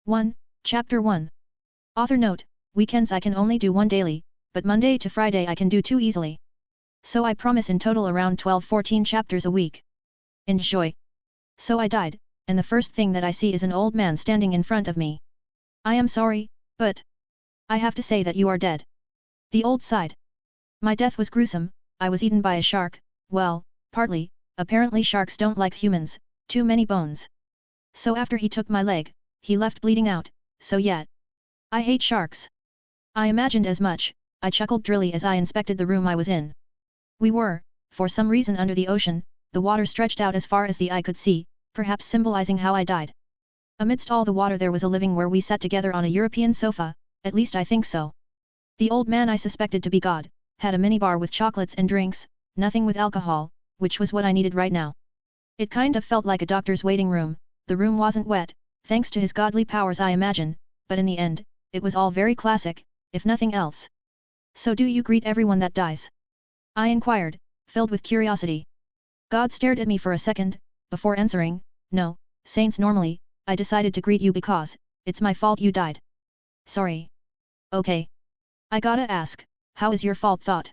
1. Chapter 1. Author note, weekends I can only do one daily, but Monday to Friday I can do two easily. So I promise in total around 12-14 chapters a week. Enjoy. So I died, and the first thing that I see is an old man standing in front of me. I am sorry, but I have to say that you are dead. The old sighed. My death was gruesome. I was eaten by a shark. Well, partly, apparently sharks don't like humans, too many bones. So after he took my leg, he left bleeding out, so yet. I hate sharks. I imagined as much. I chuckled drily as I inspected the room I was in. We were, for some reason, under the ocean. The water stretched out as far as the eye could see, perhaps symbolizing how I died. Amidst all the water there was a living where we sat together on a European sofa, at least I think so. The old man I suspected to be God, had a minibar with chocolates and drinks, nothing with alcohol, which was what I needed right now. It kind of felt like a doctor's waiting room. The room wasn't wet, thanks to his godly powers I imagine, but in the end, it was all very classic, if nothing else. So do you greet everyone that dies? I inquired, filled with curiosity. God stared at me for a second, before answering, no, saints normally, I decided to greet you because, it's my fault you died. Sorry. Okay. I gotta ask, how is your fault thought?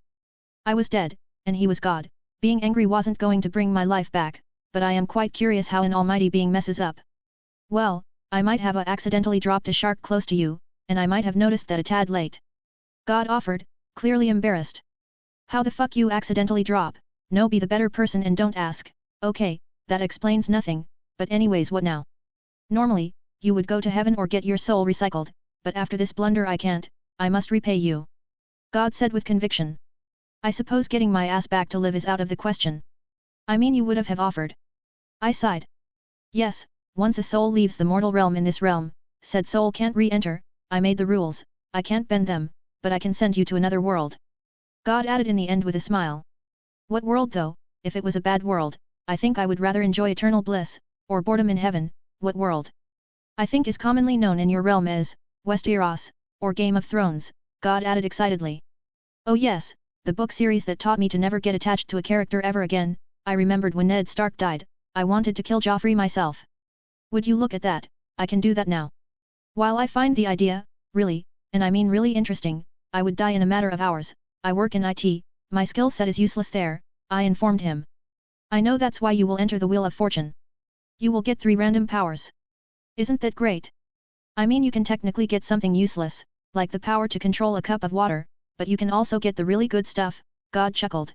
I was dead, and he was God. Being angry wasn't going to bring my life back, but I am quite curious how an almighty being messes up. Well, I might have accidentally dropped a shark close to you, and I might have noticed that a tad late. God offered, clearly embarrassed. How the fuck you accidentally drop? No, be the better person and don't ask. Okay, that explains nothing, but anyways, what now? Normally, you would go to heaven or get your soul recycled, but after this blunder I can't, I must repay you. God said with conviction. I suppose getting my ass back to live is out of the question. I mean, you would have offered. I sighed. Yes, once a soul leaves the mortal realm in this realm, said soul can't re-enter. I made the rules, I can't bend them, but I can send you to another world. God added in the end with a smile. What world though? If it was a bad world, I think I would rather enjoy eternal bliss, or boredom in heaven. What world? I think is commonly known in your realm as, Westeros, or Game of Thrones, God added excitedly. Oh yes, the book series that taught me to never get attached to a character ever again. I remembered when Ned Stark died, I wanted to kill Joffrey myself. Would you look at that, I can do that now. While I find the idea, really, and I mean really interesting, I would die in a matter of hours. I work in IT, my skill set is useless there, I informed him. I know that's why you will enter the Wheel of Fortune. You will get 3 random powers. Isn't that great? I mean, you can technically get something useless, like the power to control a cup of water, but you can also get the really good stuff. God chuckled.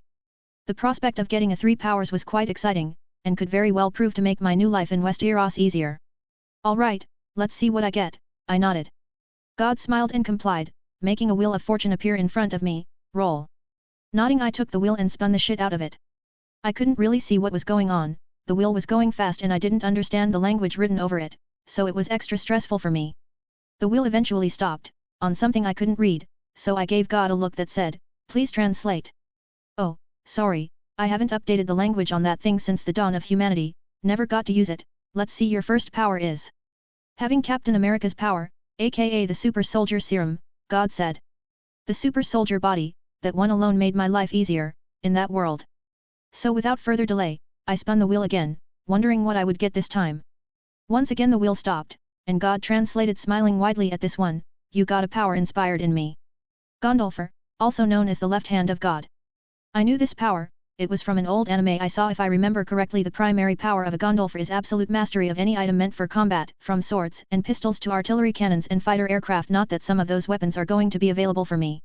The prospect of getting 3 powers was quite exciting, and could very well prove to make my new life in Westeros easier. Alright, let's see what I get, I nodded. God smiled and complied, making a Wheel of Fortune appear in front of me. Roll. Nodding, I took the wheel and spun the shit out of it. I couldn't really see what was going on, the wheel was going fast and I didn't understand the language written over it, so it was extra stressful for me. The wheel eventually stopped, on something I couldn't read, so I gave God a look that said, please translate. Oh, sorry, I haven't updated the language on that thing since the dawn of humanity, never got to use it. Let's see, your first power is having Captain America's power, aka the Super Soldier Serum, God said. The Super Soldier body, that one alone made my life easier, in that world. So without further delay, I spun the wheel again, wondering what I would get this time. Once again the wheel stopped, and God translated, smiling widely at this one, you got a power inspired in me. Gondolfer, also known as the left hand of God. I knew this power, it was from an old anime I saw. If I remember correctly, the primary power of a Gondolfer is absolute mastery of any item meant for combat, from swords and pistols to artillery cannons and fighter aircraft. Not that some of those weapons are going to be available for me.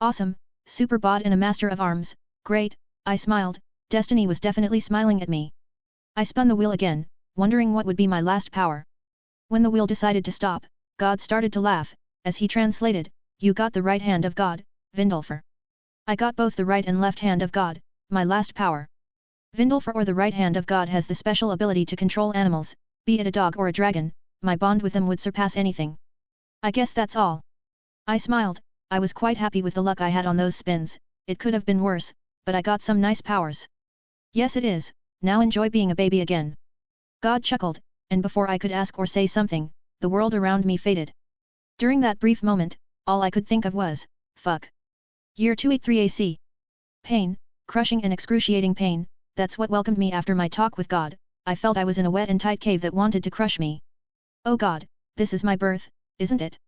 Awesome, super bot and a master of arms, great, I smiled, destiny was definitely smiling at me. I spun the wheel again, wondering what would be my last power. When the wheel decided to stop, God started to laugh, as he translated, you got the right hand of God, Vindolfer. I got both the right and left hand of God, my last power. Vindolfer, or the right hand of God, has the special ability to control animals, be it a dog or a dragon. My bond with them would surpass anything. I guess that's all. I smiled, I was quite happy with the luck I had on those spins. It could have been worse, but I got some nice powers. Yes it is, now enjoy being a baby again. God chuckled, and before I could ask or say something, the world around me faded. During that brief moment, all I could think of was, fuck. Year 283 AC. Pain, crushing and excruciating pain, that's what welcomed me after my talk with God. I felt I was in a wet and tight cave that wanted to crush me. Oh God, this is my birth, isn't it?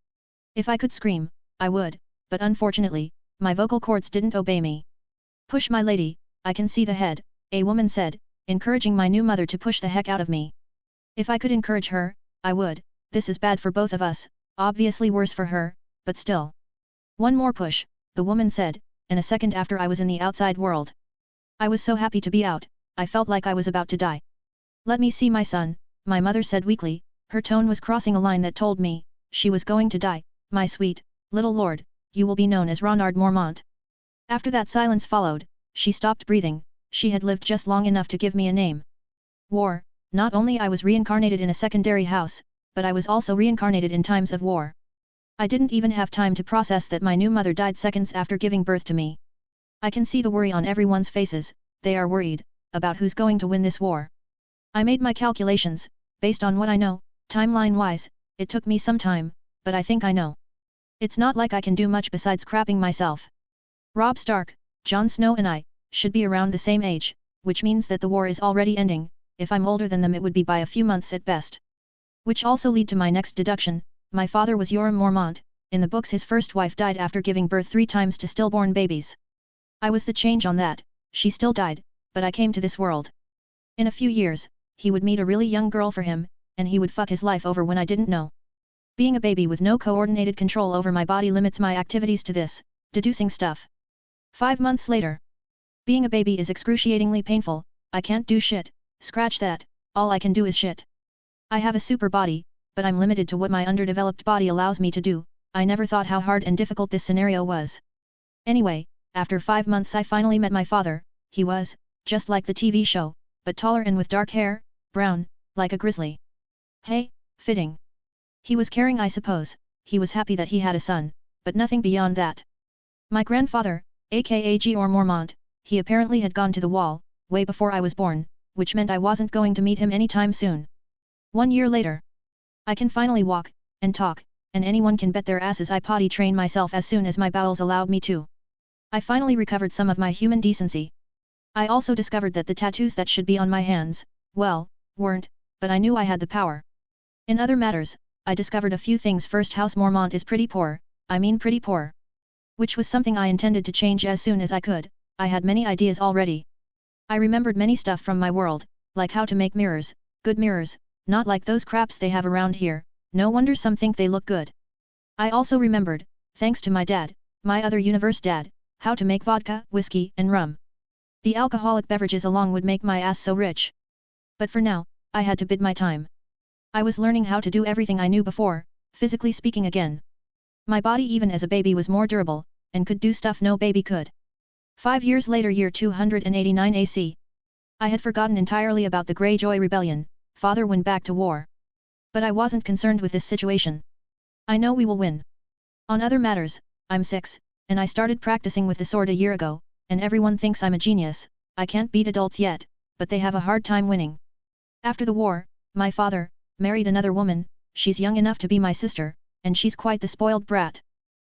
If I could scream, I would, but unfortunately, my vocal cords didn't obey me. Push my lady, I can see the head, a woman said, encouraging my new mother to push the heck out of me. If I could encourage her, I would. This is bad for both of us, obviously worse for her, but still. One more push, the woman said, and a second after I was in the outside world. I was so happy to be out, I felt like I was about to die. Let me see my son, my mother said weakly, her tone was crossing a line that told me, she was going to die, my sweet, little lord, you will be known as Ronard Mormont. After that silence followed, she stopped breathing, she had lived just long enough to give me a name. War, not only I was reincarnated in a secondary house, but I was also reincarnated in times of war. I didn't even have time to process that my new mother died seconds after giving birth to me. I can see the worry on everyone's faces, they are worried, about who's going to win this war. I made my calculations, based on what I know, timeline-wise, it took me some time, but I think I know. It's not like I can do much besides crapping myself. Robb Stark, Jon Snow and I, should be around the same age, which means that the war is already ending, if I'm older than them it would be by a few months at best. Which also lead to my next deduction, my father was Yoram Mormont, in the books his first wife died after giving birth 3 times to stillborn babies. I was the change on that, she still died, but I came to this world. In a few years, he would meet a really young girl for him, and he would fuck his life over when I didn't know. Being a baby with no coordinated control over my body limits my activities to this, deducing stuff. 5 months later. Being a baby is excruciatingly painful, I can't do shit, scratch that, all I can do is shit. I have a super body, but I'm limited to what my underdeveloped body allows me to do, I never thought how hard and difficult this scenario was. Anyway, after 5 months I finally met my father, he was, just like the TV show, but taller and with dark hair, brown, like a grizzly. Hey, fitting. He was caring I suppose, he was happy that he had a son, but nothing beyond that. My grandfather, aka Georg Mormont, he apparently had gone to the wall, way before I was born, which meant I wasn't going to meet him anytime soon. 1 year later. I can finally walk, and talk, and anyone can bet their asses I potty train myself as soon as my bowels allowed me to. I finally recovered some of my human decency. I also discovered that the tattoos that should be on my hands, well, weren't, but I knew I had the power. In other matters, I discovered a few things. First, House Mormont is pretty poor, I mean pretty poor. Which was something I intended to change as soon as I could, I had many ideas already. I remembered many stuff from my world, like how to make mirrors, good mirrors, not like those craps they have around here, no wonder some think they look good. I also remembered, thanks to my dad, my other universe dad, how to make vodka, whiskey, and rum. The alcoholic beverages along would make my ass so rich. But for now, I had to bide my time. I was learning how to do everything I knew before, physically speaking again. My body even as a baby was more durable, and could do stuff no baby could. 5 years later, year 289 AC. I had forgotten entirely about the Greyjoy Rebellion, father went back to war. But I wasn't concerned with this situation. I know we will win. On other matters, I'm 6, and I started practicing with the sword a year ago, and everyone thinks I'm a genius, I can't beat adults yet, but they have a hard time winning. After the war, my father married another woman, she's young enough to be my sister, and she's quite the spoiled brat.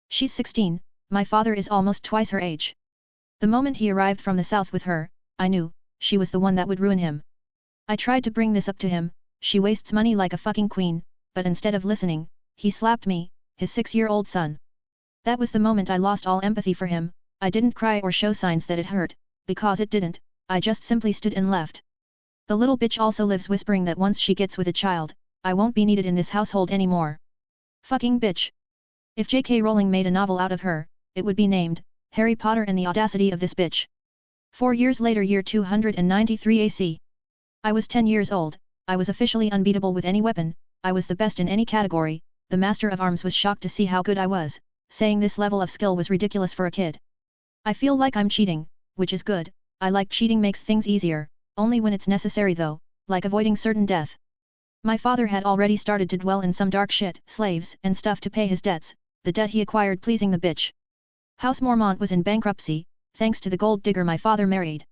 She's 16, my father is almost twice her age. The moment he arrived from the south with her, I knew, she was the one that would ruin him. I tried to bring this up to him, she wastes money like a fucking queen, but instead of listening, he slapped me, his 6-year-old son. That was the moment I lost all empathy for him, I didn't cry or show signs that it hurt, because it didn't, I just simply stood and left. The little bitch also lives whispering that once she gets with a child, I won't be needed in this household anymore. Fucking bitch. If J.K. Rowling made a novel out of her, it would be named, Harry Potter and the Audacity of this Bitch. 4 years later, year 293 AC. I was 10 years old, I was officially unbeatable with any weapon, I was the best in any category, the Master of Arms was shocked to see how good I was, saying this level of skill was ridiculous for a kid. I feel like I'm cheating, which is good, I like cheating, makes things easier, only when it's necessary though, like avoiding certain death. My father had already started to dwell in some dark shit, slaves and stuff to pay his debts, the debt he acquired pleasing the bitch. House Mormont was in bankruptcy, thanks to the gold digger my father married.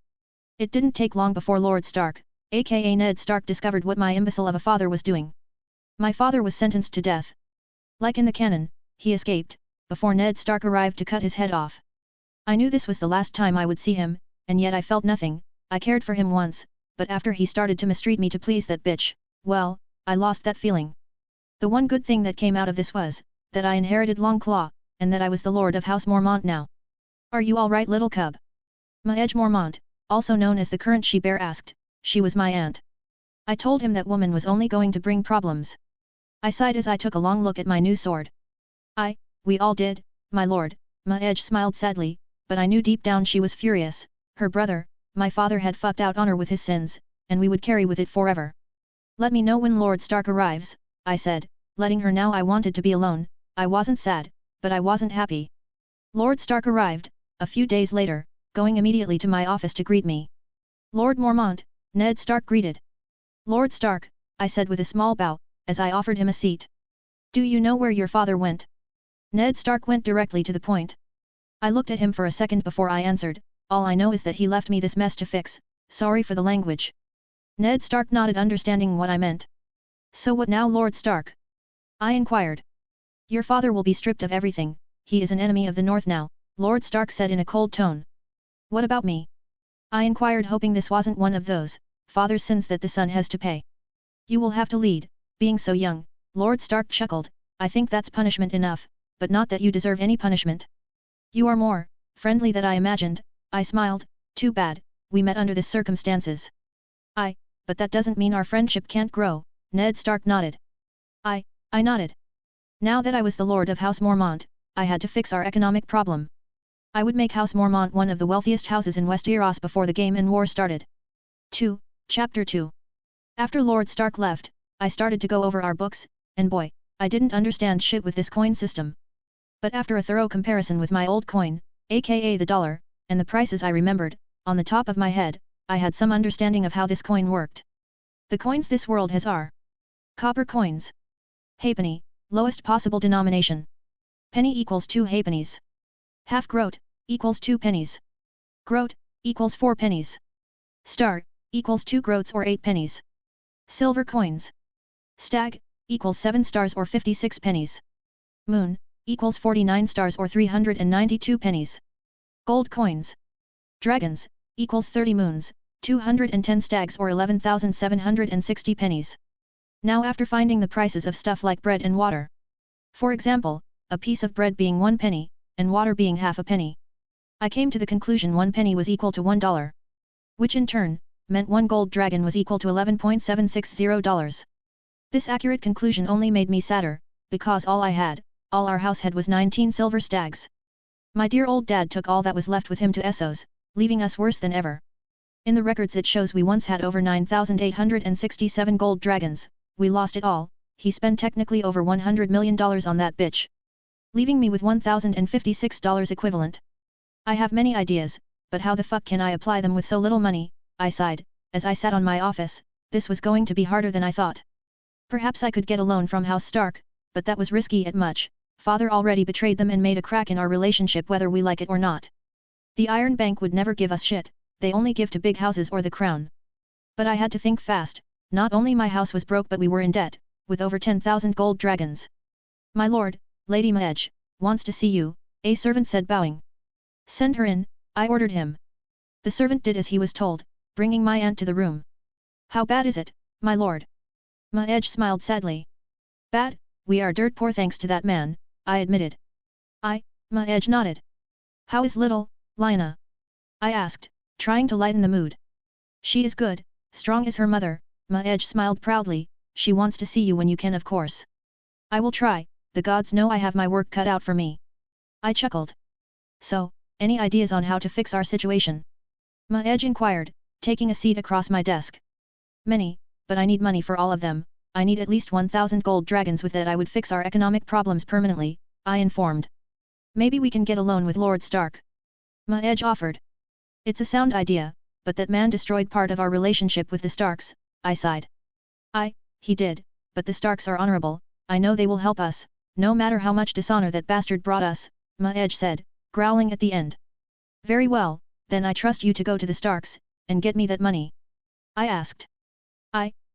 It didn't take long before Lord Stark, aka Ned Stark, discovered what my imbecile of a father was doing. My father was sentenced to death. Like in the canon, he escaped, before Ned Stark arrived to cut his head off. I knew this was the last time I would see him, and yet I felt nothing, I cared for him once, but after he started to mistreat me to please that bitch, well, I lost that feeling. The one good thing that came out of this was, that I inherited Long Claw, and that I was the Lord of House Mormont now. Are you alright, little cub? Maege Mormont, also known as the current she-bear, asked. She was my aunt. I told him that woman was only going to bring problems. I sighed as I took a long look at my new sword. We all did, my lord, Maege smiled sadly, but I knew deep down she was furious. Her brother, my father, had fucked out honor with his sins, and we would carry with it forever. Let me know when Lord Stark arrives, I said, letting her know I wanted to be alone. I wasn't sad, but I wasn't happy. Lord Stark arrived, a few days later, going immediately to my office to greet me. Lord Mormont, Ned Stark greeted. Lord Stark, I said with a small bow, as I offered him a seat. Do you know where your father went? Ned Stark went directly to the point. I looked at him for a second before I answered. All I know is that he left me this mess to fix. Sorry for the language. Ned Stark nodded, understanding what I meant. So what now, Lord Stark? I inquired. Your father will be stripped of everything. He is an enemy of the North now, Lord Stark said in a cold tone. What about me? I inquired, hoping this wasn't one of those father's sins that the son has to pay. You will have to lead, being so young, Lord Stark chuckled. I think that's punishment enough, but not that you deserve any punishment. You are more friendly than I imagined, I smiled. Too bad, we met under this circumstances. But that doesn't mean our friendship can't grow, Ned Stark nodded. I nodded. Now that I was the Lord of House Mormont, I had to fix our economic problem. I would make House Mormont one of the wealthiest houses in Westeros before the game and war started. 2. Chapter 2. After Lord Stark left, I started to go over our books, and boy, I didn't understand shit with this coin system. But after a thorough comparison with my old coin, aka the dollar, and the prices I remembered, on the top of my head, I had some understanding of how this coin worked. The coins this world has are copper coins. Halfpenny, lowest possible denomination. Penny equals 2 halfpennies. Half groat, equals 2 pennies. Groat, equals 4 pennies. Star, equals 2 groats or 8 pennies. Silver coins. Stag, equals 7 stars or 56 pennies. Moon, equals 49 stars or 392 pennies. Gold coins. Dragons, equals 30 moons, 210 stags or 11,760 pennies. Now after finding the prices of stuff like bread and water. For example, a piece of bread being 1 penny, and water being half a penny. I came to the conclusion 1 penny was equal to $1. Which in turn, meant 1 gold dragon was equal to $11.760. This accurate conclusion only made me sadder, because all our house had was 19 silver stags. My dear old dad took all that was left with him to Essos, leaving us worse than ever. In the records it shows we once had over 9,867 gold dragons, we lost it all. He spent technically over $100 million on that bitch. Leaving me with $1,056 equivalent. I have many ideas, but how the fuck can I apply them with so little money? I sighed, as I sat on my office. This was going to be harder than I thought. Perhaps I could get a loan from House Stark, but that was risky at much. Father already betrayed them and made a crack in our relationship whether we like it or not. The Iron Bank would never give us shit, they only give to big houses or the crown. But I had to think fast. Not only my house was broke but we were in debt, with over 10,000 gold dragons. My lord, Lady Maege, wants to see you, a servant said, bowing. Send her in, I ordered him. The servant did as he was told, bringing my aunt to the room. How bad is it, my lord? Maege smiled sadly. Bad, we are dirt poor thanks to that man, I admitted. Maege nodded. How is little Lyanna? I asked, trying to lighten the mood. She is good, strong as her mother, Maege smiled proudly. She wants to see you when you can, of course. I will try, the gods know I have my work cut out for me. I chuckled. So, any ideas on how to fix our situation? Maege inquired, taking a seat across my desk. Many, but I need money for all of them. I need at least 1,000 gold dragons. With that I would fix our economic problems permanently, I informed. Maybe we can get a loan with Lord Stark. Maege offered. It's a sound idea, but that man destroyed part of our relationship with the Starks, I sighed. He did, but the Starks are honorable, I know they will help us, no matter how much dishonor that bastard brought us, Maege said, growling at the end. Very well, then I trust you to go to the Starks, and get me that money. I asked.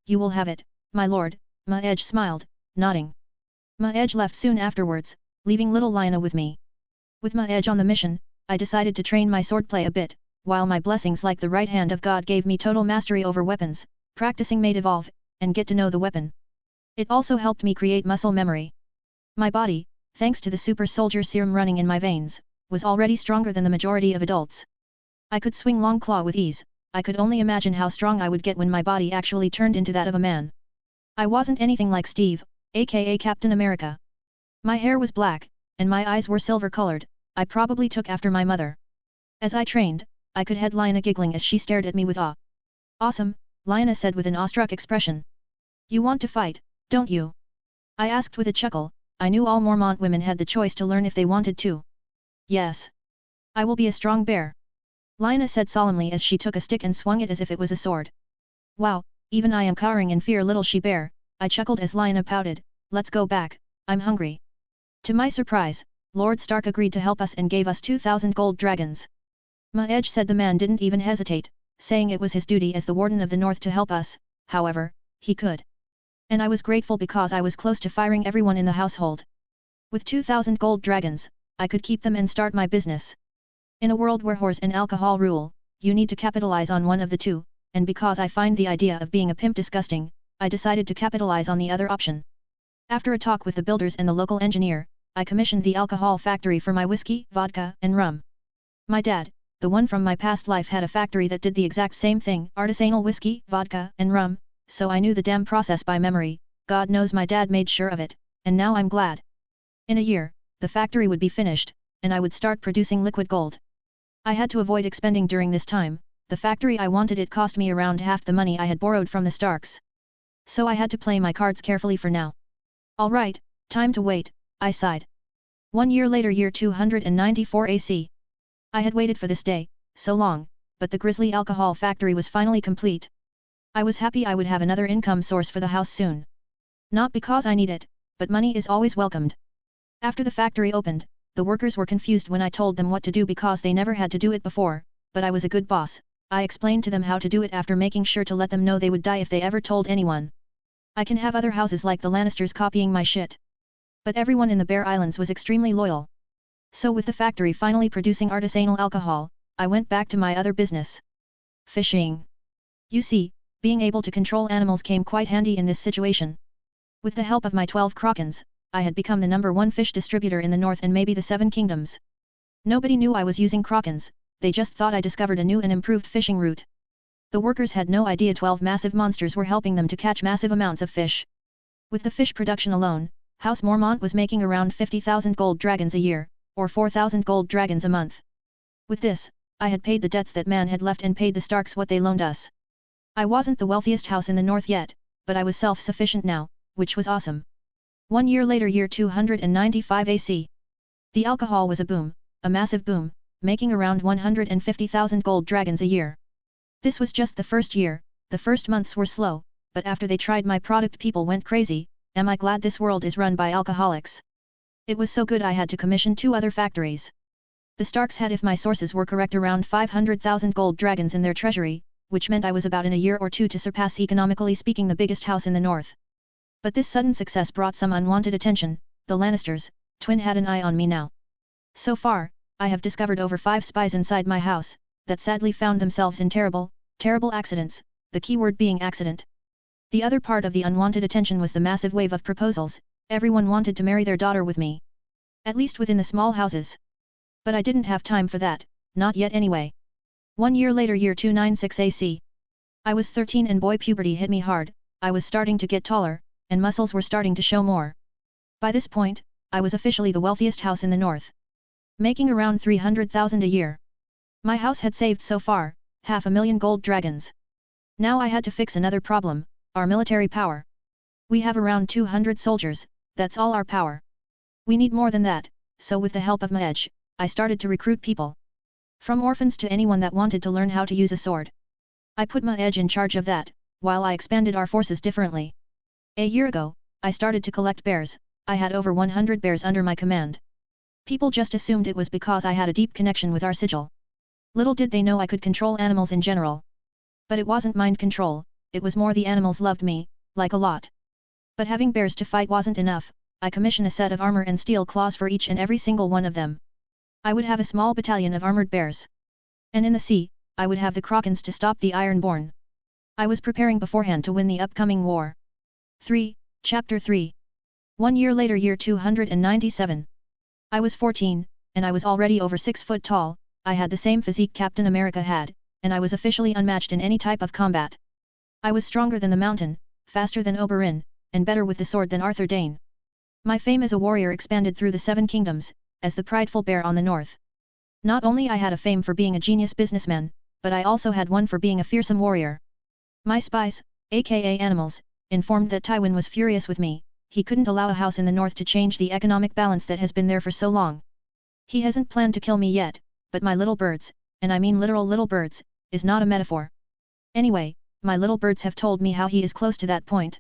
You will have it, my lord, Maege smiled, nodding. Maege left soon afterwards, leaving little Lyanna with me. With Maege on the mission, I decided to train my swordplay a bit, while my blessings like the right hand of God gave me total mastery over weapons, practicing made evolve, and get to know the weapon It also helped me create muscle memory. My body, thanks to the super soldier serum running in my veins, was already stronger than the majority of adults. I could swing long claw with ease. I could only imagine how strong I would get when my body actually turned into that of a man. I wasn't anything like Steve, aka Captain America. My hair was black, and my eyes were silver-colored. I probably took after my mother. As I trained, I could head Lina giggling as she stared at me with awe. Awesome, Lina said with an awestruck expression. You want to fight, don't you? I asked with a chuckle. I knew all Mormont women had the choice to learn if they wanted to. Yes. I will be a strong bear. Lina said solemnly as she took a stick and swung it as if it was a sword. Wow, even I am cowering in fear, little she-bear, I chuckled as Lina pouted. Let's go back, I'm hungry. To my surprise, Lord Stark agreed to help us and gave us 2,000 gold dragons. Maej said the man didn't even hesitate, saying it was his duty as the Warden of the North to help us, however, he could. And I was grateful because I was close to firing everyone in the household. With 2,000 gold dragons, I could keep them and start my business. In a world where whores and alcohol rule, you need to capitalize on one of the two, and because I find the idea of being a pimp disgusting, I decided to capitalize on the other option. After a talk with the builders and the local engineer, I commissioned the alcohol factory for my whiskey, vodka, and rum. My dad, the one from my past life, had a factory that did the exact same thing, artisanal whiskey, vodka, and rum, so I knew the damn process by memory. God knows my dad made sure of it, and now I'm glad. In a year, the factory would be finished, and I would start producing liquid gold. I had to avoid expending during this time. The factory I wanted, it cost me around half the money I had borrowed from the Starks. So I had to play my cards carefully for now. Alright, time to wait, I sighed. 1 year later, year 294 AC. I had waited for this day, so long, but the grisly alcohol factory was finally complete. I was happy I would have another income source for the house soon. Not because I need it, but money is always welcomed. After the factory opened, the workers were confused when I told them what to do because they never had to do it before, but I was a good boss. I explained to them how to do it after making sure to let them know they would die if they ever told anyone. I can have other houses like the Lannisters copying my shit. But everyone in the Bear Islands was extremely loyal. So with the factory finally producing artisanal alcohol, I went back to my other business. Fishing. You see, being able to control animals came quite handy in this situation. With the help of my 12 Krakens, I had become the #1 fish distributor in the north and maybe the 7 kingdoms. Nobody knew I was using Krakens, they just thought I discovered a new and improved fishing route. The workers had no idea 12 massive monsters were helping them to catch massive amounts of fish. With the fish production alone, House Mormont was making around 50,000 gold dragons a year, or 4,000 gold dragons a month. With this, I had paid the debts that man had left and paid the Starks what they loaned us. I wasn't the wealthiest house in the north yet, but I was self-sufficient now, which was awesome. 1 year later, year 295 AC. The alcohol was a boom, a massive boom, making around 150,000 gold dragons a year. This was just the first year. The first months were slow, but after they tried my product people went crazy. Am I glad this world is run by alcoholics? It was so good I had to commission 2 other factories. The Starks had, if my sources were correct, around 500,000 gold dragons in their treasury, which meant I was about in a year or two to surpass, economically speaking, the biggest house in the north. But this sudden success brought some unwanted attention. The Lannisters, twin, had an eye on me now. So far, I have discovered over 5 spies inside my house, that sadly found themselves in terrible, terrible accidents, the key word being accident. The other part of the unwanted attention was the massive wave of proposals. Everyone wanted to marry their daughter with me. At least within the small houses. But I didn't have time for that, not yet anyway. 1 year later, year 296 AC. I was 13 and boy, puberty hit me hard. I was starting to get taller, and muscles were starting to show more. By this point, I was officially the wealthiest house in the north. Making around 300,000 a year. My house had saved so far, 500,000 gold dragons. Now I had to fix another problem, our military power. We have around 200 soldiers, that's all our power. We need more than that, so with the help of Maej, I started to recruit people. From orphans to anyone that wanted to learn how to use a sword. I put Maej in charge of that, while I expanded our forces differently. A year ago, I started to collect bears. I had over 100 bears under my command. People just assumed it was because I had a deep connection with our sigil. Little did they know I could control animals in general. But it wasn't mind control, it was more the animals loved me, like a lot. But having bears to fight wasn't enough. I commissioned a set of armor and steel claws for each and every single one of them. I would have a small battalion of armored bears. And in the sea, I would have the Krakens to stop the Ironborn. I was preparing beforehand to win the upcoming war. 3. Chapter 3. 1 year later, year 297. I was 14, and I was already over 6 foot tall. I had the same physique Captain America had, and I was officially unmatched in any type of combat. I was stronger than the mountain, faster than Oberyn, and better with the sword than Arthur Dane. My fame as a warrior expanded through the 7 kingdoms, as the prideful bear on the north. Not only I had a fame for being a genius businessman, but I also had one for being a fearsome warrior. My spies, aka animals, informed that Tywin was furious with me. He couldn't allow a house in the north to change the economic balance that has been there for so long. He hasn't planned to kill me yet, but my little birds, and I mean literal little birds, is not a metaphor. Anyway, my little birds have told me how he is close to that point.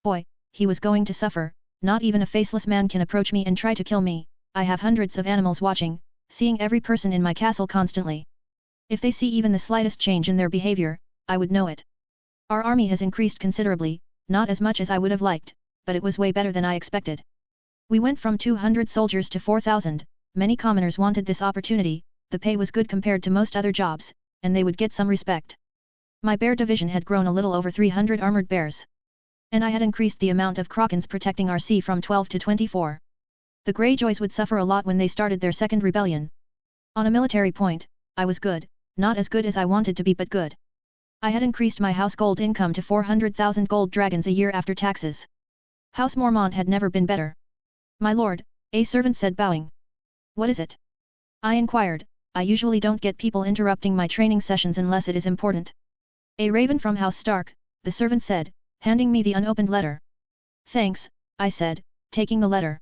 Boy, he was going to suffer. Not even a faceless man can approach me and try to kill me. I have hundreds of animals watching, seeing every person in my castle constantly. If they see even the slightest change in their behavior, I would know it. Our army has increased considerably, not as much as I would have liked, but it was way better than I expected. We went from 200 soldiers to 4,000, many commoners wanted this opportunity, the pay was good compared to most other jobs, and they would get some respect. My bear division had grown a little over 300 armored bears. And I had increased the amount of Krakens protecting our sea from 12 to 24. The Greyjoys would suffer a lot when they started their second rebellion. On a military point, I was good, not as good as I wanted to be but good. I had increased my house gold income to 400,000 gold dragons a year after taxes. House Mormont had never been better. My lord, a servant said bowing. What is it? I inquired. I usually don't get people interrupting my training sessions unless it is important. A raven from House Stark, the servant said, handing me the unopened letter. Thanks, I said, taking the letter.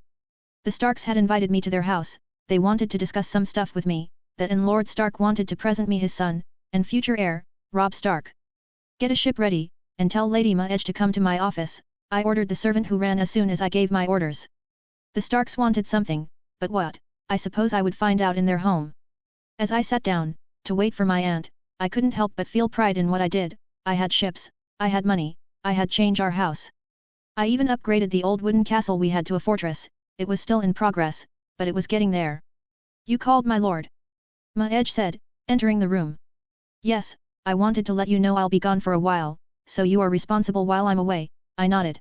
The Starks had invited me to their house. They wanted to discuss some stuff with me, that and Lord Stark wanted to present me his son, and future heir, Robb Stark. Get a ship ready, and tell Lady Maege to come to my office, I ordered the servant who ran as soon as I gave my orders. The Starks wanted something, but what, I suppose I would find out in their home. As I sat down, to wait for my aunt, I couldn't help but feel pride in what I did. I had ships, I had money, I had changed our house. I even upgraded the old wooden castle we had to a fortress. It was still in progress, but it was getting there. You called my lord? Maege said, entering the room. Yes, I wanted to let you know I'll be gone for a while, so you are responsible while I'm away. I nodded.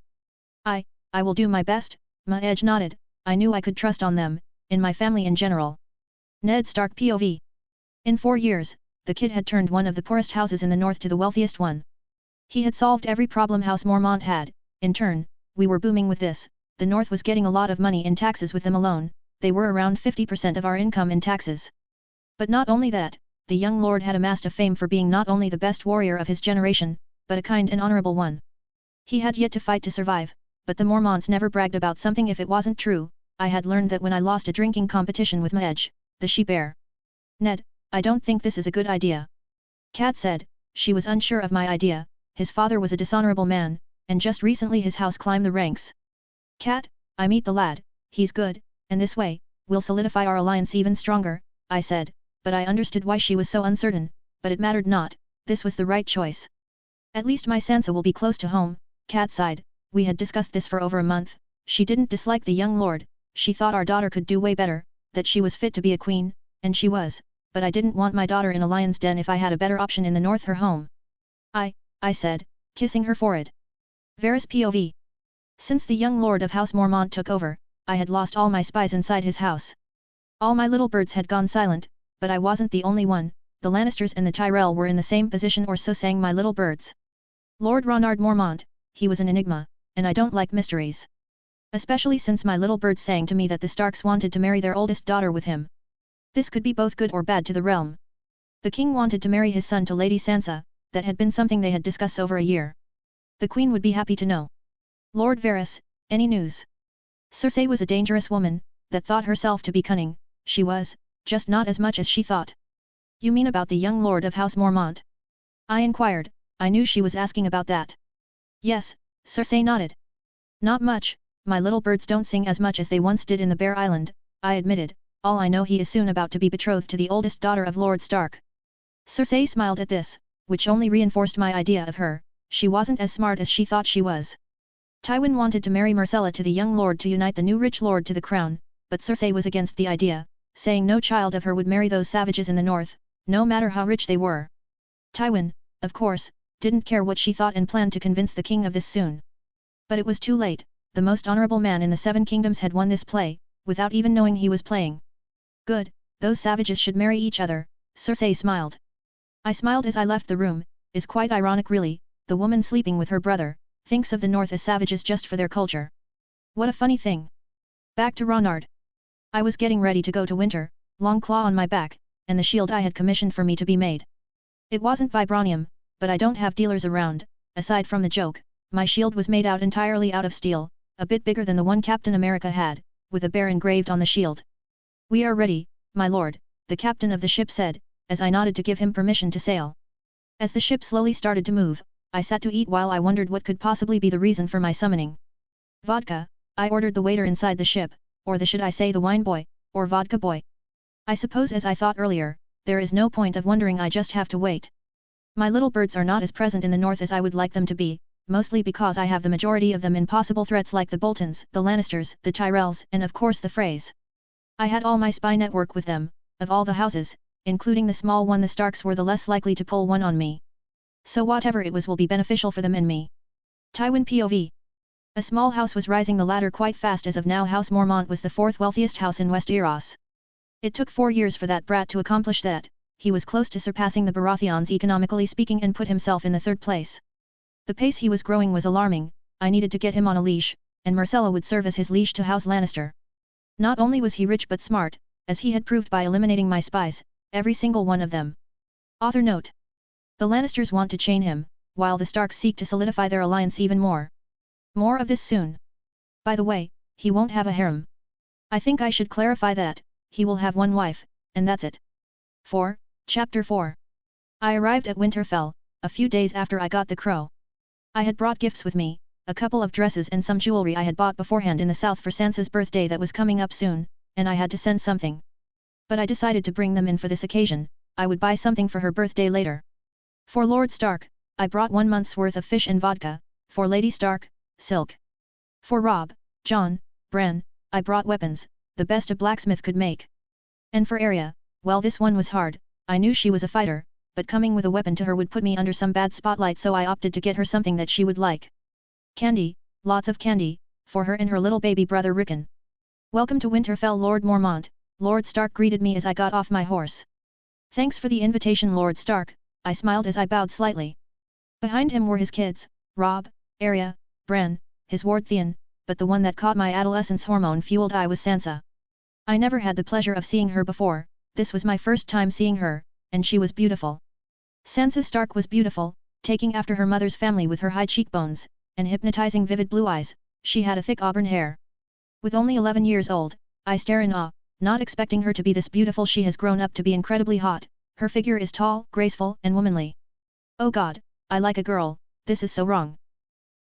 I will do my best, Maege nodded. I knew I could trust on them, in my family in general. Ned Stark POV. In 4 years, the kid had turned one of the poorest houses in the north to the wealthiest one. He had solved every problem House Mormont had. In turn, we were booming with this. The north was getting a lot of money in taxes with them alone. They were around 50% of our income in taxes. But not only that, the young lord had amassed a fame for being not only the best warrior of his generation, but a kind and honorable one. He had yet to fight to survive, but the Mormonts never bragged about something if it wasn't true. I had learned that when I lost a drinking competition with Maege, the she-bear. Ned, I don't think this is a good idea. Kat said. She was unsure of my idea. His father was a dishonorable man, and just recently his house climbed the ranks. Kat, I meet the lad, he's good, and this way, we'll solidify our alliance even stronger, I said, but I understood why she was so uncertain, but it mattered not, this was the right choice. At least my Sansa will be close to home, Kat sighed. We had discussed this for over a month. She didn't dislike the young lord, she thought our daughter could do way better, that she was fit to be a queen, and she was, but I didn't want my daughter in a lion's den if I had a better option in the north her home. I said, kissing her forehead. Varys POV. Since the young lord of House Mormont took over, I had lost all my spies inside his house. All my little birds had gone silent, but I wasn't the only one. The Lannisters and the Tyrell were in the same position, or so sang my little birds. Lord Ronard Mormont, he was an enigma, and I don't like mysteries. Especially since my little birds sang to me that the Starks wanted to marry their oldest daughter with him. This could be both good or bad to the realm. The king wanted to marry his son to Lady Sansa, that had been something they had discussed over a year. The queen would be happy to know. Lord Varys, any news? Cersei was a dangerous woman, that thought herself to be cunning. She was, just not as much as she thought. You mean about the young lord of House Mormont? I inquired. I knew she was asking about that. Yes, Cersei nodded. Not much, my little birds don't sing as much as they once did in the Bear Island, I admitted. All I know, he is soon about to be betrothed to the oldest daughter of Lord Stark. Cersei smiled at this, which only reinforced my idea of her. She wasn't as smart as she thought she was. Tywin wanted to marry Myrcella to the young lord to unite the new rich lord to the crown, but Cersei was against the idea, saying no child of her would marry those savages in the north, no matter how rich they were. Tywin, of course, didn't care what she thought and planned to convince the king of this soon. But it was too late, the most honorable man in the Seven Kingdoms had won this play, without even knowing he was playing. Good, those savages should marry each other, Cersei smiled. I smiled as I left the room, is quite ironic really, the woman sleeping with her brother, thinks of the North as savages just for their culture. What a funny thing. Back to Ronard. I was getting ready to go to winter, long claw on my back, and the shield I had commissioned for me to be made. It wasn't vibranium, but I don't have dealers around, aside from the joke, my shield was made entirely out of steel, a bit bigger than the one Captain America had, with a bear engraved on the shield. We are ready, my lord, the captain of the ship said, as I nodded to give him permission to sail. As the ship slowly started to move, I sat to eat while I wondered what could possibly be the reason for my summoning. Vodka, I ordered the waiter inside the ship, or should I say the wine boy, or vodka boy. I suppose as I thought earlier, there is no point of wondering, I just have to wait. My little birds are not as present in the north as I would like them to be, mostly because I have the majority of them in possible threats like the Boltons, the Lannisters, the Tyrells, and of course the Freys. I had all my spy network with them, of all the houses, including the small one the Starks were the less likely to pull one on me. So whatever it was will be beneficial for them and me. Tywin POV. A small house was rising the ladder quite fast. As of now House Mormont was the fourth wealthiest house in Westeros. It took 4 years for that brat to accomplish that, he was close to surpassing the Baratheons economically speaking and put himself in the third place. The pace he was growing was alarming, I needed to get him on a leash, and Myrcella would serve as his leash to House Lannister. Not only was he rich but smart, as he had proved by eliminating my spies, every single one of them. Author note. The Lannisters want to chain him, while the Starks seek to solidify their alliance even more. More of this soon. By the way, he won't have a harem. I think I should clarify that, he will have one wife, and that's it. 4. Chapter 4. I arrived at Winterfell, a few days after I got the crow. I had brought gifts with me, a couple of dresses and some jewelry I had bought beforehand in the south for Sansa's birthday that was coming up soon, and I had to send something. But I decided to bring them in for this occasion, I would buy something for her birthday later. For Lord Stark, I brought 1 month's worth of fish and vodka, for Lady Stark, silk. For Robb, Jon, Bran, I brought weapons, the best a blacksmith could make. And for Arya, well this one was hard, I knew she was a fighter, but coming with a weapon to her would put me under some bad spotlight, so I opted to get her something that she would like. Candy, lots of candy, for her and her little baby brother Rickon. Welcome to Winterfell Lord Mormont, Lord Stark greeted me as I got off my horse. Thanks for the invitation Lord Stark, I smiled as I bowed slightly. Behind him were his kids, Robb, Arya, Bran, his ward Theon, but the one that caught my adolescence hormone-fueled eye was Sansa. I never had the pleasure of seeing her before, this was my first time seeing her, and she was beautiful. Sansa Stark was beautiful, taking after her mother's family with her high cheekbones, and hypnotizing vivid blue eyes, she had a thick auburn hair. With only 11 years old, I stare in awe, not expecting her to be this beautiful. She has grown up to be incredibly hot, her figure is tall, graceful, and womanly. Oh God, I like a girl, this is so wrong.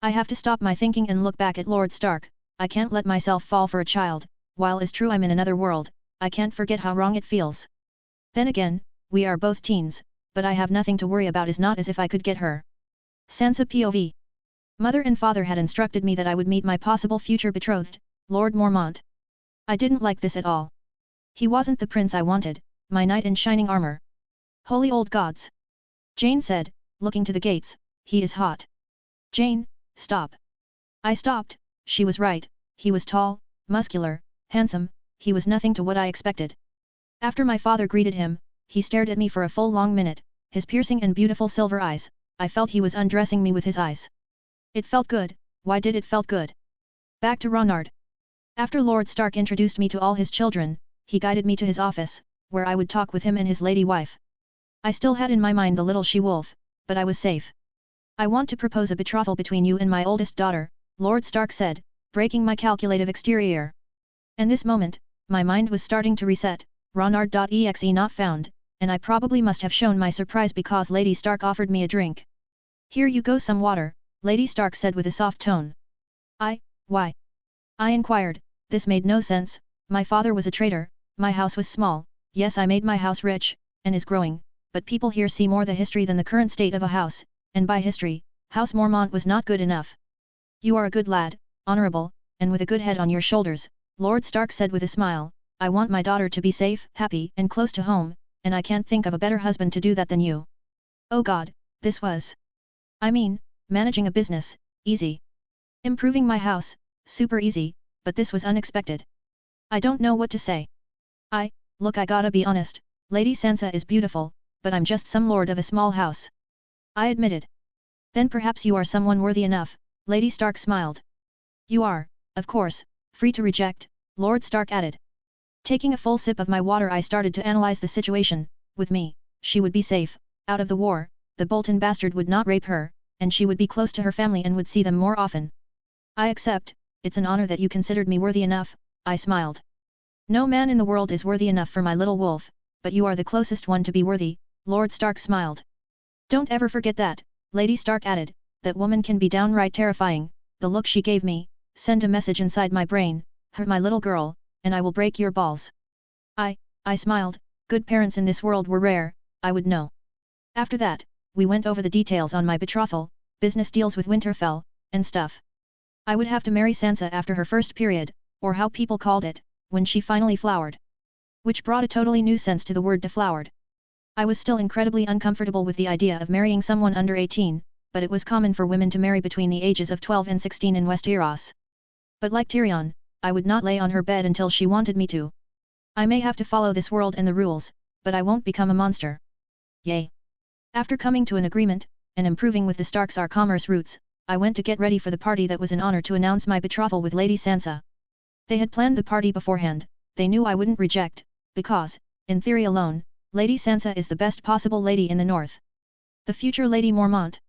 I have to stop my thinking and look back at Lord Stark, I can't let myself fall for a child, while it's true I'm in another world, I can't forget how wrong it feels. Then again, we are both teens, but I have nothing to worry about. Is not as if I could get her. Sansa POV. Mother and father had instructed me that I would meet my possible future betrothed, Lord Mormont. I didn't like this at all. He wasn't the prince I wanted, my knight in shining armor. Holy old gods! Jane said, looking to the gates, he is hot. Jane, stop. I stopped, she was right, he was tall, muscular, handsome, he was nothing to what I expected. After my father greeted him, he stared at me for a full long minute, his piercing and beautiful silver eyes, I felt he was undressing me with his eyes. It felt good, why did it felt good? Back to Ronard. After Lord Stark introduced me to all his children, he guided me to his office, where I would talk with him and his lady wife. I still had in my mind the little she-wolf, but I was safe. I want to propose a betrothal between you and my oldest daughter, Lord Stark said, breaking my calculative exterior. And this moment, my mind was starting to reset, Ronard.exe not found, and I probably must have shown my surprise because Lady Stark offered me a drink. Here you go, some water, Lady Stark said with a soft tone. Why? I inquired, this made no sense, my father was a traitor, my house was small, yes I made my house rich, and is growing, but people here see more the history than the current state of a house, and by history, House Mormont was not good enough. You are a good lad, honorable, and with a good head on your shoulders, Lord Stark said with a smile, I want my daughter to be safe, happy, and close to home, and I can't think of a better husband to do that than you. Oh God, this was. I mean, managing a business, easy. Improving my house, super easy, but this was unexpected. I don't know what to say. Look, I gotta be honest, Lady Sansa is beautiful, but I'm just some lord of a small house. I admitted. Then perhaps you are someone worthy enough, Lady Stark smiled. You are, of course, free to reject, Lord Stark added. Taking a full sip of my water, I started to analyze the situation. With me, she would be safe, out of the war, the Bolton bastard would not rape her, and she would be close to her family and would see them more often. I accept, it's an honor that you considered me worthy enough, I smiled. No man in the world is worthy enough for my little wolf, but you are the closest one to be worthy, Lord Stark smiled. Don't ever forget that, Lady Stark added, that woman can be downright terrifying. The look she gave me, send a message inside my brain, hurt my little girl, and I will break your balls. I smiled, good parents in this world were rare, I would know. After that, we went over the details on my betrothal, business deals with Winterfell, and stuff. I would have to marry Sansa after her first period, or how people called it, when she finally flowered. Which brought a totally new sense to the word deflowered. I was still incredibly uncomfortable with the idea of marrying someone under 18, but it was common for women to marry between the ages of 12 and 16 in Westeros. But like Tyrion, I would not lay on her bed until she wanted me to. I may have to follow this world and the rules, but I won't become a monster. Yay! After coming to an agreement, and improving with the Starks our commerce routes, I went to get ready for the party that was an honor to announce my betrothal with Lady Sansa. They had planned the party beforehand, they knew I wouldn't reject, because, in theory alone, Lady Sansa is the best possible lady in the north. The future Lady Mormont.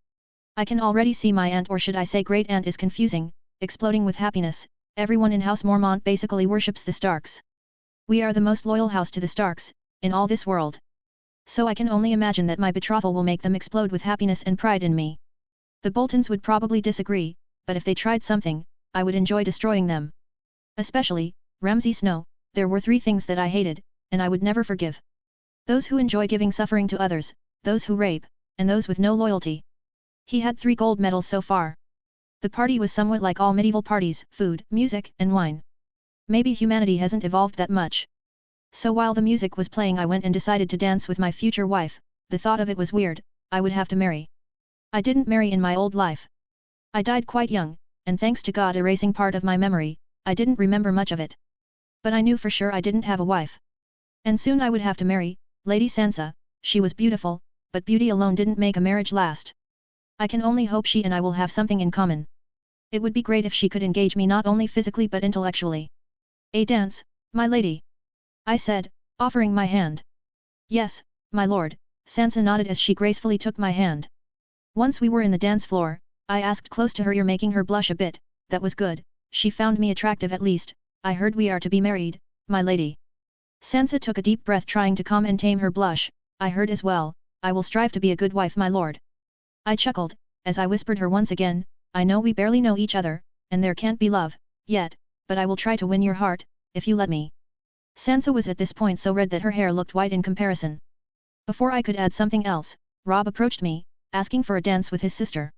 I can already see my aunt, or should I say great aunt, is confusing, exploding with happiness. Everyone in House Mormont basically worships the Starks. We are the most loyal house to the Starks, in all this world. So I can only imagine that my betrothal will make them explode with happiness and pride in me. The Boltons would probably disagree, but if they tried something, I would enjoy destroying them. Especially, Ramsay Snow. There were 3 things that I hated, and I would never forgive. Those who enjoy giving suffering to others, those who rape, and those with no loyalty. He had 3 gold medals so far. The party was somewhat like all medieval parties, food, music, and wine. Maybe humanity hasn't evolved that much. So while the music was playing, I went and decided to dance with my future wife. The thought of it was weird. I would have to marry. I didn't marry in my old life. I died quite young, and thanks to God erasing part of my memory, I didn't remember much of it. But I knew for sure I didn't have a wife. And soon I would have to marry, Lady Sansa. She was beautiful, but beauty alone didn't make a marriage last. I can only hope she and I will have something in common. It would be great if she could engage me not only physically but intellectually. A dance, my lady? I said, offering my hand. Yes, my lord, Sansa nodded as she gracefully took my hand. Once we were in the dance floor, I asked close to her ear, making her blush a bit. That was good, she found me attractive at least. I heard we are to be married, my lady. Sansa took a deep breath, trying to calm and tame her blush. I heard as well. I will strive to be a good wife, my lord. I chuckled, as I whispered her once again, I know we barely know each other, and there can't be love, yet, but I will try to win your heart, if you let me. Sansa was at this point so red that her hair looked white in comparison. Before I could add something else, Robb approached me, asking for a dance with his sister.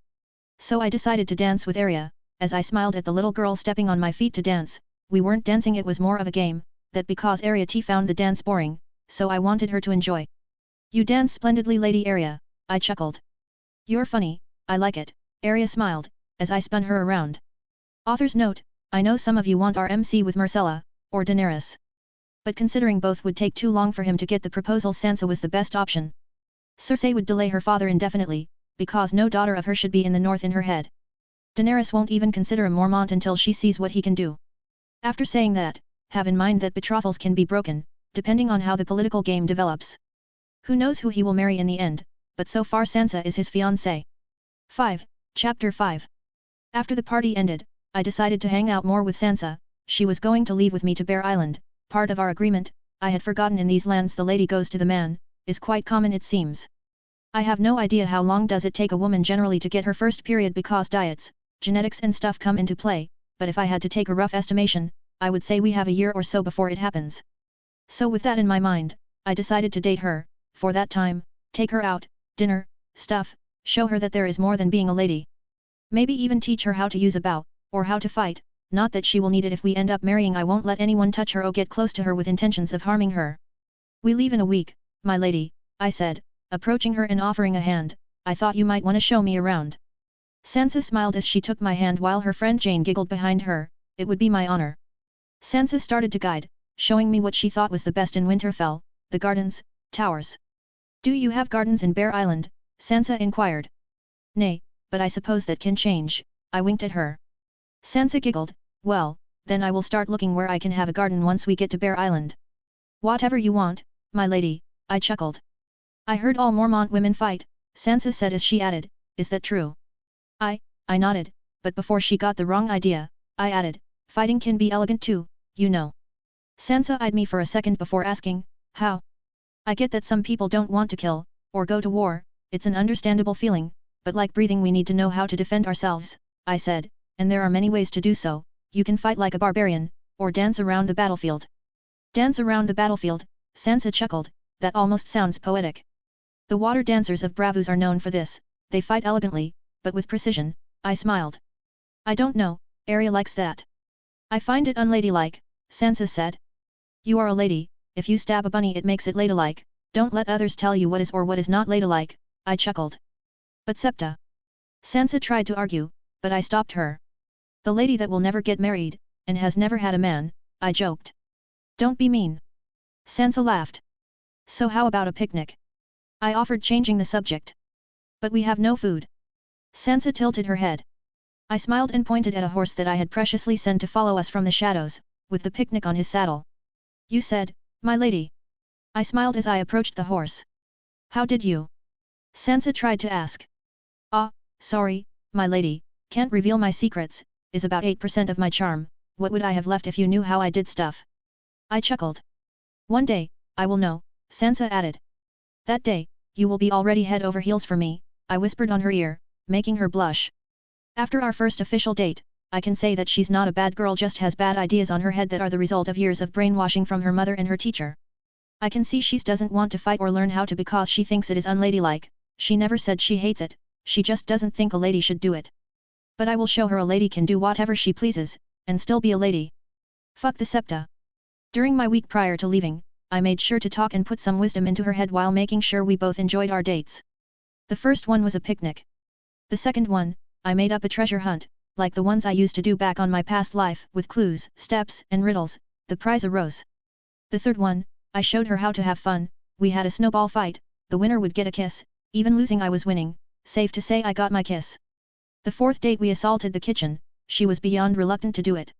So I decided to dance with Arya. As I smiled at the little girl stepping on my feet to dance, we weren't dancing, it was more of a game, that because Arya T found the dance boring, so I wanted her to enjoy. You dance splendidly, Lady Arya, I chuckled. You're funny, I like it, Arya smiled, as I spun her around. Author's note, I know some of you want RMC with Myrcella, or Daenerys. But considering both would take too long for him to get the proposal, Sansa was the best option. Cersei would delay her father indefinitely, because no daughter of her should be in the north in her head. Daenerys won't even consider a Mormont until she sees what he can do. After saying that, have in mind that betrothals can be broken, depending on how the political game develops. Who knows who he will marry in the end, but so far Sansa is his fiancée. 5. Chapter 5. After the party ended, I decided to hang out more with Sansa. She was going to leave with me to Bear Island. Part of our agreement, I had forgotten, in these lands the lady goes to the man, is quite common it seems. I have no idea how long does it take a woman generally to get her first period, because diets, genetics and stuff come into play, but if I had to take a rough estimation, I would say we have a year or so before it happens. So with that in my mind, I decided to date her, for that time, take her out, dinner, stuff, show her that there is more than being a lady. Maybe even teach her how to use a bow, or how to fight. Not that she will need it if we end up marrying. I won't let anyone touch her or get close to her with intentions of harming her. We leave in a week, my lady, I said, approaching her and offering a hand. I thought you might want to show me around. Sansa smiled as she took my hand while her friend Jane giggled behind her. It would be my honor. Sansa started to guide, showing me what she thought was the best in Winterfell, the gardens, towers. Do you have gardens in Bear Island? Sansa inquired. Nay, but I suppose that can change, I winked at her. Sansa giggled, well, then I will start looking where I can have a garden once we get to Bear Island. Whatever you want, my lady, I chuckled. I heard all Mormont women fight, Sansa said as she added, is that true? I nodded, but before she got the wrong idea, I added, fighting can be elegant too, you know. Sansa eyed me for a second before asking, how? I get that some people don't want to kill, or go to war, it's an understandable feeling, but like breathing we need to know how to defend ourselves, I said, and there are many ways to do so, you can fight like a barbarian, or dance around the battlefield. Dance around the battlefield, Sansa chuckled, that almost sounds poetic. The water dancers of Bravos are known for this, they fight elegantly, but with precision, I smiled. I don't know, Arya likes that. I find it unladylike, Sansa said. You are a lady, if you stab a bunny it makes it ladylike, don't let others tell you what is or what is not ladylike, I chuckled. But Septa. Sansa tried to argue, but I stopped her. The lady that will never get married, and has never had a man, I joked. Don't be mean. Sansa laughed. So how about a picnic? I offered changing the subject. But we have no food. Sansa tilted her head. I smiled and pointed at a horse that I had preciously sent to follow us from the shadows, with the picnic on his saddle. You said, my lady. I smiled as I approached the horse. How did you? Sansa tried to ask. Ah, sorry, my lady, can't reveal my secrets, is about 8% of my charm, what would I have left if you knew how I did stuff? I chuckled. One day, I will know, Sansa added. That day, you will be already head over heels for me, I whispered on her ear, making her blush. After our first official date, I can say that she's not a bad girl, just has bad ideas on her head that are the result of years of brainwashing from her mother and her teacher. I can see she doesn't want to fight or learn how to because she thinks it is unladylike, she never said she hates it, she just doesn't think a lady should do it. But I will show her a lady can do whatever she pleases, and still be a lady. Fuck the Septa. During my week prior to leaving, I made sure to talk and put some wisdom into her head while making sure we both enjoyed our dates. The first one was a picnic. The second one, I made up a treasure hunt, like the ones I used to do back on my past life, with clues, steps, and riddles, the prize a rose. The third one, I showed her how to have fun, we had a snowball fight, the winner would get a kiss, even losing I was winning, safe to say I got my kiss. The fourth date we assaulted the kitchen, she was beyond reluctant to do it.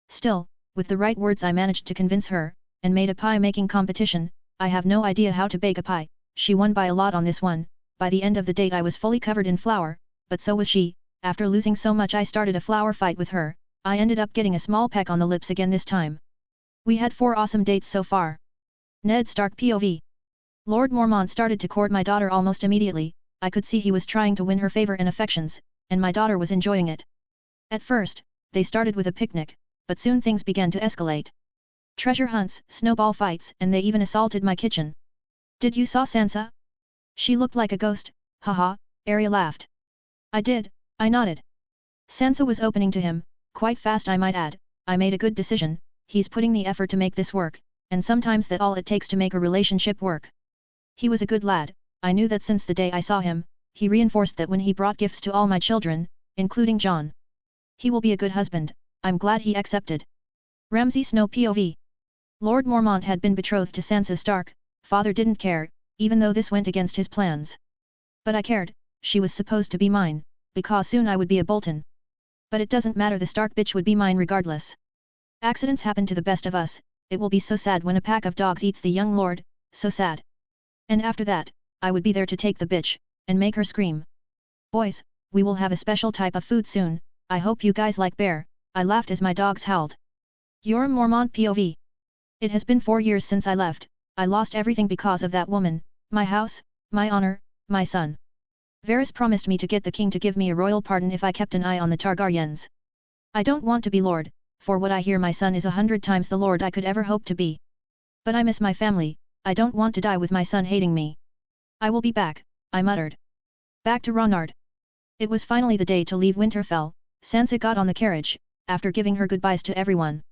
Still, with the right words I managed to convince her, and made a pie-making competition, I have no idea how to bake a pie, she won by a lot on this one, by the end of the date I was fully covered in flour, but so was she. After losing so much I started a flour fight with her, I ended up getting a small peck on the lips again this time. We had 4 awesome dates so far. Ned Stark POV. Lord Mormont started to court my daughter almost immediately, I could see he was trying to win her favor and affections, and my daughter was enjoying it. At first, they started with a picnic, but soon things began to escalate. Treasure hunts, snowball fights, and they even assaulted my kitchen. Did you saw Sansa? She looked like a ghost, haha, Arya laughed. I did, I nodded. Sansa was opening to him, quite fast I might add, I made a good decision, he's putting the effort to make this work, and sometimes that's all it takes to make a relationship work. He was a good lad, I knew that since the day I saw him, he reinforced that when he brought gifts to all my children, including John. He will be a good husband, I'm glad he accepted. Ramsay Snow POV. Lord Mormont had been betrothed to Sansa Stark, father didn't care, even though this went against his plans. But I cared, she was supposed to be mine, because soon I would be a Bolton. But it doesn't matter, the Stark bitch would be mine regardless. Accidents happen to the best of us, it will be so sad when a pack of dogs eats the young lord, so sad. And after that, I would be there to take the bitch, and make her scream. Boys, we will have a special type of food soon, I hope you guys like bear, I laughed as my dogs howled. Your Mormont POV. It has been 4 years since I left, I lost everything because of that woman, my house, my honor, my son. Varys promised me to get the king to give me a royal pardon if I kept an eye on the Targaryens. I don't want to be lord, for what I hear my son is 100 times the lord I could ever hope to be. But I miss my family, I don't want to die with my son hating me. I will be back, I muttered. Back to Ronard. It was finally the day to leave Winterfell, Sansa got on the carriage, after giving her goodbyes to everyone.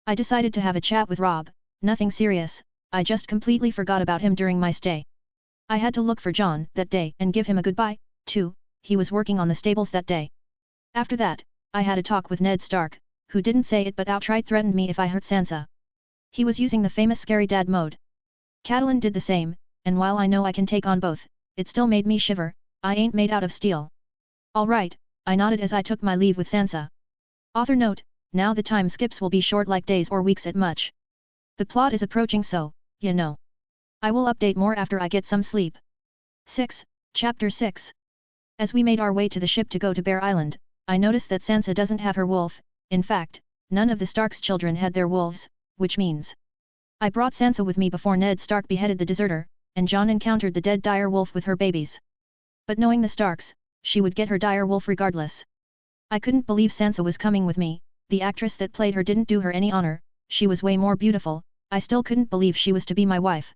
I decided to have a chat with Robb, nothing serious, I just completely forgot about him during my stay. I had to look for John that day and give him a goodbye, too, he was working on the stables that day. After that, I had a talk with Ned Stark, who didn't say it but outright threatened me if I hurt Sansa. He was using the famous scary dad mode. Catelyn did the same, and while I know I can take on both, it still made me shiver. I ain't made out of steel. Alright, I nodded as I took my leave with Sansa. Author note, now the time skips will be short like days or weeks at much. The plot is approaching so, you know. I will update more after I get some sleep. 6. Chapter 6. As we made our way to the ship to go to Bear Island, I noticed that Sansa doesn't have her wolf. In fact, none of the Stark's children had their wolves, which means I brought Sansa with me before Ned Stark beheaded the deserter, and Jon encountered the dead dire wolf with her babies. But knowing the Starks, she would get her dire wolf regardless. I couldn't believe Sansa was coming with me. The actress that played her didn't do her any honor. She was way more beautiful. I still couldn't believe she was to be my wife.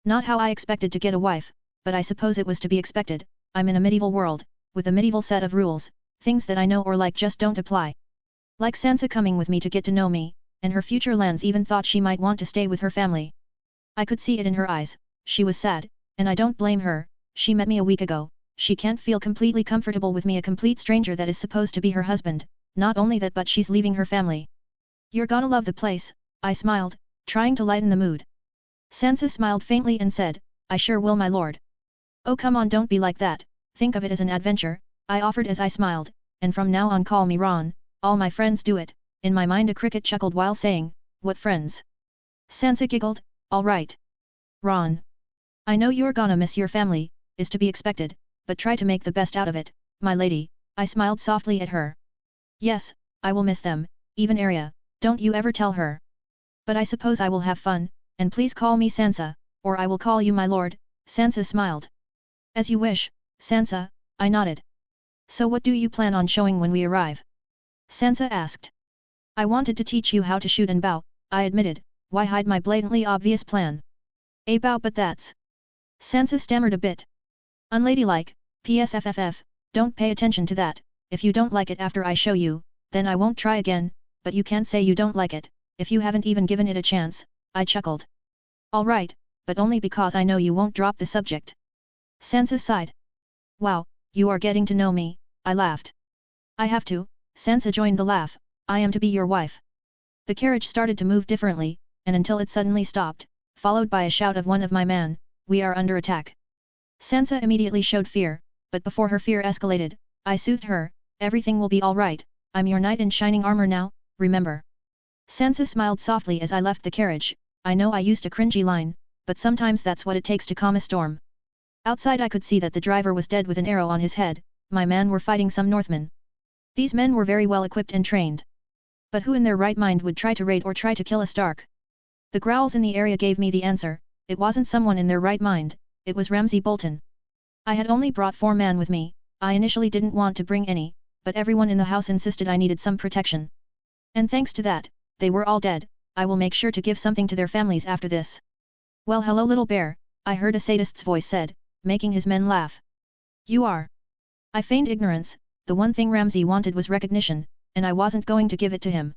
Not how I expected to get a wife, but I suppose it was to be expected. I'm in a medieval world, with a medieval set of rules. Things that I know or like just don't apply. Like Sansa coming with me to get to know me, and her future lands even thought she might want to stay with her family. I could see it in her eyes. She was sad, and I don't blame her. She met me a week ago. She can't feel completely comfortable with me, a complete stranger that is supposed to be her husband. Not only that, but she's leaving her family. You're gonna love the place, I smiled, trying to lighten the mood. Sansa smiled faintly and said, I sure will, my lord. Oh come on, don't be like that, think of it as an adventure, I offered as I smiled, and from now on call me Ron, all my friends do it. In my mind a cricket chuckled while saying, what friends? Sansa giggled, all right. Ron. I know you're gonna miss your family, is to be expected, but try to make the best out of it, my lady, I smiled softly at her. Yes, I will miss them, even Arya, don't you ever tell her. But I suppose I will have fun, and please call me Sansa, or I will call you my lord, Sansa smiled. As you wish, Sansa, I nodded. So what do you plan on showing when we arrive? Sansa asked. I wanted to teach you how to shoot and bow, I admitted, why hide my blatantly obvious plan? A bow, but that's... Sansa stammered a bit. Unladylike, PSFFF, don't pay attention to that. If you don't like it after I show you, then I won't try again, but you can't say you don't like it, if you haven't even given it a chance, I chuckled. Alright, but only because I know you won't drop the subject. Sansa sighed. Wow, you are getting to know me, I laughed. I have to, Sansa joined the laugh, I am to be your wife. The carriage started to move differently, and until it suddenly stopped, followed by a shout of one of my men, we are under attack. Sansa immediately showed fear, but before her fear escalated, I soothed her, everything will be alright, I'm your knight in shining armor now, remember. Sansa smiled softly as I left the carriage. I know I used a cringy line, but sometimes that's what it takes to calm a storm. Outside I could see that the driver was dead with an arrow on his head. My men were fighting some Northmen. These men were very well equipped and trained. But who in their right mind would try to raid or try to kill a Stark? The growls in the area gave me the answer. It wasn't someone in their right mind, it was Ramsay Bolton. I had only brought 4 men with me. I initially didn't want to bring any, but everyone in the house insisted I needed some protection. And thanks to that, they were all dead. I will make sure to give something to their families after this. Well, hello little bear, I heard a sadist's voice said, making his men laugh. You are. I feigned ignorance. The one thing Ramsay wanted was recognition, and I wasn't going to give it to him.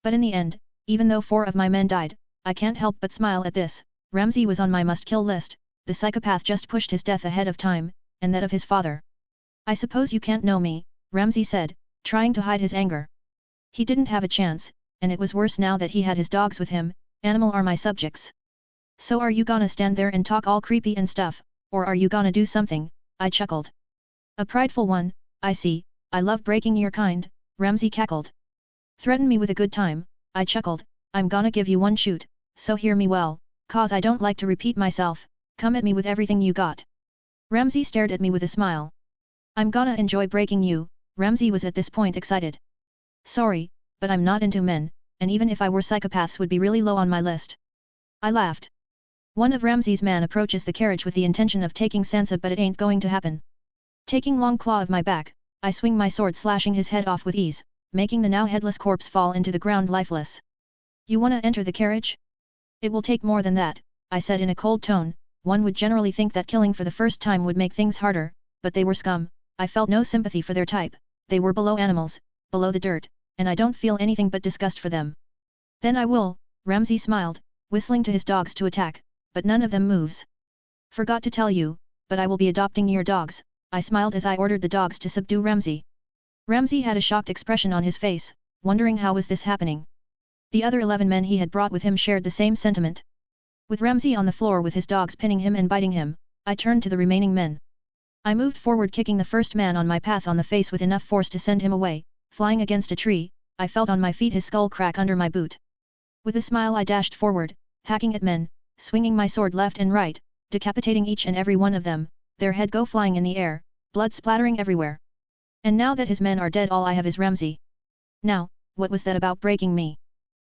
But in the end, even though 4 of my men died, I can't help but smile at this. Ramsay was on my must-kill list. The psychopath just pushed his death ahead of time, and that of his father. I suppose you can't know me, Ramsay said, trying to hide his anger. He didn't have a chance, and it was worse now that he had his dogs with him. Animal are my subjects. So are you gonna stand there and talk all creepy and stuff, or are you gonna do something? I chuckled. A prideful one, I see. I love breaking your kind, Ramsay cackled. Threaten me with a good time, I chuckled. I'm gonna give you one shoot, so hear me well, cause I don't like to repeat myself. Come at me with everything you got. Ramsay stared at me with a smile. I'm gonna enjoy breaking you. Ramsay was at this point excited. Sorry, but I'm not into men, and even if I were, psychopaths would be really low on my list. I laughed. One of Ramsay's men approaches the carriage with the intention of taking Sansa, but it ain't going to happen. Taking long claw of my back, I swing my sword, slashing his head off with ease, making the now headless corpse fall into the ground lifeless. You wanna enter the carriage? It will take more than that, I said in a cold tone. One would generally think that killing for the first time would make things harder, but they were scum. I felt no sympathy for their type. They were below animals, below the dirt, and I don't feel anything but disgust for them. Then I will, Ramsay smiled, whistling to his dogs to attack, but none of them moves. Forgot to tell you, but I will be adopting your dogs. I smiled as I ordered the dogs to subdue Ramsay. Ramsay had a shocked expression on his face, wondering how was this happening. The other 11 men he had brought with him shared the same sentiment. With Ramsay on the floor with his dogs pinning him and biting him, I turned to the remaining men. I moved forward, kicking the first man on my path on the face with enough force to send him away. Flying against a tree, I felt on my feet his skull crack under my boot. With a smile I dashed forward, hacking at men, swinging my sword left and right, decapitating each and every one of them, their head go flying in the air, blood splattering everywhere. And now that his men are dead, all I have is Ramsay. Now, what was that about breaking me?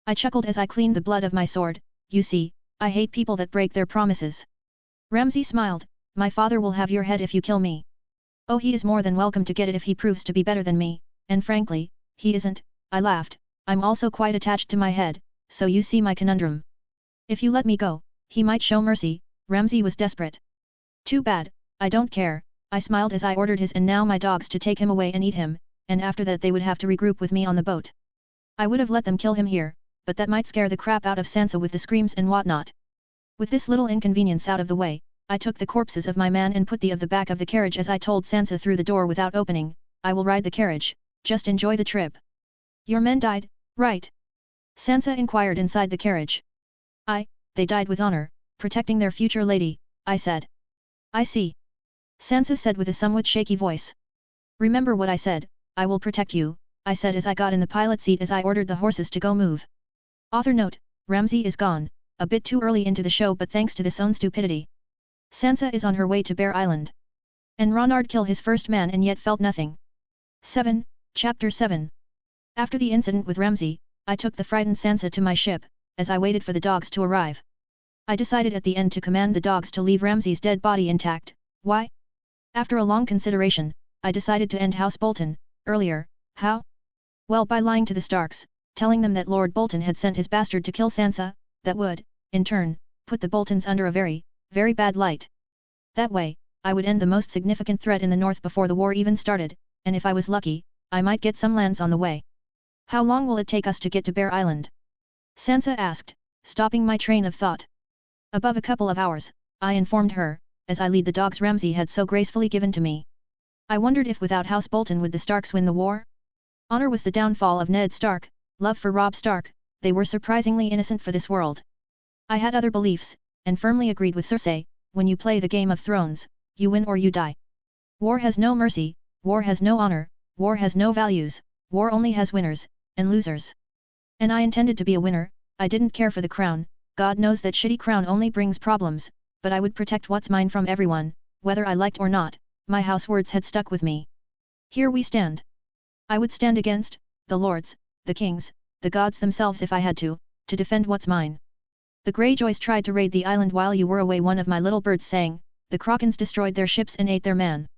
I chuckled as I cleaned the blood of my sword. You see, I hate people that break their promises. Ramsay smiled. My father will have your head if you kill me. Oh, he is more than welcome to get it if he proves to be better than me, and frankly, he isn't. I laughed. I'm also quite attached to my head, so you see my conundrum. If you let me go, he might show mercy. Ramsay was desperate. Too bad, I don't care. I smiled as I ordered his and now my dogs to take him away and eat him, and after that they would have to regroup with me on the boat. I would have let them kill him here, but that might scare the crap out of Sansa with the screams and whatnot. With this little inconvenience out of the way, I took the corpses of my man and put the back of the carriage as I told Sansa through the door without opening. I will ride the carriage, just enjoy the trip. Your men died, right? Sansa inquired inside the carriage. They died with honor, protecting their future lady, I said. I see. Sansa said with a somewhat shaky voice. Remember what I said, I will protect you, I said as I got in the pilot seat as I ordered the horses to go move. Author note, Ramsay is gone, a bit too early into the show but thanks to his own stupidity. Sansa is on her way to Bear Island. And Ronard killed his first man and yet felt nothing. 7. Chapter 7. After the incident with Ramsay, I took the frightened Sansa to my ship, as I waited for the dogs to arrive. I decided at the end to command the dogs to leave Ramsay's dead body intact. Why? After a long consideration, I decided to end House Bolton, earlier. How? Well, by lying to the Starks, telling them that Lord Bolton had sent his bastard to kill Sansa, that would, in turn, put the Boltons under a very, very bad light. That way, I would end the most significant threat in the north before the war even started, and if I was lucky, I might get some lands on the way. How long will it take us to get to Bear Island? Sansa asked, stopping my train of thought. Above a couple of hours, I informed her, as I lead the dogs Ramsay had so gracefully given to me. I wondered if without House Bolton would the Starks win the war? Honor was the downfall of Ned Stark, love for Robb Stark, they were surprisingly innocent for this world. I had other beliefs, and firmly agreed with Cersei, when you play the Game of Thrones, you win or you die. War has no mercy, war has no honor, war has no values, war only has winners, and losers. And I intended to be a winner, I didn't care for the crown, God knows that shitty crown only brings problems, but I would protect what's mine from everyone, whether I liked or not, my house words had stuck with me. Here we stand. I would stand against, the lords, the kings, the gods themselves if I had to defend what's mine. The Greyjoys tried to raid the island while you were away, one of my little birds sang, the Krakens destroyed their ships and ate their man.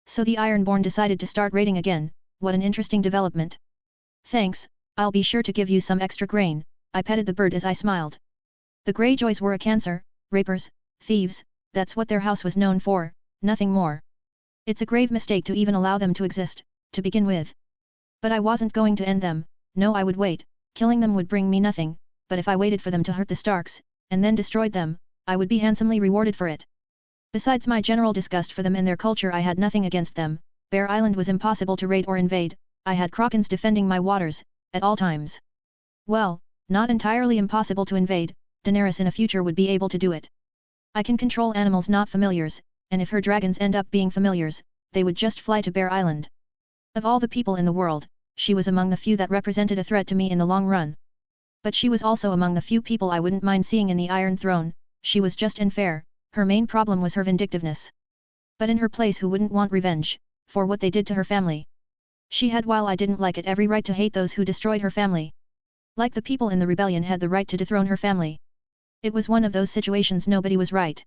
So the Ironborn decided to start raiding again, what an interesting development. Thanks, I'll be sure to give you some extra grain, I petted the bird as I smiled. The Greyjoys were a cancer, rapers, thieves, that's what their house was known for, nothing more. It's a grave mistake to even allow them to exist, to begin with. But I wasn't going to end them, no I would wait, killing them would bring me nothing, but if I waited for them to hurt the Starks, and then destroyed them, I would be handsomely rewarded for it. Besides my general disgust for them and their culture, I had nothing against them. Bear Island was impossible to raid or invade, I had Krakens defending my waters, at all times. Well, not entirely impossible to invade, Daenerys in a future would be able to do it. I can control animals, not familiars, and if her dragons end up being familiars, they would just fly to Bear Island. Of all the people in the world, she was among the few that represented a threat to me in the long run. But she was also among the few people I wouldn't mind seeing in the Iron Throne. She was just and fair, her main problem was her vindictiveness. But in her place, who wouldn't want revenge, for what they did to her family? She had, while I didn't like it, every right to hate those who destroyed her family. Like the people in the rebellion had the right to dethrone her family. It was one of those situations nobody was right.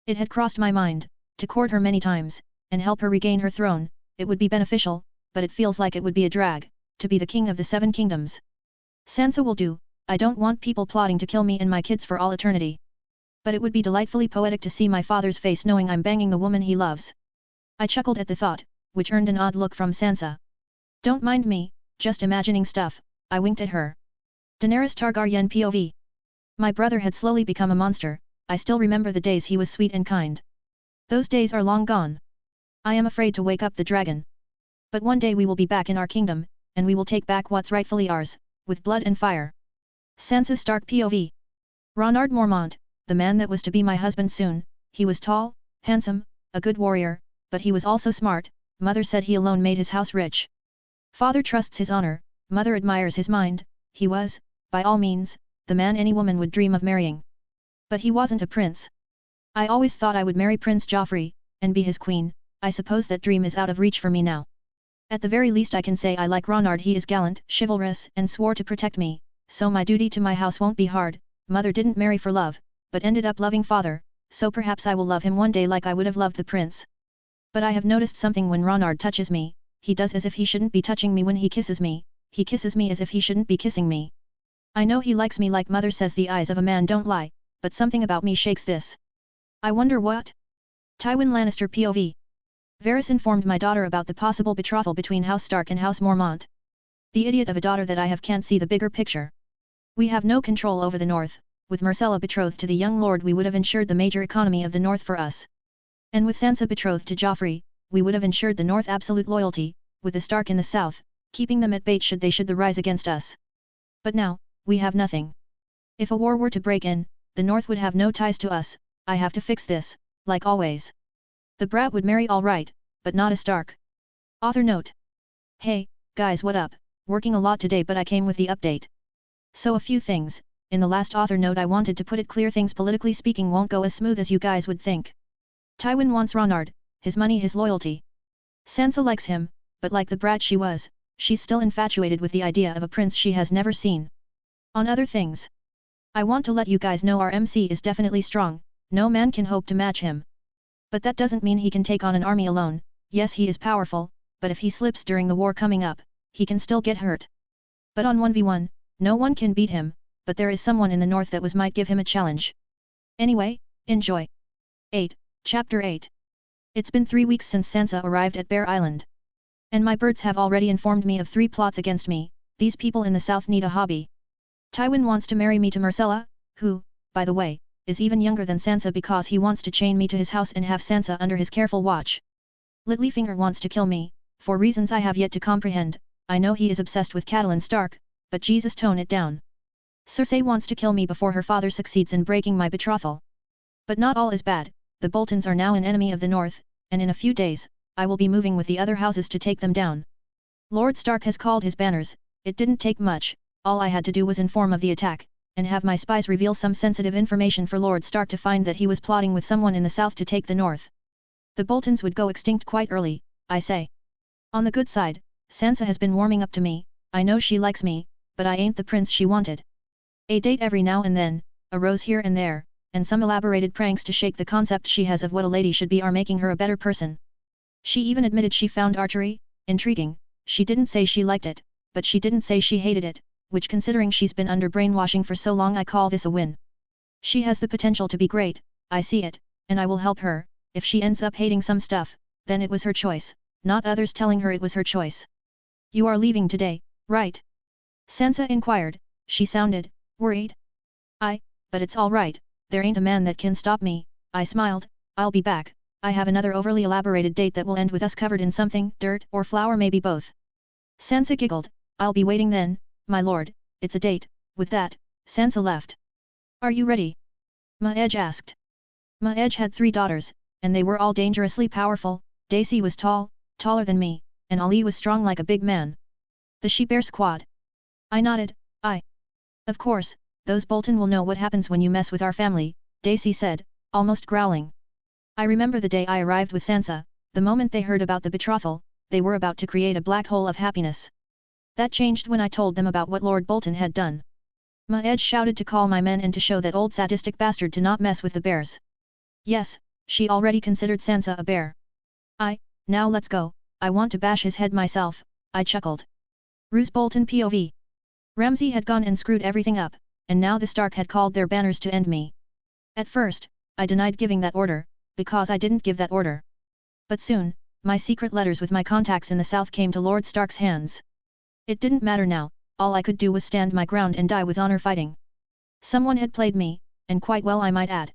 It had crossed my mind, to court her many times, and help her regain her throne, it would be beneficial, but it feels like it would be a drag, to be the king of the 7 kingdoms. Sansa will do, I don't want people plotting to kill me and my kids for all eternity. But it would be delightfully poetic to see my father's face knowing I'm banging the woman he loves. I chuckled at the thought, which earned an odd look from Sansa. Don't mind me, just imagining stuff, I winked at her. Daenerys Targaryen POV. My brother had slowly become a monster, I still remember the days he was sweet and kind. Those days are long gone. I am afraid to wake up the dragon. But one day we will be back in our kingdom, and we will take back what's rightfully ours, with blood and fire. Sansa Stark POV. Ronard Mormont, the man that was to be my husband soon, he was tall, handsome, a good warrior, but he was also smart. Mother said he alone made his house rich. Father trusts his honor, mother admires his mind. He was, by all means, the man any woman would dream of marrying. But he wasn't a prince. I always thought I would marry Prince Joffrey, and be his queen. I suppose that dream is out of reach for me now. At the very least I can say I like Ronard. He is gallant, chivalrous, and swore to protect me, so my duty to my house won't be hard. Mother didn't marry for love, but ended up loving father, so perhaps I will love him one day like I would have loved the prince. But I have noticed something when Ronard touches me. He does as if he shouldn't be touching me. When he kisses me as if he shouldn't be kissing me. I know he likes me like mother says the eyes of a man don't lie, but something about me shakes this. I wonder what? Tywin Lannister POV. Varys informed my daughter about the possible betrothal between House Stark and House Mormont. The idiot of a daughter that I have can't see the bigger picture. We have no control over the north. With Myrcella betrothed to the young lord we would have ensured the major economy of the north for us. And with Sansa betrothed to Joffrey, we would have ensured the north absolute loyalty, with the Stark in the south, keeping them at bay should the rise against us. But now, we have nothing. If a war were to break in, the north would have no ties to us. I have to fix this, like always. The brat would marry all right, but not a Stark. Author note. Hey, guys, what up? Working a lot today but I came with the update. So a few things. In the last author note I wanted to put it clear things politically speaking won't go as smooth as you guys would think. Tywin wants Ronard, his money, his loyalty. Sansa likes him, but like the brat she was, she's still infatuated with the idea of a prince she has never seen. On other things. I want to let you guys know our MC is definitely strong, no man can hope to match him. But that doesn't mean he can take on an army alone. Yes, he is powerful, but if he slips during the war coming up, he can still get hurt. But on 1v1, no one can beat him, but there is someone in the north that might give him a challenge. Anyway, enjoy. 8. Chapter 8. It's been 3 weeks since Sansa arrived at Bear Island. And my birds have already informed me of 3 plots against me. These people in the south need a hobby. Tywin wants to marry me to Myrcella, who, by the way, is even younger than Sansa because he wants to chain me to his house and have Sansa under his careful watch. Littlefinger wants to kill me, for reasons I have yet to comprehend. I know he is obsessed with Catelyn Stark, but Jesus, tone it down. Cersei wants to kill me before her father succeeds in breaking my betrothal. But not all is bad. The Boltons are now an enemy of the north, and in a few days, I will be moving with the other houses to take them down. Lord Stark has called his banners. It didn't take much. All I had to do was inform of the attack, and have my spies reveal some sensitive information for Lord Stark to find that he was plotting with someone in the south to take the north. The Boltons would go extinct quite early, I say. On the good side, Sansa has been warming up to me. I know she likes me, but I ain't the prince she wanted. A date every now and then, a rose here and there, and some elaborated pranks to shake the concept she has of what a lady should be are making her a better person. She even admitted she found archery intriguing. She didn't say she liked it, but she didn't say she hated it, which considering she's been under brainwashing for so long I call this a win. She has the potential to be great, I see it, and I will help her. If she ends up hating some stuff, then it was her choice, not others telling her it was her choice. You are leaving today, right? Sansa inquired. She sounded worried. But it's all right, there ain't a man that can stop me. I smiled. I'll be back. I have another overly elaborated date that will end with us covered in something, dirt or flour, maybe both. Sansa giggled. I'll be waiting then, my lord. It's a date. With that, Sansa left. Are you ready? Maege asked. Maege had 3 daughters, and they were all dangerously powerful. Daisy was tall, taller than me, and Ali was strong like a big man. The she-bear squad. I nodded. Of course, those Bolton will know what happens when you mess with our family, Daisy said, almost growling. I remember the day I arrived with Sansa. The moment they heard about the betrothal, they were about to create a black hole of happiness. That changed when I told them about what Lord Bolton had done. Maege shouted to call my men and to show that old sadistic bastard to not mess with the bears. Yes, she already considered Sansa a bear. Now let's go, I want to bash his head myself, I chuckled. Roose Bolton POV. Ramsay had gone and screwed everything up, and now the Stark had called their banners to end me. At first, I denied giving that order, because I didn't give that order. But soon, my secret letters with my contacts in the south came to Lord Stark's hands. It didn't matter now, all I could do was stand my ground and die with honor fighting. Someone had played me, and quite well I might add.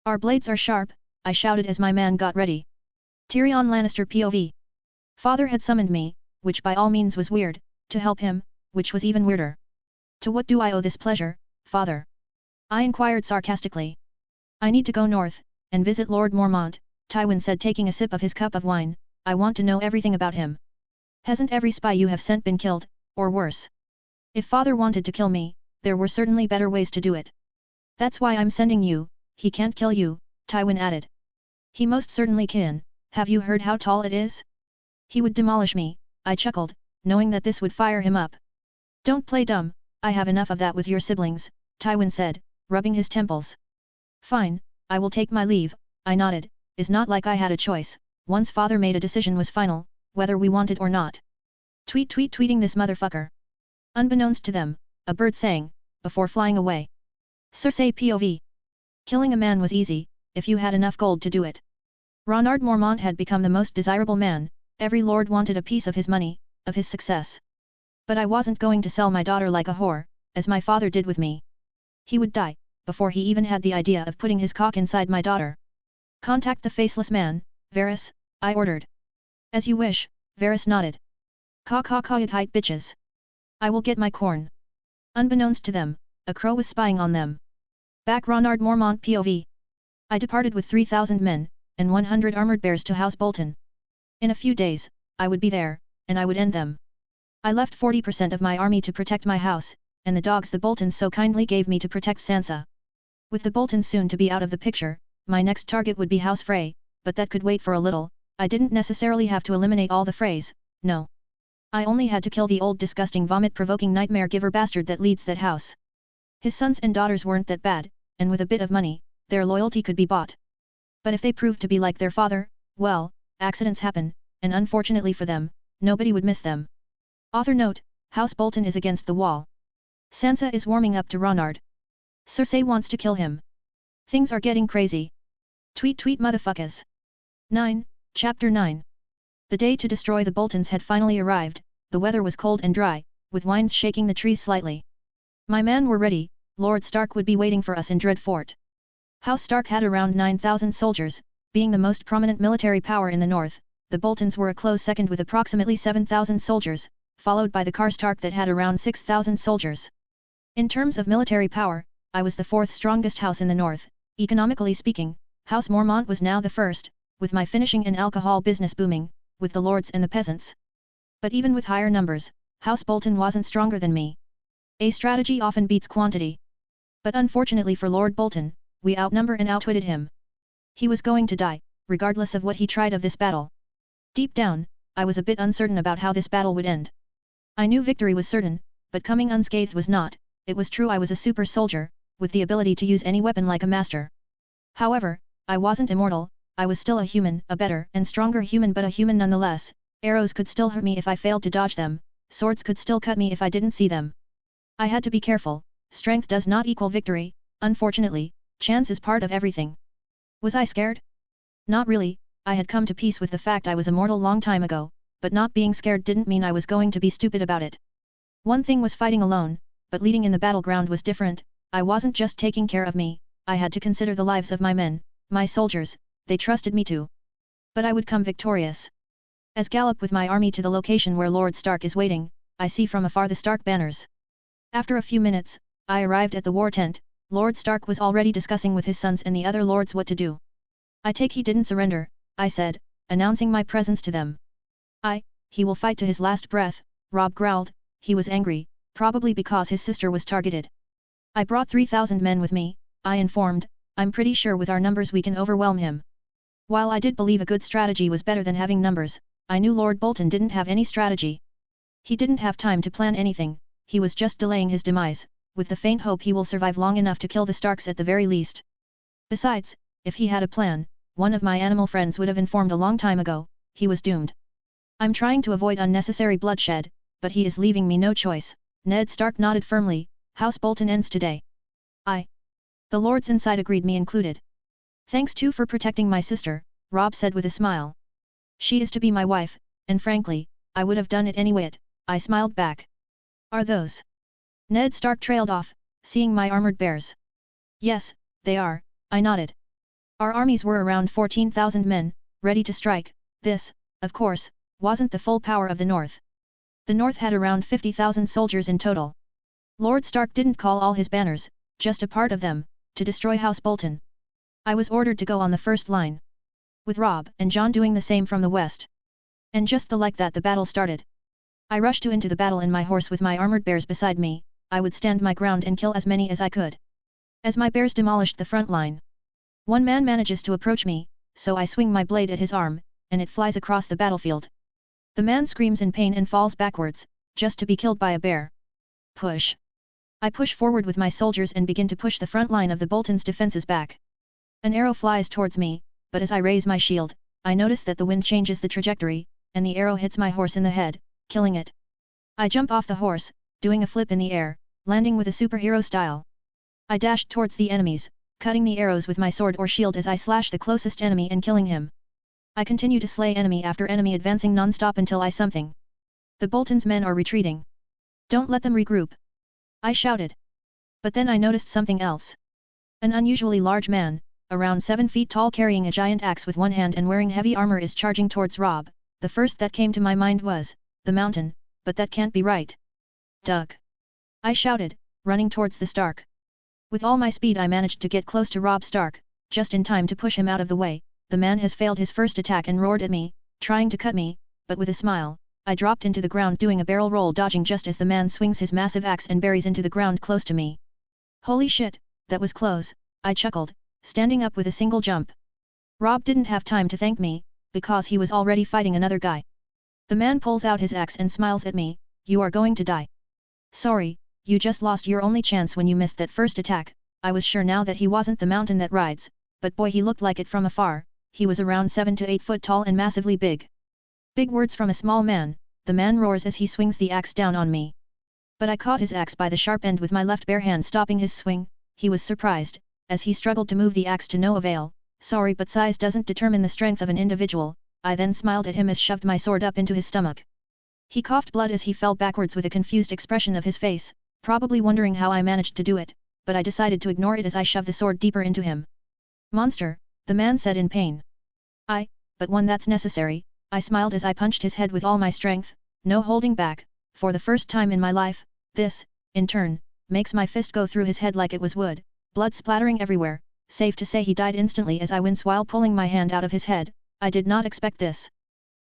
Our blades are sharp, I shouted as my man got ready. Tyrion Lannister POV. Father had summoned me, which by all means was weird, to help him, which was even weirder. To what do I owe this pleasure, father? I inquired sarcastically. I need to go north, and visit Lord Mormont, Tywin said taking a sip of his cup of wine. I want to know everything about him. Hasn't every spy you have sent been killed, or worse? If father wanted to kill me, there were certainly better ways to do it. That's why I'm sending you. He can't kill you, Tywin added. He most certainly can. Have you heard how tall it is? He would demolish me, I chuckled, knowing that this would fire him up. Don't play dumb, I have enough of that with your siblings, Tywin said, rubbing his temples. Fine, I will take my leave, I nodded. It's not like I had a choice. Once father made a decision was final, whether we wanted or not. Tweeting this motherfucker. Unbeknownst to them, a bird sang, before flying away. Cersei POV. Killing a man was easy, if you had enough gold to do it. Ronard Mormont had become the most desirable man, every lord wanted a piece of his money, of his success. But I wasn't going to sell my daughter like a whore, as my father did with me. He would die, before he even had the idea of putting his cock inside my daughter. Contact the faceless man, Varys, I ordered. As you wish, Varys nodded. Height bitches. I will get my corn. Unbeknownst to them, a crow was spying on them. Back Ronard Mormont POV. I departed with 3,000 men, and 100 armored bears to House Bolton. In a few days, I would be there, and I would end them. I left 40% of my army to protect my house, and the dogs the Boltons so kindly gave me to protect Sansa. With the Boltons soon to be out of the picture, my next target would be House Frey, but that could wait for a little. I didn't necessarily have to eliminate all the Freys, no. I only had to kill the old disgusting vomit-provoking nightmare-giver bastard that leads that house. His sons and daughters weren't that bad, and with a bit of money, their loyalty could be bought. But if they proved to be like their father, well, accidents happen, and unfortunately for them, nobody would miss them. Author note, House Bolton is against the wall. Sansa is warming up to Ronard. Cersei wants to kill him. Things are getting crazy. Tweet motherfuckers. 9, Chapter 9. The day to destroy the Boltons had finally arrived. The weather was cold and dry, with winds shaking the trees slightly. My men were ready. Lord Stark would be waiting for us in Dreadfort. House Stark had around 9,000 soldiers, being the most prominent military power in the north. The Boltons were a close second with approximately 7,000 soldiers, followed by the Karstark that had around 6,000 soldiers. In terms of military power, I was the fourth strongest house in the north. Economically speaking, House Mormont was now the first, with my finishing and alcohol business booming, with the lords and the peasants. But even with higher numbers, House Bolton wasn't stronger than me. A strategy often beats quantity. But unfortunately for Lord Bolton, we outnumber and outwitted him. He was going to die, regardless of what he tried of this battle. Deep down, I was a bit uncertain about how this battle would end. I knew victory was certain, but coming unscathed was not. It was true I was a super soldier, with the ability to use any weapon like a master. However, I wasn't immortal. I was still a human, a better and stronger human, but a human nonetheless. Arrows could still hurt me if I failed to dodge them, swords could still cut me if I didn't see them. I had to be careful. Strength does not equal victory, unfortunately. Chance is part of everything. Was I scared? Not really. I had come to peace with the fact I was immortal long time ago, but not being scared didn't mean I was going to be stupid about it. One thing was fighting alone, but leading in the battleground was different. I wasn't just taking care of me, I had to consider the lives of my men, my soldiers. They trusted me too. But I would come victorious. As gallop with my army to the location where Lord Stark is waiting, I see from afar the Stark banners. After a few minutes, I arrived at the war tent. Lord Stark was already discussing with his sons and the other lords what to do. I take he didn't surrender, I said, announcing my presence to them. He will fight to his last breath, Robb growled. He was angry, probably because his sister was targeted. I brought 3,000 men with me, I informed. I'm pretty sure with our numbers we can overwhelm him. While I did believe a good strategy was better than having numbers, I knew Lord Bolton didn't have any strategy. He didn't have time to plan anything, he was just delaying his demise, with the faint hope he will survive long enough to kill the Starks at the very least. Besides, if he had a plan, one of my animal friends would have informed a long time ago. He was doomed. I'm trying to avoid unnecessary bloodshed, but he is leaving me no choice. Ned Stark nodded firmly. House Bolton ends today. The lords inside agreed, me included. Thanks too for protecting my sister, Robb said with a smile. She is to be my wife, and frankly, I would have done it anyway. I smiled back. Are those? Ned Stark trailed off, seeing my armored bears. Yes, they are, I nodded. Our armies were around 14,000 men, ready to strike. This, of course, wasn't the full power of the North. The North had around 50,000 soldiers in total. Lord Stark didn't call all his banners, just a part of them, to destroy House Bolton. I was ordered to go on the first line, with Robb and Jon doing the same from the west. And just like that the battle started. I rushed into the battle in my horse with my armored bears beside me. I would stand my ground and kill as many as I could. As my bears demolished the front line, one man manages to approach me, so I swing my blade at his arm, and it flies across the battlefield. The man screams in pain and falls backwards, just to be killed by a bear. Push. I push forward with my soldiers and begin to push the front line of the Bolton's defenses back. An arrow flies towards me, but as I raise my shield, I notice that the wind changes the trajectory, and the arrow hits my horse in the head, killing it. I jump off the horse, doing a flip in the air, landing with a superhero style. I dashed towards the enemies, cutting the arrows with my sword or shield as I slash the closest enemy and killing him. I continue to slay enemy after enemy, advancing non-stop until I something. The Bolton's men are retreating. Don't let them regroup, I shouted. But then I noticed something else. An unusually large man, around 7 feet tall, carrying a giant axe with one hand and wearing heavy armor, is charging towards Robb. The first that came to my mind was, the mountain, but that can't be right. Duck! I shouted, running towards the Stark. With all my speed I managed to get close to Robb Stark, just in time to push him out of the way. The man has failed his first attack and roared at me, trying to cut me, but with a smile, I dropped into the ground doing a barrel roll, dodging just as the man swings his massive axe and buries into the ground close to me. Holy shit, that was close, I chuckled, standing up with a single jump. Robb didn't have time to thank me, because he was already fighting another guy. The man pulls out his axe and smiles at me, you are going to die. Sorry, you just lost your only chance when you missed that first attack. I was sure now that he wasn't the mountain that rides, but boy, he looked like it from afar. He was around 7 to 8 foot tall and massively big. Big words from a small man, the man roars as he swings the axe down on me. But I caught his axe by the sharp end with my left bare hand, stopping his swing. He was surprised, as he struggled to move the axe to no avail. Sorry, but size doesn't determine the strength of an individual. I then smiled at him as shoved my sword up into his stomach. He coughed blood as he fell backwards with a confused expression of his face, probably wondering how I managed to do it, but I decided to ignore it as I shoved the sword deeper into him. Monster, the man said in pain. But one that's necessary, I smiled as I punched his head with all my strength, no holding back. For the first time in my life, this, in turn, makes my fist go through his head like it was wood, blood splattering everywhere. Safe to say he died instantly as I wince while pulling my hand out of his head. I did not expect this.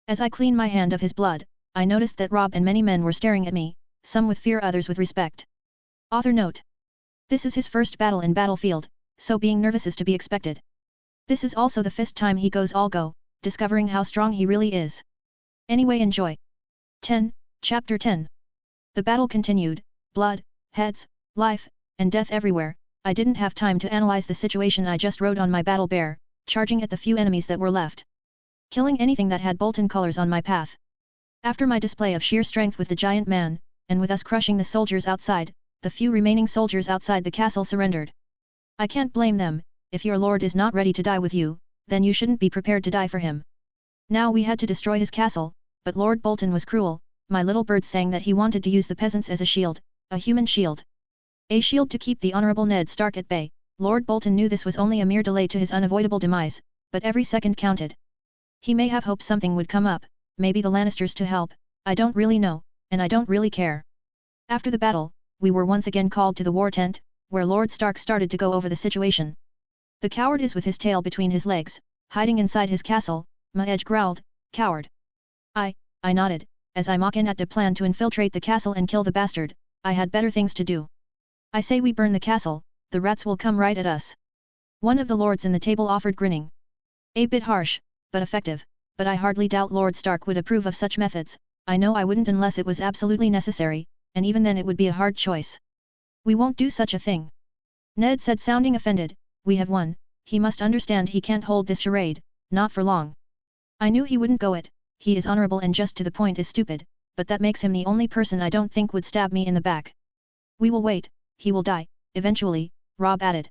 As I cleaned my hand of his blood, I noticed that Robb and many men were staring at me, some with fear, others with respect. Author note: this is his first battle in battlefield, so being nervous is to be expected. This is also the first time he goes all go, discovering how strong he really is. Anyway, enjoy. 10, Chapter 10. The battle continued, blood, heads, life, and death everywhere. I didn't have time to analyze the situation. I just rode on my battle bear, charging at the few enemies that were left, killing anything that had Bolton colors on my path. After my display of sheer strength with the giant man, and with us crushing the soldiers outside, the few remaining soldiers outside the castle surrendered. I can't blame them. If your lord is not ready to die with you, then you shouldn't be prepared to die for him. Now we had to destroy his castle, but Lord Bolton was cruel. My little bird sang that he wanted to use the peasants as a shield, a human shield. A shield to keep the Honorable Ned Stark at bay. Lord Bolton knew this was only a mere delay to his unavoidable demise, but every second counted. He may have hoped something would come up, maybe the Lannisters to help, I don't really know, and I don't really care. After the battle, we were once again called to the war tent, where Lord Stark started to go over the situation. The coward is with his tail between his legs, hiding inside his castle. Maedge growled, coward. I nodded, as I mock in at the plan to infiltrate the castle and kill the bastard. I had better things to do. I say we burn the castle, the rats will come right at us. One of the lords in the table offered, grinning. A bit harsh, but effective, but I hardly doubt Lord Stark would approve of such methods. I know I wouldn't unless it was absolutely necessary, and even then it would be a hard choice. We won't do such a thing, Ned said, sounding offended. We have won, he must understand he can't hold this charade, not for long. I knew he wouldn't go it. He is honorable and just to the point is stupid, but that makes him the only person I don't think would stab me in the back. We will wait, he will die, eventually, Robb added.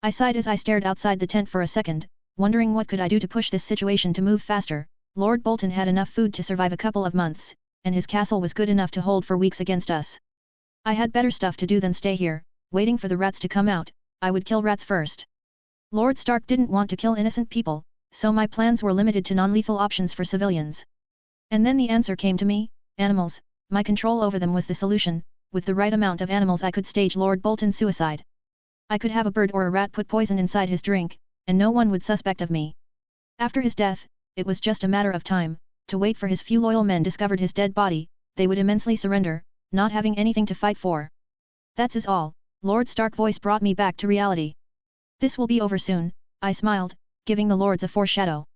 I sighed as I stared outside the tent for a second, wondering what could I do to push this situation to move faster. Lord Bolton had enough food to survive a couple of months, and his castle was good enough to hold for weeks against us. I had better stuff to do than stay here, waiting for the rats to come out. I would kill rats first. Lord Stark didn't want to kill innocent people, so my plans were limited to non-lethal options for civilians. And then the answer came to me, animals, my control over them was the solution, with the right amount of animals I could stage Lord Bolton's suicide. I could have a bird or a rat put poison inside his drink, and no one would suspect of me. After his death, it was just a matter of time, to wait for his few loyal men discovered his dead body, they would immensely surrender, not having anything to fight for. That's is all, Lord Stark's voice brought me back to reality. This will be over soon, I smiled, giving the lords a foreshadow.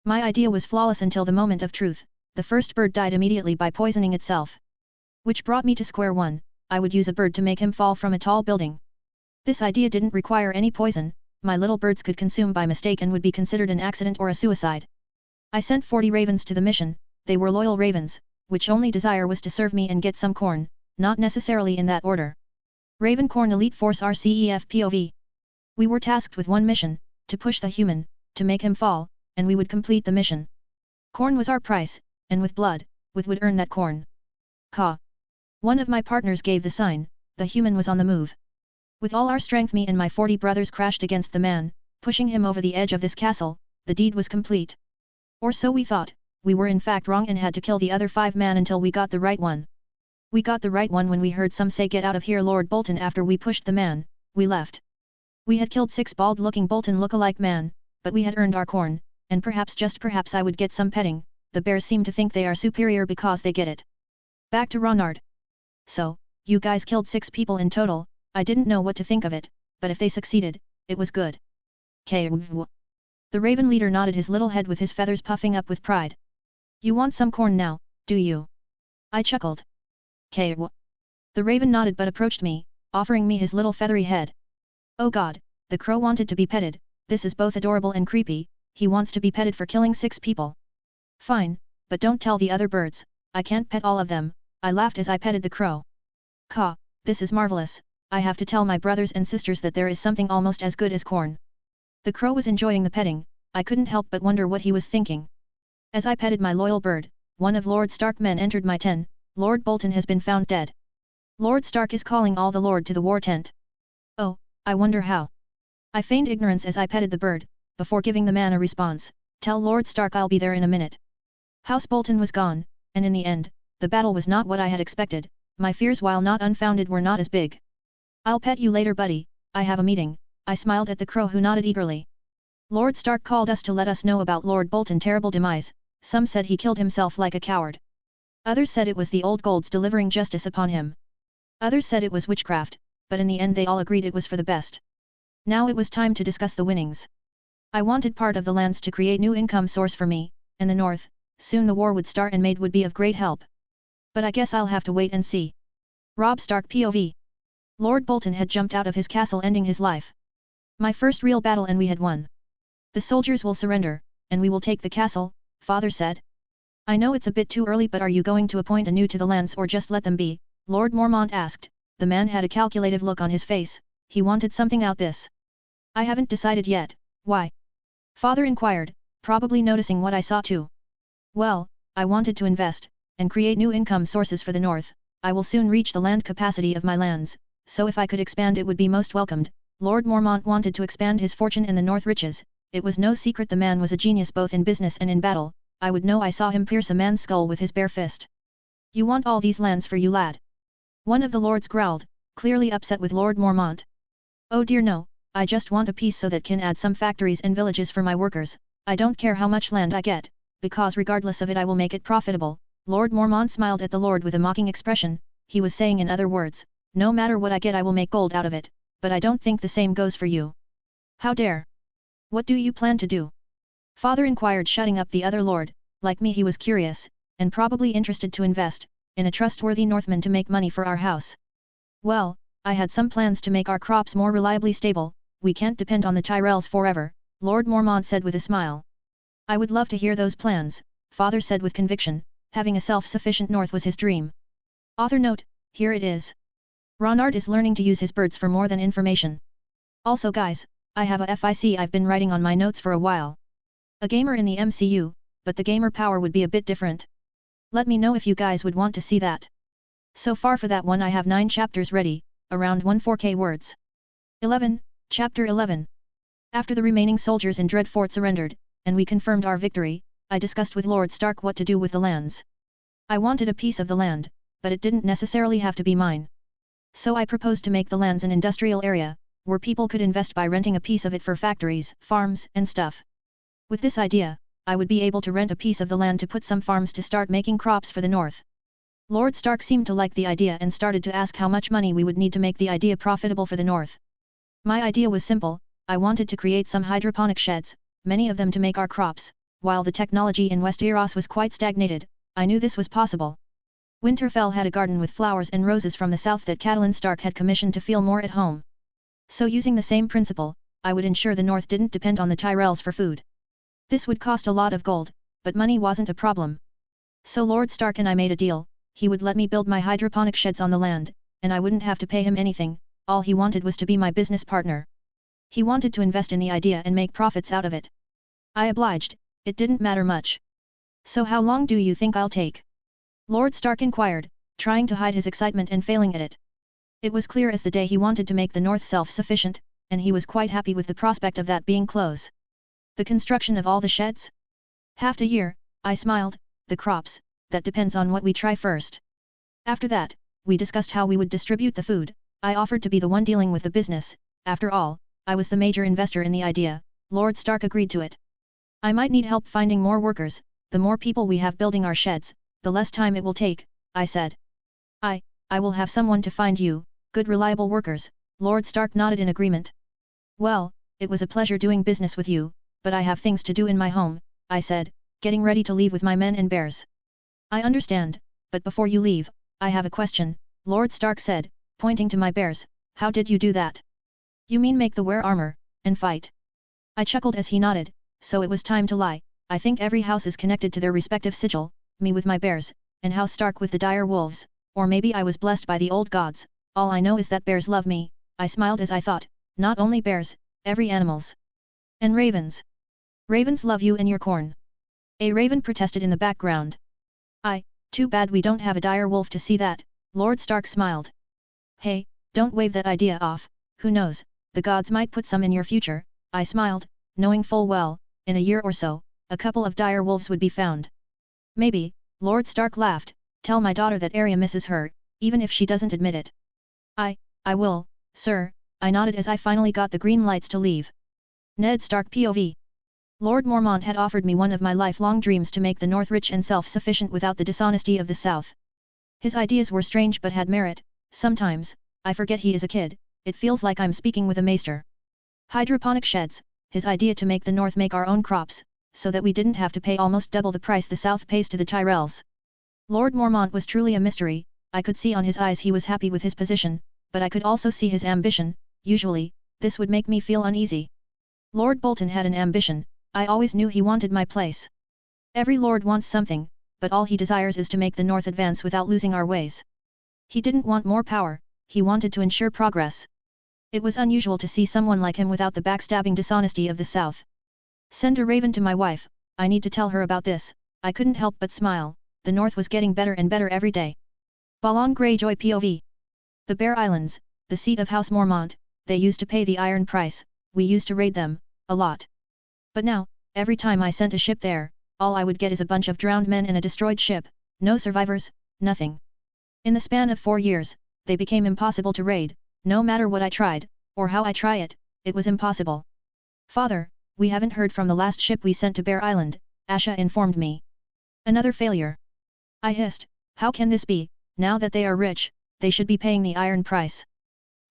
My idea was flawless until the moment of truth, the first bird died immediately by poisoning itself. Which brought me to square one, I would use a bird to make him fall from a tall building. This idea didn't require any poison, my little birds could consume by mistake and would be considered an accident or a suicide. I sent 40 ravens to the mission, they were loyal ravens, which only desire was to serve me and get some corn, not necessarily in that order. Raven Corn Elite Force RCEF POV. We were tasked with one mission, to push the human, to make him fall, and we would complete the mission. Corn was our price, and with blood, would earn that corn. Caw. One of my partners gave the sign, the human was on the move. With all our strength me and my 40 brothers crashed against the man, pushing him over the edge of this castle, the deed was complete. Or so we thought, we were in fact wrong and had to kill the other 5 men until we got the right one. We got the right one when we heard some say get out of here Lord Bolton after we pushed the man, we left. We had killed 6 bald-looking Bolton look-alike man, but we had earned our corn, and perhaps just perhaps I would get some petting, the bears seem to think they are superior because they get it. Back to Ronard. So, you guys killed 6 people in total, I didn't know what to think of it, but if they succeeded, it was good. The Raven leader nodded his little head with his feathers puffing up with pride. You want some corn now, do you? I chuckled. The Raven nodded but approached me, offering me his little feathery head. Oh god, the crow wanted to be petted, this is both adorable and creepy, he wants to be petted for killing 6 people. Fine, but don't tell the other birds, I can't pet all of them, I laughed as I petted the crow. Caw, this is marvelous, I have to tell my brothers and sisters that there is something almost as good as corn. The crow was enjoying the petting, I couldn't help but wonder what he was thinking. As I petted my loyal bird, one of Lord Stark's men entered my tent. Lord Bolton has been found dead. Lord Stark is calling all the lord to the war tent. Oh, I wonder how. I feigned ignorance as I petted the bird, before giving the man a response, tell Lord Stark I'll be there in a minute. House Bolton was gone, and in the end, the battle was not what I had expected, my fears while not unfounded were not as big. I'll pet you later buddy, I have a meeting, I smiled at the crow who nodded eagerly. Lord Stark called us to let us know about Lord Bolton's terrible demise, some said he killed himself like a coward. Others said it was the old golds delivering justice upon him. Others said it was witchcraft, but in the end they all agreed it was for the best. Now it was time to discuss the winnings. I wanted part of the lands to create new income source for me, and the north, soon the war would start and maid would be of great help. But I guess I'll have to wait and see. Robb Stark POV. Lord Bolton had jumped out of his castle ending his life. My first real battle and we had won. The soldiers will surrender, and we will take the castle, father said. I know it's a bit too early but are you going to appoint a new to the lands or just let them be, Lord Mormont asked, the man had a calculative look on his face, he wanted something out this. I haven't decided yet, why? Father inquired, probably noticing what I saw too. Well, I wanted to invest, and create new income sources for the north, I will soon reach the land capacity of my lands, so if I could expand it would be most welcomed, Lord Mormont wanted to expand his fortune and the north riches, it was no secret the man was a genius both in business and in battle. I would know I saw him pierce a man's skull with his bare fist. You want all these lands for you lad? One of the lords growled, clearly upset with Lord Mormont. Oh dear no, I just want a piece so that can add some factories and villages for my workers, I don't care how much land I get, because regardless of it I will make it profitable. Lord Mormont smiled at the lord with a mocking expression, he was saying in other words, no matter what I get I will make gold out of it, but I don't think the same goes for you. How dare? What do you plan to do? Father inquired shutting up the other lord, like me he was curious, and probably interested to invest, in a trustworthy Northman to make money for our house. Well, I had some plans to make our crops more reliably stable, we can't depend on the Tyrells forever, Lord Mormont said with a smile. I would love to hear those plans, Father said with conviction, having a self-sufficient north was his dream. Author note, here it is. Ronard is learning to use his birds for more than information. Also guys, I have a FIC I've been writing on my notes for a while. A gamer in the MCU, but the gamer power would be a bit different. Let me know if you guys would want to see that. So far for that one I have 9 chapters ready, around 14k words. 11, Chapter 11. After the remaining soldiers in Dreadfort surrendered, and we confirmed our victory, I discussed with Lord Stark what to do with the lands. I wanted a piece of the land, but it didn't necessarily have to be mine. So I proposed to make the lands an industrial area, where people could invest by renting a piece of it for factories, farms, and stuff. With this idea, I would be able to rent a piece of the land to put some farms to start making crops for the north. Lord Stark seemed to like the idea and started to ask how much money we would need to make the idea profitable for the north. My idea was simple, I wanted to create some hydroponic sheds, many of them to make our crops. While the technology in Westeros was quite stagnated, I knew this was possible. Winterfell had a garden with flowers and roses from the south that Catelyn Stark had commissioned to feel more at home. So using the same principle, I would ensure the north didn't depend on the Tyrells for food. This would cost a lot of gold, but money wasn't a problem. So Lord Stark and I made a deal, he would let me build my hydroponic sheds on the land, and I wouldn't have to pay him anything, all he wanted was to be my business partner. He wanted to invest in the idea and make profits out of it. I obliged, it didn't matter much. So how long do you think I'll take? Lord Stark inquired, trying to hide his excitement and failing at it. It was clear as the day he wanted to make the north self-sufficient, and he was quite happy with the prospect of that being close. The construction of all the sheds? Half a year, I smiled, the crops, that depends on what we try first. After that, we discussed how we would distribute the food. I offered to be the one dealing with the business, after all, I was the major investor in the idea. Lord Stark agreed to it. I might need help finding more workers, the more people we have building our sheds, the less time it will take, I said. I will have someone to find you, good reliable workers, Lord Stark nodded in agreement. Well, it was a pleasure doing business with you, but I have things to do in my home, I said, getting ready to leave with my men and bears. I understand, but before you leave, I have a question, Lord Stark said, pointing to my bears, how did you do that? You mean make the wear armor, and fight? I chuckled as he nodded, so it was time to lie, I think every house is connected to their respective sigil, me with my bears, and House Stark with the dire wolves, or maybe I was blessed by the old gods, all I know is that bears love me, I smiled as I thought, not only bears, every animals. And ravens. Ravens love you and your corn. A raven protested in the background. Too bad we don't have a dire wolf to see that, Lord Stark smiled. Hey, don't wave that idea off, who knows, the gods might put some in your future, I smiled, knowing full well, in a year or so, a couple of dire wolves would be found. Maybe, Lord Stark laughed, tell my daughter that Arya misses her, even if she doesn't admit it. I will, sir, I nodded as I finally got the green lights to leave. Ned Stark POV. Lord Mormont had offered me one of my lifelong dreams to make the North rich and self-sufficient without the dishonesty of the South. His ideas were strange but had merit. Sometimes, I forget he is a kid, it feels like I'm speaking with a maester. Hydroponic sheds, his idea to make the North make our own crops, so that we didn't have to pay almost double the price the South pays to the Tyrells. Lord Mormont was truly a mystery, I could see on his eyes he was happy with his position, but I could also see his ambition. Usually, this would make me feel uneasy. Lord Bolton had an ambition, I always knew he wanted my place. Every lord wants something, but all he desires is to make the North advance without losing our ways. He didn't want more power, he wanted to ensure progress. It was unusual to see someone like him without the backstabbing dishonesty of the South. Send a raven to my wife, I need to tell her about this, I couldn't help but smile, the North was getting better and better every day. Balon Greyjoy POV. The Bear Islands, the seat of House Mormont, they used to pay the iron price, we used to raid them, a lot. But now, every time I sent a ship there, all I would get is a bunch of drowned men and a destroyed ship, no survivors, nothing. In the span of 4 years, they became impossible to raid, no matter what I tried, or how I try it, it was impossible. Father, we haven't heard from the last ship we sent to Bear Island, Asha informed me. Another failure. I hissed, how can this be, now that they are rich, they should be paying the iron price.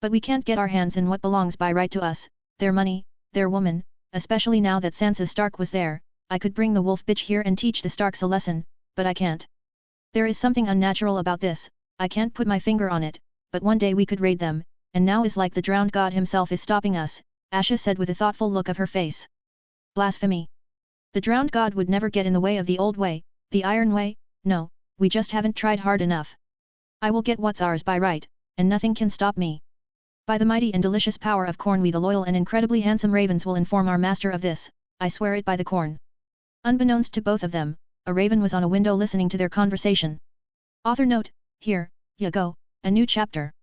But we can't get our hands in what belongs by right to us, their money, their woman, especially now that Sansa Stark was there, I could bring the wolf bitch here and teach the Starks a lesson, but I can't. There is something unnatural about this, I can't put my finger on it, but one day we could raid them, and now is like the drowned god himself is stopping us, Asha said with a thoughtful look of her face. Blasphemy. The drowned god would never get in the way of the old way, the iron way, no, we just haven't tried hard enough. I will get what's ours by right, and nothing can stop me. By the mighty and delicious power of corn we the loyal and incredibly handsome ravens will inform our master of this, I swear it by the corn. Unbeknownst to both of them, a raven was on a window listening to their conversation. Author note, here, ya go, a new chapter.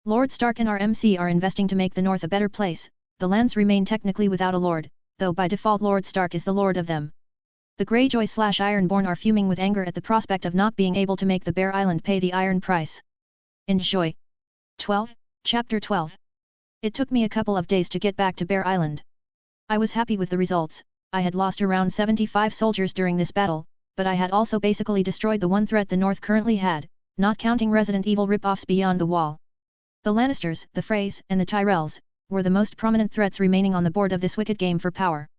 Lord Stark and our MC are investing to make the North a better place, the lands remain technically without a lord, though by default Lord Stark is the lord of them. The Greyjoy/Ironborn are fuming with anger at the prospect of not being able to make the Bear Island pay the iron price. Enjoy. 12. Chapter 12. It took me a couple of days to get back to Bear Island. I was happy with the results. I had lost around 75 soldiers during this battle, but I had also basically destroyed the one threat the North currently had, not counting Resident Evil rip-offs beyond the wall. The Lannisters, the Freys, and the Tyrells were the most prominent threats remaining on the board of this wicked game for power.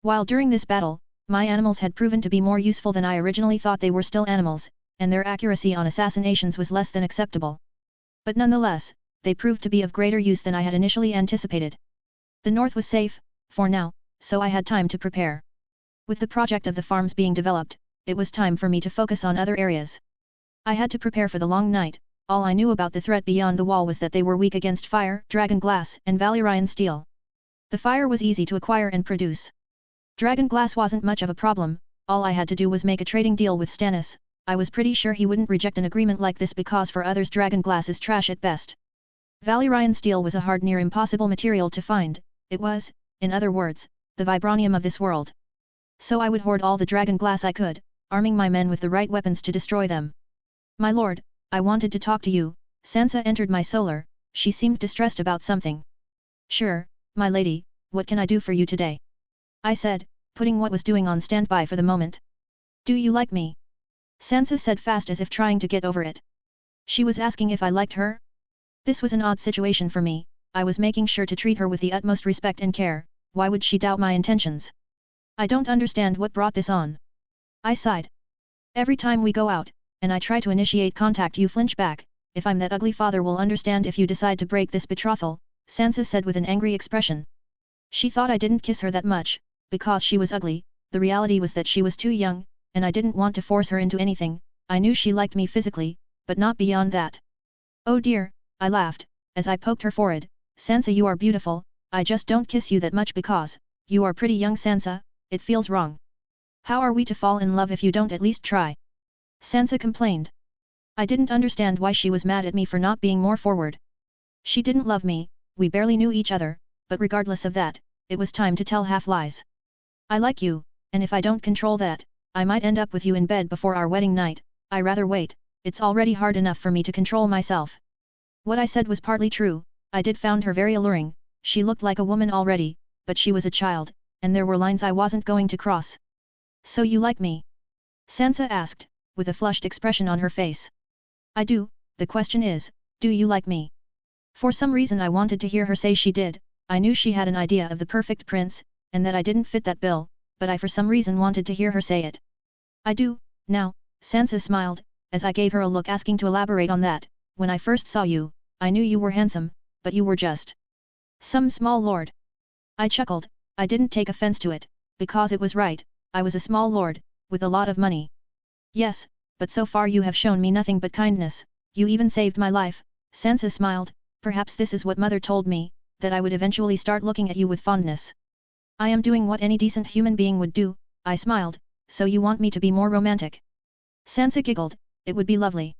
While during this battle, my animals had proven to be more useful than I originally thought. They were still animals, and their accuracy on assassinations was less than acceptable. But nonetheless, they proved to be of greater use than I had initially anticipated. The North was safe, for now, so I had time to prepare. With the project of the farms being developed, it was time for me to focus on other areas. I had to prepare for the long night. All I knew about the threat beyond the wall was that they were weak against fire, dragon glass, and Valyrian steel. The fire was easy to acquire and produce. Dragon glass wasn't much of a problem. All I had to do was make a trading deal with Stannis. I was pretty sure he wouldn't reject an agreement like this because for others dragon glass is trash at best. Valyrian steel was a hard near impossible material to find. It was, in other words, the vibranium of this world. So I would hoard all the dragon glass I could, arming my men with the right weapons to destroy them. My lord, I wanted to talk to you. Sansa entered my solar. She seemed distressed about something. Sure, my lady, what can I do for you today? I said, putting what was doing on standby for the moment. Do you like me? Sansa said fast as if trying to get over it. She was asking if I liked her? This was an odd situation for me. I was making sure to treat her with the utmost respect and care. Why would she doubt my intentions? I don't understand what brought this on. I sighed. Every time we go out, and I try to initiate contact, you flinch back. If I'm that ugly, father will understand if you decide to break this betrothal, Sansa said with an angry expression. She thought I didn't kiss her that much, because she was ugly. The reality was that she was too young, and I didn't want to force her into anything. I knew she liked me physically, but not beyond that. Oh dear, I laughed, as I poked her forehead. Sansa, you are beautiful. I just don't kiss you that much because you are pretty young, Sansa. It feels wrong. How are we to fall in love if you don't at least try? Sansa complained. I didn't understand why she was mad at me for not being more forward. She didn't love me, we barely knew each other, but regardless of that, it was time to tell half-lies. I like you, and if I don't control that, I might end up with you in bed before our wedding night. I rather wait. It's already hard enough for me to control myself. What I said was partly true. I did found her very alluring. She looked like a woman already, but she was a child, and there were lines I wasn't going to cross. So you like me? Sansa asked, with a flushed expression on her face. I do. The question is, do you like me? For some reason I wanted to hear her say she did. I knew she had an idea of the perfect prince, and that I didn't fit that bill, but I for some reason wanted to hear her say it. I do, now, Sansa smiled, as I gave her a look asking to elaborate on that. When I first saw you, I knew you were handsome, but you were just some small lord. I chuckled. I didn't take offense to it, because it was right. I was a small lord, with a lot of money. Yes, but so far you have shown me nothing but kindness. You even saved my life. Sansa smiled. Perhaps this is what mother told me, that I would eventually start looking at you with fondness. I am doing what any decent human being would do. I smiled. So you want me to be more romantic? Sansa giggled. It would be lovely.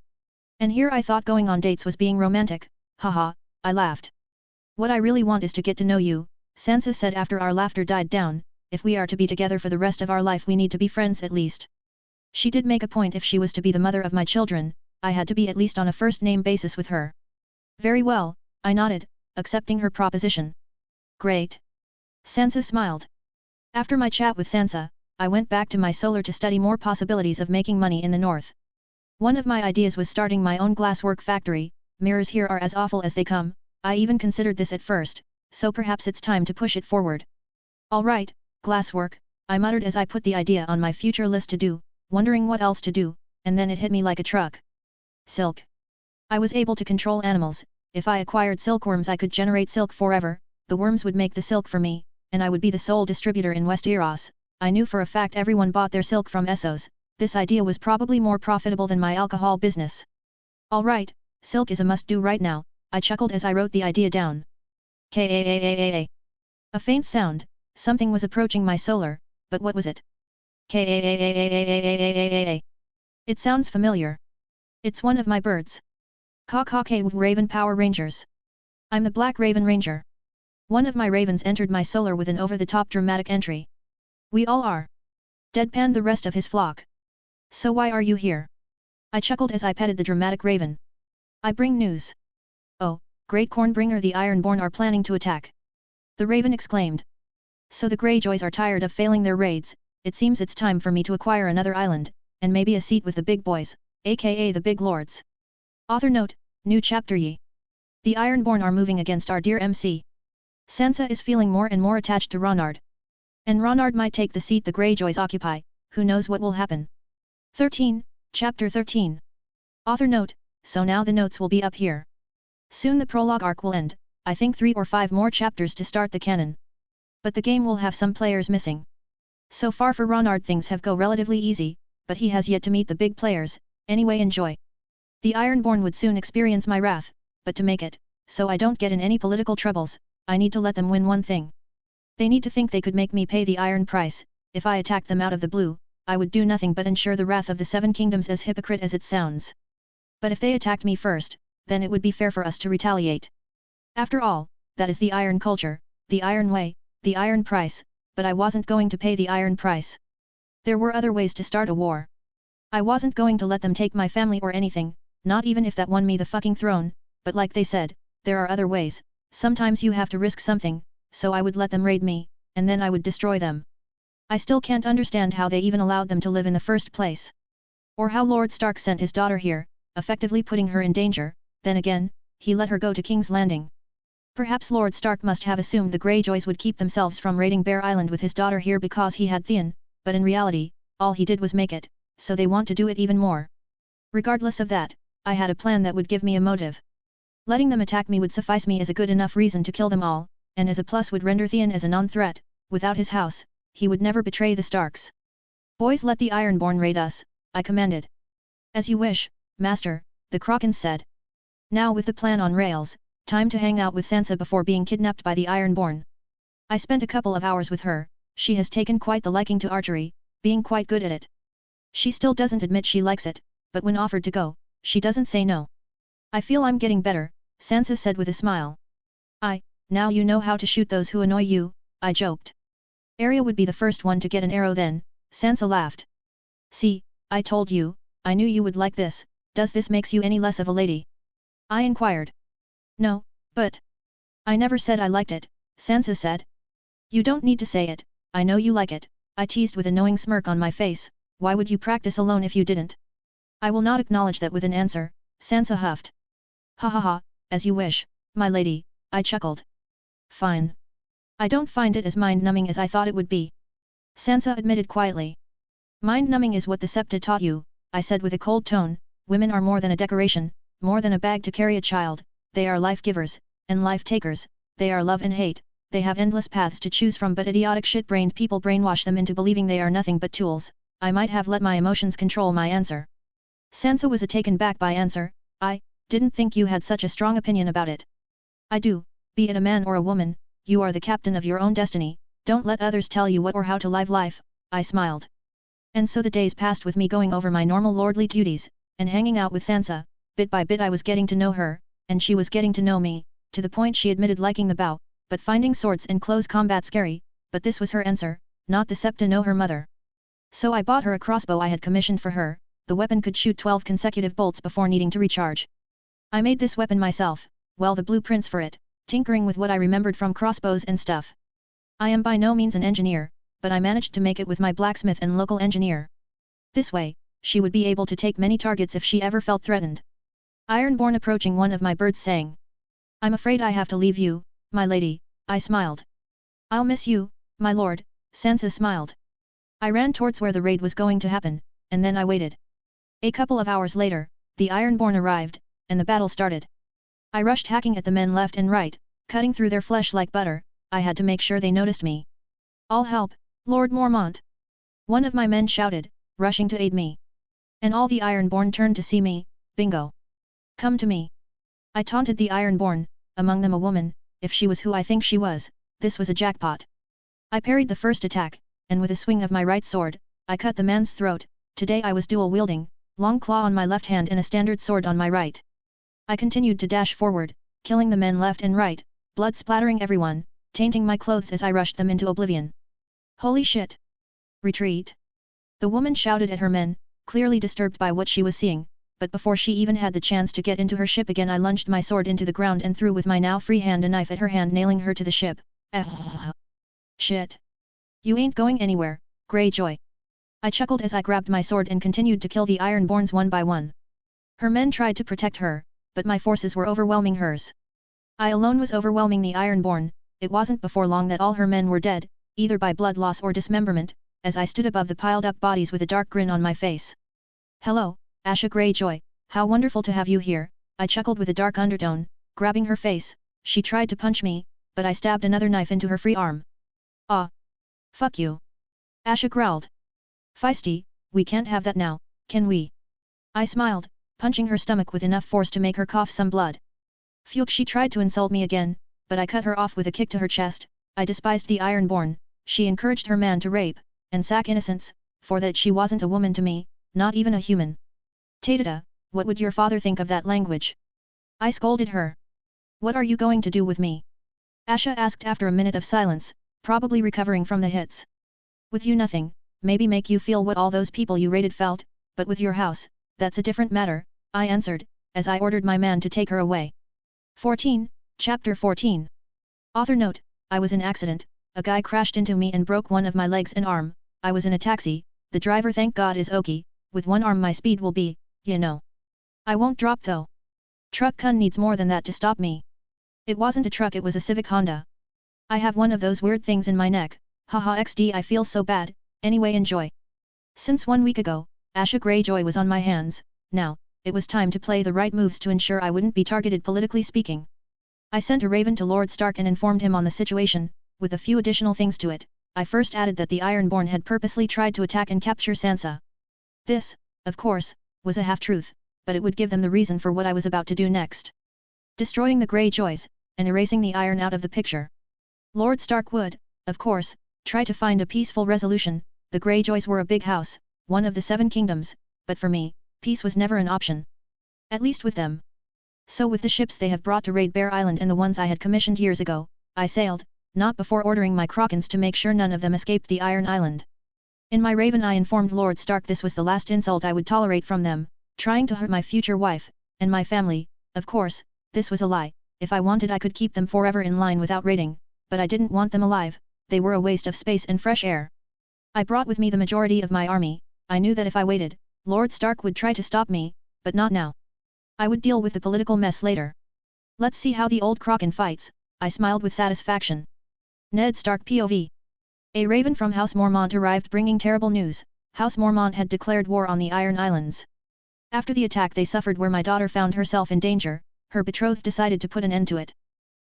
And here I thought going on dates was being romantic. Haha, I laughed. What I really want is to get to know you, Sansa said after our laughter died down. If we are to be together for the rest of our life, we need to be friends at least. She did make a point. If she was to be the mother of my children, I had to be at least on a first-name basis with her. Very well, I nodded, accepting her proposition. Great. Sansa smiled. After my chat with Sansa, I went back to my solar to study more possibilities of making money in the north. One of my ideas was starting my own glasswork factory. Mirrors here are as awful as they come. I even considered this at first, so perhaps it's time to push it forward. Alright, glasswork, I muttered as I put the idea on my future list to do, wondering what else to do, and then it hit me like a truck. Silk. I was able to control animals. If I acquired silkworms, I could generate silk forever. The worms would make the silk for me, and I would be the sole distributor in Westeros. I knew for a fact everyone bought their silk from Essos. This idea was probably more profitable than my alcohol business. Alright, silk is a must-do right now, I chuckled as I wrote the idea down. K-A-A-A-A-A. A faint sound. Something was approaching my solar, but what was it? K-A-A-A-A-A-A-A-A-A. It sounds familiar. It's one of my birds. Caw-caw-caw, Raven Power Rangers. I'm the Black Raven Ranger. One of my ravens entered my solar with an over-the-top dramatic entry. We all are. Deadpanned the rest of his flock. So why are you here? I chuckled as I petted the dramatic raven. I bring news. Oh, Great Cornbringer, the Ironborn are planning to attack. The raven exclaimed. So the Greyjoys are tired of failing their raids. It seems it's time for me to acquire another island, and maybe a seat with the big boys, aka the big lords. Author note, new chapter Ye. The Ironborn are moving against our dear MC. Sansa is feeling more and more attached to Ronard. And Ronard might take the seat the Greyjoys occupy, who knows what will happen. 13, Chapter 13. Author note, so now the notes will be up here. Soon the prologue arc will end, I think 3 or 5 more chapters to start the canon. But the game will have some players missing. So far for Ronard things have go relatively easy, but he has yet to meet the big players, anyway enjoy. The Ironborn would soon experience my wrath, but to make it, so I don't get in any political troubles, I need to let them win one thing. They need to think they could make me pay the iron price. If I attacked them out of the blue, I would do nothing but ensure the wrath of the 7 kingdoms, as hypocrite as it sounds. But if they attacked me first, then it would be fair for us to retaliate. After all, that is the iron culture, the iron way, the iron price, but I wasn't going to pay the iron price. There were other ways to start a war. I wasn't going to let them take my family or anything, not even if that won me the fucking throne, but like they said, there are other ways, sometimes you have to risk something, so I would let them raid me, and then I would destroy them. I still can't understand how they even allowed them to live in the first place. Or how Lord Stark sent his daughter here, effectively putting her in danger, then again, he let her go to King's Landing. Perhaps Lord Stark must have assumed the Greyjoys would keep themselves from raiding Bear Island with his daughter here because he had Theon, but in reality, all he did was make it, so they want to do it even more. Regardless of that, I had a plan that would give me a motive. Letting them attack me would suffice me as a good enough reason to kill them all, and as a plus would render Theon as a non-threat. Without his house, he would never betray the Starks. Boys, let the Ironborn raid us, I commanded. As you wish, Master, the Kraken said. Now with the plan on rails, time to hang out with Sansa before being kidnapped by the Ironborn. I spent a couple of hours with her. She has taken quite the liking to archery, being quite good at it. She still doesn't admit she likes it, but when offered to go, she doesn't say no. I feel I'm getting better, Sansa said with a smile. Now you know how to shoot those who annoy you, I joked. Arya would be the first one to get an arrow then, Sansa laughed. See, I told you, I knew you would like this, does this makes you any less of a lady? I inquired. No, but... I never said I liked it, Sansa said. You don't need to say it, I know you like it, I teased with a knowing smirk on my face. Why would you practice alone if you didn't? I will not acknowledge that with an answer, Sansa huffed. Ha ha ha, as you wish, my lady, I chuckled. Fine. I don't find it as mind-numbing as I thought it would be. Sansa admitted quietly. Mind-numbing is what the Septa taught you, I said with a cold tone. Women are more than a decoration, more than a bag to carry a child, they are life-givers, and life-takers, they are love and hate, they have endless paths to choose from, but idiotic shit-brained people brainwash them into believing they are nothing but tools. I might have let my emotions control my answer. Sansa was taken back by answer. I didn't think you had such a strong opinion about it. I do, be it a man or a woman, you are the captain of your own destiny, don't let others tell you what or how to live life, I smiled. And so the days passed with me going over my normal lordly duties, and hanging out with Sansa. Bit by bit I was getting to know her, and she was getting to know me, to the point she admitted liking the bow, but finding swords and close combat scary, but this was her answer, not the Septa know her mother. So I bought her a crossbow I had commissioned for her. The weapon could shoot 12 consecutive bolts before needing to recharge. I made this weapon myself, well the blueprints for it, tinkering with what I remembered from crossbows and stuff. I am by no means an engineer, but I managed to make it with my blacksmith and local engineer. This way, she would be able to take many targets if she ever felt threatened. Ironborn approaching one of my birds sang. I'm afraid I have to leave you, my lady, I smiled. I'll miss you, my lord, Sansa smiled. I ran towards where the raid was going to happen, and then I waited. A couple of hours later, the Ironborn arrived, and the battle started. I rushed hacking at the men left and right, cutting through their flesh like butter. I had to make sure they noticed me. All help, Lord Mormont! One of my men shouted, rushing to aid me. And all the Ironborn turned to see me. Bingo! Come to me! I taunted the Ironborn, among them a woman. If she was who I think she was, this was a jackpot. I parried the first attack, and with a swing of my right sword, I cut the man's throat. Today I was dual-wielding, long claw on my left hand and a standard sword on my right. I continued to dash forward, killing the men left and right, blood splattering everyone, tainting my clothes as I rushed them into oblivion. Holy shit! Retreat! The woman shouted at her men, clearly disturbed by what she was seeing, but before she even had the chance to get into her ship again I lunged my sword into the ground and threw with my now free hand a knife at her hand, nailing her to the ship. Shit! You ain't going anywhere, Greyjoy. I chuckled as I grabbed my sword and continued to kill the Ironborns one by one. Her men tried to protect her, but my forces were overwhelming hers. I alone was overwhelming the Ironborn. It wasn't before long that all her men were dead, either by blood loss or dismemberment, as I stood above the piled-up bodies with a dark grin on my face. Hello, Asha Greyjoy, how wonderful to have you here, I chuckled with a dark undertone, grabbing her face. She tried to punch me, but I stabbed another knife into her free arm. Ah! Fuck you! Asha growled. Feisty, we can't have that now, can we? I smiled, punching her stomach with enough force to make her cough some blood. Phew, she tried to insult me again, but I cut her off with a kick to her chest. I despised the Ironborn. She encouraged her man to rape and sack innocents, for that she wasn't a woman to me, not even a human. Tatata, what would your father think of that language? I scolded her. What are you going to do with me? Asha asked after a minute of silence, probably recovering from the hits. With you nothing, maybe make you feel what all those people you raided felt, but with your house, that's a different matter, I answered, as I ordered my man to take her away. 14, Chapter 14. Author note, I was in accident, a guy crashed into me and broke one of my legs and arm. I was in a taxi, the driver thank God is okay, with one arm my speed will be, you know. I won't drop though. Truck kun needs more than that to stop me. It wasn't a truck, it was a Civic Honda. I have one of those weird things in my neck, haha xd I feel so bad, anyway enjoy. Since 1 week ago, Asha Greyjoy was on my hands. Now, it was time to play the right moves to ensure I wouldn't be targeted politically speaking. I sent a raven to Lord Stark and informed him on the situation, with a few additional things to it. I first added that the Ironborn had purposely tried to attack and capture Sansa. This, of course, was a half-truth, but it would give them the reason for what I was about to do next. Destroying the Greyjoys, and erasing the Iron out of the picture. Lord Stark would, of course, try to find a peaceful resolution. The Greyjoys were a big house, one of the 7 kingdoms, but for me, peace was never an option. At least with them. So with the ships they have brought to raid Bear Island and the ones I had commissioned years ago, I sailed, not before ordering my Krakens to make sure none of them escaped the Iron Island. In my raven I informed Lord Stark this was the last insult I would tolerate from them, trying to hurt my future wife, and my family. Of course, this was a lie. If I wanted I could keep them forever in line without raiding, but I didn't want them alive. They were a waste of space and fresh air. I brought with me the majority of my army. I knew that if I waited, Lord Stark would try to stop me, but not now. I would deal with the political mess later. Let's see how the old Kraken fights, I smiled with satisfaction. Ned Stark POV. A raven from House Mormont arrived bringing terrible news. House Mormont had declared war on the Iron Islands. After the attack they suffered where my daughter found herself in danger, her betrothed decided to put an end to it.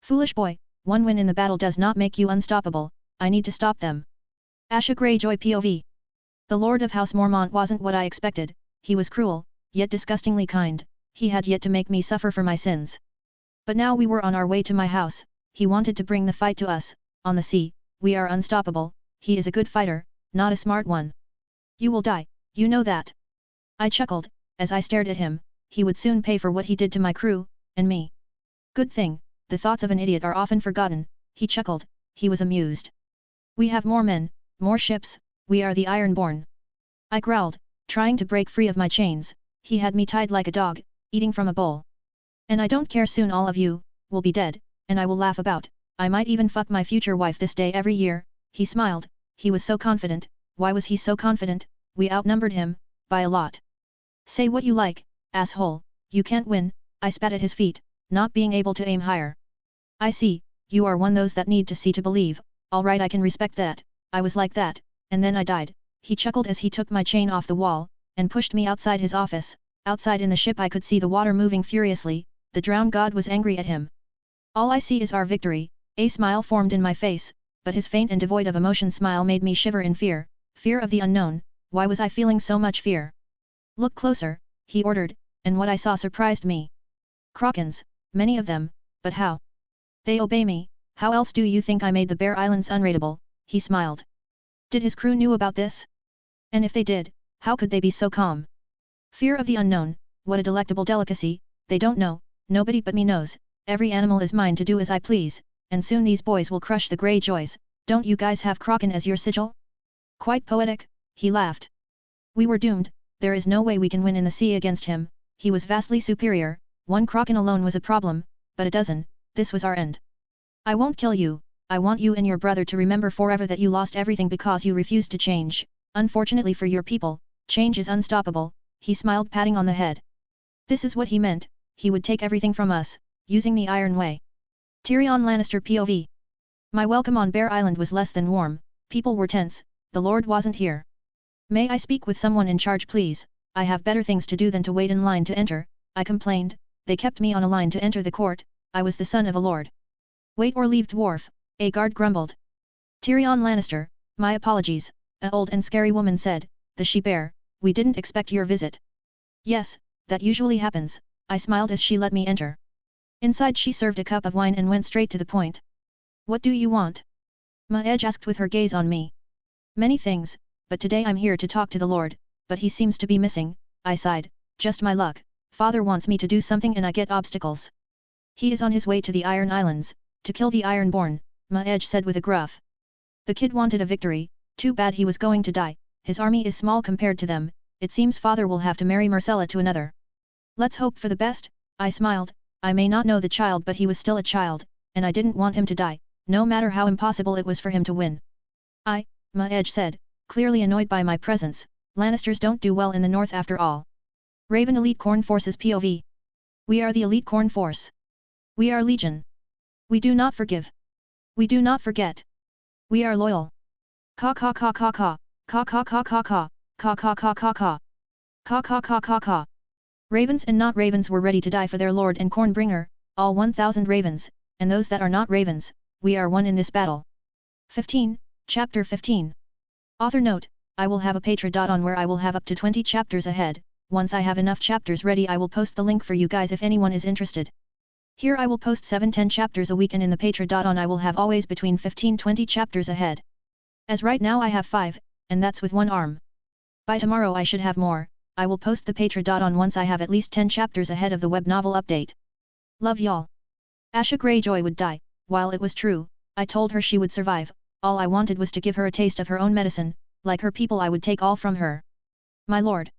Foolish boy, one win in the battle does not make you unstoppable. I need to stop them. Asha Greyjoy POV. The Lord of House Mormont wasn't what I expected. He was cruel, yet disgustingly kind. He had yet to make me suffer for my sins. But now we were on our way to my house. He wanted to bring the fight to us. On the sea, we are unstoppable. He is a good fighter, not a smart one. You will die, you know that. I chuckled, as I stared at him. He would soon pay for what he did to my crew, and me. Good thing, the thoughts of an idiot are often forgotten. He chuckled, he was amused. We have more men, more ships, we are the Ironborn. I growled, trying to break free of my chains. He had me tied like a dog, eating from a bowl. And I don't care, soon all of you will be dead, and I will laugh about. I might even fuck my future wife this day every year. He smiled, he was so confident. Why was he so confident? We outnumbered him, by a lot. Say what you like, asshole, you can't win. I spat at his feet, not being able to aim higher. I see, you are one those that need to see to believe. Alright, I can respect that. I was like that, and then I died. He chuckled as he took my chain off the wall, and pushed me outside his office. Outside in the ship I could see the water moving furiously. The drowned god was angry at him. All I see is our victory. A smile formed in my face, but his faint and devoid of emotion smile made me shiver in fear. Fear of the unknown. Why was I feeling so much fear? Look closer, he ordered, and what I saw surprised me. Krakens, many of them, but how? They obey me. How else do you think I made the Bear Islands unraidable? He smiled. Did his crew knew about this? And if they did, how could they be so calm? Fear of the unknown, what a delectable delicacy. They don't know, nobody but me knows. Every animal is mine to do as I please. and soon these boys will crush the Greyjoys. Don't you guys have Kraken as your sigil? Quite poetic, he laughed. We were doomed, there is no way we can win in the sea against him, he was vastly superior, one Kraken alone was a problem, but a dozen, this was our end. I won't kill you, I want you and your brother to remember forever that you lost everything because you refused to change, unfortunately for your people, change is unstoppable, he smiled patting on the head. This is what he meant, he would take everything from us, using the Iron Way. Tyrion Lannister POV. My welcome on Bear Island was less than warm, people were tense, the Lord wasn't here. May I speak with someone in charge please, I have better things to do than to wait in line to enter, I complained, they kept me on a line to enter the court, I was the son of a lord. Wait or leave dwarf, a guard grumbled. Tyrion Lannister, my apologies, a old and scary woman said, the she-bear, we didn't expect your visit. Yes, that usually happens, I smiled as she let me enter. Inside she served a cup of wine and went straight to the point. What do you want? Maej asked with her gaze on me. Many things, but today I'm here to talk to the Lord, but he seems to be missing, I sighed, just my luck, father wants me to do something and I get obstacles. He is on his way to the Iron Islands, to kill the Ironborn, Maej said with a gruff. The kid wanted a victory, too bad he was going to die, his army is small compared to them, it seems father will have to marry Marcella to another. Let's hope for the best, I smiled, I may not know the child but he was still a child, and I didn't want him to die, no matter how impossible it was for him to win. Maej said, clearly annoyed by my presence, Lannisters don't do well in the north after all. Raven Elite Corn Forces POV. We are the Elite Corn Force. We are Legion. We do not forgive. We do not forget. We are loyal. Ka ka ka ka ka, ka ka ka ka ka, ka ka ka ka ka, ka ka ka ka ka. Ravens and not ravens were ready to die for their lord and Cornbringer, all 1,000 ravens, and those that are not ravens, we are one in this battle. 15, Chapter 15. Author note, I will have a Patreon where I will have up to 20 chapters ahead, once I have enough chapters ready I will post the link for you guys if anyone is interested. Here I will post 7-10 chapters a week and in the Patreon I will have always between 15-20 chapters ahead. As right now I have 5, and that's with one arm. By tomorrow I should have more, I will post the Patreon once I have at least 10 chapters ahead of the web novel update. Love y'all. Asha Greyjoy would die, while it was true, I told her she would survive, all I wanted was to give her a taste of her own medicine, like her people I would take all from her. My lord.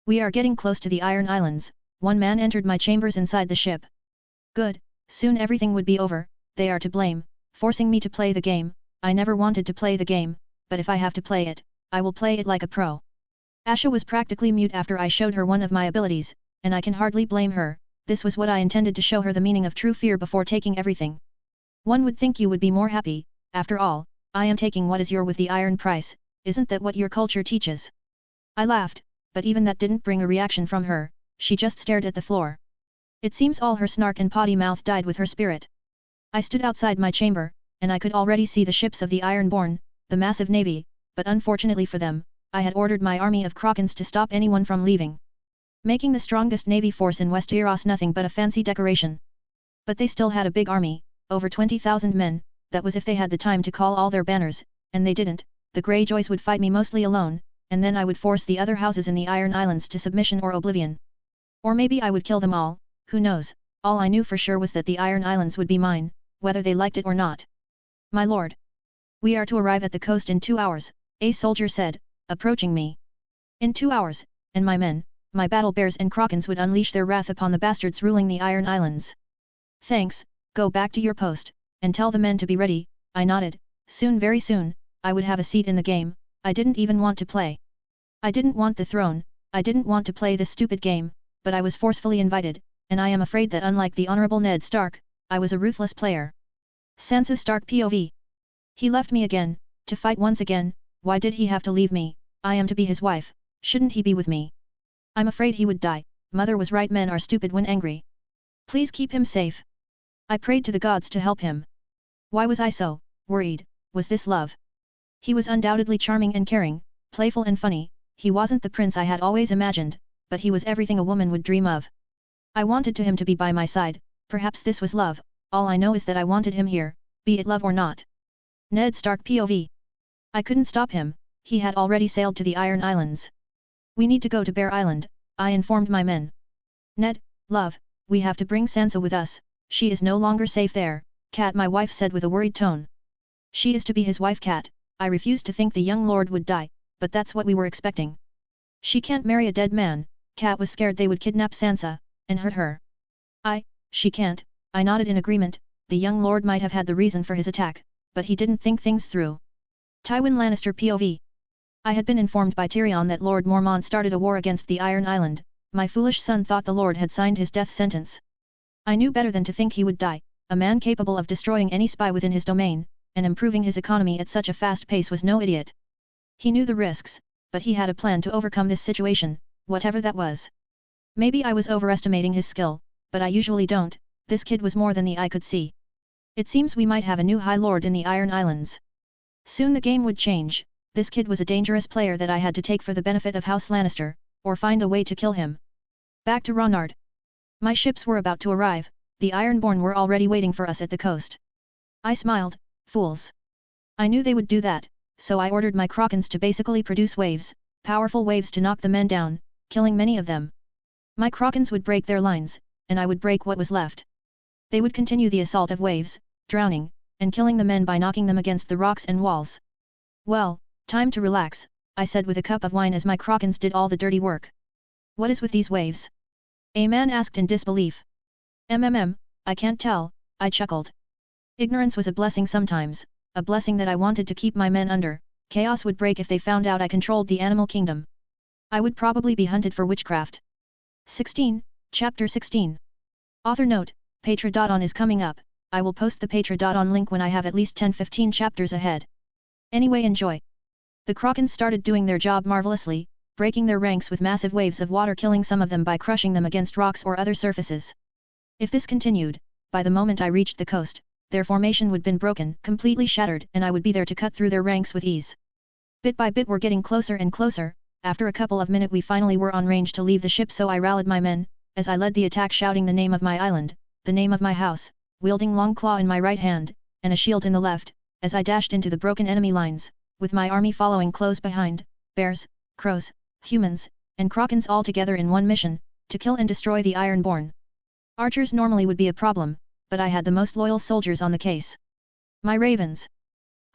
We are getting close to the Iron Islands, one man entered my chambers inside the ship. Good, soon everything would be over, they are to blame, forcing me to play the game, I never wanted to play the game, but if I have to play it, I will play it like a pro. Asha was practically mute after I showed her one of my abilities, and I can hardly blame her, this was what I intended to show her the meaning of true fear before taking everything. One would think you would be more happy, after all, I am taking what is your with the iron price, isn't that what your culture teaches? I laughed, but even that didn't bring a reaction from her, she just stared at the floor. It seems all her snark and potty mouth died with her spirit. I stood outside my chamber, and I could already see the ships of the Ironborn, the massive navy, but unfortunately for them, I had ordered my army of Krakens to stop anyone from leaving. Making the strongest navy force in Westeros nothing but a fancy decoration. But they still had a big army, over 20,000 men, that was if they had the time to call all their banners, and they didn't, the Greyjoys would fight me mostly alone, and then I would force the other houses in the Iron Islands to submission or oblivion. Or maybe I would kill them all, who knows, all I knew for sure was that the Iron Islands would be mine, whether they liked it or not. My lord. We are to arrive at the coast in 2 hours, a soldier said, approaching me. In 2 hours, and my men, my battle bears and Krakens would unleash their wrath upon the bastards ruling the Iron Islands. Thanks, go back to your post, and tell the men to be ready, I nodded, soon very soon, I would have a seat in the game, I didn't even want to play. I didn't want the throne, I didn't want to play this stupid game, but I was forcefully invited, and I am afraid that unlike the Honorable Ned Stark, I was a ruthless player. Sansa Stark POV. He left me again, to fight once again, why did he have to leave me, I am to be his wife, shouldn't he be with me? I'm afraid he would die, mother was right, men are stupid when angry. Please keep him safe. I prayed to the gods to help him. Why was I so worried, was this love? He was undoubtedly charming and caring, playful and funny, he wasn't the prince I had always imagined, but he was everything a woman would dream of. I wanted him to be by my side, perhaps this was love, all I know is that I wanted him here, be it love or not. Ned Stark POV. I couldn't stop him, he had already sailed to the Iron Islands. We need to go to Bear Island, I informed my men. Ned, love, we have to bring Sansa with us, she is no longer safe there, Cat, my wife said with a worried tone. She is to be his wife, Cat. I refused to think the young lord would die, but that's what we were expecting. She can't marry a dead man. Cat was scared they would kidnap Sansa, and hurt her. She can't, I nodded in agreement. The young lord might have had the reason for his attack, but he didn't think things through. Tywin Lannister POV. I had been informed by Tyrion that Lord Mormont started a war against the Iron Island. My foolish son thought the lord had signed his death sentence. I knew better than to think he would die. A man capable of destroying any spy within his domain, and improving his economy at such a fast pace was no idiot. He knew the risks, but he had a plan to overcome this situation, whatever that was. Maybe I was overestimating his skill, but I usually don't. This kid was more than the eye could see. It seems we might have a new High Lord in the Iron Islands. Soon the game would change. This kid was a dangerous player that I had to take for the benefit of House Lannister, or find a way to kill him. Back to Ronard. My ships were about to arrive. The Ironborn were already waiting for us at the coast. I smiled. Fools. I knew they would do that, so I ordered my Krakens to basically produce waves, powerful waves to knock the men down, killing many of them. My Krakens would break their lines, and I would break what was left. They would continue the assault of waves, drowning, and killing the men by knocking them against the rocks and walls. Well, time to relax, I said with a cup of wine as my Krakens did all the dirty work. What is with these waves? A man asked in disbelief. I can't tell, I chuckled. Ignorance was a blessing sometimes, a blessing that I wanted to keep my men under. Chaos would break if they found out I controlled the animal kingdom. I would probably be hunted for witchcraft. 16, Chapter 16. Author note, Patreon is coming up. I will post the Patreon link when I have at least 10-15 chapters ahead. Anyway, enjoy. The Krakens started doing their job marvelously, breaking their ranks with massive waves of water, killing some of them by crushing them against rocks or other surfaces. If this continued, by the moment I reached the coast, their formation would been broken, completely shattered, and I would be there to cut through their ranks with ease. Bit by bit we're getting closer and closer. After a couple of minutes we finally were on range to leave the ship, so I rallied my men, as I led the attack, shouting the name of my island, the name of my house, wielding long claw in my right hand, and a shield in the left, as I dashed into the broken enemy lines, with my army following close behind, bears, crows, humans, and Krakens all together in one mission, to kill and destroy the Ironborn. Archers normally would be a problem, but I had the most loyal soldiers on the case. My ravens.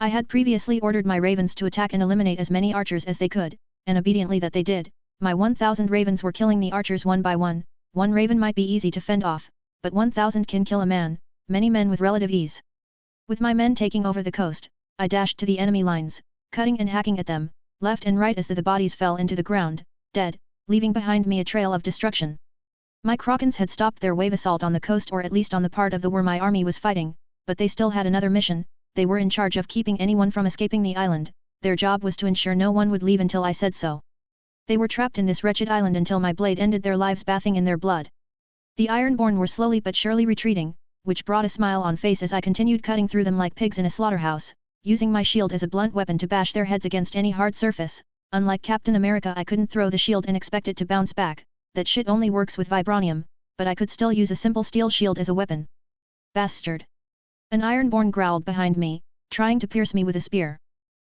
I had previously ordered my ravens to attack and eliminate as many archers as they could, and obediently that they did. My 1,000 ravens were killing the archers one by one. One raven might be easy to fend off, but 1,000 can kill a man, many men with relative ease. With my men taking over the coast, I dashed to the enemy lines, cutting and hacking at them, left and right as the bodies fell into the ground, dead, leaving behind me a trail of destruction. My Krakens had stopped their wave assault on the coast, or at least on the part of the war my army was fighting, but they still had another mission. They were in charge of keeping anyone from escaping the island. Their job was to ensure no one would leave until I said so. They were trapped in this wretched island until my blade ended their lives bathing in their blood. The Ironborn were slowly but surely retreating, which brought a smile on face as I continued cutting through them like pigs in a slaughterhouse, using my shield as a blunt weapon to bash their heads against any hard surface. Unlike Captain America, I couldn't throw the shield and expect it to bounce back. That shit only works with vibranium, but I could still use a simple steel shield as a weapon. Bastard! An Ironborn growled behind me, trying to pierce me with a spear.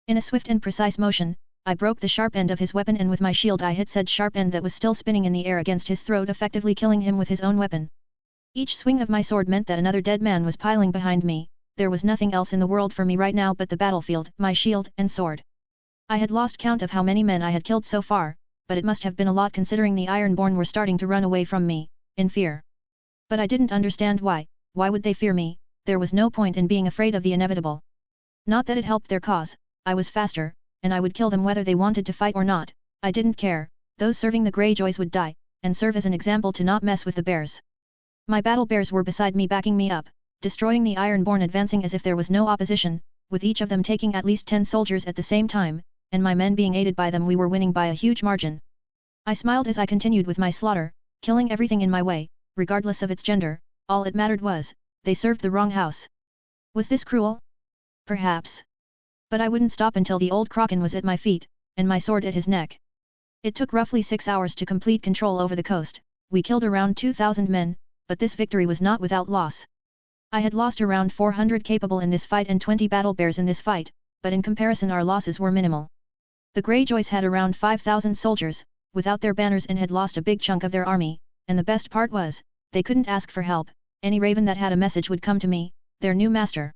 In a swift and precise motion, I broke the sharp end of his weapon, and with my shield I hit said sharp end that was still spinning in the air against his throat, effectively killing him with his own weapon. Each swing of my sword meant that another dead man was piling behind me. There was nothing else in the world for me right now but the battlefield, my shield and sword. I had lost count of how many men I had killed so far, but it must have been a lot considering the Ironborn were starting to run away from me, in fear. But I didn't understand why. Why would they fear me? There was no point in being afraid of the inevitable. Not that it helped their cause. I was faster, and I would kill them whether they wanted to fight or not. I didn't care. Those serving the Greyjoys would die, and serve as an example to not mess with the bears. My battle bears were beside me, backing me up, destroying the Ironborn, advancing as if there was no opposition, with each of them taking at least 10 soldiers at the same time, and my men being aided by them. We were winning by a huge margin. I smiled as I continued with my slaughter, killing everything in my way, regardless of its gender. All it mattered was, they served the wrong house. Was this cruel? Perhaps. But I wouldn't stop until the old Kraken was at my feet, and my sword at his neck. It took roughly 6 hours to complete control over the coast. We killed around 2,000 men, but this victory was not without loss. I had lost around 400 capable in this fight and 20 battle bears in this fight, but in comparison our losses were minimal. The Greyjoys had around 5,000 soldiers, without their banners, and had lost a big chunk of their army, and the best part was, they couldn't ask for help. Any raven that had a message would come to me. their new master.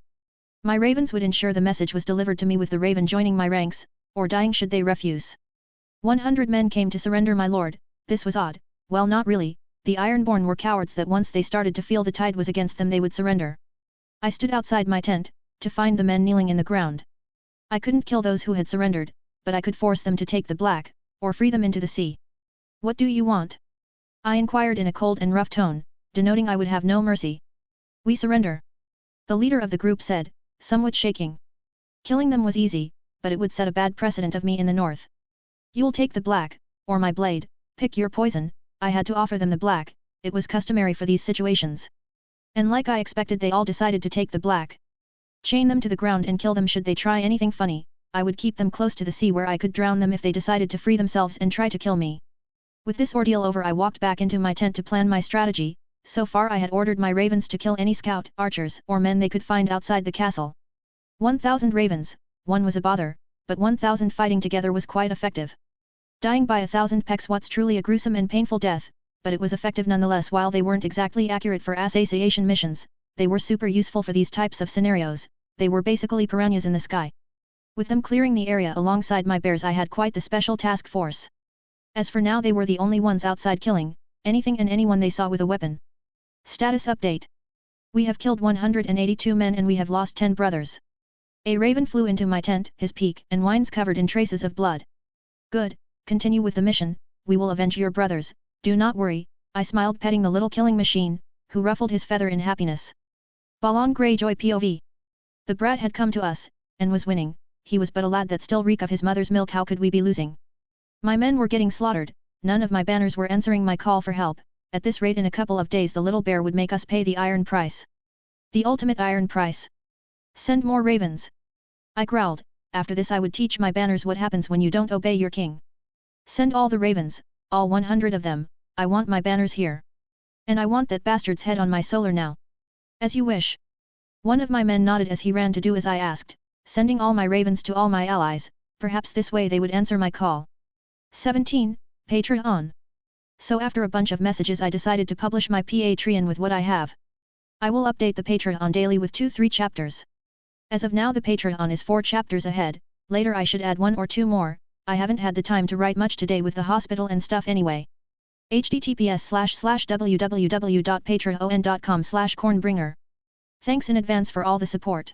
My ravens would ensure the message was delivered to me with the raven joining my ranks, or dying should they refuse. 100 men came to surrender, my lord. This was odd. Well, not really. The Ironborn were cowards that once they started to feel the tide was against them they would surrender. I stood outside my tent, to find the men kneeling in the ground. I couldn't kill those who had surrendered, but I could force them to take the black, or free them into the sea. What do you want? I inquired in a cold and rough tone, denoting I would have no mercy. We surrender. The leader of the group said, somewhat shaking. Killing them was easy, but it would set a bad precedent of me in the north. You'll take the black, or my blade, pick your poison. I had to offer them the black, it was customary for these situations. And like I expected, they all decided to take the black. Chain them to the ground and kill them should they try anything funny. I would keep them close to the sea where I could drown them if they decided to free themselves and try to kill me. With this ordeal over, I walked back into my tent to plan my strategy. So far I had ordered my ravens to kill any scout, archers, or men they could find outside the castle. 1,000 ravens, one was a bother, but 1,000 fighting together was quite effective. Dying by 1,000 pecks was truly a gruesome and painful death, but it was effective nonetheless. While they weren't exactly accurate for assassination missions, they were super useful for these types of scenarios. They were basically piranhas in the sky. With them clearing the area alongside my bears, I had quite the special task force. As for now, they were the only ones outside killing anything and anyone they saw with a weapon. Status update. We have killed 182 men and we have lost 10 brothers. A raven flew into my tent, his beak and wings covered in traces of blood. Good, continue with the mission, we will avenge your brothers, do not worry, I smiled, petting the little killing machine, who ruffled his feather in happiness. Balong Greyjoy POV. The brat had come to us, and was winning. He was but a lad that still reek of his mother's milk. How could we be losing? My men were getting slaughtered, none of my banners were answering my call for help. At this rate, in a couple of days the little bear would make us pay the iron price. The ultimate iron price. Send more ravens. I growled, after this I would teach my banners what happens when you don't obey your king. Send all the ravens, all 100 of them, I want my banners here. And I want that bastard's head on my solar now. As you wish. One of my men nodded as he ran to do as I asked, sending all my ravens to all my allies, perhaps this way they would answer my call. 17. Patreon. So after a bunch of messages I decided to publish my Patreon with what I have. I will update the Patreon daily with 2-3 chapters. As of now the Patreon is 4 chapters ahead, later I should add 1 or 2 more, I haven't had the time to write much today with the hospital and stuff anyway. https://www.patreon.com/cornbringer. Thanks in advance for all the support.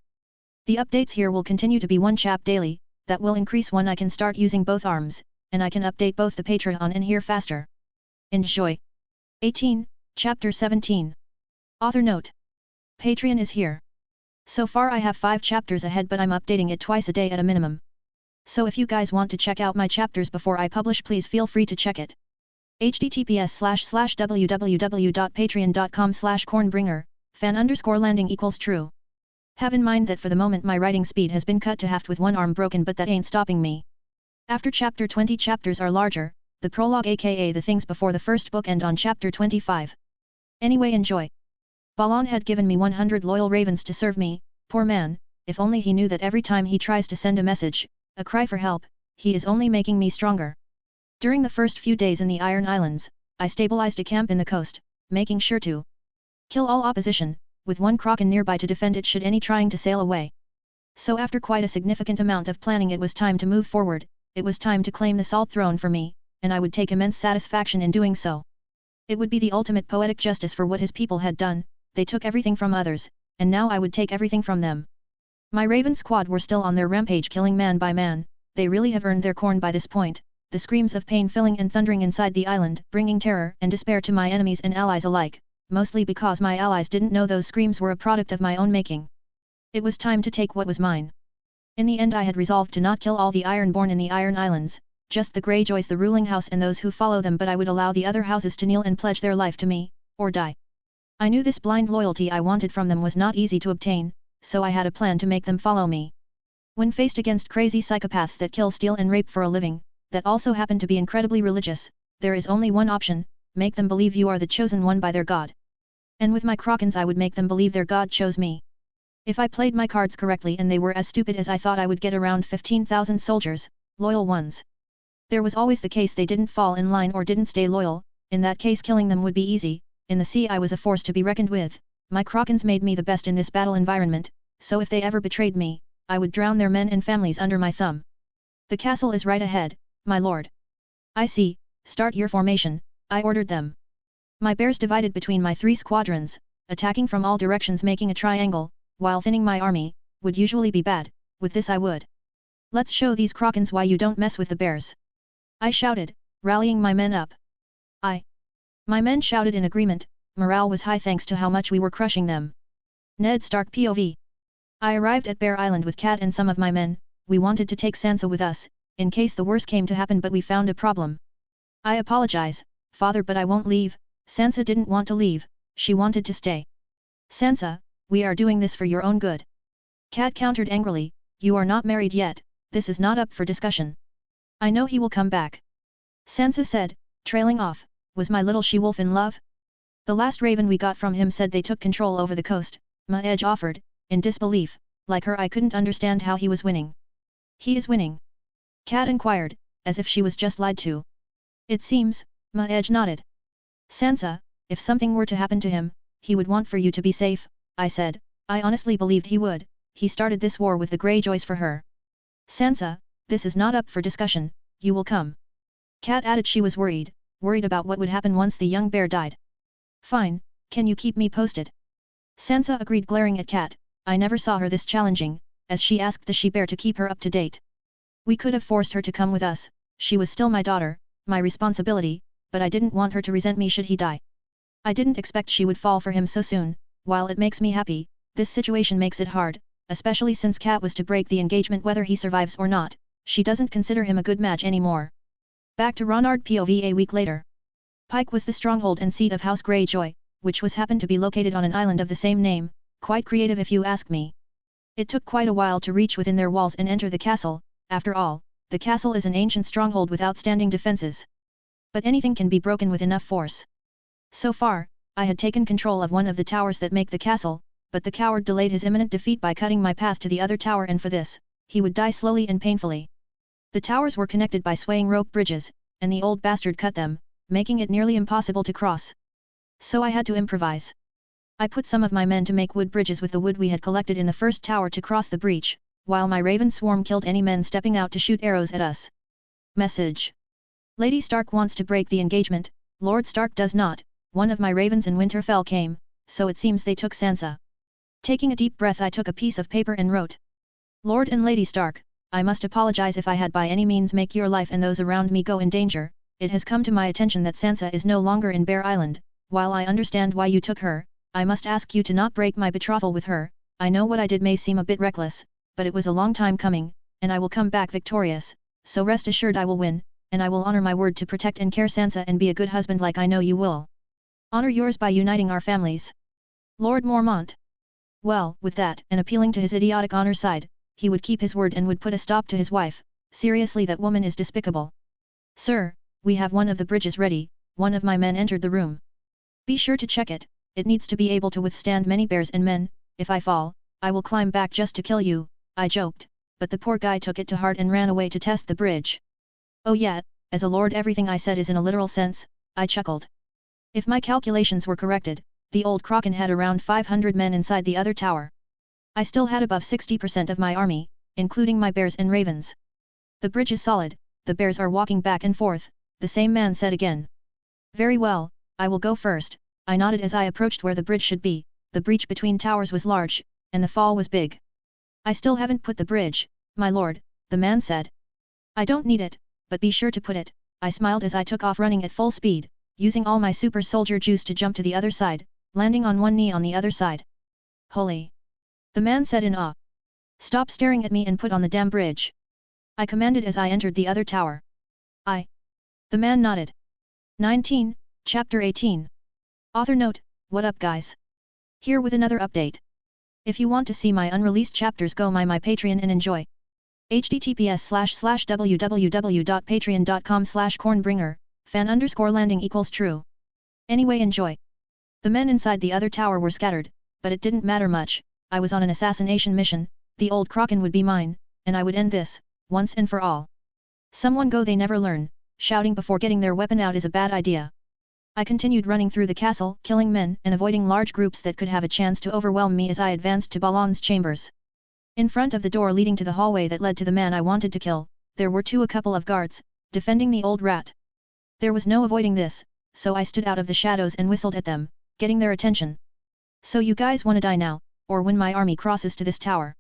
The updates here will continue to be 1 chap daily, that will increase when I can start using both arms, and I can update both the Patreon and here faster. Enjoy. 18, Chapter 17. Author note. Patreon is here. So far I have 5 chapters ahead, but I'm updating it twice a day at a minimum. So if you guys want to check out my chapters before I publish, please feel free to check it. https://www.patreon.com/cornbringer, fan_landing equals true. Have in mind that for the moment my writing speed has been cut to half with one arm broken, but that ain't stopping me. After chapter 20 chapters are larger, the prologue aka the things before the first book end on chapter 25. Anyway, enjoy. Balon had given me 100 loyal ravens to serve me, poor man, if only he knew that every time he tries to send a message, a cry for help, he is only making me stronger. During the first few days in the Iron Islands, I stabilized a camp in the coast, making sure to kill all opposition, with one kraken nearby to defend it should any trying to sail away. So after quite a significant amount of planning, it was time to move forward. It was time to claim the Salt Throne for me, and I would take immense satisfaction in doing so. It would be the ultimate poetic justice for what his people had done. They took everything from others, and now I would take everything from them. My Raven squad were still on their rampage, killing man by man. They really have earned their corn by this point. The screams of pain filling and thundering inside the island, bringing terror and despair to my enemies and allies alike, mostly because my allies didn't know those screams were a product of my own making. It was time to take what was mine. In the end I had resolved to not kill all the Ironborn in the Iron Islands, just the Greyjoys, the ruling house and those who follow them, but I would allow the other houses to kneel and pledge their life to me, or die. I knew this blind loyalty I wanted from them was not easy to obtain, so I had a plan to make them follow me. When faced against crazy psychopaths that kill, steal and rape for a living, that also happen to be incredibly religious, there is only one option: make them believe you are the chosen one by their god. And with my Krakens I would make them believe their god chose me. If I played my cards correctly and they were as stupid as I thought, I would get around 15,000 soldiers, loyal ones. There was always the case they didn't fall in line or didn't stay loyal. In that case killing them would be easy. In the sea I was a force to be reckoned with, My Krakens made me the best in this battle environment, so if they ever betrayed me, I would drown their men and families under my thumb. The castle is right ahead, my lord. I see, start your formation, I ordered them. My bears divided between my 3 squadrons, attacking from all directions making a triangle, while thinning my army, would usually be bad, with this I would. Let's show these Krakens why you don't mess with the bears. I shouted, rallying my men up. My men shouted in agreement, morale was high thanks to how much we were crushing them. Ned Stark POV. I arrived at Bear Island with Cat and some of my men, we wanted to take Sansa with us, in case the worst came to happen but we found a problem. I apologize, father but I won't leave. Sansa didn't want to leave, she wanted to stay. Sansa, we are doing this for your own good. Cat countered angrily, you are not married yet, this is not up for discussion. I know he will come back. Sansa said, trailing off, was my little she-wolf in love? The last raven we got from him said they took control over the coast, Maej offered, in disbelief, like her I couldn't understand how he was winning. He is winning? Cat inquired, as if she was just lied to. It seems, Maej nodded. Sansa, if something were to happen to him, he would want for you to be safe, I said, I honestly believed he would, he started this war with the Greyjoys for her. Sansa, this is not up for discussion, you will come. Cat added she was worried about what would happen once the young bear died. Fine, can you keep me posted? Sansa agreed glaring at Cat, I never saw her this challenging, as she asked the she-bear to keep her up to date. We could have forced her to come with us, she was still my daughter, my responsibility, but I didn't want her to resent me should he die. I didn't expect she would fall for him so soon, while it makes me happy, this situation makes it hard, especially since Cat was to break the engagement whether he survives or not, she doesn't consider him a good match anymore. Back to Ronard POV a week later. Pike was the stronghold and seat of House Greyjoy, which was happened to be located on an island of the same name, quite creative if you ask me. It took quite a while to reach within their walls and enter the castle, after all, the castle is an ancient stronghold with outstanding defenses. But anything can be broken with enough force. So far, I had taken control of one of the towers that make the castle, but the coward delayed his imminent defeat by cutting my path to the other tower and for this, he would die slowly and painfully. The towers were connected by swaying rope bridges, and the old bastard cut them, making it nearly impossible to cross. So I had to improvise. I put some of my men to make wood bridges with the wood we had collected in the first tower to cross the breach, while my raven swarm killed any men stepping out to shoot arrows at us. Message. Lady Stark wants to break the engagement, Lord Stark does not, one of my ravens in Winterfell came, so it seems they took Sansa. Taking a deep breath I took a piece of paper and wrote. Lord and Lady Stark, I must apologize if I had by any means make your life and those around me go in danger, it has come to my attention that Sansa is no longer in Bear Island, while I understand why you took her, I must ask you to not break my betrothal with her, I know what I did may seem a bit reckless, but it was a long time coming, and I will come back victorious, so rest assured I will win, and I will honor my word to protect and care Sansa and be a good husband like I know you will. Honor yours by uniting our families. Lord Mormont. Well, with that, and appealing to his idiotic honor side, he would keep his word and would put a stop to his wife, seriously that woman is despicable. Sir, we have one of the bridges ready, one of my men entered the room. Be sure to check it, it needs to be able to withstand many bears and men, if I fall, I will climb back just to kill you, I joked, but the poor guy took it to heart and ran away to test the bridge. Oh yeah, as a lord everything I said is in a literal sense, I chuckled. If my calculations were corrected, the old Kraken had around 500 men inside the other tower. I still had above 60% of my army, including my bears and ravens. The bridge is solid, the bears are walking back and forth, the same man said again. Very well, I will go first, I nodded as I approached where the bridge should be, the breach between towers was large, and the fall was big. I still haven't put the bridge, my lord, the man said. I don't need it, but be sure to put it, I smiled as I took off running at full speed, using all my super soldier juice to jump to the other side, landing on one knee on the other side. Holy! The man said in awe. Stop staring at me and put on the damn bridge. I commanded as I entered the other tower. The man nodded. 19, Chapter 18. Author note, what up guys? Here with another update. If you want to see my unreleased chapters go my Patreon and enjoy. https://www.patreon.com/cornbringer, fan_landing equals true. Anyway enjoy. The men inside the other tower were scattered, but it didn't matter much, I was on an assassination mission, the old Kraken would be mine, and I would end this, once and for all. Someone go they never learn, shouting before getting their weapon out is a bad idea. I continued running through the castle, killing men and avoiding large groups that could have a chance to overwhelm me as I advanced to Balan's chambers. In front of the door leading to the hallway that led to the man I wanted to kill, there were a couple of guards, defending the old rat. There was no avoiding this, so I stood out of the shadows and whistled at them, getting their attention. So you guys wanna die now, or when my army crosses to this tower?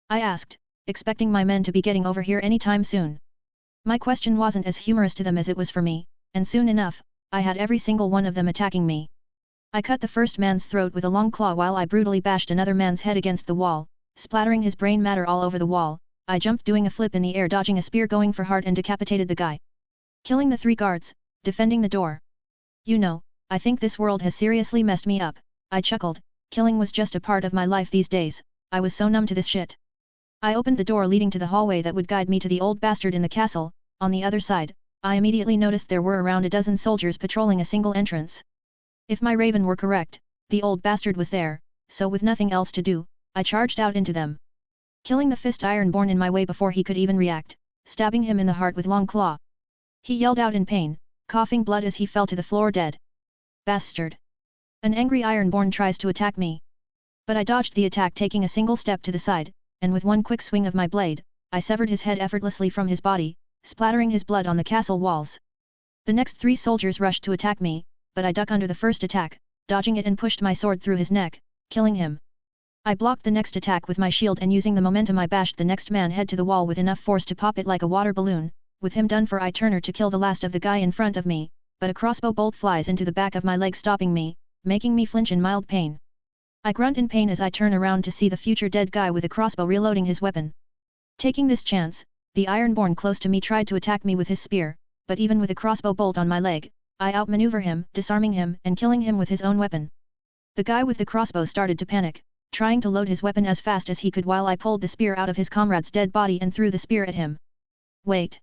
I asked, expecting my men to be getting over here anytime soon. My question wasn't as humorous to them as it was for me, and soon enough, I had every single one of them attacking me. I cut the first man's throat with a long claw while I brutally bashed another man's head against the wall, splattering his brain matter all over the wall. I jumped doing a flip in the air dodging a spear going for heart and decapitated the guy. Killing the 3 guards, defending the door. You know, I think this world has seriously messed me up, I chuckled, killing was just a part of my life these days, I was so numb to this shit. I opened the door leading to the hallway that would guide me to the old bastard in the castle. On the other side, I immediately noticed there were around a dozen soldiers patrolling a single entrance. If my raven were correct, the old bastard was there, so with nothing else to do, I charged out into them. Killing the fist ironborn in my way before he could even react, stabbing him in the heart with long claw. He yelled out in pain, coughing blood as he fell to the floor dead. Bastard! An angry ironborn tries to attack me. But I dodged the attack taking a single step to the side, and with one quick swing of my blade, I severed his head effortlessly from his body, splattering his blood on the castle walls. The next 3 soldiers rushed to attack me, but I ducked under the first attack, dodging it and pushed my sword through his neck, killing him. I blocked the next attack with my shield and using the momentum I bashed the next man head to the wall with enough force to pop it like a water balloon. With him done for I turned to kill the last of the guy in front of me, but a crossbow bolt flies into the back of my leg stopping me, making me flinch in mild pain. I grunt in pain as I turn around to see the future dead guy with a crossbow reloading his weapon. Taking this chance, the ironborn close to me tried to attack me with his spear, but even with a crossbow bolt on my leg, I outmaneuver him, disarming him and killing him with his own weapon. The guy with the crossbow started to panic, trying to load his weapon as fast as he could while I pulled the spear out of his comrade's dead body and threw the spear at him. Wait.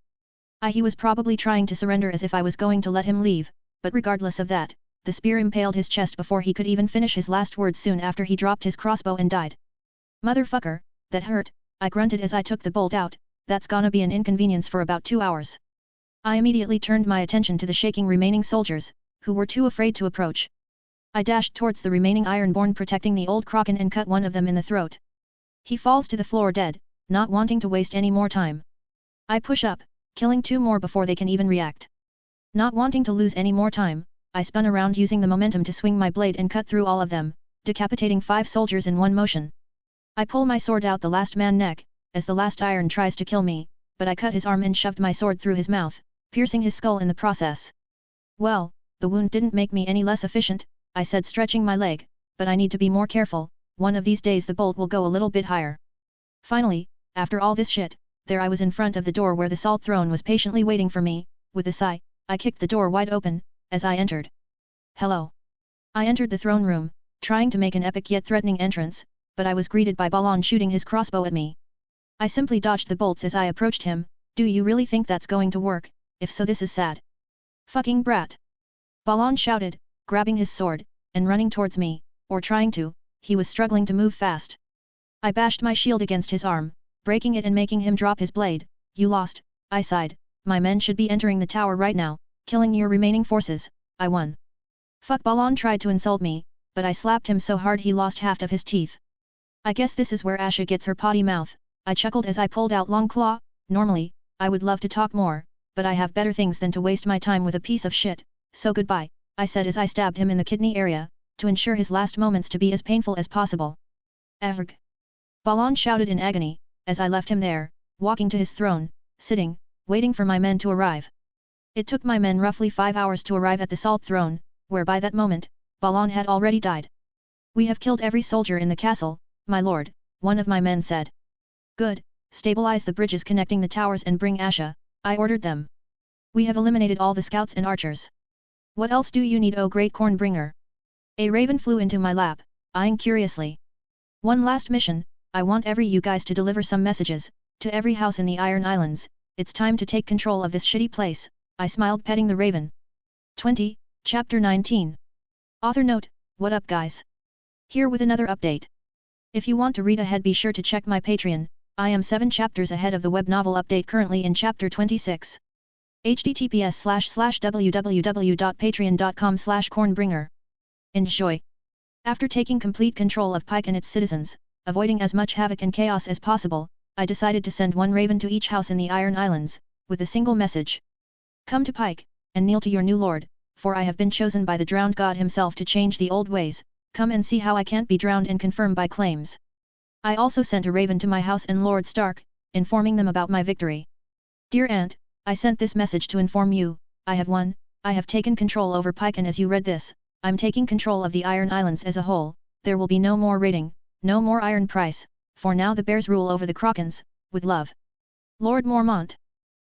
He was probably trying to surrender as if I was going to let him leave, but regardless of that, the spear impaled his chest before he could even finish his last words soon after he dropped his crossbow and died. Motherfucker, that hurt, I grunted as I took the bolt out, that's gonna be an inconvenience for about 2 hours. I immediately turned my attention to the shaking remaining soldiers, who were too afraid to approach. I dashed towards the remaining ironborn protecting the old Kraken and cut one of them in the throat. He falls to the floor dead, not wanting to waste any more time. I push up, killing 2 more before they can even react. Not wanting to lose any more time, I spun around using the momentum to swing my blade and cut through all of them, decapitating 5 soldiers in one motion. I pull my sword out the last man's neck, as the last iron tries to kill me, but I cut his arm and shoved my sword through his mouth, piercing his skull in the process. Well, the wound didn't make me any less efficient, I said stretching my leg, but I need to be more careful, one of these days the bolt will go a little bit higher. Finally, after all this shit, there I was in front of the door where the salt throne was patiently waiting for me. With a sigh, I kicked the door wide open, as I entered. Hello. I entered the throne room, trying to make an epic yet threatening entrance, but I was greeted by Balan shooting his crossbow at me. I simply dodged the bolts as I approached him. Do you really think that's going to work? If so, this is sad. Fucking brat. Balan shouted, grabbing his sword, and running towards me, or trying to. He was struggling to move fast. I bashed my shield against his arm, breaking it and making him drop his blade. You lost, I sighed. My men should be entering the tower right now, killing your remaining forces. I won. Fuck. Balan tried to insult me, but I slapped him so hard he lost half of his teeth. I guess this is where Asha gets her potty mouth, I chuckled as I pulled out Long Claw. Normally, I would love to talk more, but I have better things than to waste my time with a piece of shit, so goodbye, I said as I stabbed him in the kidney area, to ensure his last moments to be as painful as possible. Avrg. Balan shouted in agony, as I left him there, walking to his throne, sitting, waiting for my men to arrive. It took my men roughly 5 hours to arrive at the Salt Throne, where by that moment, Balan had already died. We have killed every soldier in the castle, my lord, one of my men said. Good, stabilize the bridges connecting the towers and bring Asha, I ordered them. We have eliminated all the scouts and archers. What else do you need, oh great Cornbringer? A raven flew into my lap, eyeing curiously. One last mission, I want every you guys to deliver some messages, to every house in the Iron Islands. It's time to take control of this shitty place, I smiled petting the raven. 20, Chapter 19. Author note, what up guys? Here with another update. If you want to read ahead, be sure to check my Patreon. I am 7 chapters ahead of the web novel update, currently in chapter 26. https://www.patreon.com/cornbringer. Enjoy. After taking complete control of Pike and its citizens, avoiding as much havoc and chaos as possible, I decided to send one raven to each house in the Iron Islands, with a single message. Come to Pike, and kneel to your new lord, for I have been chosen by the drowned god himself to change the old ways. Come and see how I can't be drowned and confirm by claims. I also sent a raven to my house and Lord Stark, informing them about my victory. Dear Aunt, I sent this message to inform you, I have won, I have taken control over Pike, and as you read this, I'm taking control of the Iron Islands as a whole. There will be no more raiding, no more iron price, for now the bears rule over the Krakens, with love. Lord Mormont.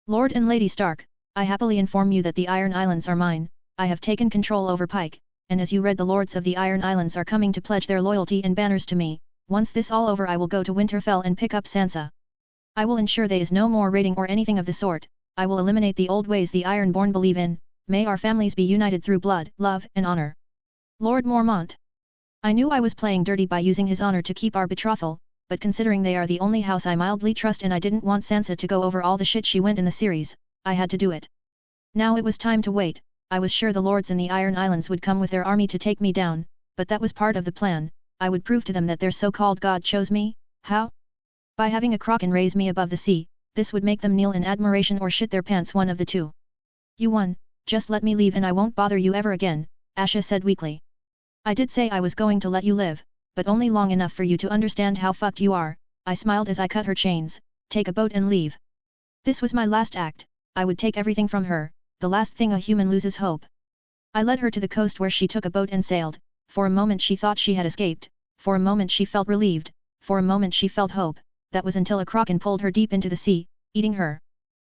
Lord and Lady Stark, I happily inform you that the Iron Islands are mine. I have taken control over Pike, and as you read, the lords of the Iron Islands are coming to pledge their loyalty and banners to me. Once this all over, I will go to Winterfell and pick up Sansa. I will ensure there is no more raiding or anything of the sort. I will eliminate the old ways the Ironborn believe in. May our families be united through blood, love, and honor. Lord Mormont. I knew I was playing dirty by using his honor to keep our betrothal, but considering they are the only house I mildly trust and I didn't want Sansa to go over all the shit she went in the series, I had to do it. Now it was time to wait. I was sure the lords in the Iron Islands would come with their army to take me down, but that was part of the plan. I would prove to them that their so-called god chose me. How? By having a Kraken raise me above the sea. This would make them kneel in admiration or shit their pants, one of the two. You won, just let me leave and I won't bother you ever again, Asha said weakly. I did say I was going to let you live, but only long enough for you to understand how fucked you are. I smiled as I cut her chains. Take a boat and leave. This was my last act. I would take everything from her, the last thing a human loses hope. I led her to the coast where she took a boat and sailed. For a moment she thought she had escaped, for a moment she felt relieved, for a moment she felt hope. That was until a Kraken pulled her deep into the sea, eating her.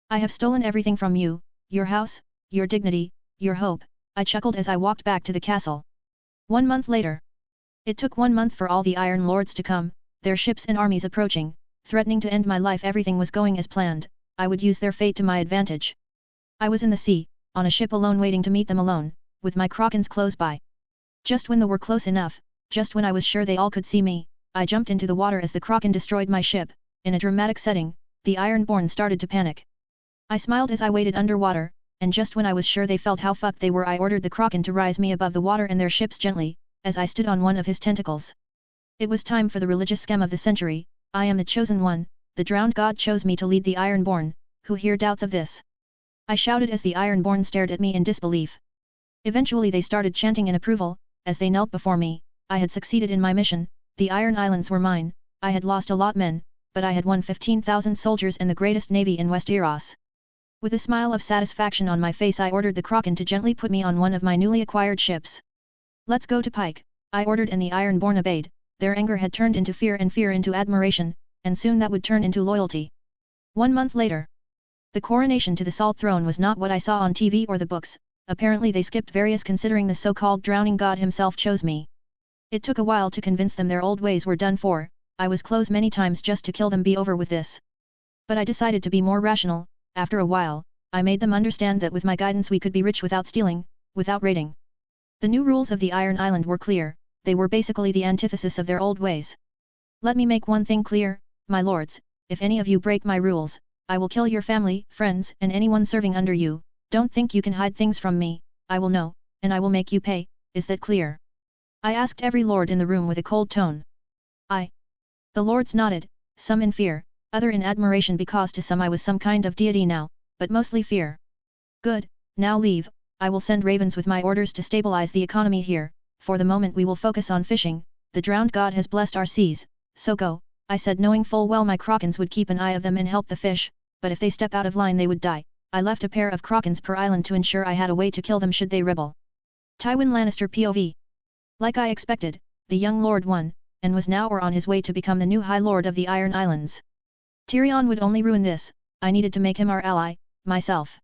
I have stolen everything from you, your house, your dignity, your hope, I chuckled as I walked back to the castle. 1 month later. It took 1 month for all the Iron Lords to come, their ships and armies approaching, threatening to end my life. Everything was going as planned. I would use their fate to my advantage. I was in the sea, on a ship alone, waiting to meet them alone, with my Krakens close by. Just when they were close enough, just when I was sure they all could see me, I jumped into the water as the Kraken destroyed my ship. In a dramatic setting, the Ironborn started to panic. I smiled as I waited underwater, and just when I was sure they felt how fucked they were, I ordered the Kraken to rise me above the water and their ships gently, as I stood on one of his tentacles. It was time for the religious scam of the century. I am the chosen one, the drowned god chose me to lead the Ironborn. Who here doubts of this? I shouted as the Ironborn stared at me in disbelief. Eventually they started chanting in approval, as they knelt before me. I had succeeded in my mission, the Iron Islands were mine. I had lost a lot men, but I had won 15,000 soldiers and the greatest navy in Westeros. With a smile of satisfaction on my face, I ordered the Kraken to gently put me on one of my newly acquired ships. Let's go to Pike, I ordered, and the Ironborn obeyed. Their anger had turned into fear and fear into admiration, and soon that would turn into loyalty. 1 month later. The coronation to the Salt Throne was not what I saw on TV or the books. Apparently they skipped various, considering the so-called drowning god himself chose me. It took a while to convince them their old ways were done for. I was close many times just to kill them, be over with this. But I decided to be more rational. After a while, I made them understand that with my guidance we could be rich without stealing, without raiding. The new rules of the Iron Island were clear. They were basically the antithesis of their old ways. Let me make one thing clear, my lords, if any of you break my rules, I will kill your family, friends, and anyone serving under you. Don't think you can hide things from me. I will know, and I will make you pay. Is that clear? I asked every lord in the room with a cold tone. The lords nodded, some in fear, other in admiration, because to some I was some kind of deity now, but mostly fear. Good, now leave. I will send ravens with my orders to stabilize the economy here. For the moment we will focus on fishing. The drowned god has blessed our seas, so go, I said, knowing full well my Krakens would keep an eye of them and help the fish, but if they step out of line they would die. I left a pair of Krakens per island to ensure I had a way to kill them should they rebel. Tywin Lannister POV. Like I expected, the young lord won, and was now on his way to become the new High Lord of the Iron Islands. Tyrion would only ruin this. I needed to make him our ally, myself.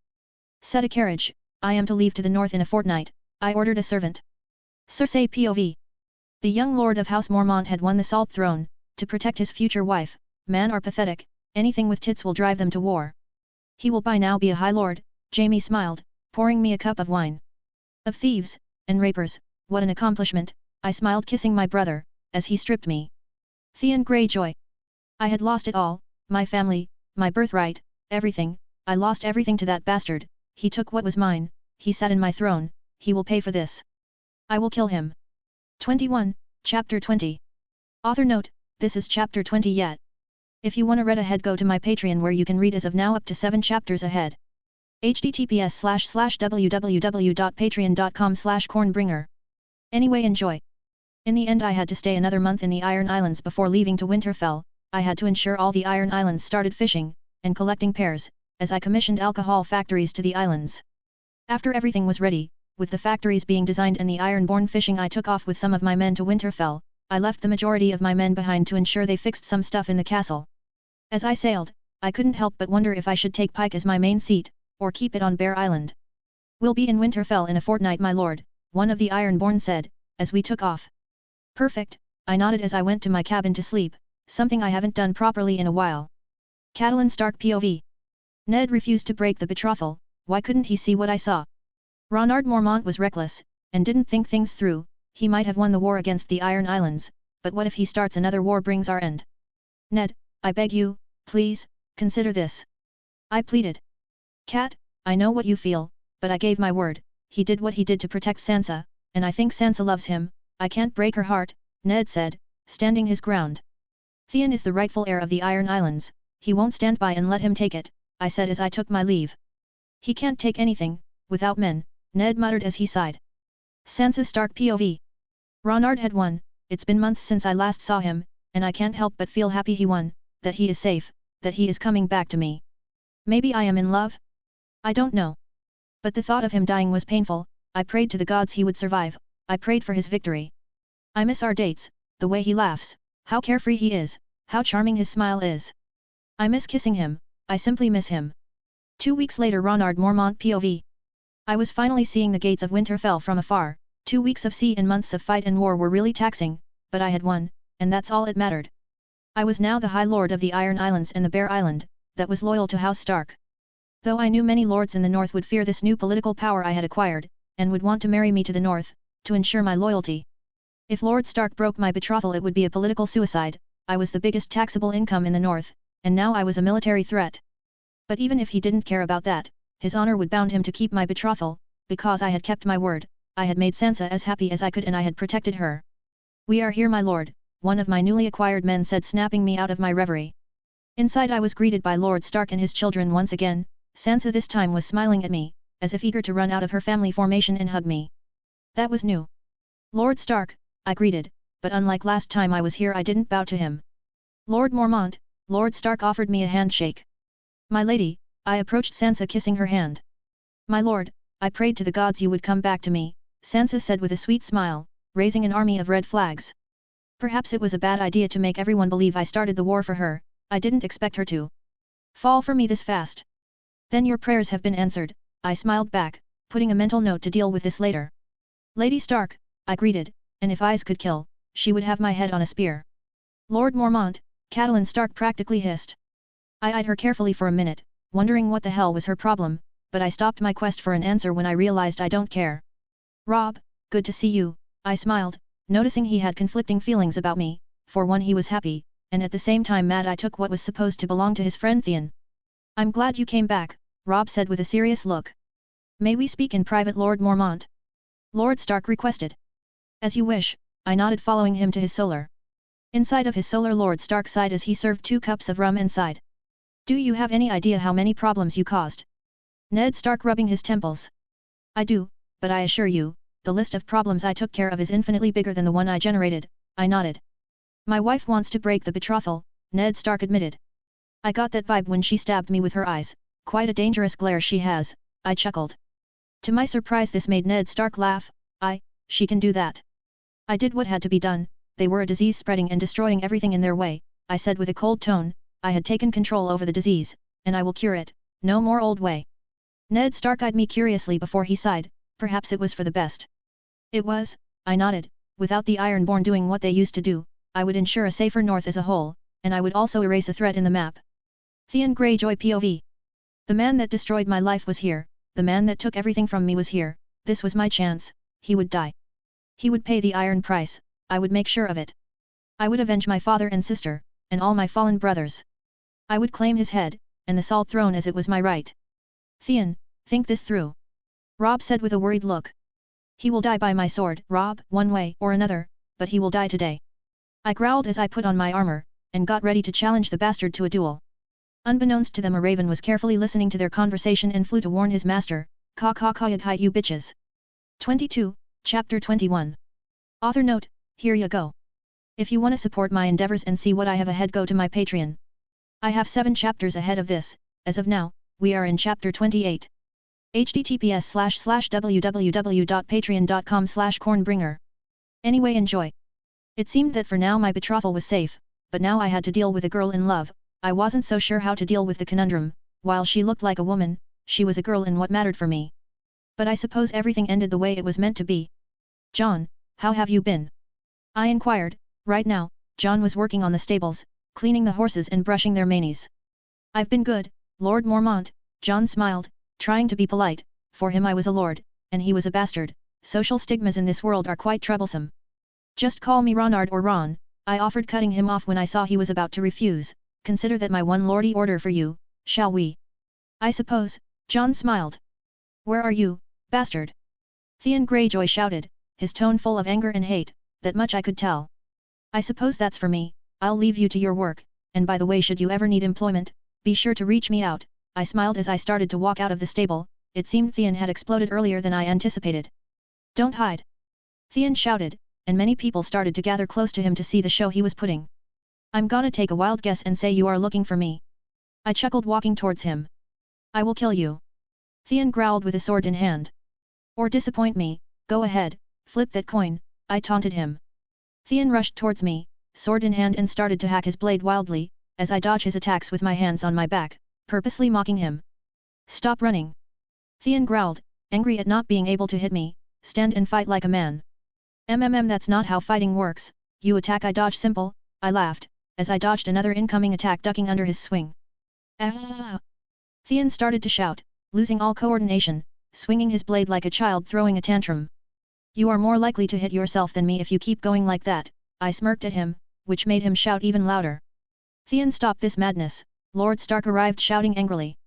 Set a carriage, I am to leave to the north in a fortnight, I ordered a servant. Cersei POV. The young lord of House Mormont had won the Salt Throne, to protect his future wife. Men are pathetic, anything with tits will drive them to war. He will by now be a High Lord, Jaime smiled, pouring me a cup of wine. Of thieves, and rapers, what an accomplishment, I smiled, kissing my brother, as he stripped me. Theon Greyjoy. I had lost it all, my family, my birthright, everything. I lost everything to that bastard. he took what was mine, he sat in my throne, he will pay for this. I will kill him. 21, Chapter 20. Author note, this is Chapter 20 yet. If you wanna read ahead, go to my Patreon where you can read as of now up to 7 chapters ahead. https://www.patreon.com/cornbringer. Anyway, enjoy. In the end I had to stay another month in the Iron Islands before leaving to Winterfell. I had to ensure all the Iron Islands started fishing, and collecting pears, as I commissioned alcohol factories to the islands. After everything was ready, with the factories being designed and the iron-borne fishing, I took off with some of my men to Winterfell. I left the majority of my men behind to ensure they fixed some stuff in the castle. As I sailed, I couldn't help but wonder if I should take Pike as my main seat, or keep it on Bear Island. We'll be in Winterfell in a fortnight, my lord, one of the Iron-born said, as we took off. Perfect, I nodded as I went to my cabin to sleep, something I haven't done properly in a while. Catelyn Stark POV. Ned refused to break the betrothal, why couldn't he see what I saw? Ronard Mormont was reckless, and didn't think things through. He might have won the war against the Iron Islands, but what if he starts another war brings our end? Ned, I beg you, please, consider this. I pleaded. Cat, I know what you feel, but I gave my word, he did what he did to protect Sansa, and I think Sansa loves him, I can't break her heart, Ned said, standing his ground. Theon is the rightful heir of the Iron Islands, he won't stand by and let him take it, I said as I took my leave. He can't take anything, without men, Ned muttered as he sighed. Sansa Stark POV. Ronard had won, it's been months since I last saw him, and I can't help but feel happy he won, that he is safe, that he is coming back to me. Maybe I am in love? I don't know. But the thought of him dying was painful. I prayed to the gods he would survive, I prayed for his victory. I miss our dates, the way he laughs, how carefree he is, how charming his smile is. I miss kissing him, I simply miss him. 2 weeks later, Ronard Mormont POV. I was finally seeing the gates of Winterfell from afar. 2 weeks of sea and months of fight and war were really taxing, but I had won, and that's all it mattered. I was now the High Lord of the Iron Islands and the Bear Island, that was loyal to House Stark. Though I knew many lords in the north would fear this new political power I had acquired, and would want to marry me to the north, to ensure my loyalty. If Lord Stark broke my betrothal, it would be a political suicide. I was the biggest taxable income in the north, and now I was a military threat. But even if he didn't care about that, his honor would bound him to keep my betrothal, because I had kept my word, I had made Sansa as happy as I could and I had protected her. We are here, my lord, one of my newly acquired men said, snapping me out of my reverie. Inside I was greeted by Lord Stark and his children once again. Sansa this time was smiling at me, as if eager to run out of her family formation and hug me. That was new. Lord Stark, I greeted, but unlike last time I was here, I didn't bow to him. Lord Mormont, Lord Stark offered me a handshake. My lady, I approached Sansa, kissing her hand. My lord, I prayed to the gods you would come back to me, Sansa said with a sweet smile, raising an army of red flags. Perhaps it was a bad idea to make everyone believe I started the war for her. I didn't expect her to fall for me this fast. Then your prayers have been answered, I smiled back, putting a mental note to deal with this later. Lady Stark, I greeted, and if eyes could kill, she would have my head on a spear. Lord Mormont, Catelyn Stark practically hissed. I eyed her carefully for a minute, wondering what the hell was her problem, but I stopped my quest for an answer when I realized I don't care. Robb, good to see you, I smiled, noticing he had conflicting feelings about me. For one, he was happy, and at the same time mad I took what was supposed to belong to his friend Theon. I'm glad you came back, Robb said with a serious look. May we speak in private, Lord Mormont? Lord Stark requested. As you wish, I nodded, following him to his solar. Inside of his solar, Lord Stark sighed as he served 2 cups of rum and sighed. Do you have any idea how many problems you caused? Ned Stark, rubbing his temples. I do, but I assure you, the list of problems I took care of is infinitely bigger than the one I generated, I nodded. My wife wants to break the betrothal, Ned Stark admitted. I got that vibe when she stabbed me with her eyes, quite a dangerous glare she has, I chuckled. To my surprise, this made Ned Stark laugh. She can do that. I did what had to be done. They were a disease spreading and destroying everything in their way, I said with a cold tone. I had taken control over the disease, and I will cure it, no more old way. Ned Stark eyed me curiously before he sighed, perhaps it was for the best. It was, I nodded, without the Ironborn doing what they used to do, I would ensure a safer north as a whole, and I would also erase a threat in the map. Theon Greyjoy POV. The man that destroyed my life was here, the man that took everything from me was here, this was my chance, he would die. He would pay the iron price, I would make sure of it. I would avenge my father and sister, and all my fallen brothers. I would claim his head, and the Salt Throne as it was my right. Theon, think this through. Rob said with a worried look. He will die by my sword, Rob, one way or another, but he will die today. I growled as I put on my armor, and got ready to challenge the bastard to a duel. Unbeknownst to them, a raven was carefully listening to their conversation and flew to warn his master, "Caw caw caw you bitches." 22, Chapter 21. Author note, here you go. If you wanna support my endeavors and see what I have ahead, go to my Patreon. I have 7 chapters ahead of this. As of now, we are in chapter 28. https://www.patreon.com/cornbringer. Anyway, enjoy. It seemed that for now my betrothal was safe, but now I had to deal with a girl in love. I wasn't so sure how to deal with the conundrum. While she looked like a woman, she was a girl, and what mattered for me. But I suppose everything ended the way it was meant to be. "John, how have you been?" I inquired. Right now, John was working on the stables, cleaning the horses and brushing their manes. "I've been good, Lord Mormont," John smiled, trying to be polite. For him I was a lord, and he was a bastard. Social stigmas in this world are quite troublesome. "Just call me Ronard or Ron," I offered, cutting him off when I saw he was about to refuse. "Consider that my one lordy order for you, shall we?" "I suppose," John smiled. "Where are you, bastard?" Theon Greyjoy shouted, his tone full of anger and hate. "That much I could tell." "I suppose that's for me. I'll leave you to your work, and by the way, should you ever need employment, be sure to reach me out." I smiled as I started to walk out of the stable. It seemed Theon had exploded earlier than I anticipated. "Don't hide!" Theon shouted, and many people started to gather close to him to see the show he was putting. "I'm gonna take a wild guess and say you are looking for me." I chuckled, walking towards him. "I will kill you." Theon growled with a sword in hand. "Or disappoint me, go ahead, flip that coin," I taunted him. Theon rushed towards me, sword in hand, and started to hack his blade wildly, as I dodged his attacks with my hands on my back, purposely mocking him. "Stop running!" Theon growled, angry at not being able to hit me. "Stand and fight like a man." That's not how fighting works. You attack, I dodge, simple," I laughed, as I dodged another incoming attack, ducking under his swing. "Ah!" Theon started to shout, losing all coordination, swinging his blade like a child throwing a tantrum. "You are more likely to hit yourself than me if you keep going like that," I smirked at him, which made him shout even louder. "Theon, stop this madness!" Lord Stark arrived, shouting angrily.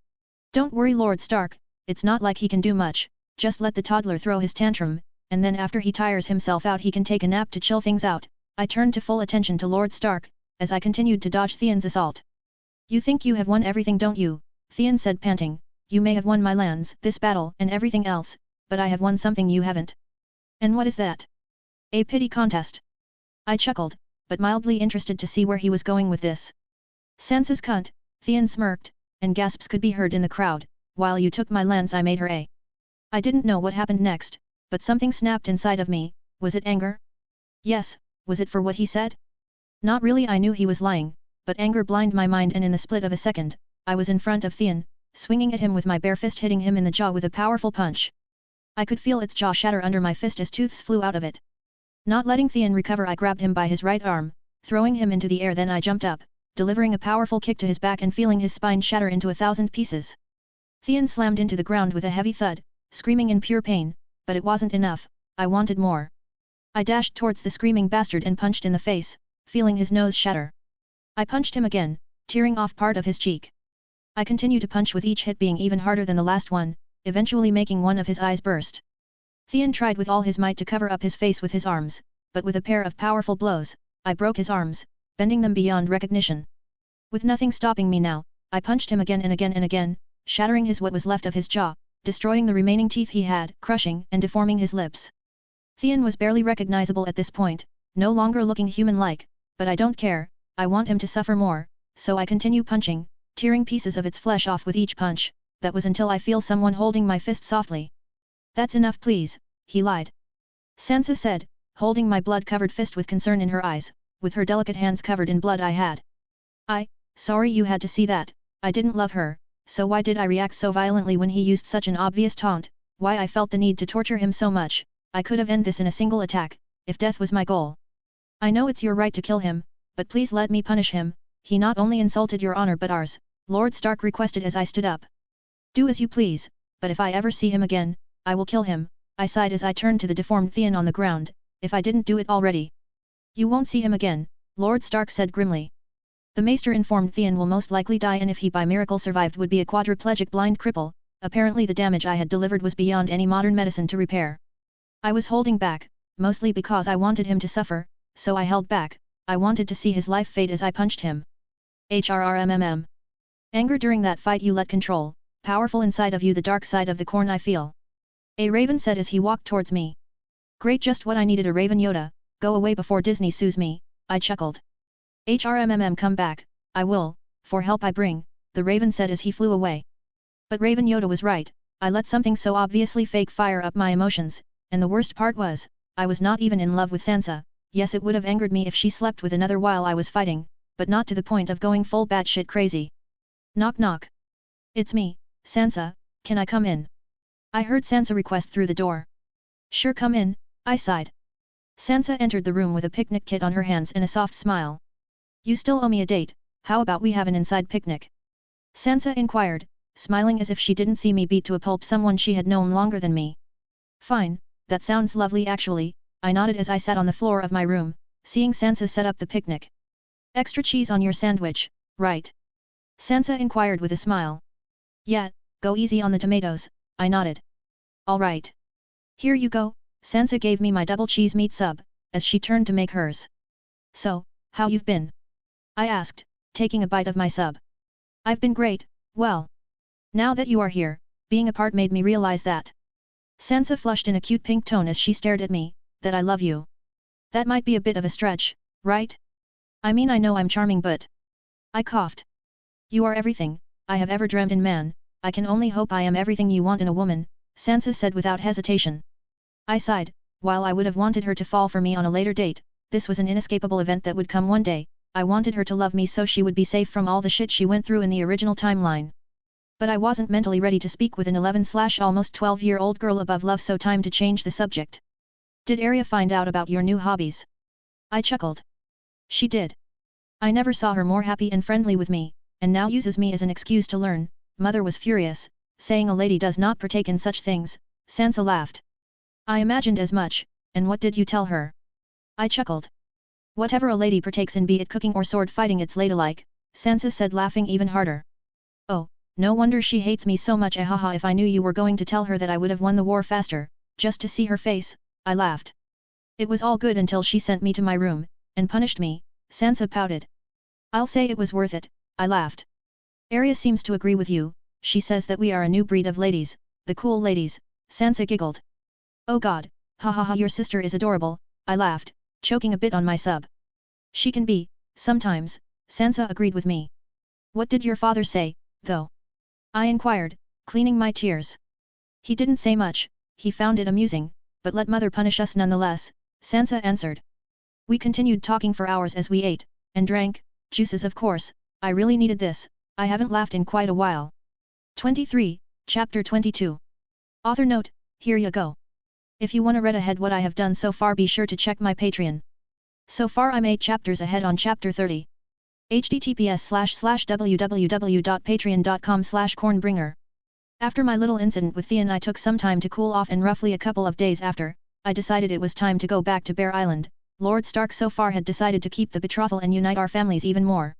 "Don't worry, Lord Stark, it's not like he can do much, just let the toddler throw his tantrum, and then after he tires himself out he can take a nap to chill things out." I turned to full attention to Lord Stark, as I continued to dodge Theon's assault. "You think you have won everything, don't you?" Theon said, panting. "You may have won my lands, this battle, and everything else, but I have won something you haven't." "And what is that?" "A pity contest." I chuckled, but mildly interested to see where he was going with this. "Sansa's cunt," Theon smirked, and gasps could be heard in the crowd. "While you took my lands I made her a..." I didn't know what happened next, but something snapped inside of me. Was it anger? Yes. Was it for what he said? Not really. I knew he was lying, but anger blinded my mind, and in the split of a second, I was in front of Theon, swinging at him with my bare fist, hitting him in the jaw with a powerful punch. I could feel its jaw shatter under my fist as tooths flew out of it. Not letting Theon recover, I grabbed him by his right arm, throwing him into the air. Then I jumped up, delivering a powerful kick to his back and feeling his spine shatter into 1,000 pieces. Theon slammed into the ground with a heavy thud, screaming in pure pain, but it wasn't enough. I wanted more. I dashed towards the screaming bastard and punched in the face, feeling his nose shatter. I punched him again, tearing off part of his cheek. I continued to punch, with each hit being even harder than the last one, eventually making one of his eyes burst. Theon tried with all his might to cover up his face with his arms, but with a pair of powerful blows, I broke his arms, bending them beyond recognition. With nothing stopping me now, I punched him again and again and again, shattering what was left of his jaw, destroying the remaining teeth he had, crushing and deforming his lips. Theon was barely recognizable at this point, no longer looking human-like, but I don't care. I want him to suffer more, so I continue punching, tearing pieces of its flesh off with each punch. That was until I feel someone holding my fist softly. "That's enough, please," he lied. Sansa said, holding my blood-covered fist with concern in her eyes, with her delicate hands covered in blood. Sorry you had to see that. I didn't love her, so why did I react so violently when he used such an obvious taunt? Why I felt the need to torture him so much? I could have ended this in a single attack, if death was my goal. I know it's your right to kill him, but please let me punish him. He not only insulted your honor but ours," Lord Stark requested as I stood up. "Do as you please, but if I ever see him again, I will kill him," I sighed as I turned to the deformed Theon on the ground. "If I didn't do it already." "You won't see him again," Lord Stark said grimly. "The Maester informed Theon will most likely die, and if he by miracle survived would be a quadriplegic blind cripple, apparently the damage I had delivered was beyond any modern medicine to repair. I was holding back, mostly because I wanted him to suffer, so I held back. I wanted to see his life fade as I punched him. HRRMMM. Anger during that fight you let control, powerful inside of you, the dark side of the corn I feel. A raven said as he walked towards me. Great, just what I needed, a raven Yoda, go away before Disney sues me, I chuckled. HRMMM, come back, I will, for help I bring, the raven said as he flew away. But Raven Yoda was right, I let something so obviously fake fire up my emotions, and the worst part was, I was not even in love with Sansa. Yes, it would have angered me if she slept with another while I was fighting, but not to the point of going full batshit crazy. Knock knock. It's me, Sansa, can I come in? I heard Sansa request through the door. Sure, come in, I sighed. Sansa entered the room with a picnic kit on her hands and a soft smile. You still owe me a date, how about we have an inside picnic? Sansa inquired, smiling as if she didn't see me beat to a pulp someone she had known longer than me. Fine, that sounds lovely actually, I nodded as I sat on the floor of my room, seeing Sansa set up the picnic. Extra cheese on your sandwich, right? Sansa inquired with a smile. Yeah, go easy on the tomatoes, I nodded. All right. Here you go, Sansa gave me my double cheese meat sub, as she turned to make hers. So, how you've been? I asked, taking a bite of my sub. I've been great, well. Now that you are here, being apart made me realize that. Sansa flushed in a cute pink tone as she stared at me, that I love you. That might be a bit of a stretch, right? I mean, I know I'm charming, but... I coughed. You are everything I have ever dreamt in man. I can only hope I am everything you want in a woman, Sansa said without hesitation. I sighed. While I would have wanted her to fall for me on a later date, this was an inescapable event that would come one day. I wanted her to love me so she would be safe from all the shit she went through in the original timeline. But I wasn't mentally ready to speak with an 11/almost 12-year-old girl above love, so time to change the subject. Did Arya find out about your new hobbies? I chuckled. She did. I never saw her more happy and friendly with me, and now uses me as an excuse to learn. Mother was furious, saying a lady does not partake in such things. Sansa laughed. I imagined as much, and what did you tell her? I chuckled. Whatever a lady partakes in, be it cooking or sword fighting, it's ladylike, Sansa said, laughing even harder. Oh, no wonder she hates me so much. Haha, if I knew you were going to tell her that, I would have won the war faster, just to see her face, I laughed. It was all good until she sent me to my room, and punished me, Sansa pouted. I'll say it was worth it, I laughed. Arya seems to agree with you, she says that we are a new breed of ladies, the cool ladies, Sansa giggled. Oh god, ha ha ha, your sister is adorable, I laughed, choking a bit on my sub. She can be, sometimes, Sansa agreed with me. What did your father say, though? I inquired, cleaning my tears. He didn't say much, he found it amusing, but let mother punish us nonetheless, Sansa answered. We continued talking for hours as we ate, and drank, juices of course. I really needed this, I haven't laughed in quite a while. 23, Chapter 22. Author note, here you go. If you wanna read ahead what I have done so far, be sure to check my Patreon. So far I'm 8 chapters ahead on chapter 30. https://www.patreon.com/cornbringer. After my little incident with Theon, I took some time to cool off, and roughly a couple of days after, I decided it was time to go back to Bear Island. Lord Stark so far had decided to keep the betrothal and unite our families even more.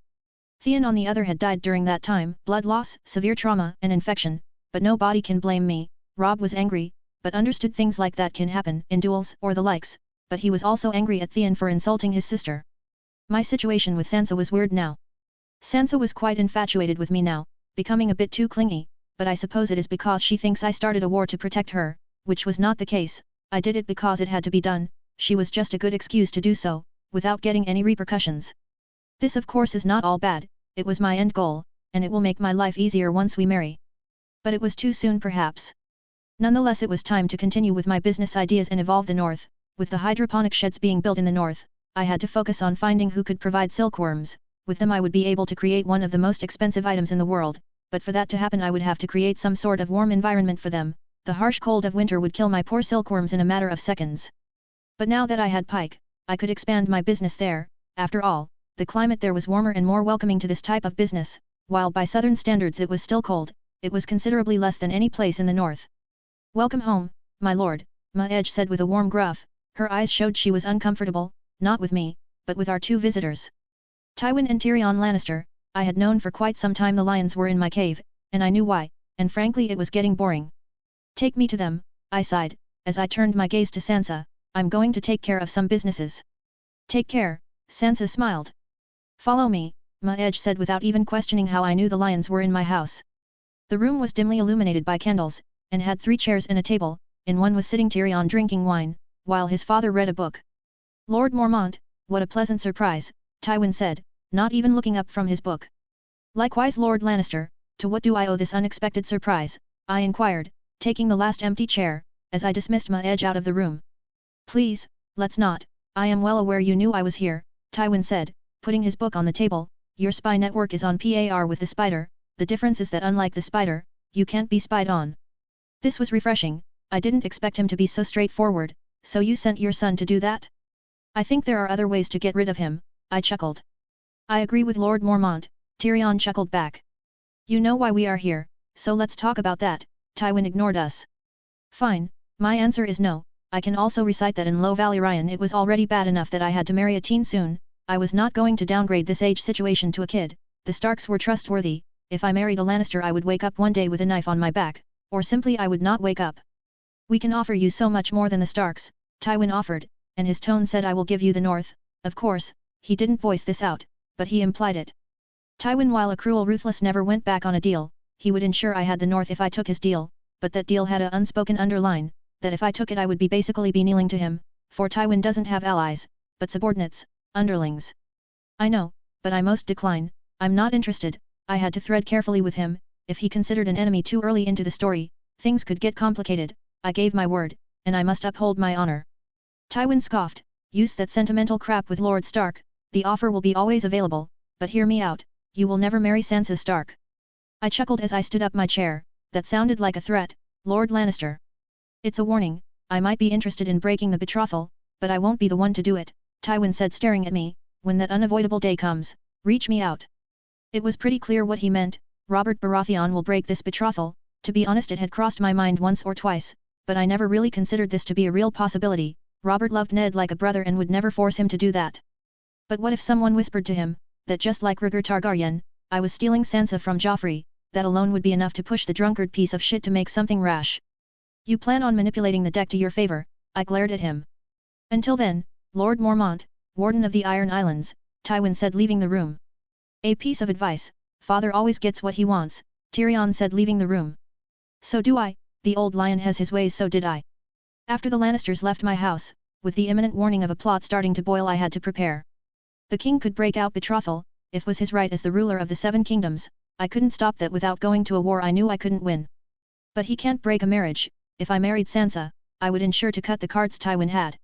Theon on the other had died during that time, blood loss, severe trauma, and infection, but nobody can blame me. Robb was angry, but understood things like that can happen in duels or the likes, but he was also angry at Theon for insulting his sister. My situation with Sansa was weird now. Sansa was quite infatuated with me now, becoming a bit too clingy, but I suppose it is because she thinks I started a war to protect her, which was not the case. I did it because it had to be done. She was just a good excuse to do so, without getting any repercussions. This of course is not all bad, it was my end goal, and it will make my life easier once we marry. But it was too soon perhaps. Nonetheless, it was time to continue with my business ideas and evolve the north. With the hydroponic sheds being built in the north, I had to focus on finding who could provide silkworms. With them I would be able to create one of the most expensive items in the world, but for that to happen I would have to create some sort of warm environment for them. The harsh cold of winter would kill my poor silkworms in a matter of seconds. But now that I had Pike, I could expand my business there. After all, the climate there was warmer and more welcoming to this type of business. While by southern standards it was still cold, it was considerably less than any place in the north. Welcome home, my lord, Maege said with a warm gruff. Her eyes showed she was uncomfortable, not with me, but with our two visitors. Tywin and Tyrion Lannister, I had known for quite some time the lions were in my cave, and I knew why. and frankly it was getting boring. Take me to them, I sighed, as I turned my gaze to Sansa. I'm going to take care of some businesses. Take care, Sansa smiled. Follow me, Maej said without even questioning how I knew the lions were in my house. The room was dimly illuminated by candles, and had 3 chairs and a table. In one was sitting Tyrion drinking wine, while his father read a book. Lord Mormont, what a pleasant surprise, Tywin said, not even looking up from his book. Likewise Lord Lannister, to what do I owe this unexpected surprise, I inquired, taking the last empty chair, as I dismissed Maej out of the room. Please, let's not, I am well aware you knew I was here, Tywin said, putting his book on the table. Your spy network is on par with the spider, the difference is that unlike the spider, you can't be spied on. This was refreshing. I didn't expect him to be so straightforward. So you sent your son to do that? I think there are other ways to get rid of him, I chuckled. I agree with Lord Mormont, Tyrion chuckled back. You know why we are here, so let's talk about that. Tywin ignored us. Fine, my answer is no. I can also recite that in Low Valyrian it was already bad enough that I had to marry a teen soon. I was not going to downgrade this age situation to a kid. The Starks were trustworthy. If I married a Lannister I would wake up one day with a knife on my back, or simply I would not wake up. We can offer you so much more than the Starks, Tywin offered, and his tone said I will give you the North. Of course, he didn't voice this out, but he implied it. Tywin, while a cruel ruthless, never went back on a deal. He would ensure I had the North if I took his deal, but that deal had a unspoken underline, that if I took it I would basically be kneeling to him, for Tywin doesn't have allies, but subordinates, underlings. I know, but I most decline. I'm not interested. I had to thread carefully with him. If he considered an enemy too early into the story, things could get complicated. I gave my word, and I must uphold my honor. Tywin scoffed. Use that sentimental crap with Lord Stark. The offer will be always available, but hear me out. You will never marry Sansa Stark. I chuckled as I stood up my chair. That sounded like a threat, Lord Lannister. It's a warning. I might be interested in breaking the betrothal, but I won't be the one to do it, Tywin said, staring at me. When that unavoidable day comes, reach me out. It was pretty clear what he meant. Robert Baratheon will break this betrothal. To be honest, it had crossed my mind once or twice, but I never really considered this to be a real possibility. Robert loved Ned like a brother and would never force him to do that. But what if someone whispered to him, that just like Rhaegar Targaryen, I was stealing Sansa from Joffrey? That alone would be enough to push the drunkard piece of shit to make something rash. You plan on manipulating the deck to your favor, I glared at him. Until then, Lord Mormont, Warden of the Iron Islands, Tywin said, leaving the room. A piece of advice, father always gets what he wants, Tyrion said, leaving the room. So do I, the old lion has his ways, so did I. After the Lannisters left my house, with the imminent warning of a plot starting to boil, I had to prepare. The king could break out betrothal, if was his right as the ruler of the 7 kingdoms. I couldn't stop that without going to a war I knew I couldn't win. But he can't break a marriage. If I married Sansa, I would ensure to cut the cards Tywin had.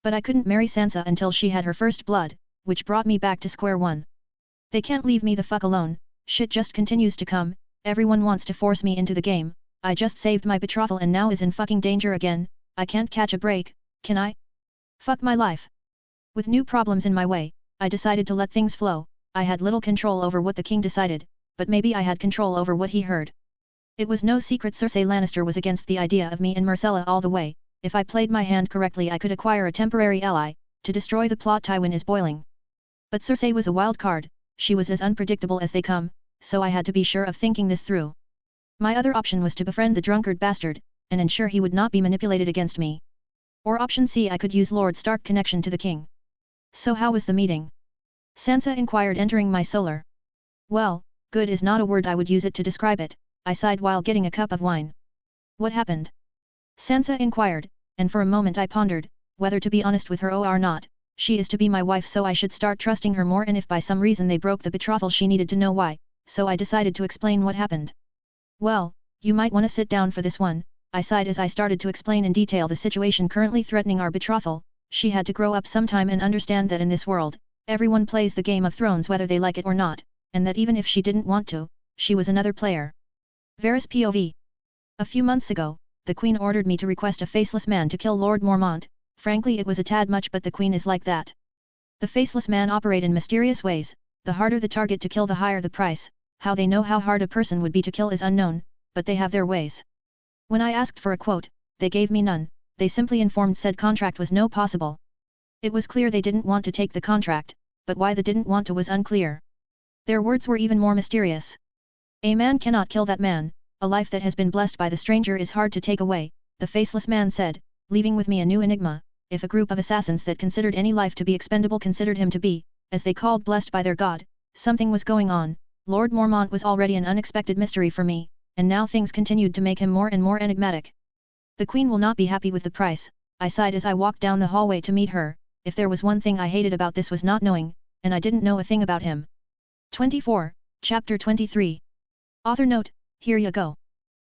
But I couldn't marry Sansa until she had her first blood, which brought me back to square one. They can't leave me the fuck alone. Shit just continues to come. Everyone wants to force me into the game. I just saved my betrothal and now is in fucking danger again. I can't catch a break, can I? Fuck my life. With new problems in my way, I decided to let things flow. I had little control over what the king decided, but maybe I had control over what he heard. It was no secret Cersei Lannister was against the idea of me and Myrcella all the way. If I played my hand correctly I could acquire a temporary ally, to destroy the plot Tywin is boiling. But Cersei was a wild card. She was as unpredictable as they come, so I had to be sure of thinking this through. My other option was to befriend the drunkard bastard, and ensure he would not be manipulated against me. Or option C, I could use Lord Stark connection to the king. So how was the meeting? Sansa inquired, entering my solar. Well, good is not a word I would use it to describe it, I sighed while getting a cup of wine. What happened? Sansa inquired, and for a moment I pondered, whether to be honest with her or not. She is to be my wife, so I should start trusting her more, and if by some reason they broke the betrothal she needed to know why, so I decided to explain what happened. Well, you might want to sit down for this one, I sighed as I started to explain in detail the situation currently threatening our betrothal. She had to grow up sometime and understand that in this world, everyone plays the Game of Thrones whether they like it or not, and that even if she didn't want to, she was another player. Varys POV. A few months ago, the Queen ordered me to request a faceless man to kill Lord Mormont. Frankly, it was a tad much, but the Queen is like that. The faceless man operate in mysterious ways. The harder the target to kill, the higher the price. How they know how hard a person would be to kill is unknown, but they have their ways. When I asked for a quote, they gave me none. They simply informed said contract was no possible. It was clear they didn't want to take the contract, but why they didn't want to was unclear. Their words were even more mysterious. A man cannot kill that man, A life that has been blessed by the stranger is hard to take away, the faceless man said, leaving with me a new enigma. If a group of assassins that considered any life to be expendable considered him to be, as they called, blessed by their god, something was going on. Lord Mormont was already an unexpected mystery for me, and now things continued to make him more and more enigmatic. The queen will not be happy with the price, I sighed as I walked down the hallway to meet her. If there was one thing I hated about this was not knowing, and I didn't know a thing about him. 24, Chapter 23. Author note, here you go.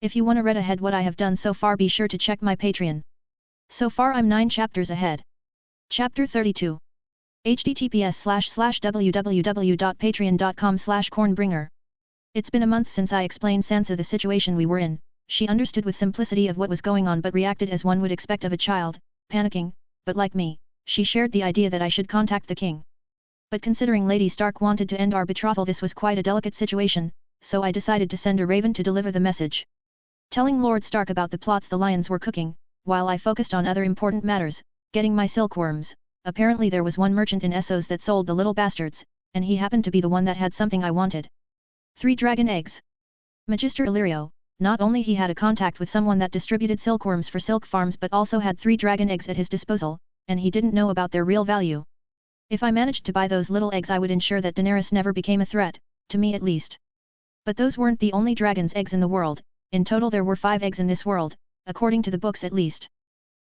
If you wanna read ahead what I have done so far, be sure to check my Patreon. So far I'm 9 chapters ahead. Chapter 32. https://www.patreon.com/cornbringer. It's been a month since I explained Sansa the situation we were in. She understood with simplicity of what was going on but reacted as one would expect of a child, panicking, but like me, she shared the idea that I should contact the king. But considering Lady Stark wanted to end our betrothal, this was quite a delicate situation, so I decided to send a raven to deliver the message. Telling Lord Stark about the plots the lions were cooking, while I focused on other important matters, getting my silkworms. Apparently there was one merchant in Essos that sold the little bastards, and he happened to be the one that had something I wanted. 3 dragon eggs. Magister Illyrio, not only he had a contact with someone that distributed silkworms for silk farms but also had 3 dragon eggs at his disposal, and he didn't know about their real value. If I managed to buy those little eggs, I would ensure that Daenerys never became a threat, to me at least. But those weren't the only dragon's eggs in the world. In total there were 5 eggs in this world, according to the books at least.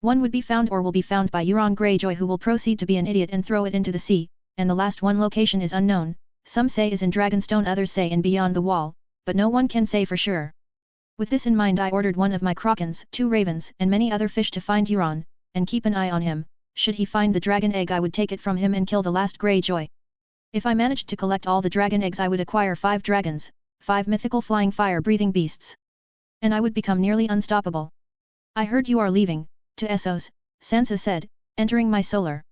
One would be found or will be found by Euron Greyjoy, who will proceed to be an idiot and throw it into the sea, and the last one location is unknown. Some say is in Dragonstone, others say in Beyond the Wall, but no one can say for sure. With this in mind, I ordered one of my Krakens, 2 ravens and many other fish to find Euron, and keep an eye on him. Should he find the dragon egg, I would take it from him and kill the last Greyjoy. If I managed to collect all the dragon eggs, I would acquire 5 dragons, 5 mythical flying fire-breathing beasts. And I would become nearly unstoppable. I heard you are leaving, to Essos, Sansa said, entering my solar.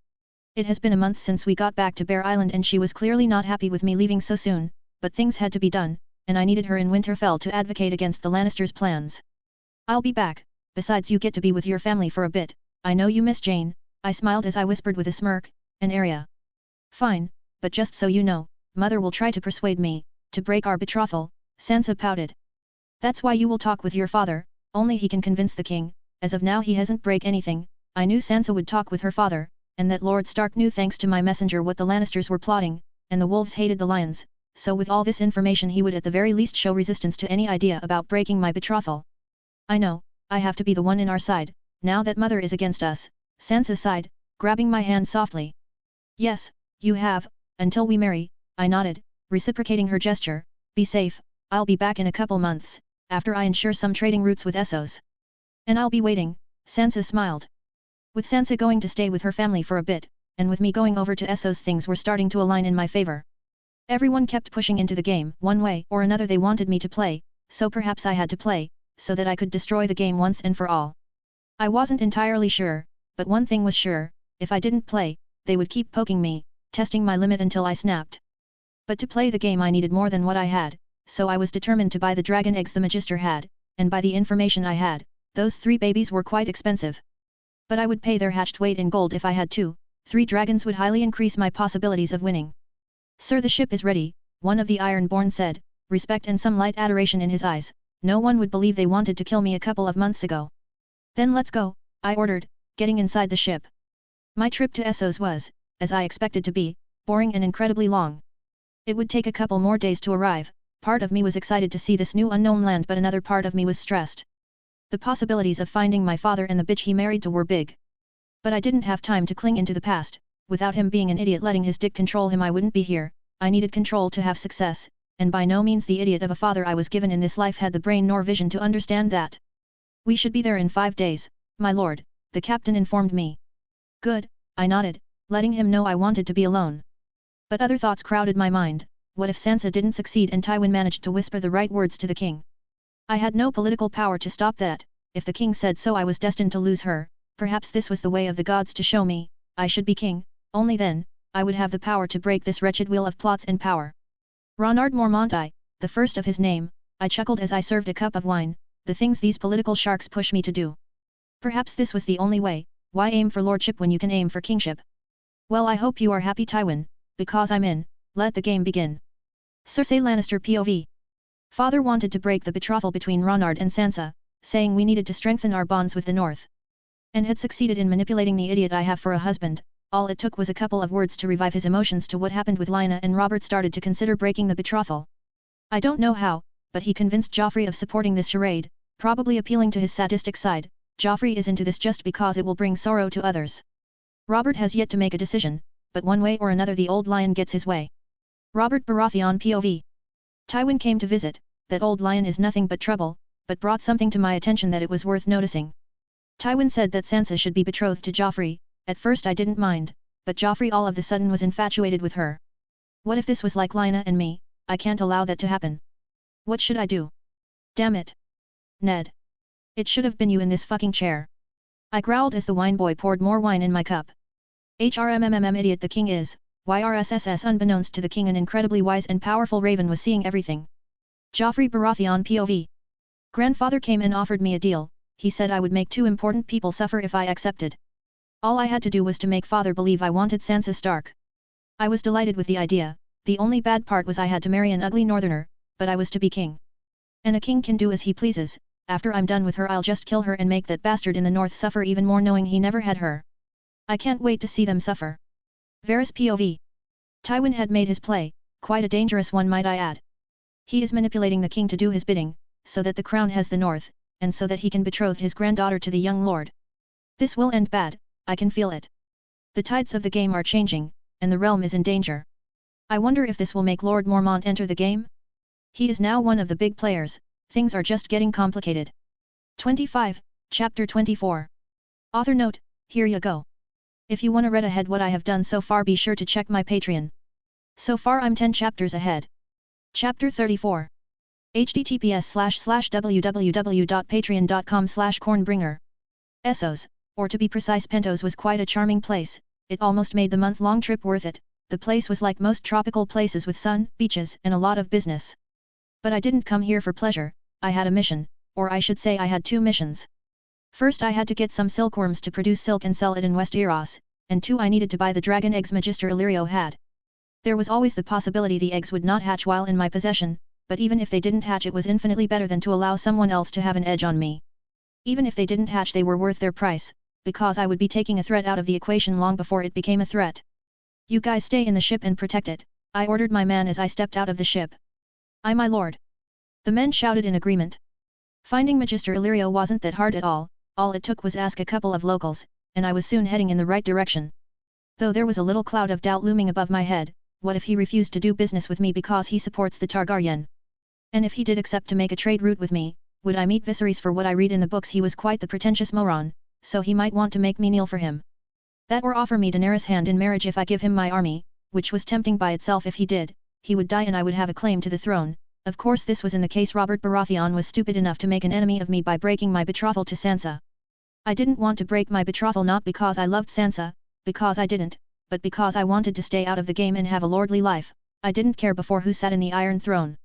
It has been a month since we got back to Bear Island and she was clearly not happy with me leaving so soon, but things had to be done, and I needed her in Winterfell to advocate against the Lannisters' plans. I'll be back, besides you get to be with your family for a bit. I know you miss Jane, I smiled as I whispered with a smirk, an area. Fine, but just so you know, Mother will try to persuade me to break our betrothal, Sansa pouted. That's why you will talk with your father, only he can convince the king. As of now he hasn't break anything. I knew Sansa would talk with her father, and that Lord Stark knew thanks to my messenger what the Lannisters were plotting, and the wolves hated the lions, so with all this information he would at the very least show resistance to any idea about breaking my betrothal. I know, I have to be the one in our side, now that Mother is against us, Sansa sighed, grabbing my hand softly. Yes, you have, until we marry, I nodded, reciprocating her gesture. Be safe, I'll be back in a couple months, after I ensure some trading routes with Essos. And I'll be waiting, Sansa smiled. With Sansa going to stay with her family for a bit, and with me going over to Essos, things were starting to align in my favor. Everyone kept pushing into the game, one way or another they wanted me to play, so perhaps I had to play, so that I could destroy the game once and for all. I wasn't entirely sure, but one thing was sure, if I didn't play, they would keep poking me, testing my limit until I snapped. But to play the game I needed more than what I had, so I was determined to buy the dragon eggs the Magister had, and by the information I had, those 3 babies were quite expensive. But I would pay their hatched weight in gold if I had to. 3 dragons would highly increase my possibilities of winning. Sir, the ship is ready, one of the Ironborn said, respect and some light adoration in his eyes. No one would believe they wanted to kill me a couple of months ago. Then let's go, I ordered, getting inside the ship. My trip to Essos was, as I expected to be, boring and incredibly long. It would take a couple more days to arrive. Part of me was excited to see this new unknown land, but another part of me was stressed. The possibilities of finding my father and the bitch he married to were big. But I didn't have time to cling into the past. Without him being an idiot letting his dick control him, I wouldn't be here. I needed control to have success, and by no means the idiot of a father I was given in this life had the brain nor vision to understand that. We should be there in 5 days, my lord, the captain informed me. Good, I nodded, letting him know I wanted to be alone. But other thoughts crowded my mind. What if Sansa didn't succeed and Tywin managed to whisper the right words to the king? I had no political power to stop that. If the king said so, I was destined to lose her. Perhaps this was the way of the gods to show me, I should be king. Only then, I would have the power to break this wretched wheel of plots and power. Ronard Mormont, the first of his name, I chuckled as I served a cup of wine. The things these political sharks push me to do. Perhaps this was the only way. Why aim for lordship when you can aim for kingship? Well, I hope you are happy, Tywin, because I'm in. Let the game begin. Cersei Lannister POV. Father wanted to break the betrothal between Ronard and Sansa, saying we needed to strengthen our bonds with the North. And had succeeded in manipulating the idiot I have for a husband. All it took was a couple of words to revive his emotions to what happened with Lina, and Robert started to consider breaking the betrothal. I don't know how, but he convinced Joffrey of supporting this charade, probably appealing to his sadistic side. Joffrey is into this just because it will bring sorrow to others. Robert has yet to make a decision, but one way or another the old lion gets his way. Robert Baratheon POV. Tywin came to visit. That old lion is nothing but trouble, but brought something to my attention that it was worth noticing. Tywin said that Sansa should be betrothed to Joffrey. At first I didn't mind, but Joffrey all of the sudden was infatuated with her. What if this was like Lina and me? I can't allow that to happen. What should I do? Damn it. Ned. It should have been you in this fucking chair. I growled as the wine boy poured more wine in my cup. HRMMM idiot the king is, YRSSS unbeknownst to the king an incredibly wise and powerful raven was seeing everything. Joffrey Baratheon POV. Grandfather came and offered me a deal. He said I would make 2 important people suffer if I accepted. All I had to do was to make father believe I wanted Sansa Stark. I was delighted with the idea. The only bad part was I had to marry an ugly northerner, but I was to be king. And a king can do as he pleases. After I'm done with her I'll just kill her and make that bastard in the north suffer even more knowing he never had her. I can't wait to see them suffer. Varys POV. Tywin had made his play, quite a dangerous one might I add. He is manipulating the king to do his bidding, so that the crown has the north, and so that he can betroth his granddaughter to the young lord. This will end bad, I can feel it. The tides of the game are changing, and the realm is in danger. I wonder if this will make Lord Mormont enter the game? He is now one of the big players, things are just getting complicated. 25, Chapter 24. Author note, here you go. If you wanna read ahead what I have done so far be sure to check my Patreon. So far I'm 10 chapters ahead. Chapter 34. https://www.patreon.com/cornbringer. Essos, or to be precise Pentos was quite a charming place, it almost made the month-long trip worth it. The place was like most tropical places with sun, beaches and a lot of business. But I didn't come here for pleasure, I had a mission, or I should say I had 2 missions. First I had to get some silkworms to produce silk and sell it in Westeros, and 2 I needed to buy the dragon eggs Magister Illyrio had. There was always the possibility the eggs would not hatch while in my possession, but even if they didn't hatch it was infinitely better than to allow someone else to have an edge on me. Even if they didn't hatch they were worth their price, because I would be taking a threat out of the equation long before it became a threat. You guys stay in the ship and protect it, I ordered my man as I stepped out of the ship. Aye my lord. The men shouted in agreement. Finding Magister Illyrio wasn't that hard at all it took was ask a couple of locals, and I was soon heading in the right direction. Though there was a little cloud of doubt looming above my head, what if he refused to do business with me because he supports the Targaryen? And if he did accept to make a trade route with me, would I meet Viserys? For what I read in the books he was quite the pretentious moron, so he might want to make me kneel for him. That or offer me Daenerys' hand in marriage if I give him my army, which was tempting by itself. If he did, he would die and I would have a claim to the throne. Of course this was in the case Robert Baratheon was stupid enough to make an enemy of me by breaking my betrothal to Sansa. I didn't want to break my betrothal not because I loved Sansa, because I didn't, but because I wanted to stay out of the game and have a lordly life. I didn't care before who sat in the Iron Throne.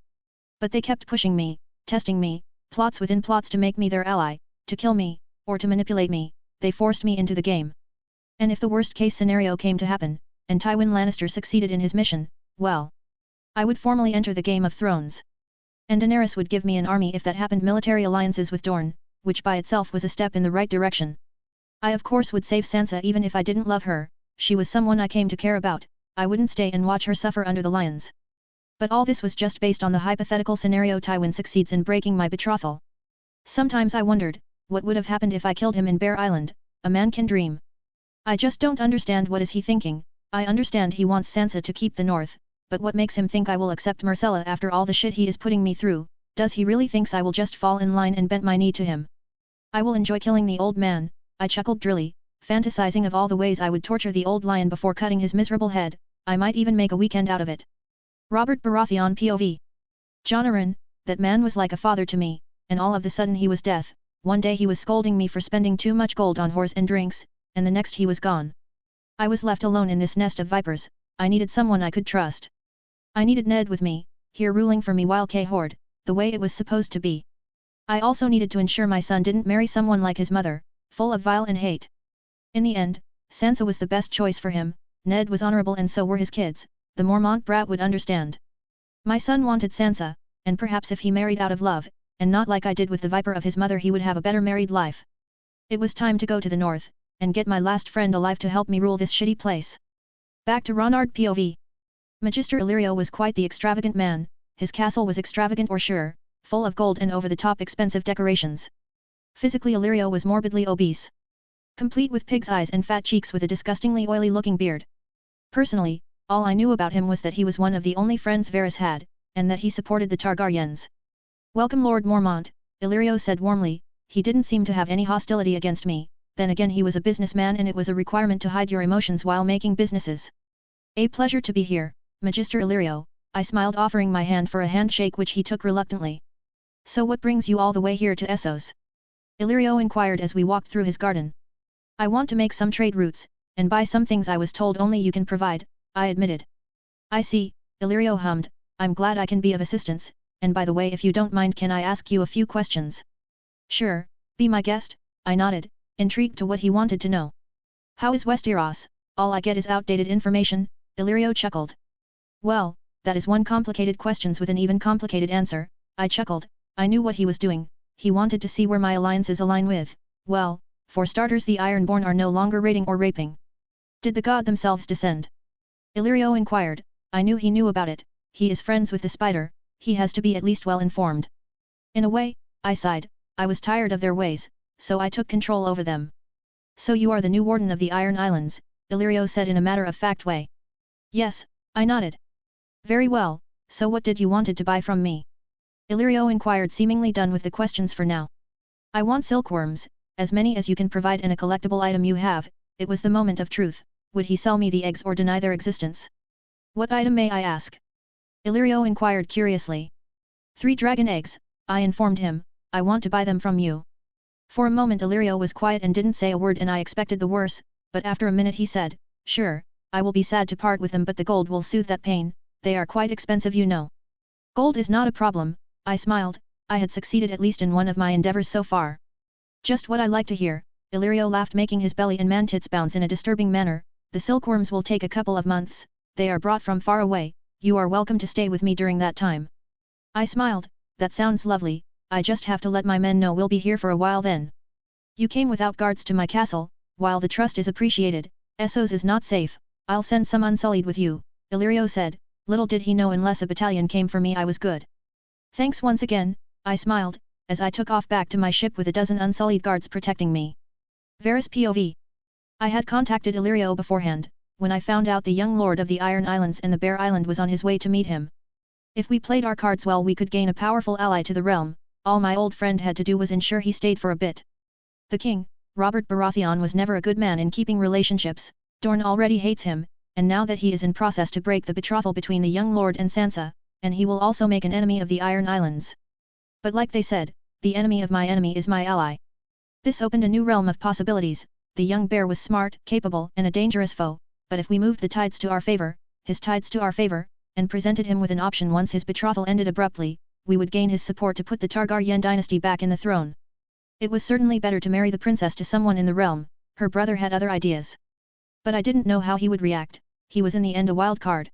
But they kept pushing me, testing me, plots within plots to make me their ally, to kill me, or to manipulate me. They forced me into the game. And if the worst case scenario came to happen, and Tywin Lannister succeeded in his mission, well, I would formally enter the Game of Thrones. And Daenerys would give me an army if that happened. Military alliances with Dorne, which by itself was a step in the right direction. I of course would save Sansa even if I didn't love her, she was someone I came to care about, I wouldn't stay and watch her suffer under the lions. But all this was just based on the hypothetical scenario Tywin succeeds in breaking my betrothal. Sometimes I wondered, what would have happened if I killed him in Bear Island? A man can dream. I just don't understand what is he thinking. I understand he wants Sansa to keep the north, but what makes him think I will accept Myrcella after all the shit he is putting me through? Does he really thinks I will just fall in line and bend my knee to him? I will enjoy killing the old man, I chuckled drily, fantasizing of all the ways I would torture the old lion before cutting his miserable head. I might even make a weekend out of it. Robert Baratheon POV. Jon Arryn, that man was like a father to me, and all of a sudden he was death. One day he was scolding me for spending too much gold on whores and drinks, and the next he was gone. I was left alone in this nest of vipers. I needed someone I could trust. I needed Ned with me, here ruling for me while K-Horde, the way it was supposed to be. I also needed to ensure my son didn't marry someone like his mother, full of vile and hate. In the end, Sansa was the best choice for him. Ned was honorable and so were his kids, the Mormont brat would understand. My son wanted Sansa, and perhaps if he married out of love, and not like I did with the viper of his mother, he would have a better married life. It was time to go to the north, and get my last friend alive to help me rule this shitty place. Back to Ronard POV. Magister Illyrio was quite the extravagant man, his castle was extravagant or sure, full of gold and over-the-top expensive decorations. Physically Illyrio was morbidly obese, complete with pig's eyes and fat cheeks with a disgustingly oily-looking beard. Personally, all I knew about him was that he was one of the only friends Varys had, and that he supported the Targaryens. "Welcome Lord Mormont," Illyrio said warmly. He didn't seem to have any hostility against me, then again he was a businessman and it was a requirement to hide your emotions while making businesses. "A pleasure to be here, Magister Illyrio," I smiled, offering my hand for a handshake which he took reluctantly. "So what brings you all the way here to Essos?" Illyrio inquired as we walked through his garden. "I want to make some trade routes, and buy some things I was told only you can provide," I admitted. "I see," Illyrio hummed, "I'm glad I can be of assistance, and by the way, if you don't mind, can I ask you a few questions?" "Sure, be my guest," I nodded, intrigued to what he wanted to know. "How is Westeros? All I get is outdated information," Illyrio chuckled. "Well, that is one complicated questions with an even complicated answer," I chuckled. I knew what he was doing. He wanted to see where my alliances align with, well, for starters, the Ironborn are no longer raiding or raping. "Did the god themselves descend?" Illyrio inquired. I knew he knew about it. He is friends with the spider, he has to be at least well informed. "In a way," I sighed, "I was tired of their ways, so I took control over them." "So you are the new warden of the Iron Islands," Illyrio said in a matter-of-fact way. "Yes," I nodded. "Very well, so what did you wanted to buy from me?" Illyrio inquired, seemingly done with the questions for now. "I want silkworms, as many as you can provide, and a collectible item you have." It was the moment of truth. Would he sell me the eggs or deny their existence? "What item, may I ask?" Illyrio inquired curiously. 3 dragon eggs, I informed him. "I want to buy them from you." For a moment Illyrio was quiet and didn't say a word, and I expected the worst, but after a minute he said, "Sure, I will be sad to part with them, but the gold will soothe that pain. They are quite expensive, you know." "Gold is not a problem," I smiled. I had succeeded at least in one of my endeavors so far. "Just what I like to hear," Illyrio laughed, making his belly and man-tits bounce in a disturbing manner. "The silkworms will take a couple of months, they are brought from far away, you are welcome to stay with me during that time." I smiled. "That sounds lovely, I just have to let my men know we'll be here for a while then." "You came without guards to my castle, while the trust is appreciated, Essos is not safe. I'll send some Unsullied with you," Illyrio said. Little did he know, unless a battalion came for me I was good. "Thanks once again," I smiled, as I took off back to my ship with a dozen Unsullied guards protecting me. Varys POV. I had contacted Illyrio beforehand, when I found out the young lord of the Iron Islands and the Bear Island was on his way to meet him. If we played our cards well, we could gain a powerful ally to the realm. All my old friend had to do was ensure he stayed for a bit. The king, Robert Baratheon, was never a good man in keeping relationships. Dorne already hates him, and now that he is in process to break the betrothal between the young lord and Sansa, and he will also make an enemy of the Iron Islands. But like they said, the enemy of my enemy is my ally. This opened a new realm of possibilities. The young bear was smart, capable, and a dangerous foe, but if we moved the tides to our favor, his tides to our favor, and presented him with an option once his betrothal ended abruptly, we would gain his support to put the Targaryen dynasty back in the throne. It was certainly better to marry the princess to someone in the realm. Her brother had other ideas. But I didn't know how he would react. He was in the end a wild card.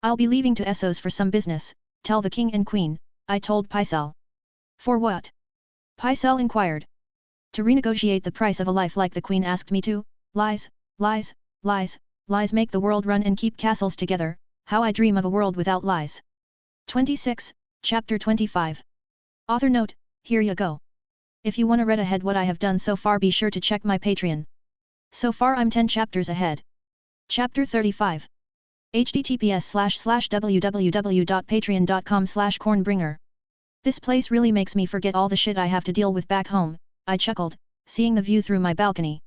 "I'll be leaving to Essos for some business, tell the king and queen," I told Pycelle. "For what?" Pycelle inquired. "To renegotiate the price of a life like the queen asked me to. Lies, lies, lies, lies make the world run and keep castles together. How I dream of a world without lies." 26, Chapter 25. Author note, here you go. If you wanna read ahead what I have done so far, be sure to check my Patreon. So far I'm 10 chapters ahead. Chapter 35. https://www.patreon.com/cornbringer. This place really makes me forget all the shit I have to deal with back home, I chuckled, seeing the view through my balcony.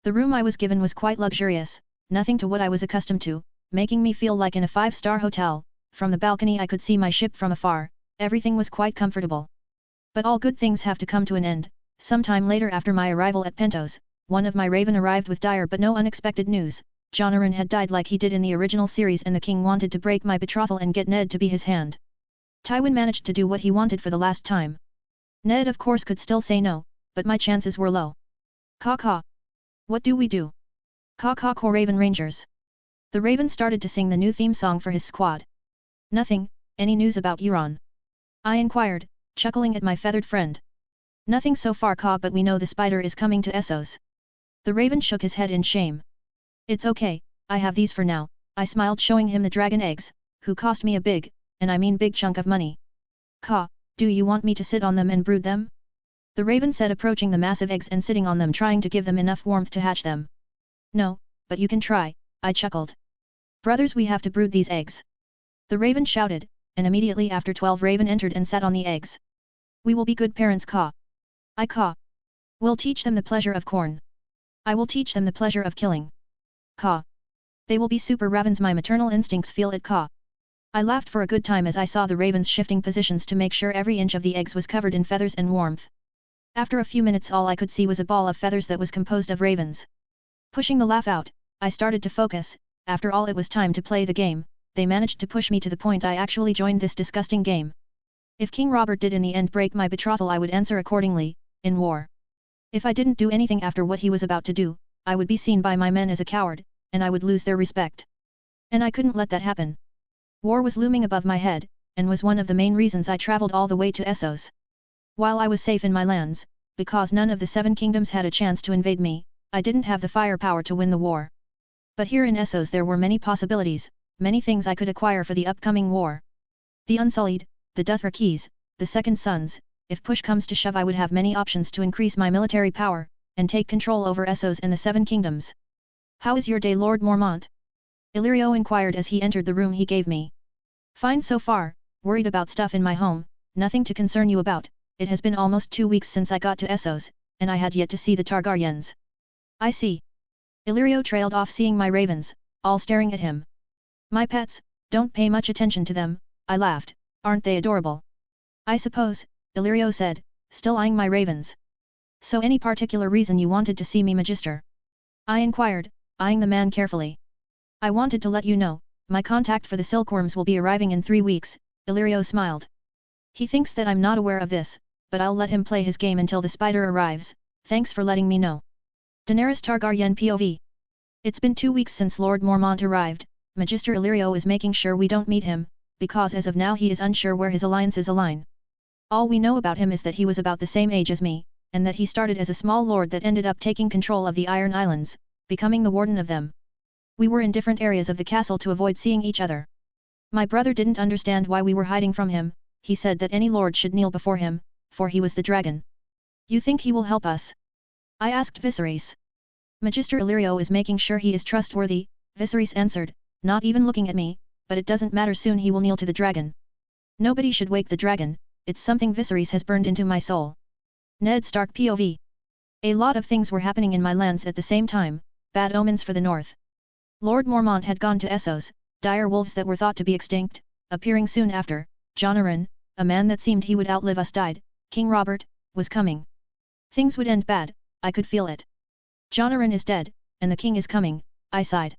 The room I was given was quite luxurious, nothing to what I was accustomed to, making me feel like in a 5-star hotel. From the balcony I could see my ship from afar. Everything was quite comfortable. But all good things have to come to an end. Sometime later, after my arrival at Pentos, one of my raven arrived with dire but no unexpected news. Jon Arryn had died like he did in the original series, and the king wanted to break my betrothal and get Ned to be his hand. Tywin managed to do what he wanted for the last time. Ned of course could still say no, but my chances were low. Caw-caw. What do we do? Caw-caw, Raven Rangers. The raven started to sing the new theme song for his squad. Nothing. Any news about Euron? I inquired, chuckling at my feathered friend. Nothing so far, Ka, but we know the spider is coming to Essos. The raven shook his head in shame. It's okay, I have these for now, I smiled, showing him the dragon eggs, who cost me a big, and I mean big chunk of money. Ka, do you want me to sit on them and brood them? The raven said, approaching the massive eggs and sitting on them, trying to give them enough warmth to hatch them. No, but you can try, I chuckled. Brothers, we have to brood these eggs. The raven shouted, and immediately after 12 raven entered and sat on the eggs. We will be good parents, Ka. I Ka. Will teach them the pleasure of corn. I will teach them the pleasure of killing. Ka. They will be super ravens, my maternal instincts feel it, Ka. I laughed for a good time as I saw the ravens shifting positions to make sure every inch of the eggs was covered in feathers and warmth. After a few minutes all I could see was a ball of feathers that was composed of ravens. Pushing the laugh out, I started to focus. After all, it was time to play the game. They managed to push me to the point I actually joined this disgusting game. If King Robert did in the end break my betrothal, I would answer accordingly, in war. If I didn't do anything after what he was about to do, I would be seen by my men as a coward, and I would lose their respect. And I couldn't let that happen. War was looming above my head, and was one of the main reasons I traveled all the way to Essos. While I was safe in my lands, because none of the 7 kingdoms had a chance to invade me, I didn't have the firepower to win the war. But here in Essos there were many possibilities, many things I could acquire for the upcoming war. The Unsullied, the Dothrakis, the Second Sons. If push comes to shove, I would have many options to increase my military power, and take control over Essos and the 7 kingdoms. How is your day, Lord Mormont? Illyrio inquired as he entered the room he gave me. Fine so far, worried about stuff in my home, nothing to concern you about. It has been almost 2 weeks since I got to Essos, and I had yet to see the Targaryens. I see. Illyrio trailed off, seeing my ravens, all staring at him. My pets, don't pay much attention to them, I laughed, aren't they adorable? I suppose, Illyrio said, still eyeing my ravens. So any particular reason you wanted to see me, Magister? I inquired, eyeing the man carefully. I wanted to let you know, my contact for the silkworms will be arriving in 3 weeks, Illyrio smiled. He thinks that I'm not aware of this, but I'll let him play his game until the spider arrives. Thanks for letting me know. Daenerys Targaryen POV. It's been 2 weeks since Lord Mormont arrived. Magister Illyrio is making sure we don't meet him, because as of now he is unsure where his alliances align. All we know about him is that he was about the same age as me, and that he started as a small lord that ended up taking control of the Iron Islands, becoming the warden of them. We were in different areas of the castle to avoid seeing each other. My brother didn't understand why we were hiding from him. He said that any lord should kneel before him, for he was the dragon. You think he will help us? I asked Viserys. Magister Illyrio is making sure he is trustworthy, Viserys answered, not even looking at me, but it doesn't matter, soon he will kneel to the dragon. Nobody should wake the dragon, it's something Viserys has burned into my soul. Ned Stark POV. A lot of things were happening in my lands at the same time, bad omens for the north. Lord Mormont had gone to Essos, dire wolves that were thought to be extinct, appearing soon after. Jonaran, a man that seemed he would outlive us, died. King Robert was coming. Things would end bad, I could feel it. Jonaran is dead, and the king is coming, I sighed.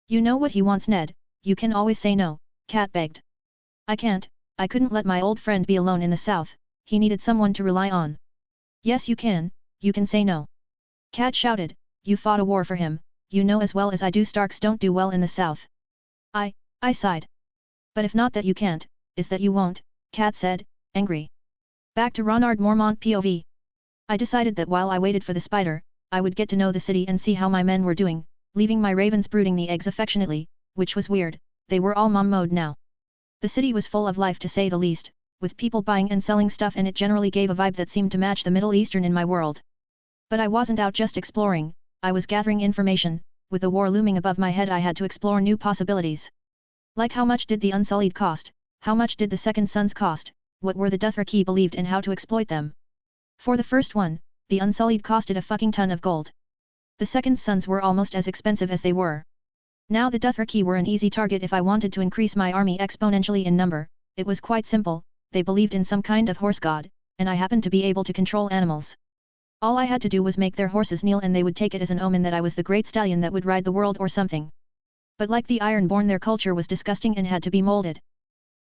You know what he wants, Ned, you can always say no, Cat begged. I can't, I couldn't let my old friend be alone in the south, he needed someone to rely on. Yes you can say no. Cat shouted, you fought a war for him, you know as well as I do Starks don't do well in the south. I sighed. But if not that you can't, is that you won't, Cat said, angry. Back to Ronard Mormont POV. I decided that while I waited for the spider, I would get to know the city and see how my men were doing, leaving my ravens brooding the eggs affectionately, which was weird, they were all mom mode now. The city was full of life to say the least, with people buying and selling stuff, and it generally gave a vibe that seemed to match the Middle Eastern in my world. But I wasn't out just exploring, I was gathering information. With the war looming above my head I had to explore new possibilities. Like how much did the Unsullied cost, how much did the Second Sons cost, what were the Dothraki believed and how to exploit them. For the first one, the Unsullied costed a fucking ton of gold. The Second Sons were almost as expensive as they were. Now the Dothraki were an easy target if I wanted to increase my army exponentially in number. It was quite simple, they believed in some kind of horse god, and I happened to be able to control animals. All I had to do was make their horses kneel and they would take it as an omen that I was the great stallion that would ride the world or something. But like the Ironborn, their culture was disgusting and had to be molded.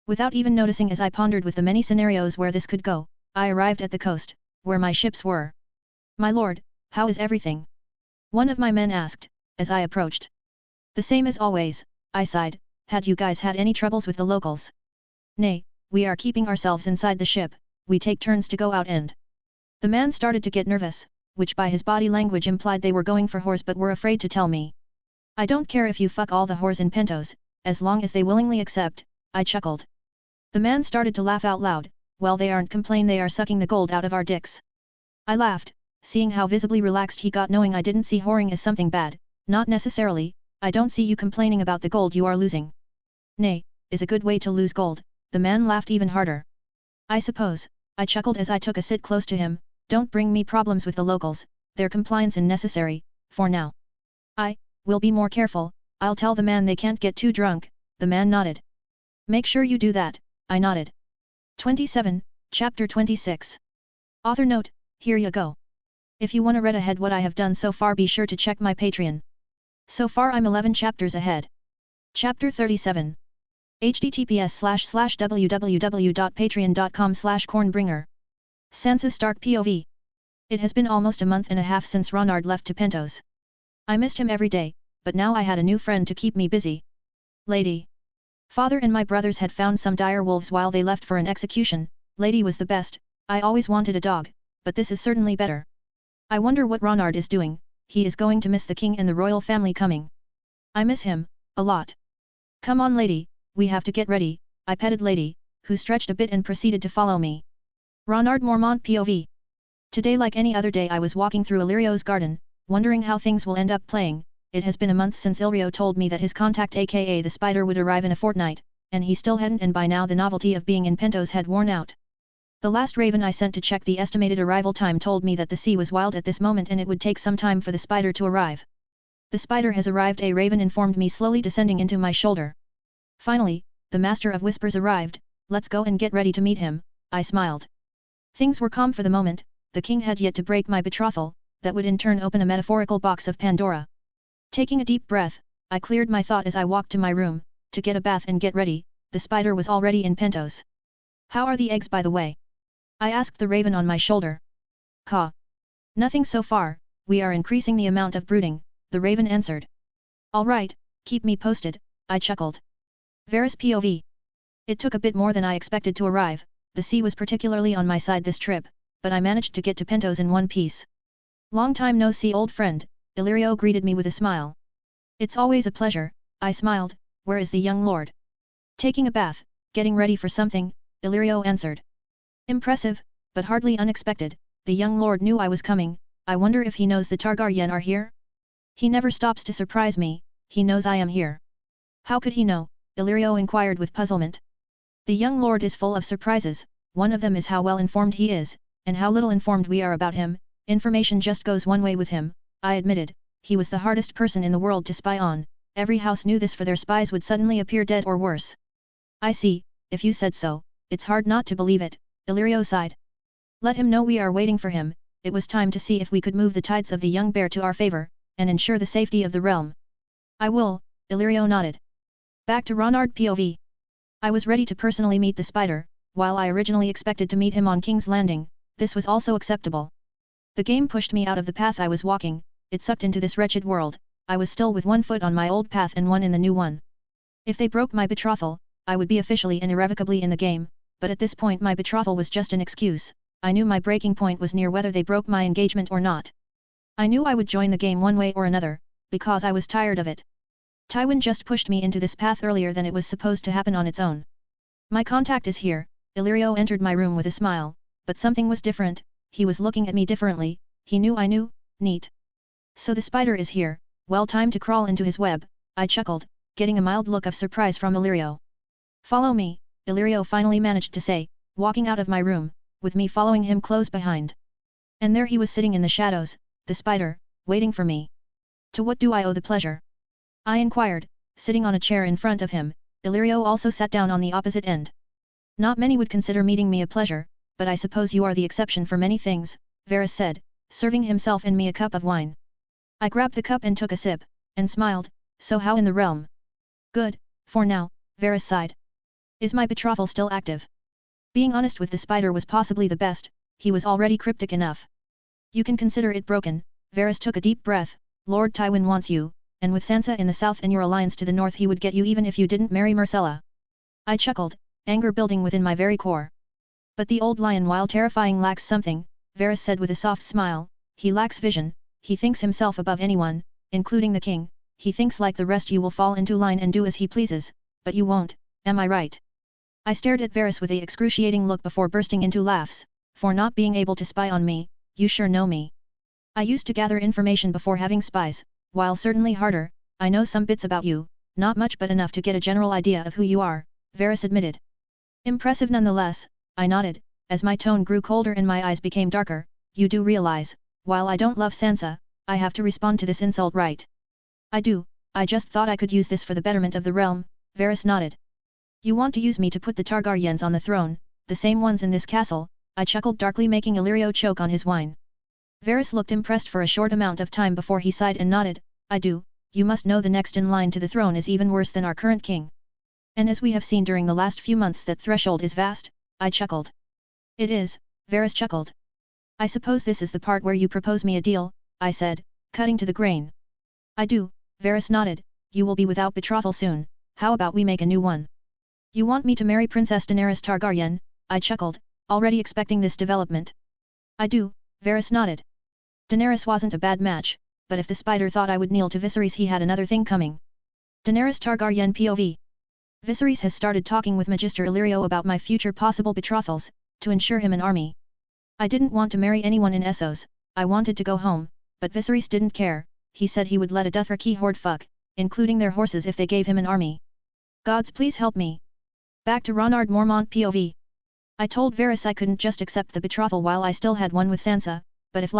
Without even noticing as I pondered with the many scenarios where this could go, I arrived at the coast, where my ships were. My lord, how is everything? One of my men asked, as I approached. The same as always, I sighed, had you guys had any troubles with the locals? Nay, we are keeping ourselves inside the ship, we take turns to go out and... The man started to get nervous, which by his body language implied they were going for whores but were afraid to tell me. I don't care if you fuck all the whores in Pentos, as long as they willingly accept, I chuckled. The man started to laugh out loud, well they aren't complain they are sucking the gold out of our dicks. I laughed, seeing how visibly relaxed he got knowing I didn't see whoring as something bad, not necessarily, I don't see you complaining about the gold you are losing. Nay, is a good way to lose gold, the man laughed even harder. I suppose, I chuckled as I took a sit close to him, don't bring me problems with the locals, their compliance is necessary, for now. I will be more careful, I'll tell the man they can't get too drunk, the man nodded. Make sure you do that, I nodded. 27, Chapter 26. Author note, here you go. If you wanna read ahead what I have done so far be sure to check my Patreon. So far I'm 11 chapters ahead. Chapter 37. https://www.patreon.com/cornbringer. Sansa Stark POV. It has been almost a month and a half since Ronard left to Pentos. I missed him every day, but now I had a new friend to keep me busy. Lady. Father and my brothers had found some dire wolves while they left for an execution. Lady was the best, I always wanted a dog, but this is certainly better. I wonder what Ronard is doing, he is going to miss the king and the royal family coming. I miss him, a lot. Come on Lady, we have to get ready, I petted Lady, who stretched a bit and proceeded to follow me. Ronard Mormont POV. Today like any other day I was walking through Illyrio's garden, wondering how things will end up playing. It has been a month since Illyrio told me that his contact aka the spider would arrive in a fortnight, and he still hadn't and by now the novelty of being in Pentos had worn out. The last raven I sent to check the estimated arrival time told me that the sea was wild at this moment and it would take some time for the spider to arrive. The spider has arrived, a raven informed me slowly descending into my shoulder. Finally, the Master of Whispers arrived, let's go and get ready to meet him, I smiled. Things were calm for the moment, the king had yet to break my betrothal, that would in turn open a metaphorical box of Pandora. Taking a deep breath, I cleared my thought as I walked to my room, to get a bath and get ready. The spider was already in Pentos. How are the eggs by the way? I asked the raven on my shoulder. Caw. Nothing so far, we are increasing the amount of brooding, the raven answered. All right, keep me posted, I chuckled. Varys POV. It took a bit more than I expected to arrive, the sea was particularly on my side this trip, but I managed to get to Pentos in one piece. Long time no see old friend, Illyrio greeted me with a smile. It's always a pleasure, I smiled, where is the young lord? Taking a bath, getting ready for something, Illyrio answered. Impressive, but hardly unexpected, the young lord knew I was coming, I wonder if he knows the Targaryen are here? He never stops to surprise me, he knows I am here. How could he know? Illyrio inquired with puzzlement. The young lord is full of surprises, one of them is how well informed he is, and how little informed we are about him. Information just goes one way with him, I admitted. He was the hardest person in the world to spy on, every house knew this for their spies would suddenly appear dead or worse. I see, if you said so, it's hard not to believe it, Illyrio sighed. Let him know we are waiting for him, it was time to see if we could move the tides of the young bear to our favor, and ensure the safety of the realm. I will, Illyrio nodded. Back to Ronard POV. I was ready to personally meet the spider, while I originally expected to meet him on King's Landing, this was also acceptable. The game pushed me out of the path I was walking, it sucked into this wretched world, I was still with one foot on my old path and one in the new one. If they broke my betrothal, I would be officially and irrevocably in the game, but at this point my betrothal was just an excuse, I knew my breaking point was near whether they broke my engagement or not. I knew I would join the game one way or another, because I was tired of it. Tywin just pushed me into this path earlier than it was supposed to happen on its own. My contact is here, Illyrio entered my room with a smile, but something was different, he was looking at me differently, he knew I knew, neat. So the spider is here, well time to crawl into his web, I chuckled, getting a mild look of surprise from Illyrio. Follow me, Illyrio finally managed to say, walking out of my room, with me following him close behind. And there he was sitting in the shadows, the spider, waiting for me. To what do I owe the pleasure? I inquired, sitting on a chair in front of him. Illyrio also sat down on the opposite end. Not many would consider meeting me a pleasure, but I suppose you are the exception for many things, Varys said, serving himself and me a cup of wine. I grabbed the cup and took a sip, and smiled, so how in the realm? Good, for now, Varys sighed. Is my betrothal still active? Being honest with the spider was possibly the best, he was already cryptic enough. You can consider it broken, Varys took a deep breath, Lord Tywin wants you, and with Sansa in the south and your alliance to the north he would get you even if you didn't marry Myrcella. I chuckled, anger building within my very core. But the old lion, while terrifying, lacks something, Varys said with a soft smile. He lacks vision, he thinks himself above anyone, including the king, he thinks like the rest you will fall into line and do as he pleases, but you won't, am I right? I stared at Varys with a excruciating look before bursting into laughs. For not being able to spy on me, you sure know me. I used to gather information before having spies, while certainly harder, I know some bits about you, not much but enough to get a general idea of who you are, Varys admitted. Impressive nonetheless, I nodded, as my tone grew colder and my eyes became darker. You do realize, while I don't love Sansa, I have to respond to this insult, right? I do, I just thought I could use this for the betterment of the realm, Varys nodded. You want to use me to put the Targaryens on the throne, the same ones in this castle, I chuckled darkly, making Illyrio choke on his wine. Varys looked impressed for a short amount of time before he sighed and nodded. I do, you must know the next in line to the throne is even worse than our current king. And as we have seen during the last few months, that threshold is vast, I chuckled. It is, Varys chuckled. I suppose this is the part where you propose me a deal, I said, cutting to the grain. I do, Varys nodded, you will be without betrothal soon, how about we make a new one? You want me to marry Princess Daenerys Targaryen? I chuckled, already expecting this development. I do, Varys nodded. Daenerys wasn't a bad match, but if the spider thought I would kneel to Viserys, he had another thing coming. Daenerys Targaryen POV. Viserys has started talking with Magister Illyrio about my future possible betrothals, to ensure him an army. I didn't want to marry anyone in Essos, I wanted to go home, but Viserys didn't care, he said he would let a Dothraki horde fuck, including their horses if they gave him an army. Gods please help me. Back to Ronard Mormont POV. I told Varys I couldn't just accept the betrothal while I still had one with Sansa, but if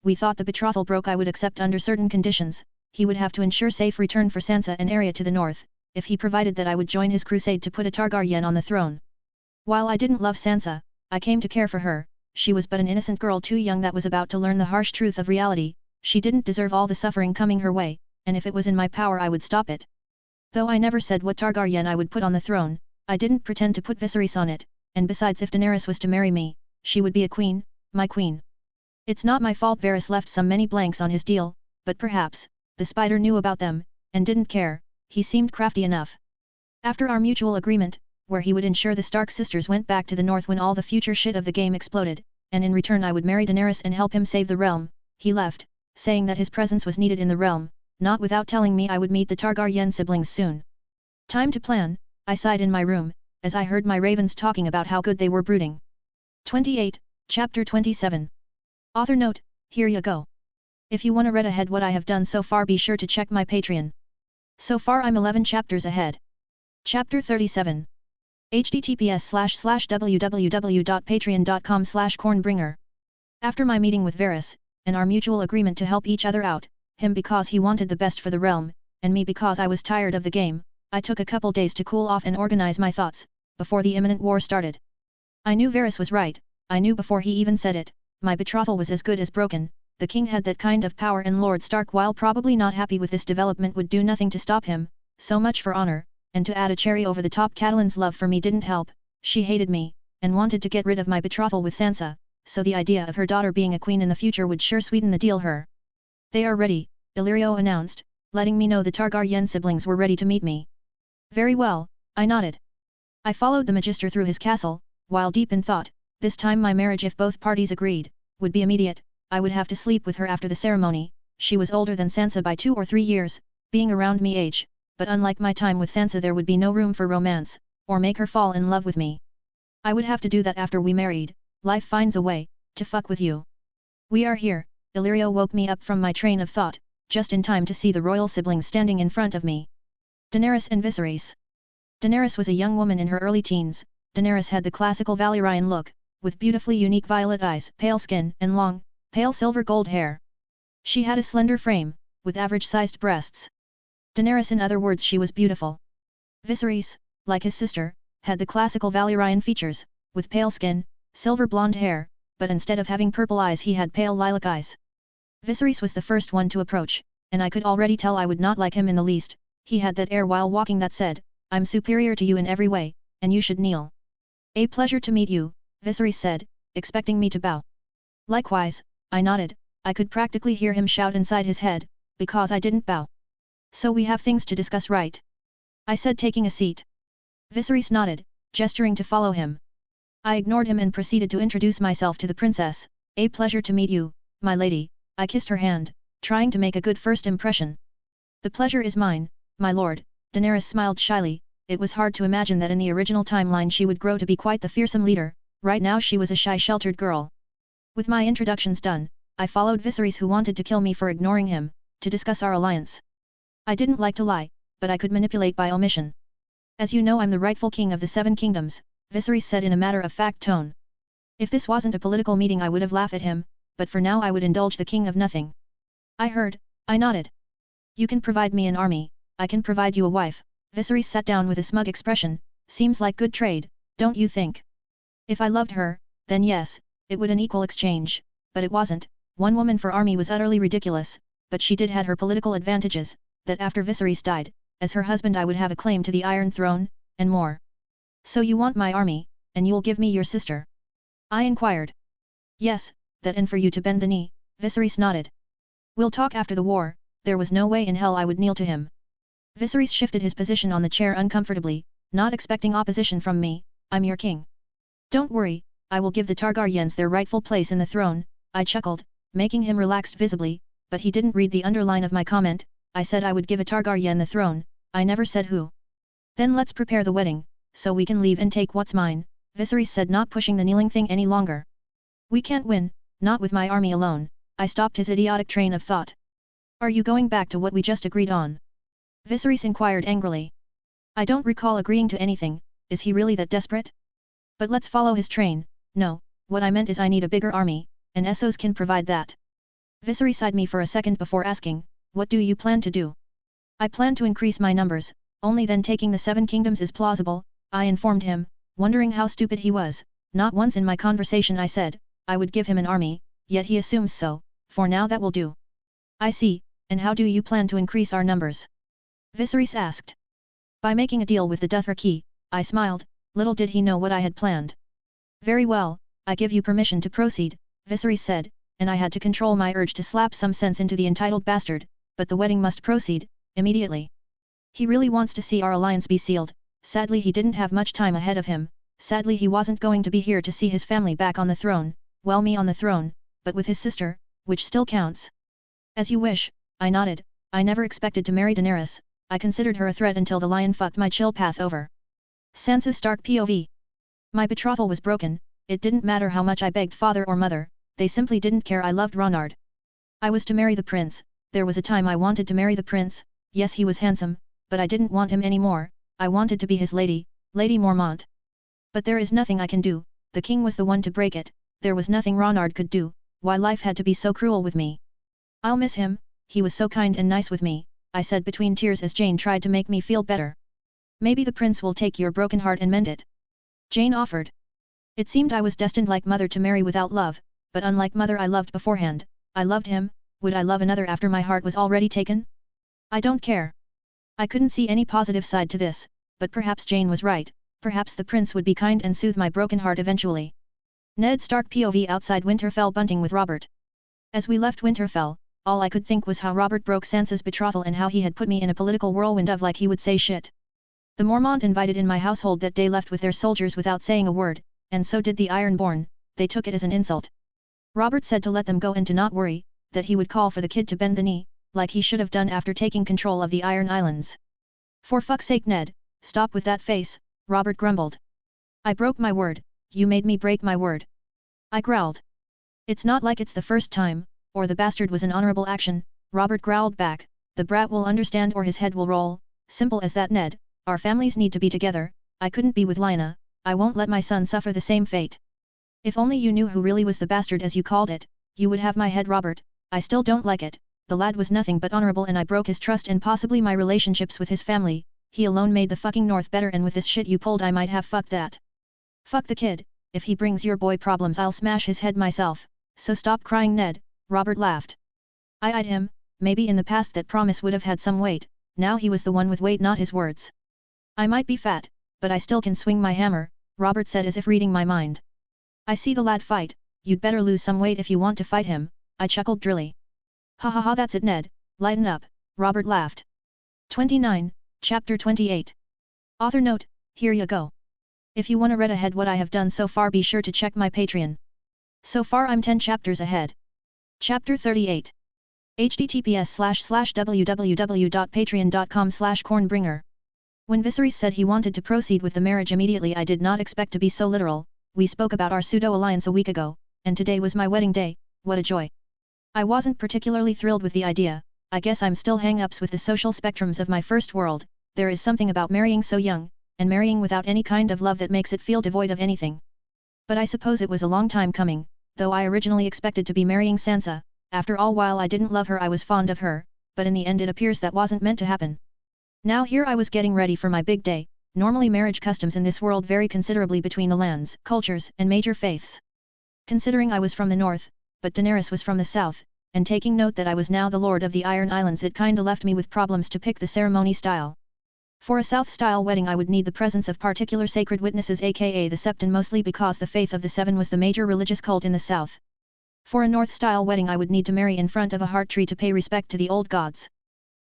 we thought the betrothal broke, I would accept under certain conditions. He would have to ensure safe return for Sansa and Arya to the north, if he provided that I would join his crusade to put a Targaryen on the throne. While I didn't love Sansa, I came to care for her. She was but an innocent girl too young that was about to learn the harsh truth of reality. She didn't deserve all the suffering coming her way, and if it was in my power I would stop it. Though I never said what Targaryen I would put on the throne, I didn't pretend to put Viserys on it, and besides, if Daenerys was to marry me, she would be a queen, my queen. It's not my fault Varys left so many blanks on his deal, but perhaps, the spider knew about them, and didn't care, he seemed crafty enough. After our mutual agreement, where he would ensure the Stark sisters went back to the north when all the future shit of the game exploded, and in return I would marry Daenerys and help him save the realm, he left, saying that his presence was needed in the realm, not without telling me I would meet the Targaryen siblings soon. Time to plan, I sighed in my room, as I heard my ravens talking about how good they were brooding. 28, Chapter 27. Author note, here you go. If you wanna read ahead what I have done so far, be sure to check my Patreon. So far I'm 11 chapters ahead. Chapter 37. https://www.patreon.com/cornbringer. After my meeting with Varys, and our mutual agreement to help each other out, him because he wanted the best for the realm, and me because I was tired of the game, I took a couple days to cool off and organize my thoughts, before the imminent war started. I knew Varys was right, I knew before he even said it, my betrothal was as good as broken. The king had that kind of power, and Lord Stark, while probably not happy with this development, would do nothing to stop him. So much for honor, and to add a cherry over the top, Catelyn's love for me didn't help. She hated me, and wanted to get rid of my betrothal with Sansa, so the idea of her daughter being a queen in the future would sure sweeten the deal. They are ready, Illyrio announced, letting me know the Targaryen siblings were ready to meet me. Very well, I nodded. I followed the Magister through his castle, while deep in thought. This time my marriage, if both parties agreed, would be immediate. I would have to sleep with her after the ceremony. She was older than Sansa by 2 or 3 years, being around me age, but unlike my time with Sansa, there would be no room for romance, or make her fall in love with me. I would have to do that after we married. Life finds a way to fuck with you. We are here. Illyrio woke me up from my train of thought, just in time to see the royal siblings standing in front of me. Daenerys and Viserys. Daenerys was a young woman in her early teens. Daenerys had the classical Valyrian look, with beautifully unique violet eyes, pale skin, and long, pale silver gold hair. She had a slender frame, with average-sized breasts. Daenerys, in other words, she was beautiful. Viserys, like his sister, had the classical Valyrian features, with pale skin, silver blonde hair, but instead of having purple eyes he had pale lilac eyes. Viserys was the first one to approach, and I could already tell I would not like him in the least. He had that air while walking that said, "I'm superior to you in every way, and you should kneel." "A pleasure to meet you," Viserys said, expecting me to bow. Likewise, I nodded. I could practically hear him shout inside his head, because I didn't bow. "So we have things to discuss, right?" I said, taking a seat. Viserys nodded, gesturing to follow him. I ignored him and proceeded to introduce myself to the princess. A pleasure to meet you, my lady. I kissed her hand, trying to make a good first impression. The pleasure is mine, my lord. Daenerys smiled shyly. It was hard to imagine that in the original timeline she would grow to be quite the fearsome leader. Right now she was a shy sheltered girl. With my introductions done, I followed Viserys, who wanted to kill me for ignoring him, to discuss our alliance. I didn't like to lie, but I could manipulate by omission. As you know, I'm the rightful king of the Seven Kingdoms, Viserys said in a matter-of-fact tone. If this wasn't a political meeting I would have laughed at him, but for now I would indulge the king of nothing. I heard, I nodded. You can provide me an army, I can provide you a wife. Viserys sat down with a smug expression. Seems like good trade, don't you think? If I loved her, then yes, it would an equal exchange, but it wasn't. One woman for army was utterly ridiculous, but she did had her political advantages, that after Viserys died, as her husband I would have a claim to the Iron Throne, and more. So you want my army, and you'll give me your sister? I inquired. Yes, that, and for you to bend the knee. Viserys nodded. We'll talk after the war. There was no way in hell I would kneel to him. Viserys shifted his position on the chair uncomfortably, not expecting opposition from me. I'm your king. Don't worry, I will give the Targaryens their rightful place in the throne. I chuckled, making him relaxed visibly, but he didn't read the underline of my comment. I said I would give a Targaryen the throne, I never said who. Then let's prepare the wedding, so we can leave and take what's mine, Viserys said, not pushing the kneeling thing any longer. We can't win, not with my army alone. I stopped his idiotic train of thought. Are you going back to what we just agreed on? Viserys inquired angrily. I don't recall agreeing to anything. Is he really that desperate? But let's follow his train. No, what I meant is I need a bigger army, and Essos can provide that. Viserys eyed me for a second before asking, what do you plan to do? I plan to increase my numbers, only then taking the Seven Kingdoms is plausible, I informed him, wondering how stupid he was. Not once in my conversation I said, I would give him an army, yet he assumes so. For now that will do. I see, and how do you plan to increase our numbers? Viserys asked. By making a deal with the Dothraki, I smiled, little did he know what I had planned. Very well, I give you permission to proceed, Viserys said, and I had to control my urge to slap some sense into the entitled bastard, but the wedding must proceed, immediately. He really wants to see our alliance be sealed. Sadly he didn't have much time ahead of him. Sadly he wasn't going to be here to see his family back on the throne, well, me on the throne, but with his sister, which still counts. As you wish, I nodded. I never expected to marry Daenerys. I considered her a threat until the lion fucked my chill path over. Sansa Stark POV. My betrothal was broken. It didn't matter how much I begged father or mother, they simply didn't care. I loved Ronard. I was to marry the prince. There was a time I wanted to marry the prince. Yes, he was handsome, but I didn't want him anymore. I wanted to be his lady, Lady Mormont. But there is nothing I can do. The king was the one to break it. There was nothing Ronard could do. Why life had to be so cruel with me. I'll miss him. He was so kind and nice with me, I said between tears as Jane tried to make me feel better. Maybe the prince will take your broken heart and mend it. Jane offered. It seemed I was destined like mother to marry without love, but unlike mother I loved beforehand. I loved him. Would I love another after my heart was already taken? I don't care. I couldn't see any positive side to this, but perhaps Jane was right. Perhaps the prince would be kind and soothe my broken heart eventually. Ned Stark POV outside Winterfell bunting with Robert. As we left Winterfell, all I could think was how Robert broke Sansa's betrothal and how he had put me in a political whirlwind of, like he would say, shit. The Mormont invited in my household that day left with their soldiers without saying a word, and so did the Ironborn. They took it as an insult. Robert said to let them go and to not worry, that he would call for the kid to bend the knee, like he should have done after taking control of the Iron Islands. For fuck's sake, Ned, stop with that face, Robert grumbled. I broke my word. You made me break my word. I growled. It's not like it's the first time, or the bastard was an honorable action, Robert growled back. The brat will understand or his head will roll. Simple as that, Ned. Our families need to be together. I couldn't be with Lyanna. I won't let my son suffer the same fate. If only you knew who really was the bastard as you called it, you would have my head, Robert. I still don't like it. The lad was nothing but honorable and I broke his trust and possibly my relationships with his family. He alone made the fucking North better, and with this shit you pulled I might have fucked that. Fuck the kid. If he brings your boy problems I'll smash his head myself. So stop crying, Ned, Robert laughed. I eyed him. Maybe in the past that promise would have had some weight. Now he was the one with weight, not his words. I might be fat, but I still can swing my hammer, Robert said as if reading my mind. I see the lad fight. You'd better lose some weight if you want to fight him, I chuckled drily. Ha ha ha, that's it, Ned. Lighten up, Robert laughed. 29, Chapter 28. Author note, here you go. If you wanna read ahead what I have done so far, be sure to check my Patreon. So far I'm 10 chapters ahead. Chapter 38. https://www.patreon.com/cornbringer. When Viserys said he wanted to proceed with the marriage immediately, I did not expect to be so literal. We spoke about our pseudo-alliance a week ago, and today was my wedding day. What a joy. I wasn't particularly thrilled with the idea. I guess I'm still hang-ups with the social spectrums of my first world. There is something about marrying so young, and marrying without any kind of love that makes it feel devoid of anything. But I suppose it was a long time coming, though I originally expected to be marrying Sansa. After all, while I didn't love her, I was fond of her, but in the end it appears that wasn't meant to happen. Now here I was getting ready for my big day. Normally marriage customs in this world vary considerably between the lands, cultures, and major faiths. Considering I was from the north, but Daenerys was from the south, and taking note that I was now the Lord of the Iron Islands, it kinda left me with problems to pick the ceremony style. For a South-style wedding I would need the presence of particular sacred witnesses, aka the Septon, mostly because the faith of the Seven was the major religious cult in the South. For a North-style wedding I would need to marry in front of a heart tree to pay respect to the old gods.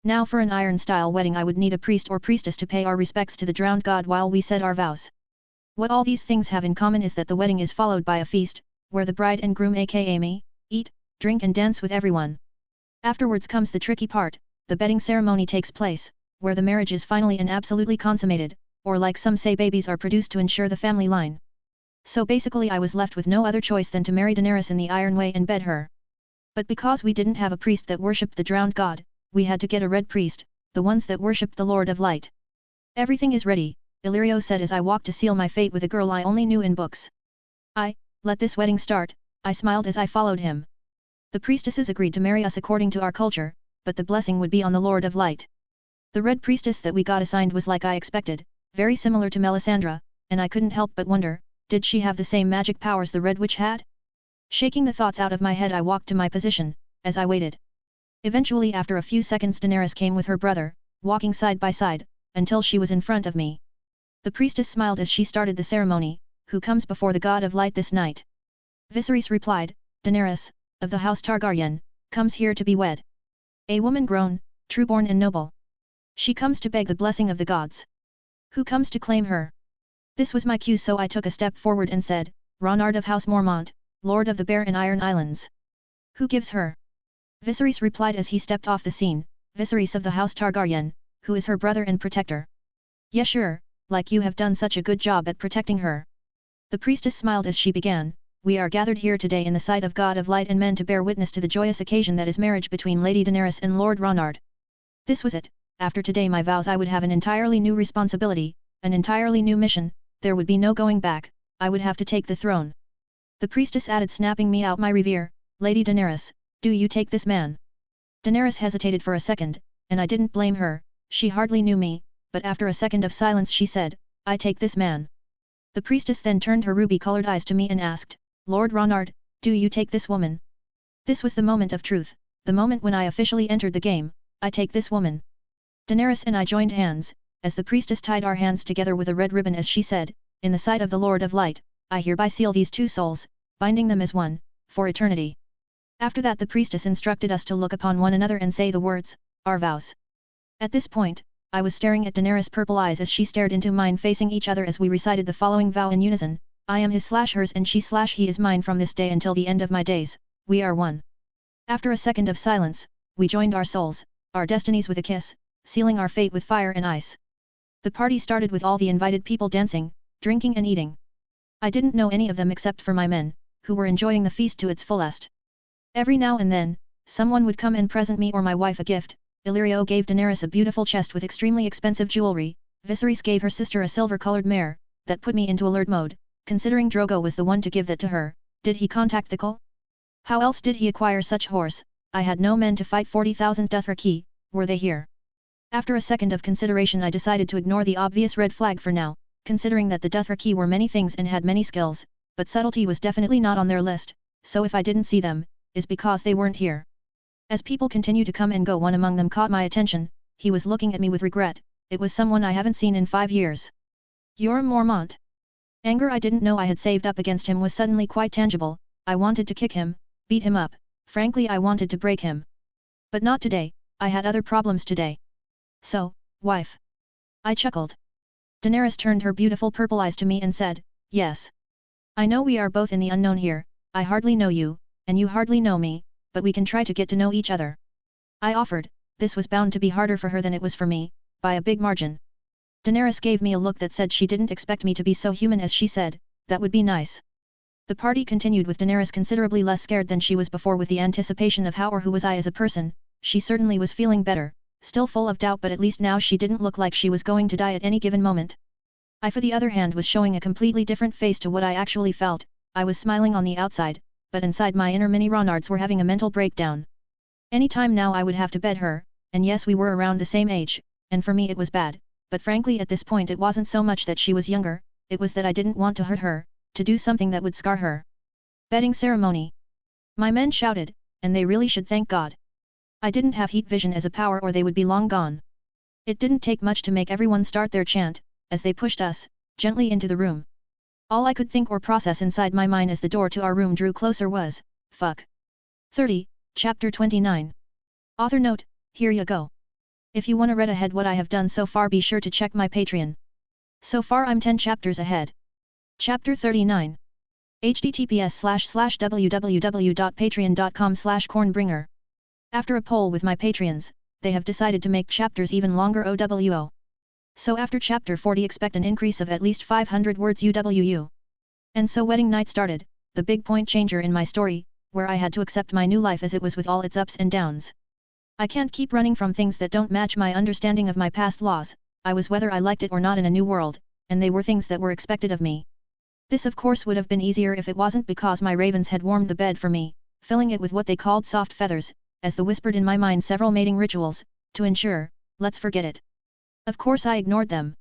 Now for an Iron-style wedding I would need a priest or priestess to pay our respects to the drowned god while we said our vows. What all these things have in common is that the wedding is followed by a feast, where the bride and groom, aka me, eat, drink and dance with everyone. Afterwards comes the tricky part. The bedding ceremony takes place, where the marriage is finally and absolutely consummated, or like some say, babies are produced to ensure the family line. So basically I was left with no other choice than to marry Daenerys in the Iron Way and bed her. But because we didn't have a priest that worshipped the drowned god, we had to get a red priest, the ones that worshipped the Lord of Light. Everything is ready, Illyrio said as I walked to seal my fate with a girl I only knew in books. Let this wedding start, I smiled as I followed him. The priestesses agreed to marry us according to our culture, but the blessing would be on the Lord of Light. The red priestess that we got assigned was like I expected, very similar to Melisandre, and I couldn't help but wonder, did she have the same magic powers the Red Witch had? Shaking the thoughts out of my head, I walked to my position. As I waited, eventually after a few seconds Daenerys came with her brother, walking side by side, until she was in front of me. The priestess smiled as she started the ceremony. Who comes before the god of light this night? Viserys replied, Daenerys, of the house Targaryen, comes here to be wed. A woman grown, trueborn and noble. She comes to beg the blessing of the gods. Who comes to claim her? This was my cue, so I took a step forward and said, Ronard of House Mormont, Lord of the Bear and Iron Islands. Who gives her? Viserys replied as he stepped off the scene, Viserys of the House Targaryen, who is her brother and protector. Yes, sure, like you have done such a good job at protecting her. The priestess smiled as she began, we are gathered here today in the sight of God of Light and men to bear witness to the joyous occasion that is marriage between Lady Daenerys and Lord Ronard. This was it. After today my vows I would have an entirely new responsibility, an entirely new mission, there would be no going back, I would have to take the throne. The priestess added, snapping me out my revere, Lady Daenerys, do you take this man? Daenerys hesitated for a second, and I didn't blame her, she hardly knew me, but after a second of silence she said, I take this man. The priestess then turned her ruby-colored eyes to me and asked, Lord Ronard, do you take this woman? This was the moment of truth, the moment when I officially entered the game, I take this woman. Daenerys and I joined hands, as the priestess tied our hands together with a red ribbon as she said, in the sight of the Lord of Light, I hereby seal these two souls, binding them as one, for eternity. After that the priestess instructed us to look upon one another and say the words, our vows. At this point, I was staring at Daenerys' purple eyes as she stared into mine, facing each other as we recited the following vow in unison, I am his/hers and she/he is mine from this day until the end of my days, we are one. After a second of silence, we joined our souls, our destinies with a kiss, sealing our fate with fire and ice. The party started with all the invited people dancing, drinking and eating. I didn't know any of them except for my men, who were enjoying the feast to its fullest. Every now and then, someone would come and present me or my wife a gift. Illyrio gave Daenerys a beautiful chest with extremely expensive jewelry, Viserys gave her sister a silver-colored mare, that put me into alert mode, considering Drogo was the one to give that to her. Did he contact the Khal? How else did he acquire such horse? I had no men to fight 40,000 Dothraki, were they here? After a second of consideration I decided to ignore the obvious red flag for now, considering that the Dothraki were many things and had many skills, but subtlety was definitely not on their list, so if I didn't see them, is because they weren't here. As people continued to come and go, one among them caught my attention, he was looking at me with regret, it was someone I haven't seen in 5 years. Yoram Mormont. Anger I didn't know I had saved up against him was suddenly quite tangible, I wanted to kick him, beat him up, frankly I wanted to break him. But not today, I had other problems today. So, wife. I chuckled. Daenerys turned her beautiful purple eyes to me and said, yes. I know we are both in the unknown here, I hardly know you, and you hardly know me, but we can try to get to know each other. I offered. This was bound to be harder for her than it was for me, by a big margin. Daenerys gave me a look that said she didn't expect me to be so human as she said, that would be nice. The party continued with Daenerys considerably less scared than she was before with the anticipation of how or who was I as a person. She certainly was feeling better, still full of doubt, but at least now she didn't look like she was going to die at any given moment. I, for the other hand, was showing a completely different face to what I actually felt. I was smiling on the outside, but inside my inner mini Ronards were having a mental breakdown. Any time now I would have to bed her, and yes, we were around the same age, and for me it was bad, but frankly at this point it wasn't so much that she was younger, it was that I didn't want to hurt her, to do something that would scar her. Bedding ceremony. My men shouted, and they really should thank God. I didn't have heat vision as a power or they would be long gone. It didn't take much to make everyone start their chant, as they pushed us, gently into the room. All I could think or process inside my mind as the door to our room drew closer was, fuck. 30, Chapter 29. Author note, here you go. If you wanna read ahead what I have done so far, be sure to check my Patreon. So far I'm 10 chapters ahead. Chapter 39. https://www.patreon.com/cornbringer. After a poll with my Patreons, they have decided to make chapters even longer OWO. So after chapter 40 expect an increase of at least 500 words UWU. And so wedding night started, the big point changer in my story, where I had to accept my new life as it was with all its ups and downs. I can't keep running from things that don't match my understanding of my past laws. I was whether I liked it or not in a new world, and they were things that were expected of me. This of course would have been easier if it wasn't because my ravens had warmed the bed for me, filling it with what they called soft feathers, as the whispered in my mind several mating rituals, to ensure, let's forget it. Of course I ignored them.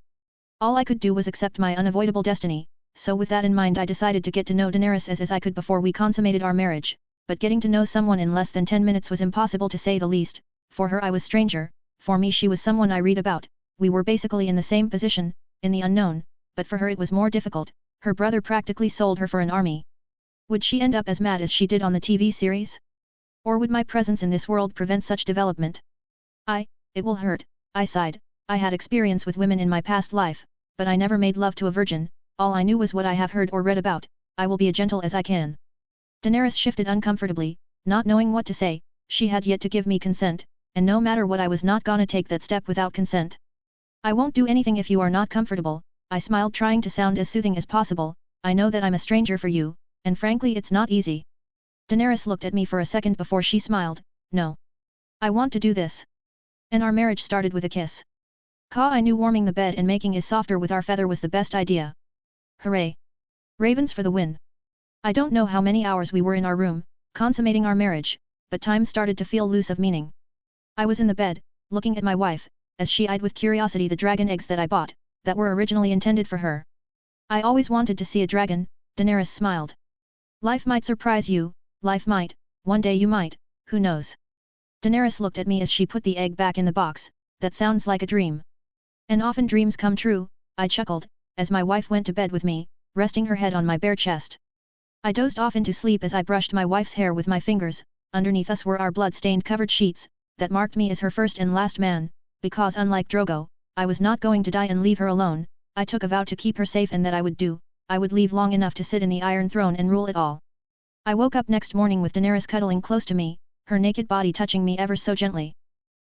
All I could do was accept my unavoidable destiny, so with that in mind I decided to get to know Daenerys as I could before we consummated our marriage, but getting to know someone in less than 10 minutes was impossible to say the least. For her I was stranger, for me she was someone I read about, we were basically in the same position, in the unknown, but for her it was more difficult, her brother practically sold her for an army. Would she end up as mad as she did on the TV series? Or would my presence in this world prevent such development? It will hurt, I sighed. I had experience with women in my past life, but I never made love to a virgin, all I knew was what I have heard or read about. I will be as gentle as I can. Daenerys shifted uncomfortably, not knowing what to say. She had yet to give me consent, and no matter what I was not gonna take that step without consent. I won't do anything if you are not comfortable, I smiled trying to sound as soothing as possible. I know that I'm a stranger for you, and frankly it's not easy. Daenerys looked at me for a second before she smiled. No. I want to do this. And our marriage started with a kiss. I knew warming the bed and making it softer with our feather was the best idea. Hooray! Ravens for the win. I don't know how many hours we were in our room, consummating our marriage, but time started to feel loose of meaning. I was in the bed, looking at my wife, as she eyed with curiosity the dragon eggs that I bought, that were originally intended for her. I always wanted to see a dragon, Daenerys smiled. Life might surprise you, life might, one day you might, who knows. Daenerys looked at me as she put the egg back in the box. That sounds like a dream. And often dreams come true, I chuckled, as my wife went to bed with me, resting her head on my bare chest. I dozed off into sleep as I brushed my wife's hair with my fingers. Underneath us were our blood-stained covered sheets, that marked me as her first and last man, because unlike Drogo, I was not going to die and leave her alone. I took a vow to keep her safe and that I would leave long enough to sit in the Iron Throne and rule it all. I woke up next morning with Daenerys cuddling close to me, her naked body touching me ever so gently.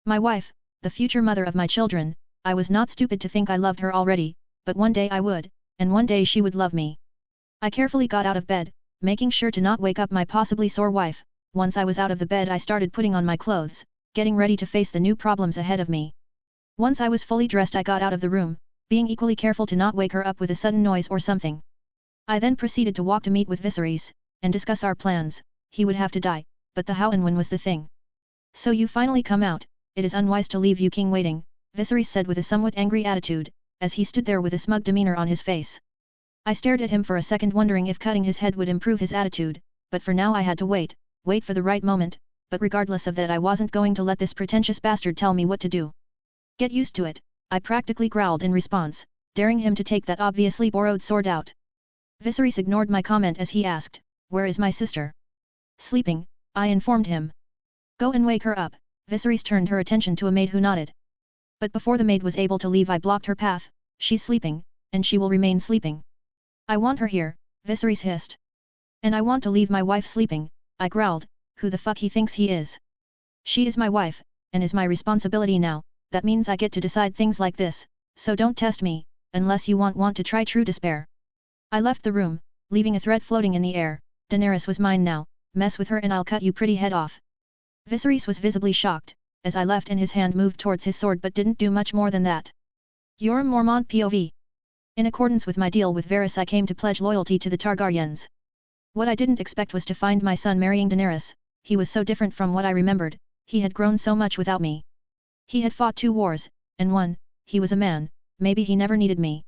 My wife, the future mother of my children. I was not stupid to think I loved her already, but one day I would, and one day she would love me. I carefully got out of bed, making sure to not wake up my possibly sore wife. Once I was out of the bed I started putting on my clothes, getting ready to face the new problems ahead of me. Once I was fully dressed I got out of the room, being equally careful to not wake her up with a sudden noise or something. I then proceeded to walk to meet with Viserys, and discuss our plans. He would have to die, but the how and when was the thing. So you finally come out. It is unwise to leave you king waiting, Viserys said with a somewhat angry attitude, as he stood there with a smug demeanor on his face. I stared at him for a second wondering if cutting his head would improve his attitude, but for now I had to wait for the right moment, but regardless of that I wasn't going to let this pretentious bastard tell me what to do. Get used to it, I practically growled in response, daring him to take that obviously borrowed sword out. Viserys ignored my comment as he asked, "Where is my sister?" "Sleeping," I informed him. "Go and wake her up." Viserys turned her attention to a maid who nodded. But before the maid was able to leave I blocked her path. she's sleeping, and she will remain sleeping. I want her here, Viserys hissed. And I want to leave my wife sleeping, I growled, who the fuck he thinks he is? She is my wife, and is my responsibility now, that means I get to decide things like this, so don't test me, unless you want to try true despair. I left the room, leaving a threat floating in the air. Daenerys was mine now, mess with her and I'll cut you pretty head off. Viserys was visibly shocked, as I left and his hand moved towards his sword but didn't do much more than that. Yoram Mormont POV. In accordance with my deal with Varys I came to pledge loyalty to the Targaryens. What I didn't expect was to find my son marrying Daenerys. He was so different from what I remembered, he had grown so much without me. He had fought 2 wars, and won. He was a man, maybe he never needed me.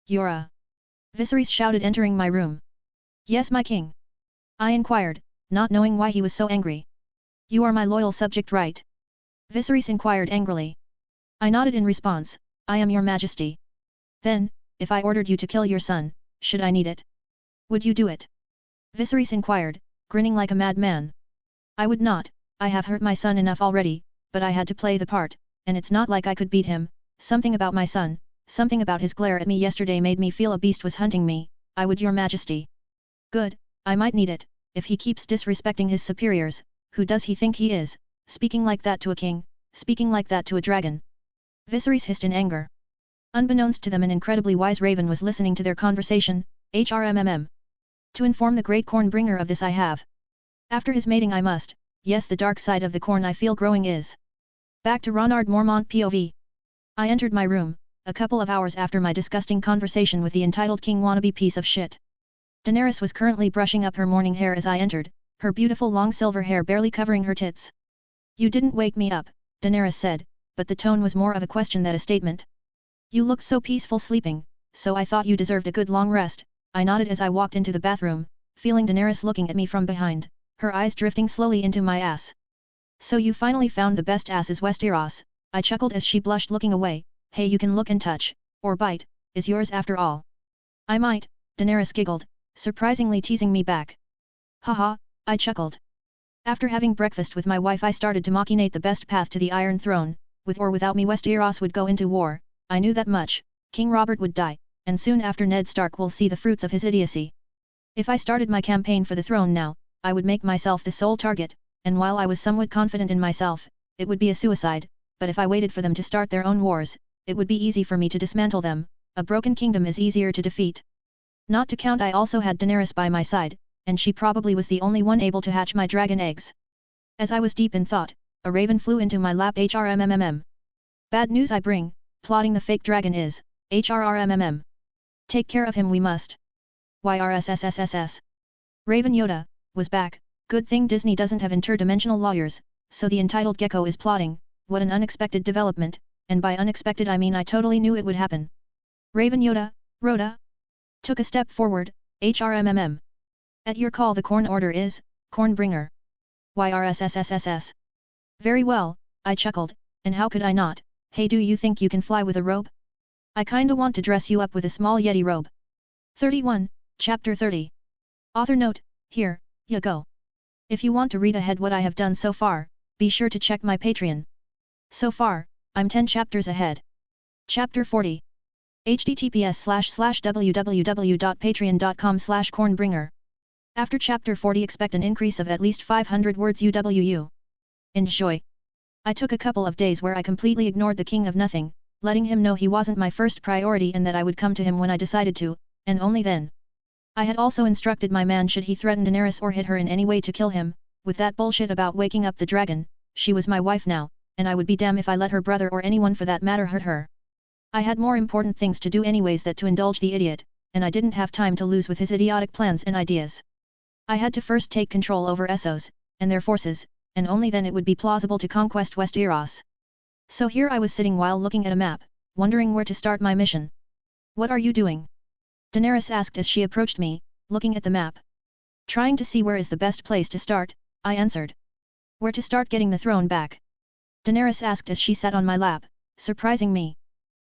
Yora! Viserys shouted entering my room. Yes my king. I inquired, not knowing why he was so angry. You are my loyal subject, right? Viserys inquired angrily. I nodded in response, I am your majesty. Then, if I ordered you to kill your son, should I need it? Would you do it? Viserys inquired, grinning like a madman. I would not, I have hurt my son enough already, but I had to play the part, and it's not like I could beat him. Something about my son, something about his glare at me yesterday made me feel a beast was hunting me. I would, your majesty. Good, I might need it, if he keeps disrespecting his superiors. Who does he think he is, speaking like that to a king, speaking like that to a dragon? Viserys hissed in anger. Unbeknownst to them an incredibly wise raven was listening to their conversation. HRMMM. To inform the great corn bringer of this I have. After his mating I must, yes the dark side of the corn I feel growing is. Back to Ronard Mormont POV. I entered my room, a couple of hours after my disgusting conversation with the entitled king wannabe piece of shit. Daenerys was currently brushing up her morning hair as I entered, her beautiful long silver hair barely covering her tits. You didn't wake me up, Daenerys said, but the tone was more of a question than a statement. You looked so peaceful sleeping, so I thought you deserved a good long rest. I nodded as I walked into the bathroom, feeling Daenerys looking at me from behind, her eyes drifting slowly into my ass. So you finally found the best ass is Westeros, I chuckled as she blushed looking away. Hey, you can look and touch, or bite, is yours after all. I might, Daenerys giggled, surprisingly teasing me back. Haha, I chuckled. After having breakfast with my wife I started to machinate the best path to the Iron Throne. With or without me Westeros would go into war, I knew that much. King Robert would die, and soon after Ned Stark will see the fruits of his idiocy. If I started my campaign for the throne now, I would make myself the sole target, and while I was somewhat confident in myself, it would be a suicide, but if I waited for them to start their own wars, it would be easy for me to dismantle them. A broken kingdom is easier to defeat. Not to count I also had Daenerys by my side, and she probably was the only one able to hatch my dragon eggs. As I was deep in thought, a raven flew into my lap. HRMMM. Bad news I bring, plotting the fake dragon is, HRRMMM. Take care of him we must. YRSSSSS. Raven Yoda, was back. Good thing Disney doesn't have interdimensional lawyers, so the entitled gecko is plotting. What an unexpected development, and by unexpected I mean I totally knew it would happen. Raven Yoda, Rhoda. Took a step forward, HRMMM. At your call the corn order is, Cornbringer. YRSSSSS. Very well, I chuckled, and how could I not? Hey, do you think you can fly with a robe? I kinda want to dress you up with a small Yeti robe. 31, Chapter 30. Author note, here, you go. If you want to read ahead what I have done so far, be sure to check my Patreon. So far, I'm 10 chapters ahead. Chapter 40. https://www.patreon.com/cornbringer. After chapter 40 expect an increase of at least 500 words UWU. Enjoy. I took a couple of days where I completely ignored the King of Nothing, letting him know he wasn't my first priority and that I would come to him when I decided to, and only then. I had also instructed my man should he threaten Daenerys or hit her in any way to kill him. With that bullshit about waking up the dragon, she was my wife now, and I would be damned if I let her brother or anyone for that matter hurt her. I had more important things to do anyways than to indulge the idiot, and I didn't have time to lose with his idiotic plans and ideas. I had to first take control over Essos, and their forces, and only then it would be plausible to conquest Westeros. So here I was sitting while looking at a map, wondering where to start my mission. What are you doing? Daenerys asked as she approached me, looking at the map. Trying to see where is the best place to start, I answered. Where to start getting the throne back? Daenerys asked as she sat on my lap, surprising me.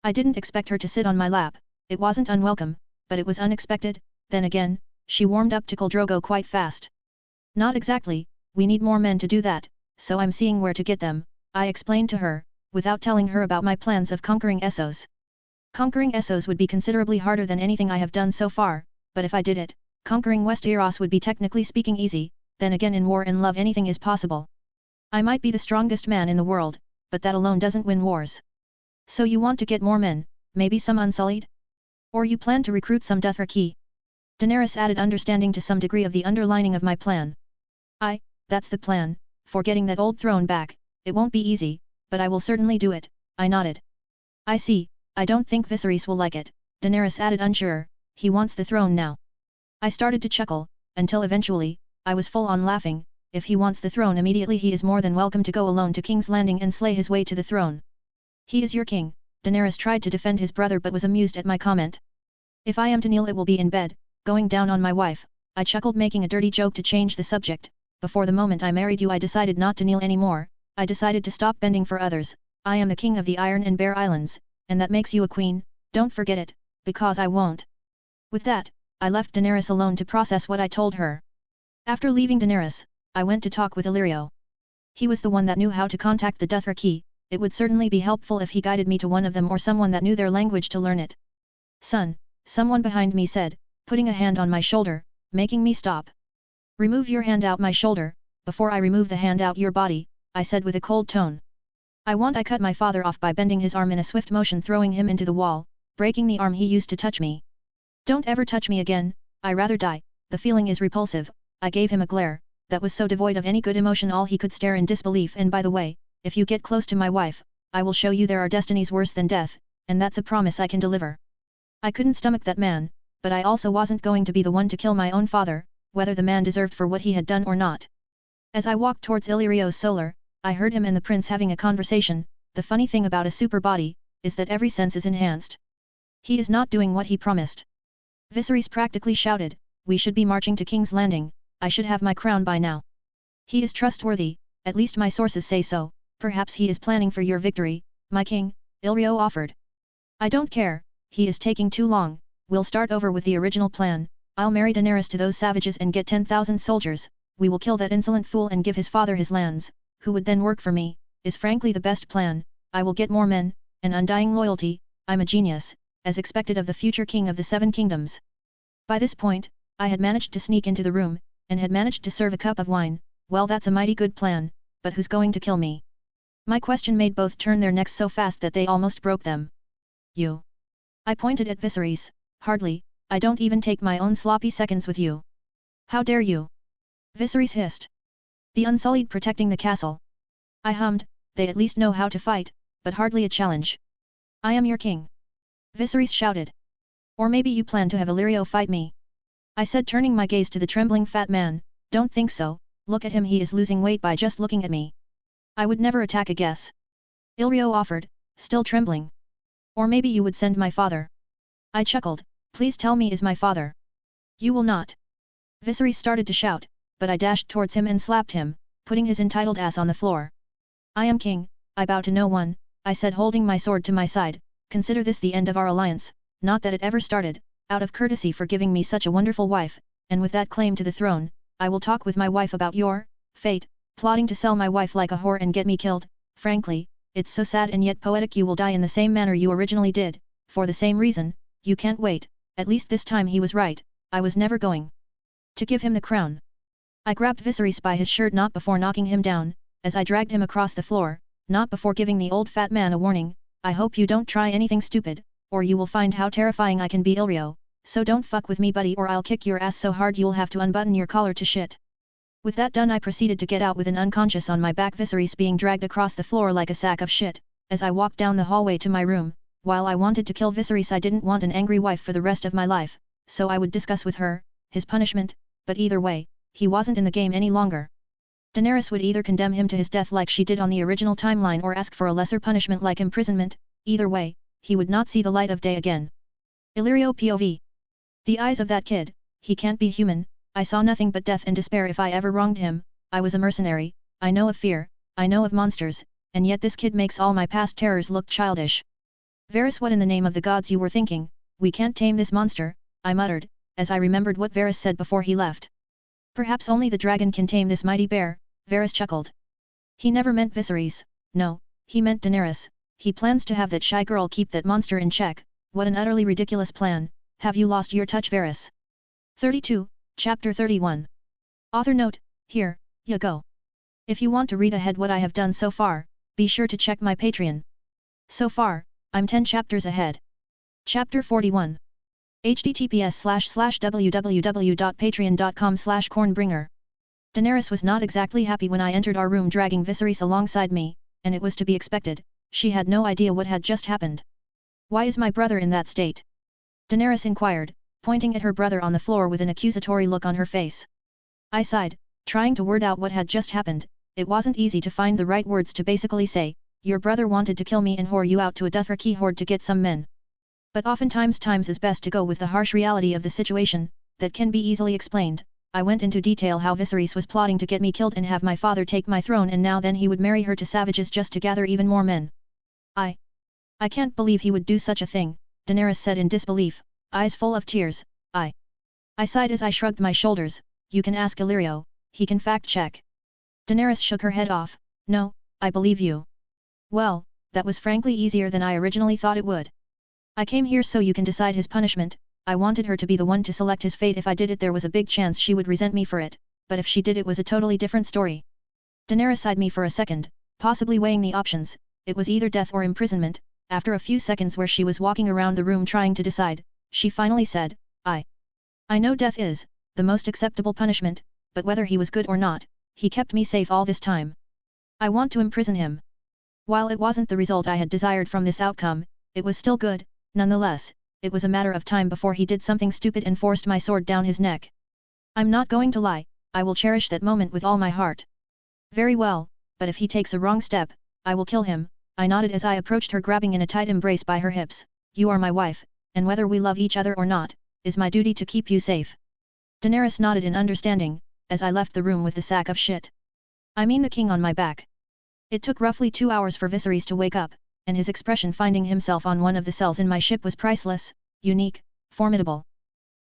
I didn't expect her to sit on my lap. It wasn't unwelcome, but it was unexpected. Then again, she warmed up to Khal Drogo quite fast. Not exactly, we need more men to do that, so I'm seeing where to get them, I explained to her, without telling her about my plans of conquering Essos. Conquering Essos would be considerably harder than anything I have done so far, but if I did it, conquering Westeros would be technically speaking easy, then again in war and love anything is possible. I might be the strongest man in the world, but that alone doesn't win wars. So you want to get more men, maybe some Unsullied? Or you plan to recruit some Dothraki? Daenerys added, understanding to some degree of the underlining of my plan. That's the plan, for getting that old throne back. It won't be easy, but I will certainly do it, I nodded. I see, I don't think Viserys will like it, Daenerys added, unsure. He wants the throne now. I started to chuckle, until eventually, I was full on laughing. If he wants the throne immediately, he is more than welcome to go alone to King's Landing and slay his way to the throne. He is your king. Daenerys tried to defend his brother but was amused at my comment. If I am to kneel, it will be in bed, going down on my wife, I chuckled, making a dirty joke to change the subject. Before the moment I married you I decided not to kneel anymore, I decided to stop bending for others. I am the king of the Iron and Bear Islands, and that makes you a queen, don't forget it, because I won't. With that, I left Daenerys alone to process what I told her. After leaving Daenerys, I went to talk with Illyrio. He was the one that knew how to contact the Dothraki. It would certainly be helpful if he guided me to one of them or someone that knew their language to learn it. Son, someone behind me said, putting a hand on my shoulder, making me stop. Remove your hand out my shoulder, before I remove the hand out your body, I said with a cold tone. I cut my father off by bending his arm in a swift motion, throwing him into the wall, breaking the arm he used to touch me. Don't ever touch me again, I rather die, the feeling is repulsive. I gave him a glare, that was so devoid of any good emotion all he could stare in disbelief. And by the way, if you get close to my wife, I will show you there are destinies worse than death, and that's a promise I can deliver. I couldn't stomach that man, but I also wasn't going to be the one to kill my own father, whether the man deserved for what he had done or not. As I walked towards Illyrio's solar, I heard him and the prince having a conversation. The funny thing about a super body, is that every sense is enhanced. He is not doing what he promised. Viserys practically shouted, we should be marching to King's Landing, I should have my crown by now. He is trustworthy, at least my sources say so, perhaps he is planning for your victory, my king, Illyrio offered. I don't care, he is taking too long, we'll start over with the original plan. I'll marry Daenerys to those savages and get 10,000 soldiers, we will kill that insolent fool and give his father his lands, who would then work for me, is frankly the best plan. I will get more men, and undying loyalty. I'm a genius, as expected of the future king of the Seven Kingdoms. By this point, I had managed to sneak into the room, and had managed to serve a cup of wine. Well, that's a mighty good plan, but who's going to kill me? My question made both turn their necks so fast that they almost broke them. You. I pointed at Viserys. Hardly, I don't even take my own sloppy seconds with you. How dare you? Viserys hissed. The Unsullied protecting the castle. I hummed, they at least know how to fight, but hardly a challenge. I am your king. Viserys shouted. Or maybe you plan to have Illyrio fight me? I said, turning my gaze to the trembling fat man. Don't think so, look at him, he is losing weight by just looking at me. I would never attack a guess. Illyrio offered, still trembling. Or maybe you would send my father. I chuckled, please tell me, is my father? You will not. Viserys started to shout, but I dashed towards him and slapped him, putting his entitled ass on the floor. I am king, I bow to no one, I said, holding my sword to my side. Consider this the end of our alliance, not that it ever started. Out of courtesy for giving me such a wonderful wife, and with that claim to the throne, I will talk with my wife about your fate, plotting to sell my wife like a whore and get me killed. Frankly, it's so sad and yet poetic. You will die in the same manner you originally did, for the same reason. You can't wait. At least this time he was right, I was never going to give him the crown. I grabbed Viserys by his shirt, not before knocking him down, as I dragged him across the floor, not before giving the old fat man a warning. I hope you don't try anything stupid, or you will find how terrifying I can be, Illyrio, so don't fuck with me, buddy, or I'll kick your ass so hard you'll have to unbutton your collar to shit. With that done, I proceeded to get out with an unconscious on my back, Viserys being dragged across the floor like a sack of shit. As I walked down the hallway to my room, while I wanted to kill Viserys, I didn't want an angry wife for the rest of my life, so I would discuss with her his punishment, but either way, he wasn't in the game any longer. Daenerys would either condemn him to his death like she did on the original timeline or ask for a lesser punishment like imprisonment. Either way, he would not see the light of day again. Illyrio POV. The eyes of that kid, he can't be human. I saw nothing but death and despair if I ever wronged him. I was a mercenary, I know of fear, I know of monsters, and yet this kid makes all my past terrors look childish. Varys, what in the name of the gods you were thinking? We can't tame this monster, I muttered, as I remembered what Varys said before he left. Perhaps only the dragon can tame this mighty bear, Varys chuckled. He never meant Viserys, no, he meant Daenerys. He plans to have that shy girl keep that monster in check. What an utterly ridiculous plan, have you lost your touch Varys? 32, Chapter 31. Author note, here, you go. If you want to read ahead what I have done so far, be sure to check my Patreon. So far, I'm 10 chapters ahead. Chapter 41. https://www.patreon.com/cornbringer. Daenerys was not exactly happy when I entered our room dragging Viserys alongside me, and it was to be expected. She had no idea what had just happened. Why is my brother in that state? Daenerys inquired, pointing at her brother on the floor with an accusatory look on her face. I sighed, trying to word out what had just happened. It wasn't easy to find the right words to basically say, your brother wanted to kill me and whore you out to a Dothraki horde to get some men. But oftentimes times is best to go with the harsh reality of the situation, that can be easily explained. I went into detail how Viserys was plotting to get me killed and have my father take my throne, and now then he would marry her to savages just to gather even more men. I can't believe he would do such a thing, Daenerys said in disbelief, eyes full of tears. I sighed as I shrugged my shoulders. You can ask Illyrio, he can fact-check. Daenerys shook her head off. No, I believe you. Well, that was frankly easier than I originally thought it would. I came here so you can decide his punishment. I wanted her to be the one to select his fate. If I did it there was a big chance she would resent me for it, but if she did it was a totally different story. Daenerys eyed me for a second, possibly weighing the options. It was either death or imprisonment. After a few seconds where she was walking around the room trying to decide, she finally said, I know death is the most acceptable punishment, but whether he was good or not, he kept me safe all this time. I want to imprison him. While it wasn't the result I had desired from this outcome, it was still good. Nonetheless, it was a matter of time before he did something stupid and forced my sword down his neck. I'm not going to lie, I will cherish that moment with all my heart. Very well, but if he takes a wrong step, I will kill him. I nodded as I approached her, grabbing in a tight embrace by her hips. You are my wife, and whether we love each other or not, is my duty to keep you safe. Daenerys nodded in understanding, as I left the room with the sack of shit. I mean the king on my back. It took roughly 2 hours for Viserys to wake up, and his expression finding himself on one of the cells in my ship was priceless, unique, formidable.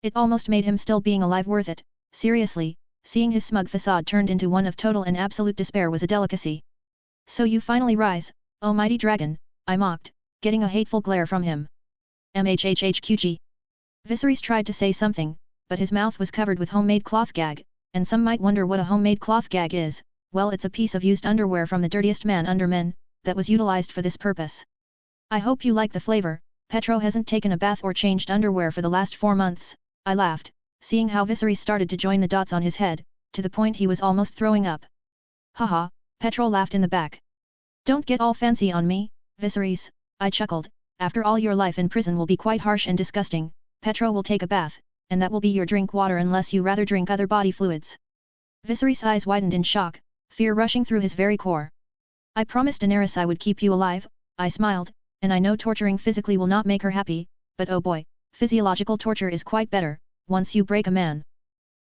It almost made him still being alive worth it. Seriously, seeing his smug facade turned into one of total and absolute despair was a delicacy. So you finally rise, oh mighty dragon, I mocked, getting a hateful glare from him. Mhhhqg. Viserys tried to say something, but his mouth was covered with homemade cloth gag, and some might wonder what a homemade cloth gag is. Well, it's a piece of used underwear from the dirtiest man under men, that was utilized for this purpose. I hope you like the flavor. Petro hasn't taken a bath or changed underwear for the last 4 months, I laughed, seeing how Viserys started to join the dots on his head, to the point he was almost throwing up. Haha, Petro laughed in the back. Don't get all fancy on me, Viserys, I chuckled. After all, your life in prison will be quite harsh and disgusting. Petro will take a bath, and that will be your drink water unless you rather drink other body fluids. Viserys' eyes widened in shock, fear rushing through his very core. I promised Daenerys I would keep you alive, I smiled, and I know torturing physically will not make her happy, but oh boy, physiological torture is quite better, once you break a man.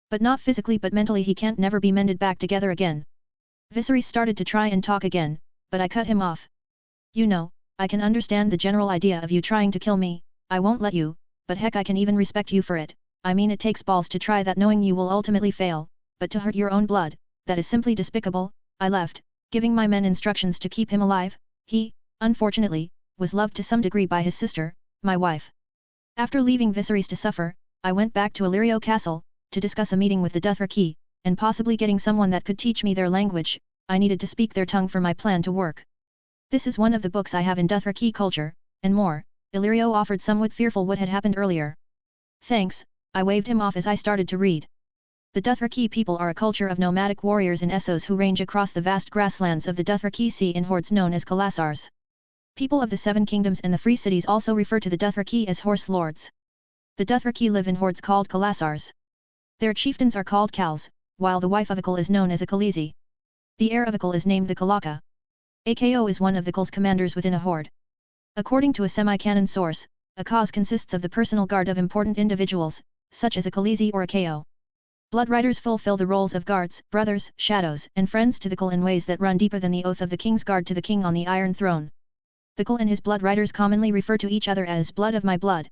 But not physically, but mentally he can't never be mended back together again. Viserys started to try and talk again, but I cut him off. You know, I can understand the general idea of you trying to kill me, I won't let you, but heck I can even respect you for it. I mean it takes balls to try that knowing you will ultimately fail, but to hurt your own blood, that is simply despicable. I left, giving my men instructions to keep him alive. He, unfortunately, was loved to some degree by his sister, my wife. After leaving Viserys to suffer, I went back to Illyrio Castle, to discuss a meeting with the Dothraki, and possibly getting someone that could teach me their language. I needed to speak their tongue for my plan to work. This is one of the books I have in Dothraki culture, and more. Illyrio offered, somewhat fearful what had happened earlier. Thanks, I waved him off as I started to read. The Dothraki people are a culture of nomadic warriors in Essos who range across the vast grasslands of the Dothraki Sea in hordes known as Kalassars. People of the Seven Kingdoms and the Free Cities also refer to the Dothraki as horse lords. The Dothraki live in hordes called Kalassars. Their chieftains are called Khals, while the wife of a Khal is known as a Khaleesi. The heir of a Khal is named the Khalaka. A Ko is one of the Khal's commanders within a horde. According to a semi-canon source, a Khaz consists of the personal guard of important individuals, such as a Khaleesi or a Ko. Blood Riders fulfill the roles of guards, brothers, shadows, and friends to the Khal in ways that run deeper than the oath of the King's Guard to the King on the Iron Throne. The Khal and his Blood Riders commonly refer to each other as blood of my blood.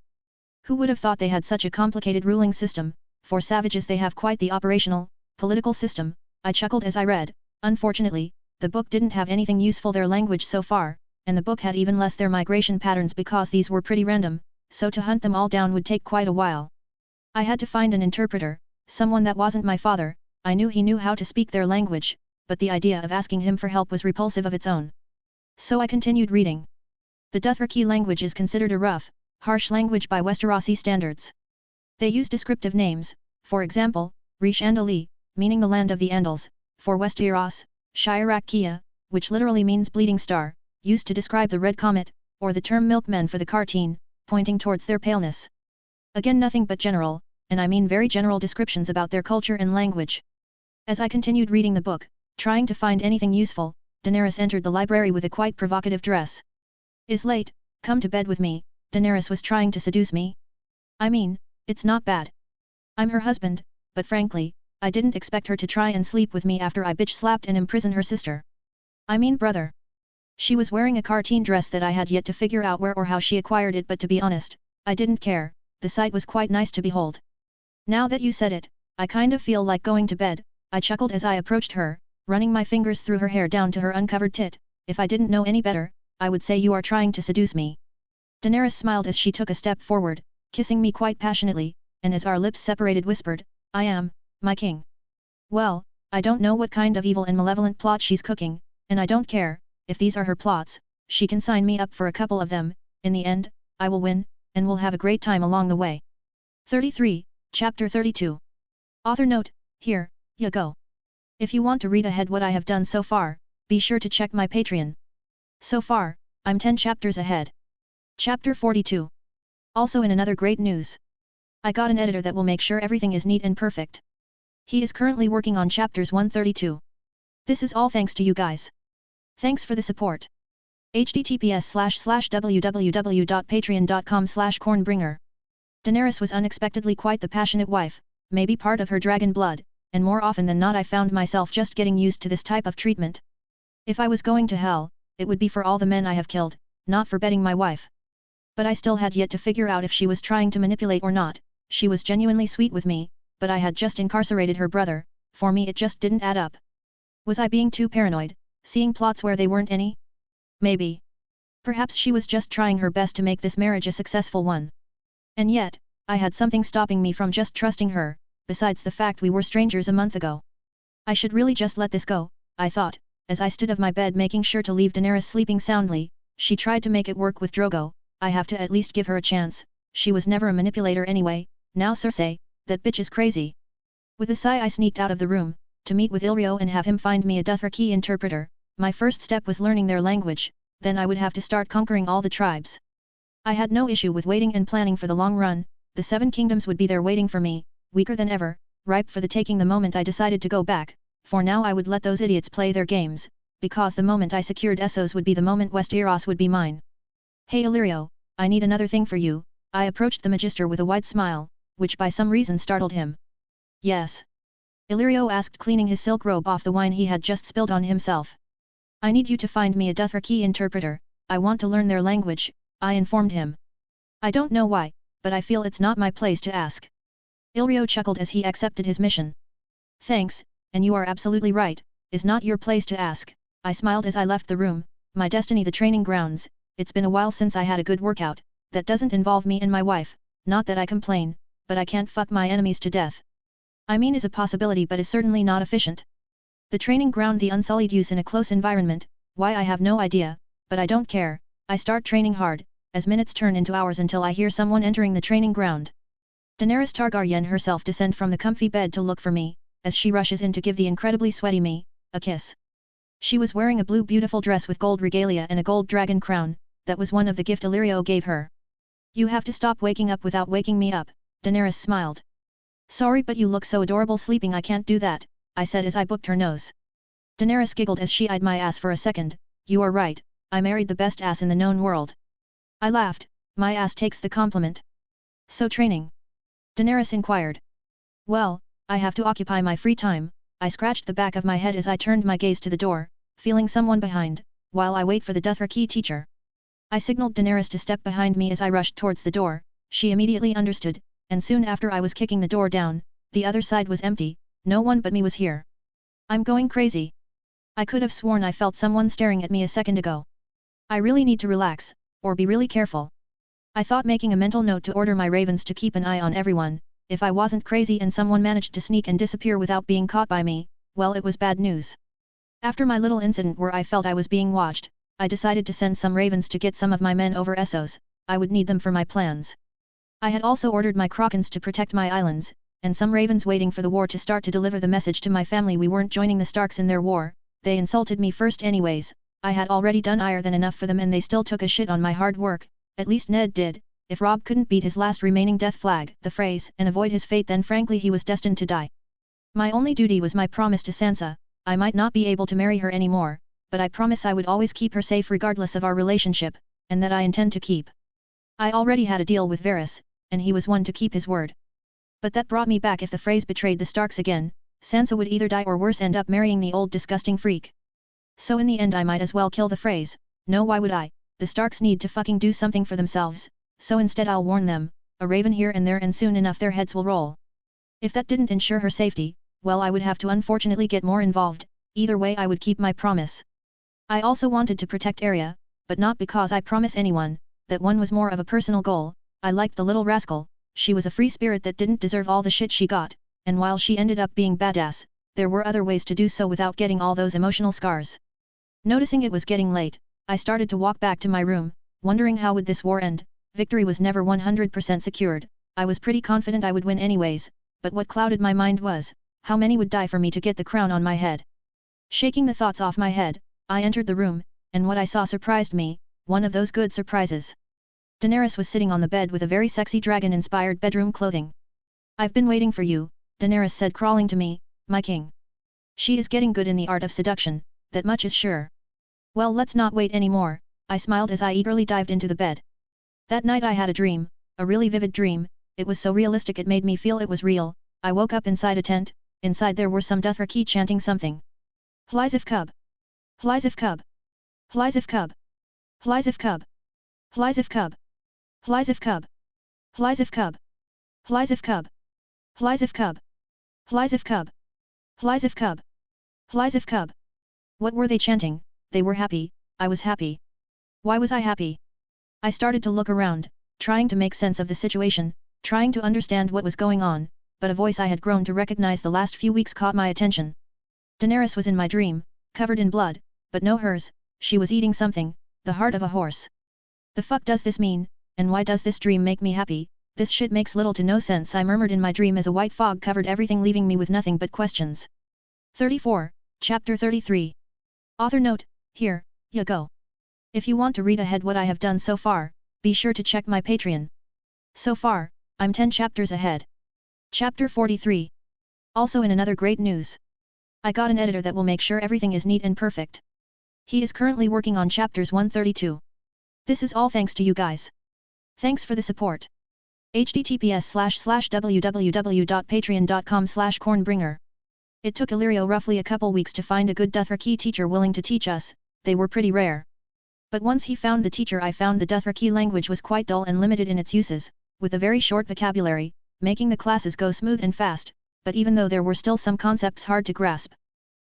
Who would have thought they had such a complicated ruling system? For savages they have quite the operational, political system. I chuckled as I read. Unfortunately, the book didn't have anything useful their language so far, and the book had even less their migration patterns because these were pretty random, so to hunt them all down would take quite a while. I had to find an interpreter, someone that wasn't my father. I knew he knew how to speak their language, but the idea of asking him for help was repulsive of its own. So I continued reading. The Dothraki language is considered a rough, harsh language by Westerosi standards. They use descriptive names, for example, Rish Andali, meaning the land of the Andals, for Westeros, Shirak Kia, which literally means bleeding star, used to describe the red comet, or the term milkmen for the Karteen, pointing towards their paleness. Again, nothing but general, and I mean very general descriptions about their culture and language. As I continued reading the book, trying to find anything useful, Daenerys entered the library with a quite provocative dress. "Is late, come to bed with me." Daenerys was trying to seduce me. I mean, it's not bad. I'm her husband, but frankly, I didn't expect her to try and sleep with me after I bitch-slapped and imprisoned her sister. I mean brother. She was wearing a Karteen dress that I had yet to figure out where or how she acquired it, but to be honest, I didn't care. The sight was quite nice to behold. Now that you said it, I kind of feel like going to bed, I chuckled as I approached her, running my fingers through her hair down to her uncovered tit. If I didn't know any better, I would say you are trying to seduce me. Daenerys smiled as she took a step forward, kissing me quite passionately, and as our lips separated whispered, "I am, my king." Well, I don't know what kind of evil and malevolent plot she's cooking, and I don't care. If these are her plots, she can sign me up for a couple of them. In the end, I will win, and we'll have a great time along the way. 33, Chapter 32. Author note, here, you go. If you want to read ahead what I have done so far, be sure to check my Patreon. So far, I'm 10 chapters ahead. Chapter 42. Also in another great news. I got an editor that will make sure everything is neat and perfect. He is currently working on chapters 132. This is all thanks to you guys. Thanks for the support. https://www.patreon.com/cornbringer. Daenerys was unexpectedly quite the passionate wife, maybe part of her dragon blood, and more often than not I found myself just getting used to this type of treatment. If I was going to hell, it would be for all the men I have killed, not for betting my wife. But I still had yet to figure out if she was trying to manipulate or not. She was genuinely sweet with me, but I had just incarcerated her brother. For me it just didn't add up. Was I being too paranoid, seeing plots where they weren't any? Maybe. Perhaps she was just trying her best to make this marriage a successful one. And yet, I had something stopping me from just trusting her, besides the fact we were strangers a month ago. I should really just let this go, I thought, as I stood of my bed making sure to leave Daenerys sleeping soundly. She tried to make it work with Drogo. I have to at least give her a chance. She was never a manipulator anyway. Now Cersei, that bitch is crazy. With a sigh I sneaked out of the room, to meet with Illyrio and have him find me a Dothraki interpreter. My first step was learning their language, then I would have to start conquering all the tribes. I had no issue with waiting and planning for the long run. The 7 kingdoms would be there waiting for me, weaker than ever, ripe for the taking the moment I decided to go back. For now I would let those idiots play their games, because the moment I secured Essos would be the moment Westeros would be mine. "Hey Illyrio, I need another thing for you." I approached the Magister with a wide smile, which by some reason startled him. "Yes?" Illyrio asked, cleaning his silk robe off the wine he had just spilled on himself. "I need you to find me a Dothraki interpreter. I want to learn their language," I informed him. "I don't know why, but I feel it's not my place to ask." Illyrio chuckled as he accepted his mission. "Thanks, and you are absolutely right, it's not your place to ask." I smiled as I left the room. My destiny, the training grounds. It's been a while since I had a good workout, that doesn't involve me and my wife. Not that I complain, but I can't fuck my enemies to death. I mean is a possibility but is certainly not efficient. The training ground, the unsullied use in a close environment, why I have no idea, but I don't care. I start training hard, as minutes turn into hours until I hear someone entering the training ground. Daenerys Targaryen herself descend from the comfy bed to look for me, as she rushes in to give the incredibly sweaty me a kiss. She was wearing a blue beautiful dress with gold regalia and a gold dragon crown. That was one of the gift Illyrio gave her. "You have to stop waking up without waking me up," Daenerys smiled. "Sorry, but you look so adorable sleeping. I can't do that," I said as I booked her nose. Daenerys giggled as she eyed my ass for a second. "You are right, I married the best ass in the known world." I laughed. "My ass takes the compliment." "So training?" Daenerys inquired. "Well, I have to occupy my free time." I scratched the back of my head as I turned my gaze to the door, feeling someone behind, while I wait for the Dothraki teacher. I signaled Daenerys to step behind me as I rushed towards the door. She immediately understood, and soon after I was kicking the door down. The other side was empty, no one but me was here. I'm going crazy. I could have sworn I felt someone staring at me a second ago. I really need to relax, or be really careful. I thought making a mental note to order my ravens to keep an eye on everyone. If I wasn't crazy and someone managed to sneak and disappear without being caught by me, well, it was bad news. After my little incident where I felt I was being watched, I decided to send some ravens to get some of my men over Essos. I would need them for my plans. I had also ordered my Krakens to protect my islands, and some ravens waiting for the war to start to deliver the message to my family we weren't joining the Starks in their war. They insulted me first anyways. I had already done higher than enough for them and they still took a shit on my hard work. At least Ned did. If Rob couldn't beat his last remaining death flag, the phrase, and avoid his fate, then frankly he was destined to die. My only duty was my promise to Sansa. I might not be able to marry her anymore, but I promise I would always keep her safe regardless of our relationship, and that I intend to keep. I already had a deal with Varys, and he was one to keep his word. But that brought me back. If the phrase betrayed the Starks again, Sansa would either die or worse end up marrying the old disgusting freak. So in the end I might as well kill the phrase. No, why would I? The Starks need to fucking do something for themselves, so instead I'll warn them, a raven here and there, and soon enough their heads will roll. If that didn't ensure her safety, well, I would have to unfortunately get more involved. Either way I would keep my promise. I also wanted to protect Arya, but not because I promise anyone. That one was more of a personal goal. I liked the little rascal. She was a free spirit that didn't deserve all the shit she got, and while she ended up being badass, there were other ways to do so without getting all those emotional scars. Noticing it was getting late, I started to walk back to my room, wondering how would this war end. Victory was never 100% secured. I was pretty confident I would win anyways, but what clouded my mind was, how many would die for me to get the crown on my head. Shaking the thoughts off my head, I entered the room, and what I saw surprised me, one of those good surprises. Daenerys was sitting on the bed with a very sexy dragon-inspired bedroom clothing. "I've been waiting for you," Daenerys said, crawling to me, "my king. She is getting good in the art of seduction, that much is sure." "Well, let's not wait anymore," I smiled as I eagerly dived into the bed. That night I had a dream, a really vivid dream. It was so realistic it made me feel it was real. I woke up inside a tent. Inside there were some Dothraki chanting something. "Hlizif Cub! Hlizif Cub! Hlizif Cub! Hlizif Cub! Hlizif Cub! Hlizif Cub! Hlizif Cub! Hlizif Cub! Hlizif Cub! Hlizif Cub! Hlizif Cub! Hlizif Cub!" What were they chanting? They were happy. I was happy. Why was I happy? I started to look around, trying to make sense of the situation, trying to understand what was going on, but a voice I had grown to recognize the last few weeks caught my attention. Daenerys was in my dream, covered in blood, but no hers. She was eating something, the heart of a horse. The fuck does this mean, and why does this dream make me happy? This shit makes little to no sense, I murmured in my dream as a white fog covered everything, leaving me with nothing but questions. 34, Chapter 33. Author note, here, you go. If you want to read ahead what I have done so far, be sure to check my Patreon. So far, I'm 10 chapters ahead. Chapter 43. Also in another great news. I got an editor that will make sure everything is neat and perfect. He is currently working on chapters 132. This is all thanks to you guys. Thanks for the support. https://www.patreon.com/cornbringer. It took Illyrio roughly a couple weeks to find a good Dothraki teacher willing to teach us. They were pretty rare. But once he found the teacher, I found the Dothraki language was quite dull and limited in its uses, with a very short vocabulary, making the classes go smooth and fast, but even though there were still some concepts hard to grasp.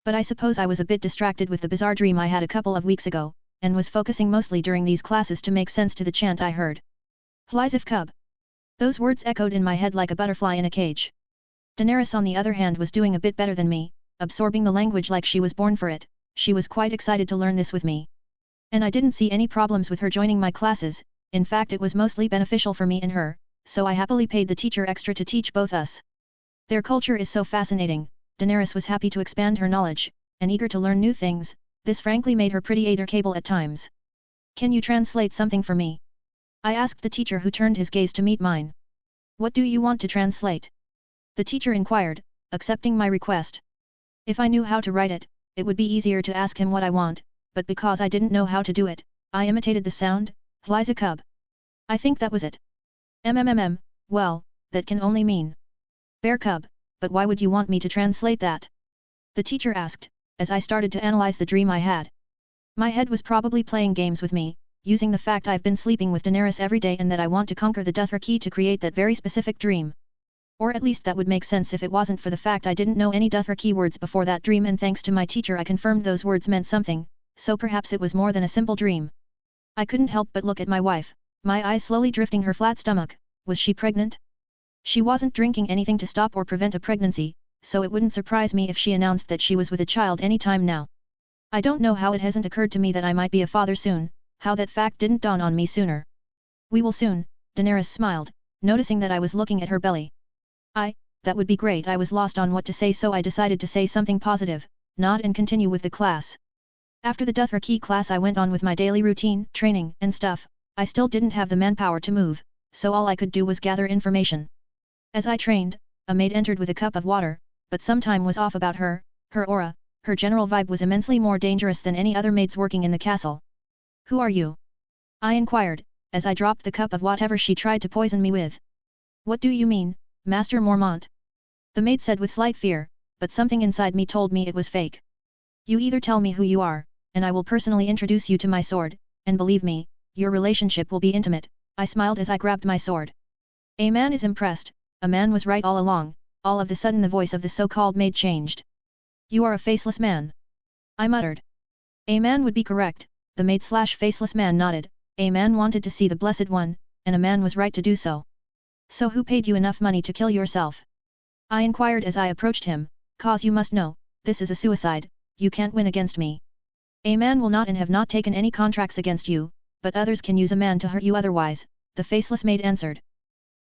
But I suppose I was a bit distracted with the bizarre dream I had a couple of weeks ago, and was focusing mostly during these classes to make sense to the chant I heard. Hlizif Cub. Those words echoed in my head like a butterfly in a cage. Daenerys on the other hand was doing a bit better than me, absorbing the language like she was born for it. She was quite excited to learn this with me. And I didn't see any problems with her joining my classes. In fact, it was mostly beneficial for me and her, so I happily paid the teacher extra to teach both us. Their culture is so fascinating. Daenerys was happy to expand her knowledge, and eager to learn new things. This frankly made her pretty adorable at times. "Can you translate something for me?" I asked the teacher, who turned his gaze to meet mine. "What do you want to translate?" the teacher inquired, accepting my request. If I knew how to write it, it would be easier to ask him what I want, but because I didn't know how to do it, I imitated the sound, Hlizif Cub. I think that was it. Well, that can only mean bear cub, but why would you want me to translate that? The teacher asked, as I started to analyze the dream I had. My head was probably playing games with me, using the fact I've been sleeping with Daenerys every day and that I want to conquer the Dothraki to create that very specific dream. Or at least that would make sense if it wasn't for the fact I didn't know any Dothraki words before that dream, and thanks to my teacher I confirmed those words meant something, so perhaps it was more than a simple dream. I couldn't help but look at my wife. My eyes slowly drifting her flat stomach. Was she pregnant? She wasn't drinking anything to stop or prevent a pregnancy, so it wouldn't surprise me if she announced that she was with a child any time now. I don't know how it hasn't occurred to me that I might be a father soon, how that fact didn't dawn on me sooner. We will soon, Daenerys smiled, noticing that I was looking at her belly. That would be great. I was lost on what to say, so I decided to say something positive, nod and continue with the class. After the Dothraki class I went on with my daily routine, training, and stuff. I still didn't have the manpower to move, so all I could do was gather information. As I trained, a maid entered with a cup of water, but some time was off about her, her aura, her general vibe was immensely more dangerous than any other maids working in the castle. Who are you? I inquired, as I dropped the cup of whatever she tried to poison me with. What do you mean, Master Mormont? The maid said with slight fear, but something inside me told me it was fake. You either tell me who you are, and I will personally introduce you to my sword, and believe me, your relationship will be intimate. I smiled as I grabbed my sword. A man is impressed, a man was right all along. All of the sudden the voice of the so-called maid changed. You are a faceless man. I muttered. A man would be correct, the maid/faceless man nodded. A man wanted to see the Blessed One, and a man was right to do so. So who paid you enough money to kill yourself? I inquired as I approached him, cause you must know, this is a suicide, you can't win against me. A man will not and have not taken any contracts against you, but others can use a man to hurt you otherwise, the faceless maid answered.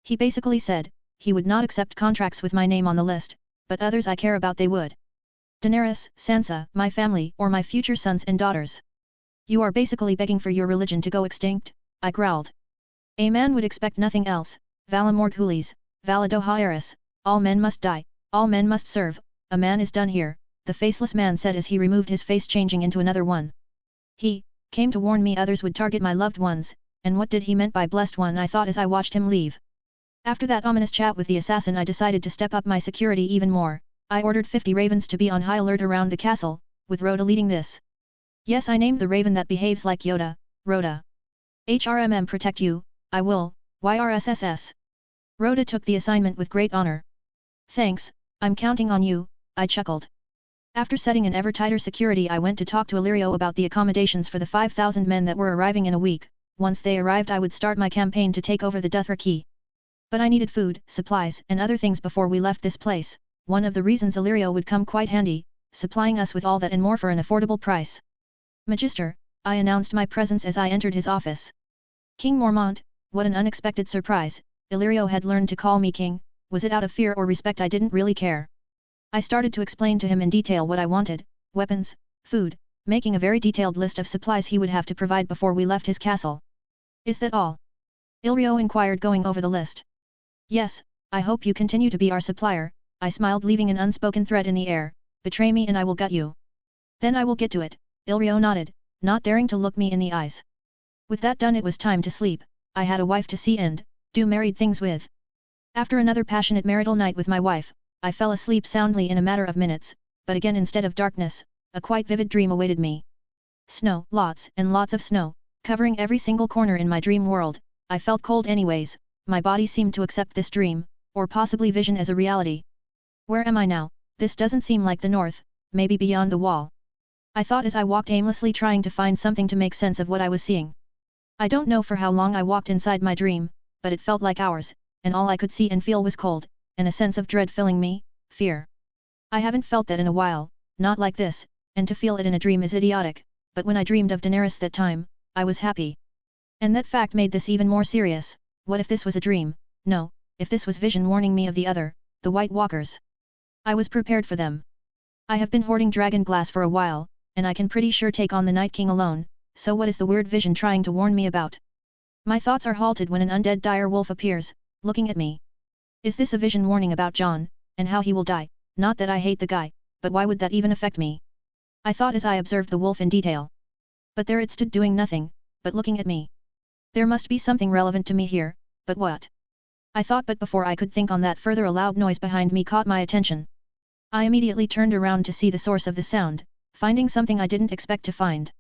He basically said, he would not accept contracts with my name on the list, but others I care about they would. Daenerys, Sansa, my family, or my future sons and daughters. You are basically begging for your religion to go extinct, I growled. A man would expect nothing else, Vala Morghulis, Vala Dohaeris, all men must die, all men must serve, a man is done here, the faceless man said as he removed his face changing into another one. He came to warn me others would target my loved ones, and what did he meant by blessed one I thought as I watched him leave. After that ominous chat with the assassin I decided to step up my security even more. I ordered 50 ravens to be on high alert around the castle, with Rhoda leading this. Yes, I named the raven that behaves like Yoda, Rhoda. HRMM protect you, I will, YRSSS. Rhoda took the assignment with great honor. Thanks, I'm counting on you, I chuckled. After setting an ever tighter security I went to talk to Illyrio about the accommodations for the 5,000 men that were arriving in a week. Once they arrived I would start my campaign to take over the Dothraki. But I needed food, supplies and other things before we left this place. One of the reasons Illyrio would come quite handy, supplying us with all that and more for an affordable price. Magister, I announced my presence as I entered his office. King Mormont, what an unexpected surprise, Illyrio had learned to call me king, was it out of fear or respect? I didn't really care. I started to explain to him in detail what I wanted, weapons, food, making a very detailed list of supplies he would have to provide before we left his castle. Is that all? Illyrio inquired going over the list. Yes, I hope you continue to be our supplier, I smiled leaving an unspoken threat in the air, betray me and I will gut you. Then I will get to it, Illyrio nodded, not daring to look me in the eyes. With that done it was time to sleep, I had a wife to see and do married things with. After another passionate marital night with my wife, I fell asleep soundly in a matter of minutes, but again instead of darkness, a quite vivid dream awaited me. Snow, lots and lots of snow, covering every single corner in my dream world. I felt cold anyways, my body seemed to accept this dream, or possibly vision as a reality. Where am I now? This doesn't seem like the north, maybe beyond the wall. I thought as I walked aimlessly trying to find something to make sense of what I was seeing. I don't know for how long I walked inside my dream, but it felt like hours, and all I could see and feel was cold, and a sense of dread filling me, fear. I haven't felt that in a while, not like this, and to feel it in a dream is idiotic, but when I dreamed of Daenerys that time, I was happy. And that fact made this even more serious. What if this was a dream? No, if this was vision warning me of the other, the White Walkers. I was prepared for them. I have been hoarding dragon glass for a while, and I can pretty sure take on the Night King alone, so what is the weird vision trying to warn me about? My thoughts are halted when an undead dire wolf appears, looking at me. Is this a vision warning about Jon, and how he will die? Not that I hate the guy, but why would that even affect me? I thought as I observed the wolf in detail. But there it stood doing nothing, but looking at me. There must be something relevant to me here, but what? I thought, but before I could think on that further a loud noise behind me caught my attention. I immediately turned around to see the source of the sound, finding something I didn't expect to find.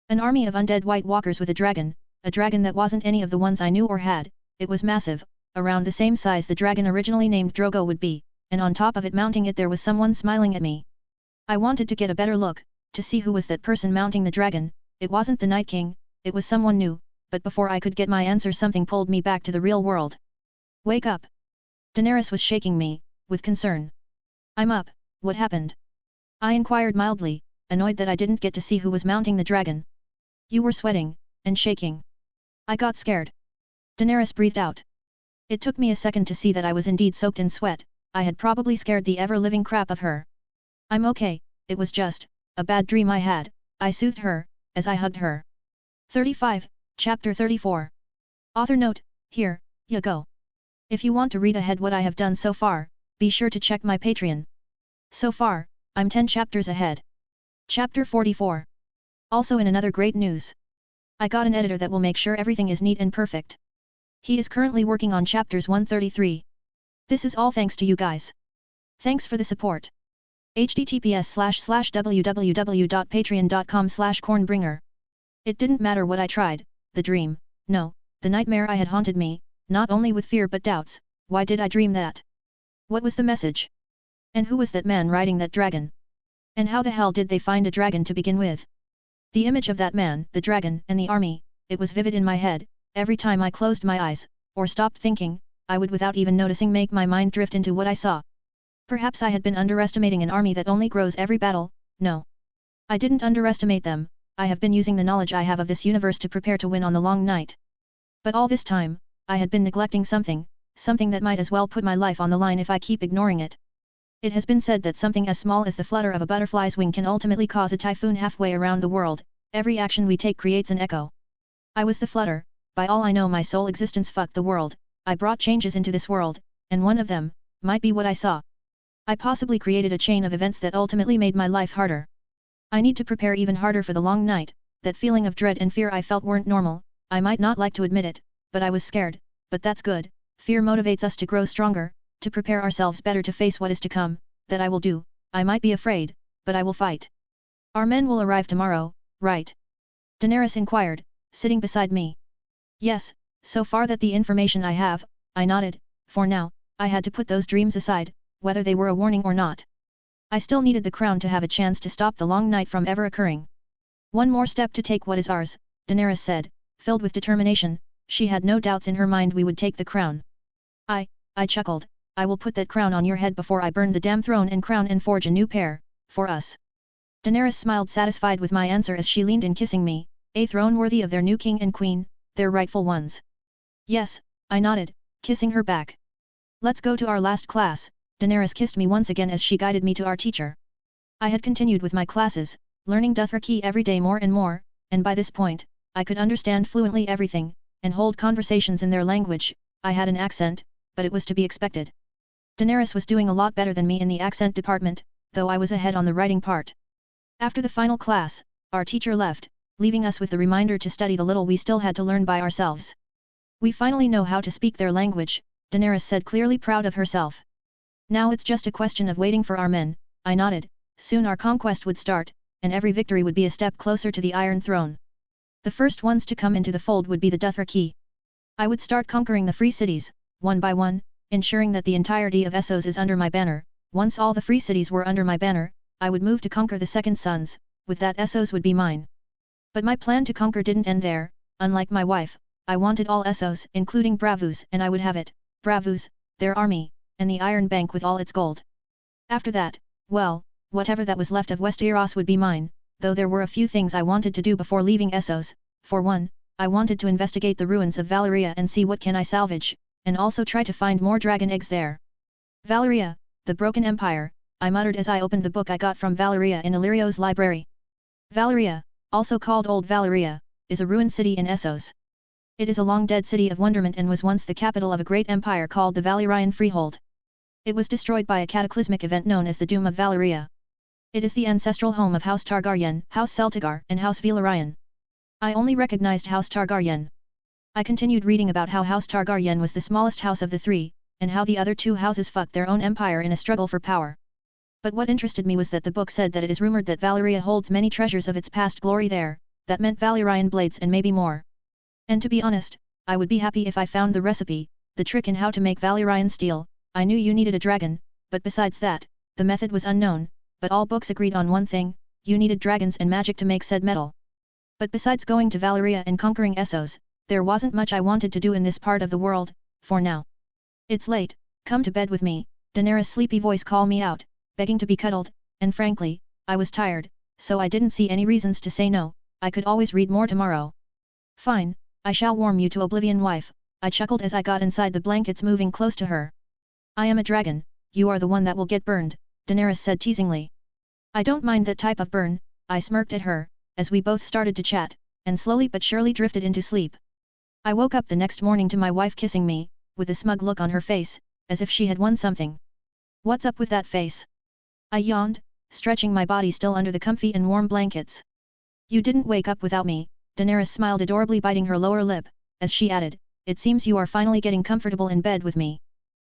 An army of undead White Walkers with a dragon that wasn't any of the ones I knew or had. It was massive, around the same size the dragon originally named Drogo would be, and on top of it mounting it there was someone smiling at me. I wanted to get a better look, to see who was that person mounting the dragon. It wasn't the Night King, it was someone new, but before I could get my answer something pulled me back to the real world. Wake up! Daenerys was shaking me, with concern. I'm up, what happened? I inquired mildly, annoyed that I didn't get to see who was mounting the dragon. You were sweating, and shaking. I got scared. Daenerys breathed out. It took me a second to see that I was indeed soaked in sweat. I had probably scared the ever-living crap of her. I'm okay, it was just a bad dream I had, I soothed her, as I hugged her. 35, Chapter 34. Author note, here, you go. If you want to read ahead what I have done so far, be sure to check my Patreon. So far, I'm 10 chapters ahead. Chapter 44. Also in another great news. I got an editor that will make sure everything is neat and perfect. He is currently working on chapters 133. This is all thanks to you guys. Thanks for the support. https://www.patreon.com/cornbringer. It didn't matter what I tried, the dream, no, the nightmare I had haunted me, not only with fear but doubts. Why did I dream that? What was the message? And who was that man riding that dragon? And how the hell did they find a dragon to begin with? The image of that man, the dragon, and the army, it was vivid in my head. Every time I closed my eyes, or stopped thinking, I would without even noticing make my mind drift into what I saw. Perhaps I had been underestimating an army that only grows every battle. No. I didn't underestimate them. I have been using the knowledge I have of this universe to prepare to win on the long night. But all this time, I had been neglecting something that might as well put my life on the line if I keep ignoring it. It has been said that something as small as the flutter of a butterfly's wing can ultimately cause a typhoon halfway around the world. Every action we take creates an echo. I was the flutter. By all I know my sole existence fucked the world. I brought changes into this world, and one of them might be what I saw. I possibly created a chain of events that ultimately made my life harder. I need to prepare even harder for the long night. That feeling of dread and fear I felt weren't normal. I might not like to admit it, but I was scared. But that's good. Fear motivates us to grow stronger, to prepare ourselves better to face what is to come. That I will do. I might be afraid, but I will fight. Our men will arrive tomorrow, right? Daenerys inquired, sitting beside me. Yes, so far that the information I have, I nodded. For now, I had to put those dreams aside, whether they were a warning or not. I still needed the crown to have a chance to stop the long night from ever occurring. One more step to take what is ours, Daenerys said, filled with determination. She had no doubts in her mind we would take the crown. I chuckled. I will put that crown on your head before I burn the damn throne and crown and forge a new pair, for us. Daenerys smiled satisfied with my answer as she leaned in kissing me, a throne worthy of their new king and queen, their rightful ones. Yes, I nodded, kissing her back. Let's go to our last class. Daenerys kissed me once again as she guided me to our teacher. I had continued with my classes, learning Dothraki every day more and more, and by this point, I could understand fluently everything, and hold conversations in their language. I had an accent, but it was to be expected. Daenerys was doing a lot better than me in the accent department, though I was ahead on the writing part. After the final class, our teacher left, leaving us with the reminder to study the little we still had to learn by ourselves. We finally know how to speak their language, Daenerys said, clearly proud of herself. Now it's just a question of waiting for our men. I nodded. Soon our conquest would start, and every victory would be a step closer to the Iron Throne. The first ones to come into the fold would be the Dothraki. I would start conquering the free cities, one by one, ensuring that the entirety of Essos is under my banner. Once all the free cities were under my banner, I would move to conquer the Second Sons. With that, Essos would be mine. But my plan to conquer didn't end there. Unlike my wife, I wanted all Essos, including Bravus, and I would have it. Bravus, their army, and the Iron Bank with all its gold. After that, well, whatever that was left of Westeros would be mine, though there were a few things I wanted to do before leaving Essos. For one, I wanted to investigate the ruins of Valyria and see what can I salvage, and also try to find more dragon eggs there. Valyria, the Broken Empire, I muttered as I opened the book I got from Valyria in Illyrio's library. Valyria, also called Old Valyria, is a ruined city in Essos. It is a long-dead city of wonderment and was once the capital of a great empire called the Valyrian Freehold. It was destroyed by a cataclysmic event known as the Doom of Valyria. It is the ancestral home of House Targaryen, House Celtigar, and House Velaryon. I only recognized House Targaryen. I continued reading about how House Targaryen was the smallest house of the three, and how the other two houses fucked their own empire in a struggle for power. But what interested me was that the book said that it is rumored that Valyria holds many treasures of its past glory there. That meant Valyrian blades and maybe more. And to be honest, I would be happy if I found the recipe, the trick in how to make Valyrian steel. I knew you needed a dragon, but besides that, the method was unknown, but all books agreed on one thing, you needed dragons and magic to make said metal. But besides going to Valyria and conquering Essos, There wasn't much I wanted to do in this part of the world, for now. It's late, come to bed with me, Daenerys' sleepy voice called me out, begging to be cuddled, and frankly, I was tired, so I didn't see any reasons to say no, I could always read more tomorrow. Fine, I shall warm you to oblivion, wife, I chuckled as I got inside the blankets, moving close to her. I am a dragon, you are the one that will get burned, Daenerys said teasingly. I don't mind that type of burn, I smirked at her, as we both started to chat, and slowly but surely drifted into sleep. I woke up the next morning to my wife kissing me, with a smug look on her face, as if she had won something. What's up with that face? I yawned, stretching my body still under the comfy and warm blankets. You didn't wake up without me, Daenerys smiled adorably, biting her lower lip, as she added, it seems you are finally getting comfortable in bed with me.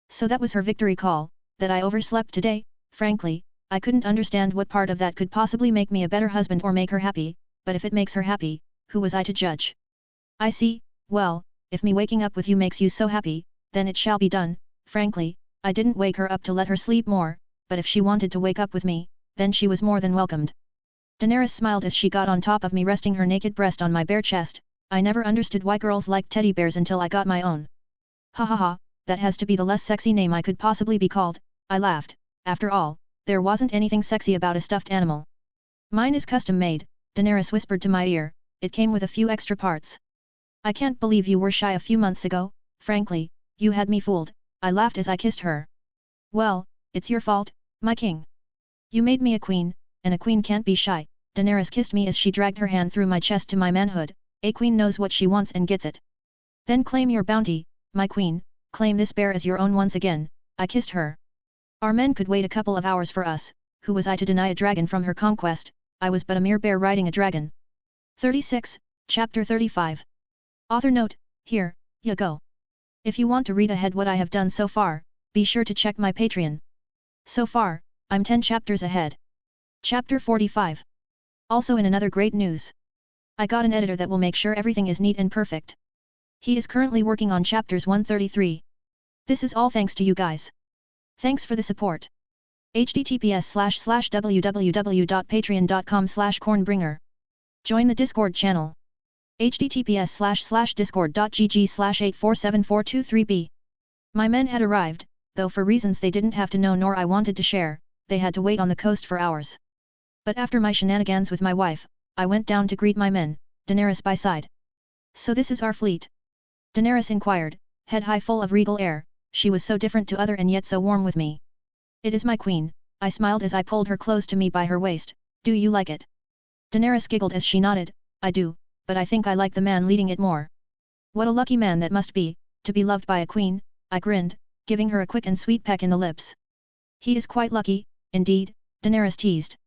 So that was her victory call, that I overslept today. Frankly, I couldn't understand what part of that could possibly make me a better husband or make her happy, but if it makes her happy, who was I to judge? I see, well, if me waking up with you makes you so happy, then it shall be done. Frankly, I didn't wake her up to let her sleep more, but if she wanted to wake up with me, then she was more than welcomed. Daenerys smiled as she got on top of me, resting her naked breast on my bare chest. I never understood why girls like teddy bears until I got my own. Ha ha ha, that has to be the less sexy name I could possibly be called, I laughed. After all, there wasn't anything sexy about a stuffed animal. Mine is custom made, Daenerys whispered to my ear, it came with a few extra parts. I can't believe you were shy a few months ago, frankly, you had me fooled, I laughed as I kissed her. Well, it's your fault, my king. You made me a queen, and a queen can't be shy, Daenerys kissed me as she dragged her hand through my chest to my manhood, a queen knows what she wants and gets it. Then claim your bounty, my queen, claim this bear as your own once again, I kissed her. Our men could wait a couple of hours for us, who was I to deny a dragon from her conquest, I was but a mere bear riding a dragon. 36, Chapter 35. Author note, here, ya go. If you want to read ahead what I have done so far, be sure to check my Patreon. So far, I'm 10 chapters ahead. Chapter 45. Also in another great news. I got an editor that will make sure everything is neat and perfect. He is currently working on chapters 133. This is all thanks to you guys. Thanks for the support. https://www.patreon.com/cornbringer. Join the Discord channel. https://discord.gg/8474223b. My men had arrived, though for reasons they didn't have to know nor I wanted to share, they had to wait on the coast for hours. But after my shenanigans with my wife, I went down to greet my men, Daenerys by side. So this is our fleet? Daenerys inquired, head high full of regal air, she was so different to other and yet so warm with me. It is my queen, I smiled as I pulled her close to me by her waist, do you like it? Daenerys giggled as she nodded, I do, but I think I like the man leading it more. What a lucky man that must be, to be loved by a queen, I grinned, giving her a quick and sweet peck in the lips. He is quite lucky, indeed, Daenerys teased.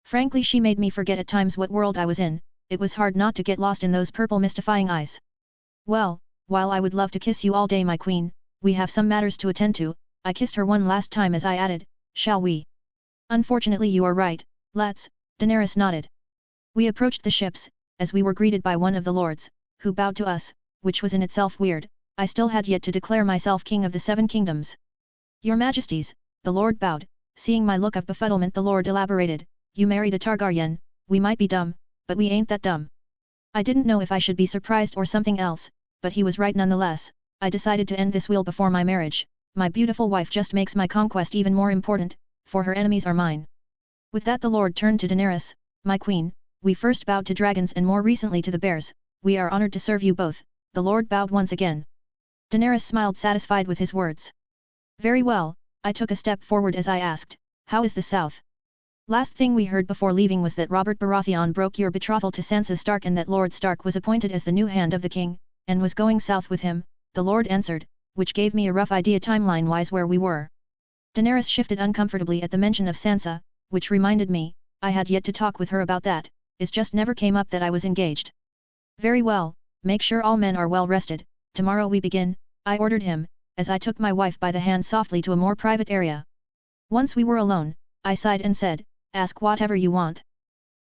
Frankly, she made me forget at times what world I was in, it was hard not to get lost in those purple mystifying eyes. Well, while I would love to kiss you all day, my queen, we have some matters to attend to, I kissed her one last time as I added, shall we? Unfortunately you are right, let's, Daenerys nodded. We approached the ships, as we were greeted by one of the lords, who bowed to us, which was in itself weird, I still had yet to declare myself king of the 7 kingdoms. Your majesties, the lord bowed, seeing my look of befuddlement the lord elaborated, you married a Targaryen, we might be dumb, but we ain't that dumb. I didn't know if I should be surprised or something else, but he was right nonetheless, I decided to end this wheel before my marriage, my beautiful wife just makes my conquest even more important, for her enemies are mine. With that the lord turned to Daenerys, my queen, we first bowed to dragons and more recently to the bears, we are honored to serve you both, the lord bowed once again. Daenerys smiled satisfied with his words. Very well, I took a step forward as I asked, how is the south? Last thing we heard before leaving was that Robert Baratheon broke your betrothal to Sansa Stark and that Lord Stark was appointed as the new hand of the king, and was going south with him, the lord answered, which gave me a rough idea timeline-wise where we were. Daenerys shifted uncomfortably at the mention of Sansa, which reminded me, I had yet to talk with her about that, it just never came up that I was engaged. Very well, make sure all men are well rested, tomorrow we begin, I ordered him, as I took my wife by the hand softly to a more private area. Once we were alone, I sighed and said, ask whatever you want.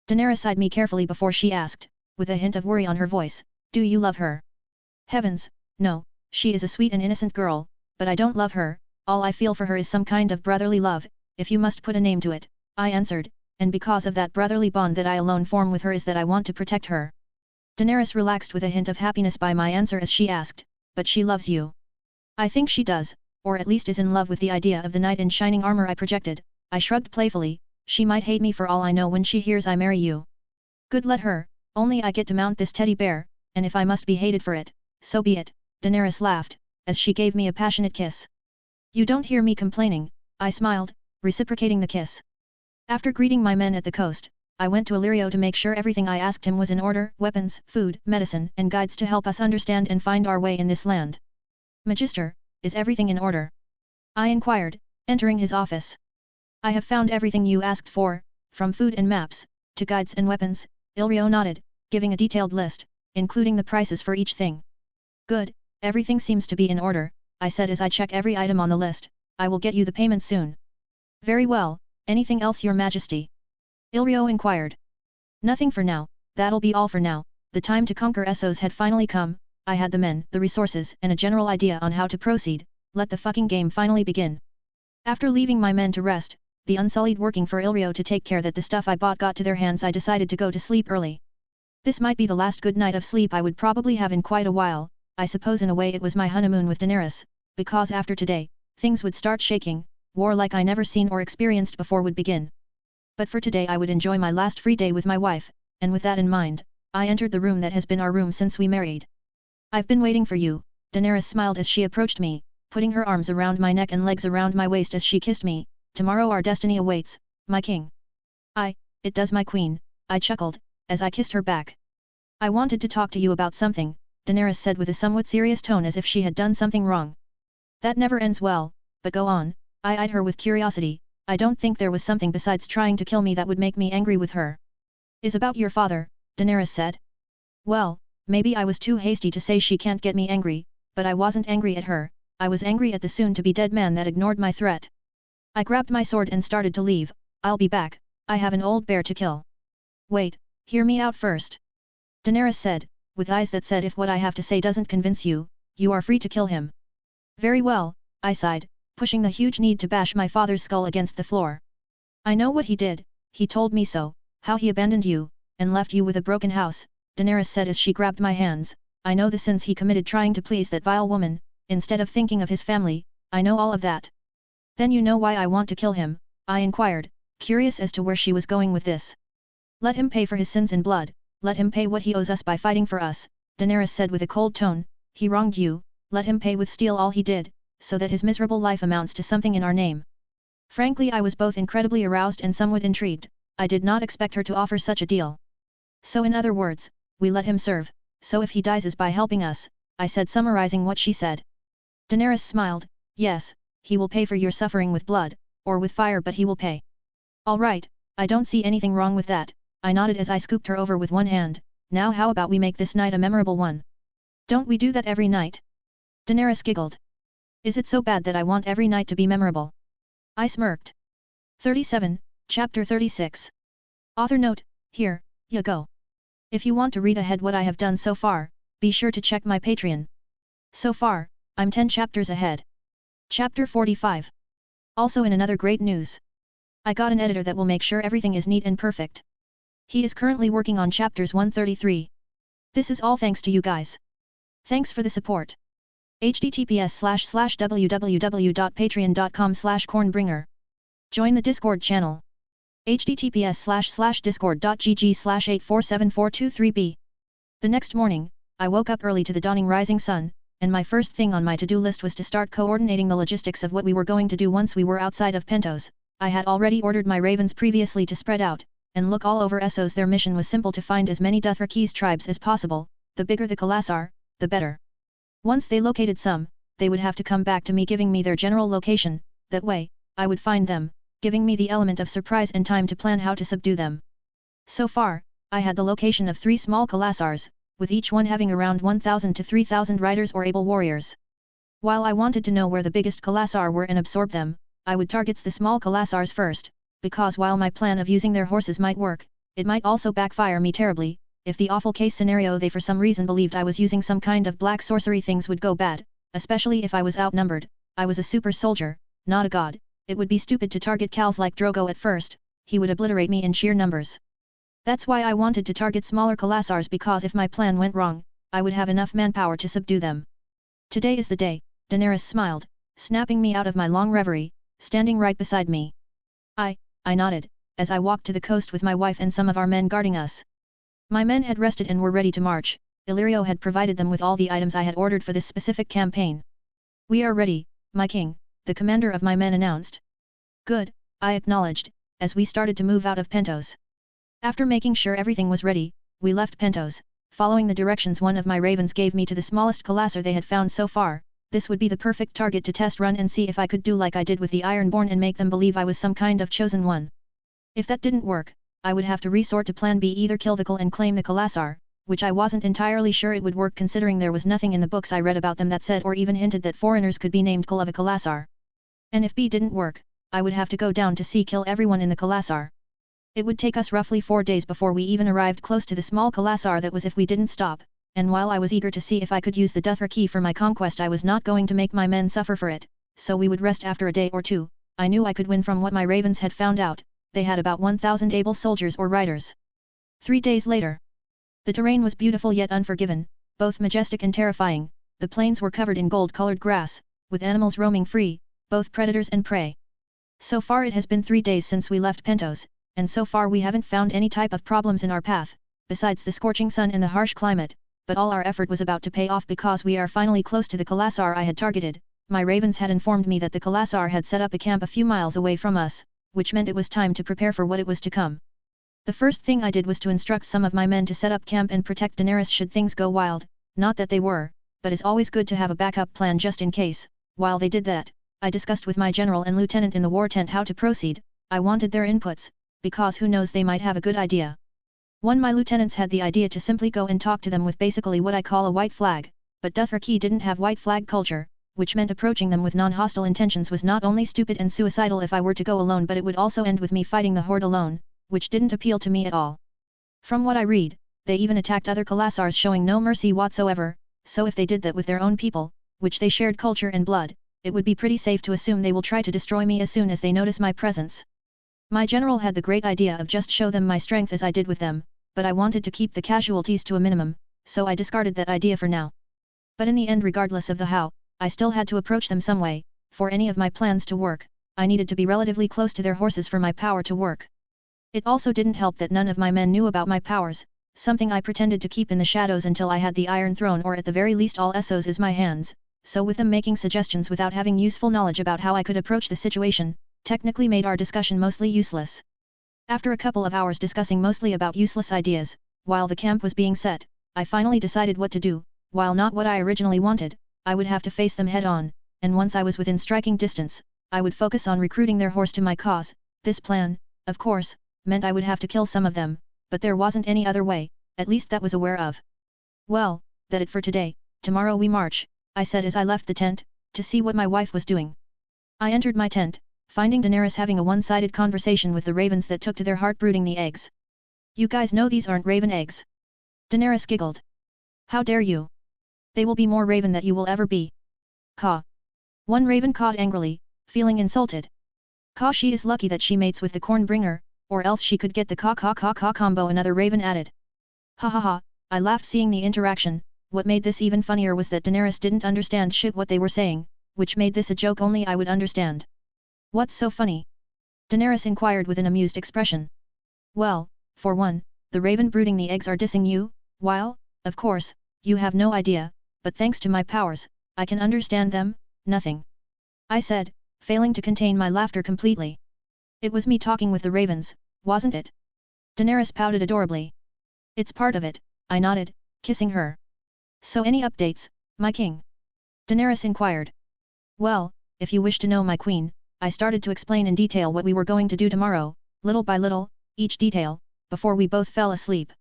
Daenerys eyed me carefully before she asked, with a hint of worry on her voice, do you love her? Heavens, no, she is a sweet and innocent girl, but I don't love her, all I feel for her is some kind of brotherly love, if you must put a name to it, I answered, and because of that brotherly bond that I alone form with her is that I want to protect her. Daenerys relaxed with a hint of happiness by my answer as she asked, but she loves you. I think she does, or at least is in love with the idea of the knight in shining armor I projected. I shrugged playfully, she might hate me for all I know when she hears I marry you. Good, let her, only I get to mount this teddy bear, and if I must be hated for it, so be it, Daenerys laughed, as she gave me a passionate kiss. You don't hear me complaining, I smiled, reciprocating the kiss. After greeting my men at the coast, I went to Illyrio to make sure everything I asked him was in order, weapons, food, medicine, and guides to help us understand and find our way in this land. Magister, is everything in order? I inquired, entering his office. I have found everything you asked for, from food and maps, to guides and weapons, Illyrio nodded, giving a detailed list, including the prices for each thing. Good, everything seems to be in order, I said as I check every item on the list. I will get you the payment soon. Very well, anything else your majesty? Illyrio inquired. Nothing for now, that'll be all for now. The time to conquer Essos had finally come. I had the men, the resources, and a general idea on how to proceed. Let the fucking game finally begin. After leaving my men to rest, the Unsullied working for Illyrio to take care that the stuff I bought got to their hands, I decided to go to sleep early. This might be the last good night of sleep I would probably have in quite a while. I suppose in a way it was my honeymoon with Daenerys, because after today, things would start shaking, war like I never seen or experienced before would begin. But for today I would enjoy my last free day with my wife, and with that in mind, I entered the room that has been our room since we married. I've been waiting for you, Daenerys smiled as she approached me, putting her arms around my neck and legs around my waist as she kissed me. Tomorrow our destiny awaits, my king. It does, my queen, I chuckled, as I kissed her back. I wanted to talk to you about something, Daenerys said with a somewhat serious tone as if she had done something wrong. That never ends well, but go on. I eyed her with curiosity. I don't think there was something besides trying to kill me that would make me angry with her. Is about your father, Daenerys said. Well, maybe I was too hasty to say she can't get me angry, but I wasn't angry at her, I was angry at the soon-to-be-dead man that ignored my threat. I grabbed my sword and started to leave. I'll be back, I have an old bear to kill. Wait, hear me out first. Daenerys said, with eyes that said if what I have to say doesn't convince you, you are free to kill him. Very well, I sighed, pushing the huge need to bash my father's skull against the floor. I know what he did, he told me so, how he abandoned you, and left you with a broken house, Daenerys said as she grabbed my hands. I know the sins he committed trying to please that vile woman, instead of thinking of his family. I know all of that. Then you know why I want to kill him, I inquired, curious as to where she was going with this. Let him pay for his sins in blood, let him pay what he owes us by fighting for us, Daenerys said with a cold tone. He wronged you, let him pay with steel all he did, so that his miserable life amounts to something in our name. Frankly, I was both incredibly aroused and somewhat intrigued. I did not expect her to offer such a deal. So in other words, we let him serve, so if he dies is by helping us, I said, summarizing what she said. Daenerys smiled. Yes, he will pay for your suffering with blood, or with fire, but he will pay. All right, I don't see anything wrong with that, I nodded as I scooped her over with one hand. Now how about we make this night a memorable one? Don't we do that every night? Daenerys giggled. Is it so bad that I want every night to be memorable? I smirked. 37, Chapter 36. Author note, here, you go. If you want to read ahead what I have done so far, be sure to check my Patreon. So far, I'm 10 chapters ahead. Chapter 45. Also in another great news. I got an editor that will make sure everything is neat and perfect. He is currently working on chapters 133. This is all thanks to you guys. Thanks for the support. https://www.patreon.com/cornbringer. Join the Discord channel. https://discord.gg/8474223b. The next morning, I woke up early to the dawning rising sun, and my first thing on my to-do list was to start coordinating the logistics of what we were going to do once we were outside of Pentos. I had already ordered my ravens previously to spread out and look all over Essos. Their mission was simple: to find as many Dothrakis tribes as possible. The bigger the Khalasar, the better. Once they located some, they would have to come back to me giving me their general location. That way, I would find them, giving me the element of surprise and time to plan how to subdue them. So far, I had the location of 3 small Khalasars, with each one having around 1,000 to 3,000 riders or able warriors. While I wanted to know where the biggest Khalasar were and absorb them, I would target the small Khalasars first, because while my plan of using their horses might work, it might also backfire me terribly. If the awful case scenario they for some reason believed I was using some kind of black sorcery, things would go bad, especially if I was outnumbered. I was a super soldier, not a god. It would be stupid to target cows like Drogo at first, he would obliterate me in sheer numbers. That's why I wanted to target smaller Kalasars, because if my plan went wrong, I would have enough manpower to subdue them. Today is the day, Daenerys smiled, snapping me out of my long reverie, standing right beside me. I nodded, as I walked to the coast with my wife and some of our men guarding us. My men had rested and were ready to march. Illyrio had provided them with all the items I had ordered for this specific campaign. We are ready, my king, the commander of my men announced. Good, I acknowledged, as we started to move out of Pentos. After making sure everything was ready, we left Pentos, following the directions one of my ravens gave me to the smallest Kalasar they had found so far. This would be the perfect target to test run and see if I could do like I did with the Ironborn and make them believe I was some kind of chosen one. If that didn't work, I would have to resort to plan B, either kill the Khal and claim the Kalasar, which I wasn't entirely sure it would work considering there was nothing in the books I read about them that said or even hinted that foreigners could be named Khal of a Kalasar. And if B didn't work, I would have to go down to sea kill everyone in the Kalasar. It would take us roughly 4 days before we even arrived close to the small Kalasar that was if we didn't stop, and while I was eager to see if I could use the Dothraki for my conquest, I was not going to make my men suffer for it, so we would rest after a day or two. I knew I could win from what my ravens had found out. They had about 1,000 able soldiers or riders. 3 days later. The terrain was beautiful yet unforgiving, both majestic and terrifying. The plains were covered in gold-colored grass, with animals roaming free, both predators and prey. So far it has been 3 days since we left Pentos, and so far we haven't found any type of problems in our path, besides the scorching sun and the harsh climate, but all our effort was about to pay off because we are finally close to the Kalasar I had targeted. My ravens had informed me that the Kalasar had set up a camp a few miles away from us, which meant it was time to prepare for what it was to come. The first thing I did was to instruct some of my men to set up camp and protect Daenerys should things go wild, not that they were, but it's always good to have a backup plan just in case. While they did that, I discussed with my general and lieutenant in the war tent how to proceed. I wanted their inputs, because who knows, they might have a good idea. One my lieutenants had the idea to simply go and talk to them with basically what I call a white flag, but Dothraki didn't have white flag culture, which meant approaching them with non-hostile intentions was not only stupid and suicidal if I were to go alone, but it would also end with me fighting the horde alone, which didn't appeal to me at all. From what I read, they even attacked other Kalasars showing no mercy whatsoever, so if they did that with their own people, which they shared culture and blood, it would be pretty safe to assume they will try to destroy me as soon as they notice my presence. My general had the great idea of just show them my strength as I did with them, but I wanted to keep the casualties to a minimum, so I discarded that idea for now. But in the end, regardless of the how, I still had to approach them some way. For any of my plans to work, I needed to be relatively close to their horses for my power to work. It also didn't help that none of my men knew about my powers, something I pretended to keep in the shadows until I had the Iron Throne, or at the very least all Essos in my hands, so with them making suggestions without having useful knowledge about how I could approach the situation, technically made our discussion mostly useless. After a couple of hours discussing mostly about useless ideas, while the camp was being set, I finally decided what to do. While not what I originally wanted, I would have to face them head on, and once I was within striking distance, I would focus on recruiting their horse to my cause. This plan, of course, meant I would have to kill some of them, but there wasn't any other way, at least that was aware of. Well, that it for today. Tomorrow we march, I said as I left the tent, to see what my wife was doing. I entered my tent, finding Daenerys having a one-sided conversation with the ravens that took to their heart brooding the eggs. You guys know these aren't raven eggs. Daenerys giggled. How dare you? They will be more raven than you will ever be. Caw. One raven cawed angrily, feeling insulted. Caw, she is lucky that she mates with the Cornbringer, or else she could get the caw combo, another raven added. Ha ha ha, I laughed seeing the interaction. What made this even funnier was that Daenerys didn't understand shit what they were saying, which made this a joke only I would understand. What's so funny? Daenerys inquired with an amused expression. Well, for one, the raven brooding the eggs are dissing you, while, of course, you have no idea, but thanks to my powers, I can understand them. Nothing. I said, failing to contain my laughter completely. It was me talking with the ravens, wasn't it? Daenerys pouted adorably. It's part of it, I nodded, kissing her. So any updates, my king? Daenerys inquired. Well, if you wish to know, my queen, I started to explain in detail what we were going to do tomorrow, little by little, each detail, before we both fell asleep.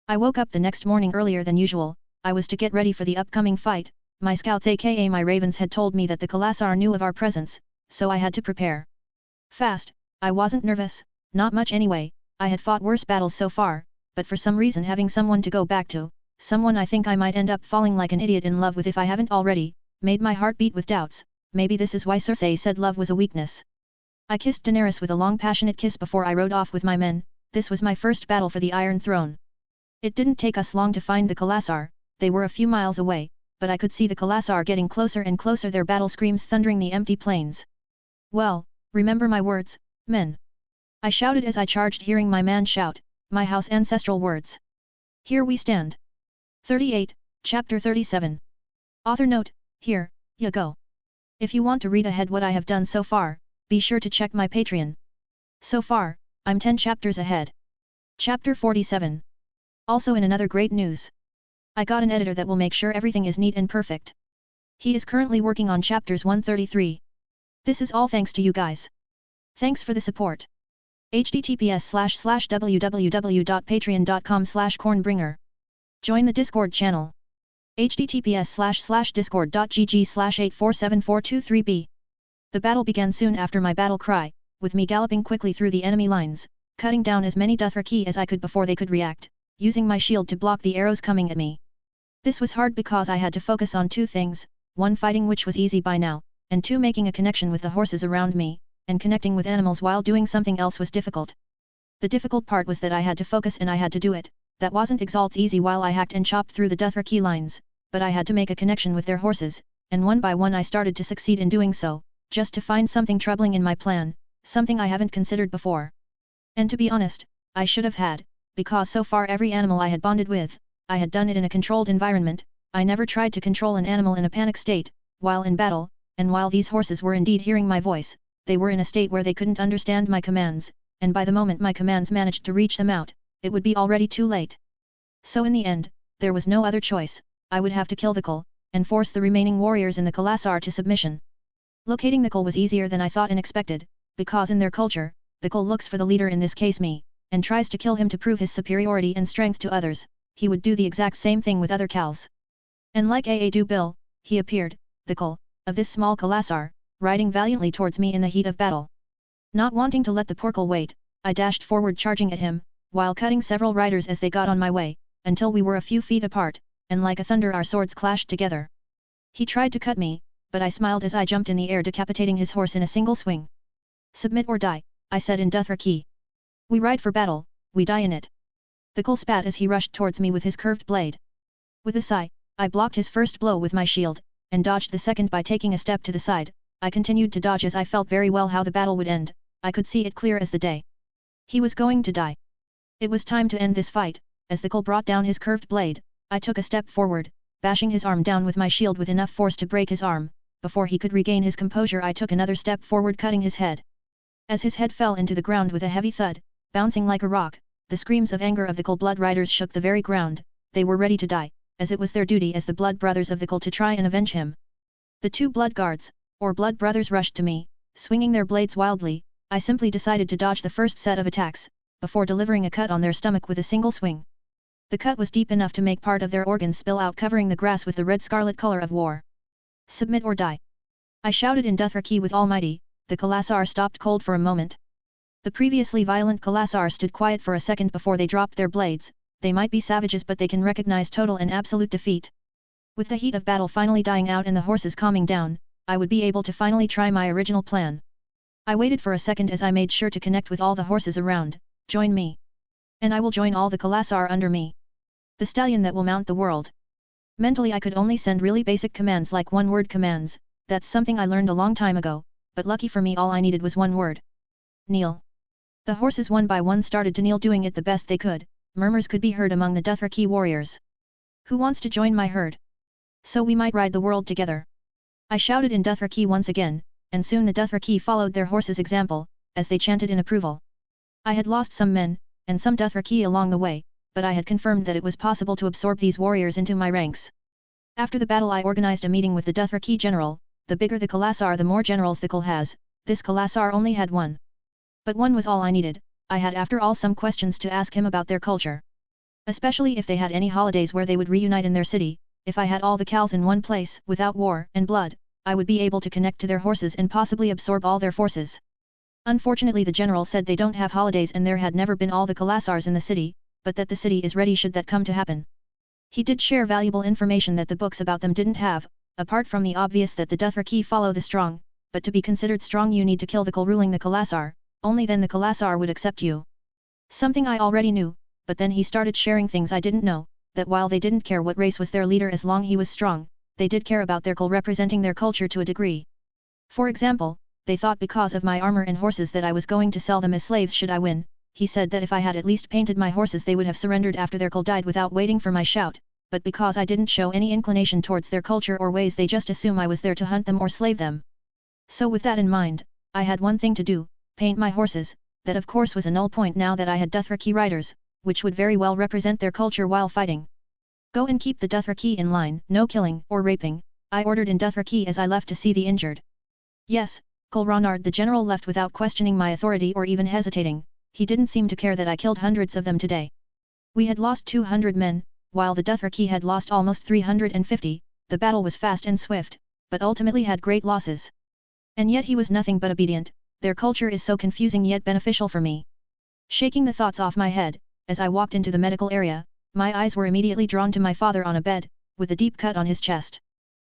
I woke up the next morning earlier than usual. I was to get ready for the upcoming fight. My scouts aka my ravens had told me that the Kalasar knew of our presence, so I had to prepare. Fast. I wasn't nervous, not much anyway. I had fought worse battles so far, but for some reason having someone to go back to, someone I think I might end up falling like an idiot in love with if I haven't already, made my heart beat with doubts. Maybe this is why Cersei said love was a weakness. I kissed Daenerys with a long passionate kiss before I rode off with my men. this was my first battle for the Iron Throne. It didn't take us long to find the Kalasar, they were a few miles away, but I could see the Kalasar getting closer and closer, their battle screams thundering the empty plains. Well, remember my words, men. I shouted as I charged, hearing my man shout, my house ancestral words. Here we stand. 38, Chapter 37. Author note, here, ya go. If you want to read ahead what I have done so far, be sure to check my Patreon. So far, I'm 10 chapters ahead. Chapter 47. Also, in another great news, I got an editor that will make sure everything is neat and perfect. He is currently working on chapters 133. This is all thanks to you guys. Thanks for the support. https://www.patreon.com/cornbringer. Join the Discord channel. https://discord.gg/8474223b. The battle began soon after my battle cry, with me galloping quickly through the enemy lines, cutting down as many Dothraki as I could before they could react, using my shield to block the arrows coming at me. This was hard because I had to focus on two things, one fighting, which was easy by now, and two making a connection with the horses around me, and connecting with animals while doing something else was difficult. The difficult part was that I had to focus and I had to do it. That wasn't exalts easy while I hacked and chopped through the Dothraki lines, but I had to make a connection with their horses, and one by one I started to succeed in doing so, just to find something troubling in my plan, something I haven't considered before. And to be honest, I should have had, because so far every animal I had bonded with, I had done it in a controlled environment. I never tried to control an animal in a panic state, while in battle, and while these horses were indeed hearing my voice, they were in a state where they couldn't understand my commands, and by the moment my commands managed to reach them out, it would be already too late. So in the end, there was no other choice, I would have to kill the Khal, and force the remaining warriors in the Kalasar to submission. Locating the Khal was easier than I thought and expected, because in their culture, the Khal looks for the leader, in this case me, and tries to kill him to prove his superiority and strength to others. He would do the exact same thing with other Khals. And like Aadu Bill, he appeared, the Khal, of this small Kalasar, riding valiantly towards me in the heat of battle. Not wanting to let the poor Khal wait, I dashed forward, charging at him, while cutting several riders as they got on my way, until we were a few feet apart, and like a thunder our swords clashed together. He tried to cut me, but I smiled as I jumped in the air, decapitating his horse in a single swing. Submit or die, I said in Dothraki. We ride for battle, we die in it. The Khal spat as he rushed towards me with his curved blade. With a sigh, I blocked his first blow with my shield, and dodged the second by taking a step to the side. I continued to dodge as I felt very well how the battle would end. I could see it clear as the day. He was going to die. It was time to end this fight. As the Khal brought down his curved blade, I took a step forward, bashing his arm down with my shield with enough force to break his arm. Before he could regain his composure, I took another step forward, cutting his head. As his head fell into the ground with a heavy thud, bouncing like a rock, the screams of anger of the Khal blood riders shook the very ground. They were ready to die, as it was their duty as the blood brothers of the Khal to try and avenge him. The two blood guards, or blood brothers, rushed to me, swinging their blades wildly. I simply decided to dodge the first set of attacks, before delivering a cut on their stomach with a single swing. The cut was deep enough to make part of their organs spill out, covering the grass with the red-scarlet color of war. Submit or die, I shouted in Dothraki with all mighty. The Kalasar stopped cold for a moment. The previously violent Kalasar stood quiet for a second before they dropped their blades. They might be savages, but they can recognize total and absolute defeat. With the heat of battle finally dying out and the horses calming down, I would be able to finally try my original plan. I waited for a second as I made sure to connect with all the horses around. Join me. And I will join all the Kalasar under me. The stallion that will mount the world. Mentally I could only send really basic commands like one-word commands. That's something I learned a long time ago, but lucky for me all I needed was one word. Kneel. The horses one by one started to kneel, doing it the best they could. Murmurs could be heard among the Dothraki warriors. Who wants to join my herd? So we might ride the world together. I shouted in Dothraki once again, and soon the Dothraki followed their horses' example, as they chanted in approval. I had lost some men, and some Dothraki along the way, but I had confirmed that it was possible to absorb these warriors into my ranks. After the battle I organized a meeting with the Dothraki general. The bigger the Kalasar, the more generals the Khal has. This Kalasar only had one. But one was all I needed. I had after all some questions to ask him about their culture. Especially if they had any holidays where they would reunite in their city. If I had all the Khals in one place, without war and blood, I would be able to connect to their horses and possibly absorb all their forces. Unfortunately the general said they don't have holidays and there had never been all the Kalasars in the city, but that the city is ready should that come to happen. He did share valuable information that the books about them didn't have. Apart from the obvious that the Dothraki follow the strong, but to be considered strong you need to kill the Khal ruling the Kalasar, only then the Kalasar would accept you. Something I already knew, but then he started sharing things I didn't know, that while they didn't care what race was their leader as long he was strong, they did care about their cul representing their culture to a degree. For example, they thought because of my armor and horses that I was going to sell them as slaves should I win. He said that if I had at least painted my horses they would have surrendered after their cul died without waiting for my shout, but because I didn't show any inclination towards their culture or ways they just assume I was there to hunt them or slave them. So with that in mind, I had one thing to do, paint my horses. That of course was a null point now that I had Dothraki riders, which would very well represent their culture while fighting. Go and keep the Dothraki in line, no killing or raping, I ordered in Dothraki as I left to see the injured. Yes, Kulronard the general left without questioning my authority or even hesitating. He didn't seem to care that I killed hundreds of them today. We had lost 200 men, while the Dothraki had lost almost 350, the battle was fast and swift, but ultimately had great losses. And yet he was nothing but obedient, their culture is so confusing yet beneficial for me. Shaking the thoughts off my head, as I walked into the medical area, my eyes were immediately drawn to my father on a bed, with a deep cut on his chest.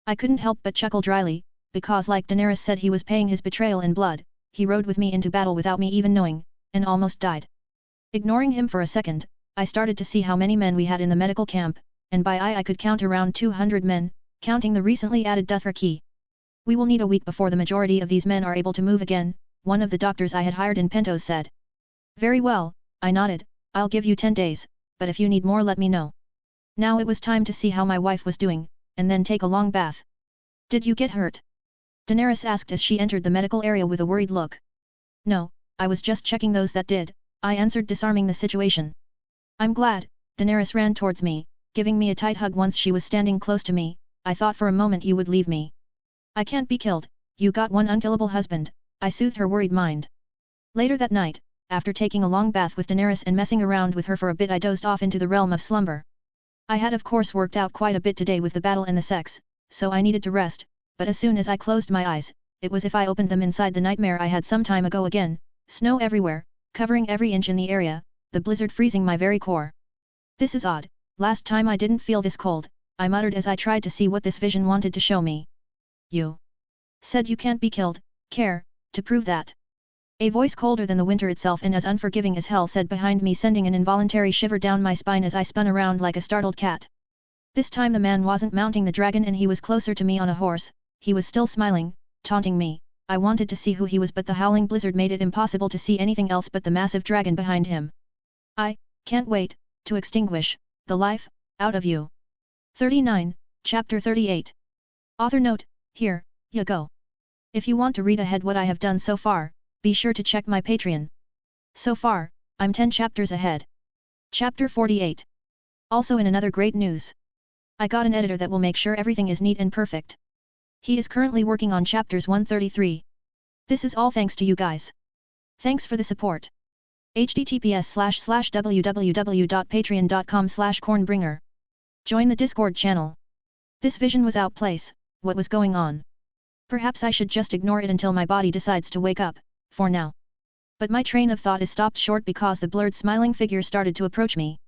I couldn't help but chuckle dryly, because like Daenerys said he was paying his betrayal in blood, he rode with me into battle without me even knowing, and almost died. Ignoring him for a second, I started to see how many men we had in the medical camp, and by I could count around 200 men, counting the recently added Dothraki. We will need a week before the majority of these men are able to move again, one of the doctors I had hired in Pentos said. Very well, I nodded, I'll give you 10 days, but if you need more let me know. Now it was time to see how my wife was doing, and then take a long bath. Did you get hurt? Daenerys asked as she entered the medical area with a worried look. No, I was just checking those that did, I answered, disarming the situation. I'm glad. Daenerys ran towards me, giving me a tight hug once she was standing close to me. I thought for a moment you would leave me. I can't be killed, you got one unkillable husband, I soothed her worried mind. Later that night, after taking a long bath with Daenerys and messing around with her for a bit, I dozed off into the realm of slumber. I had of course worked out quite a bit today with the battle and the sex, so I needed to rest, but as soon as I closed my eyes, it was as if I opened them inside the nightmare I had some time ago again. Snow everywhere, covering every inch in the area, the blizzard freezing my very core. This is odd, last time I didn't feel this cold, I muttered as I tried to see what this vision wanted to show me. You said you can't be killed, care to prove that? A voice colder than the winter itself and as unforgiving as hell said behind me, sending an involuntary shiver down my spine as I spun around like a startled cat. This time the man wasn't mounting the dragon and he was closer to me on a horse, he was still smiling, taunting me. I wanted to see who he was, but the howling blizzard made it impossible to see anything else but the massive dragon behind him. I can't wait to extinguish the life out of you. 39, Chapter 38. Author note, here you go. If you want to read ahead what I have done so far, be sure to check my Patreon. So far, I'm 10 chapters ahead. Chapter 48. Also in another great news. I got an editor that will make sure everything is neat and perfect. He is currently working on chapters 133. This is all thanks to you guys. Thanks for the support. https://www.patreon.com/cornbringer. Join the Discord channel. This vision was out place, what was going on? Perhaps I should just ignore it until my body decides to wake up, for now. But my train of thought is stopped short because the blurred smiling figure started to approach me.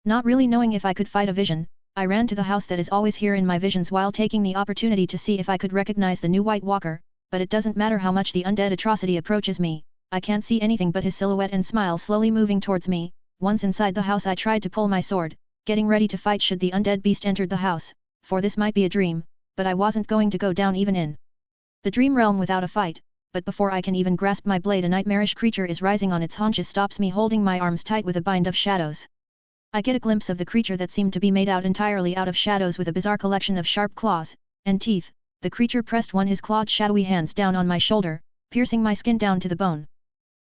Not really knowing if I could fight a vision, I ran to the house that is always here in my visions while taking the opportunity to see if I could recognize the new White Walker, but it doesn't matter how much the undead atrocity approaches me, I can't see anything but his silhouette and smile slowly moving towards me. Once inside the house I tried to pull my sword, getting ready to fight should the undead beast enter the house, for this might be a dream, but I wasn't going to go down even in the dream realm without a fight, but before I can even grasp my blade a nightmarish creature is rising on its haunches, stops me holding my arms tight with a bind of shadows. I get a glimpse of the creature that seemed to be made out entirely out of shadows with a bizarre collection of sharp claws and teeth. The creature pressed one his clawed shadowy hands down on my shoulder, piercing my skin down to the bone.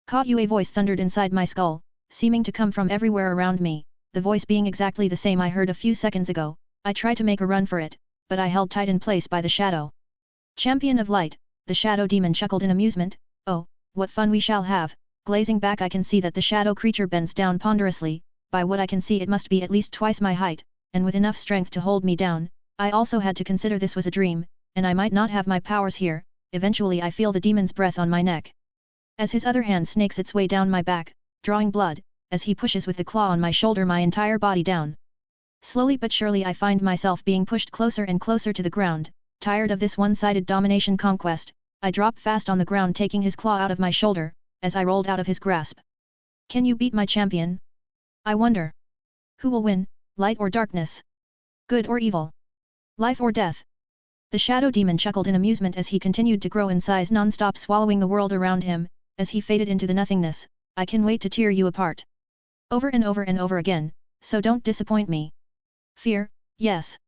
Caught you, a voice thundered inside my skull, seeming to come from everywhere around me, the voice being exactly the same I heard a few seconds ago. I tried to make a run for it, but I held tight in place by the shadow. Champion of Light, the shadow demon chuckled in amusement. Oh, what fun we shall have. Glazing back I can see that the shadow creature bends down ponderously. By what I can see it must be at least twice my height, and with enough strength to hold me down. I also had to consider this was a dream, and I might not have my powers here. Eventually I feel the demon's breath on my neck. As his other hand snakes its way down my back, drawing blood, as he pushes with the claw on my shoulder my entire body down. Slowly but surely I find myself being pushed closer and closer to the ground. Tired of this one-sided domination conquest, I drop fast on the ground taking his claw out of my shoulder, as I rolled out of his grasp. Can you beat my champion? I wonder. Who will win, light or darkness? Good or evil? Life or death? The shadow demon chuckled in amusement as he continued to grow in size non-stop, swallowing the world around him. As he faded into the nothingness, I can wait to tear you apart. Over and over and over again, so don't disappoint me. Fear, yes.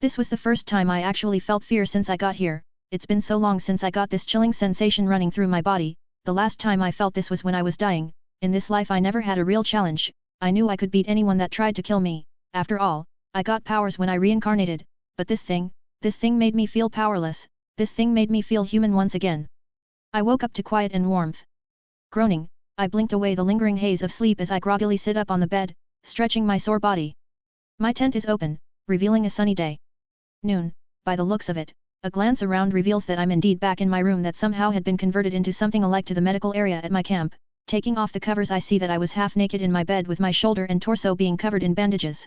This was the first time I actually felt fear since I got here. It's been so long since I got this chilling sensation running through my body. The last time I felt this was when I was dying. In this life I never had a real challenge. I knew I could beat anyone that tried to kill me. After all, I got powers when I reincarnated, but this thing made me feel powerless. This thing made me feel human once again. I woke up to quiet and warmth. Groaning, I blinked away the lingering haze of sleep as I groggily sit up on the bed, stretching my sore body. My tent is open, revealing a sunny day. Noon, by the looks of it. A glance around reveals that I'm indeed back in my room that somehow had been converted into something alike to the medical area at my camp. Taking off the covers I see that I was half naked in my bed with my shoulder and torso being covered in bandages.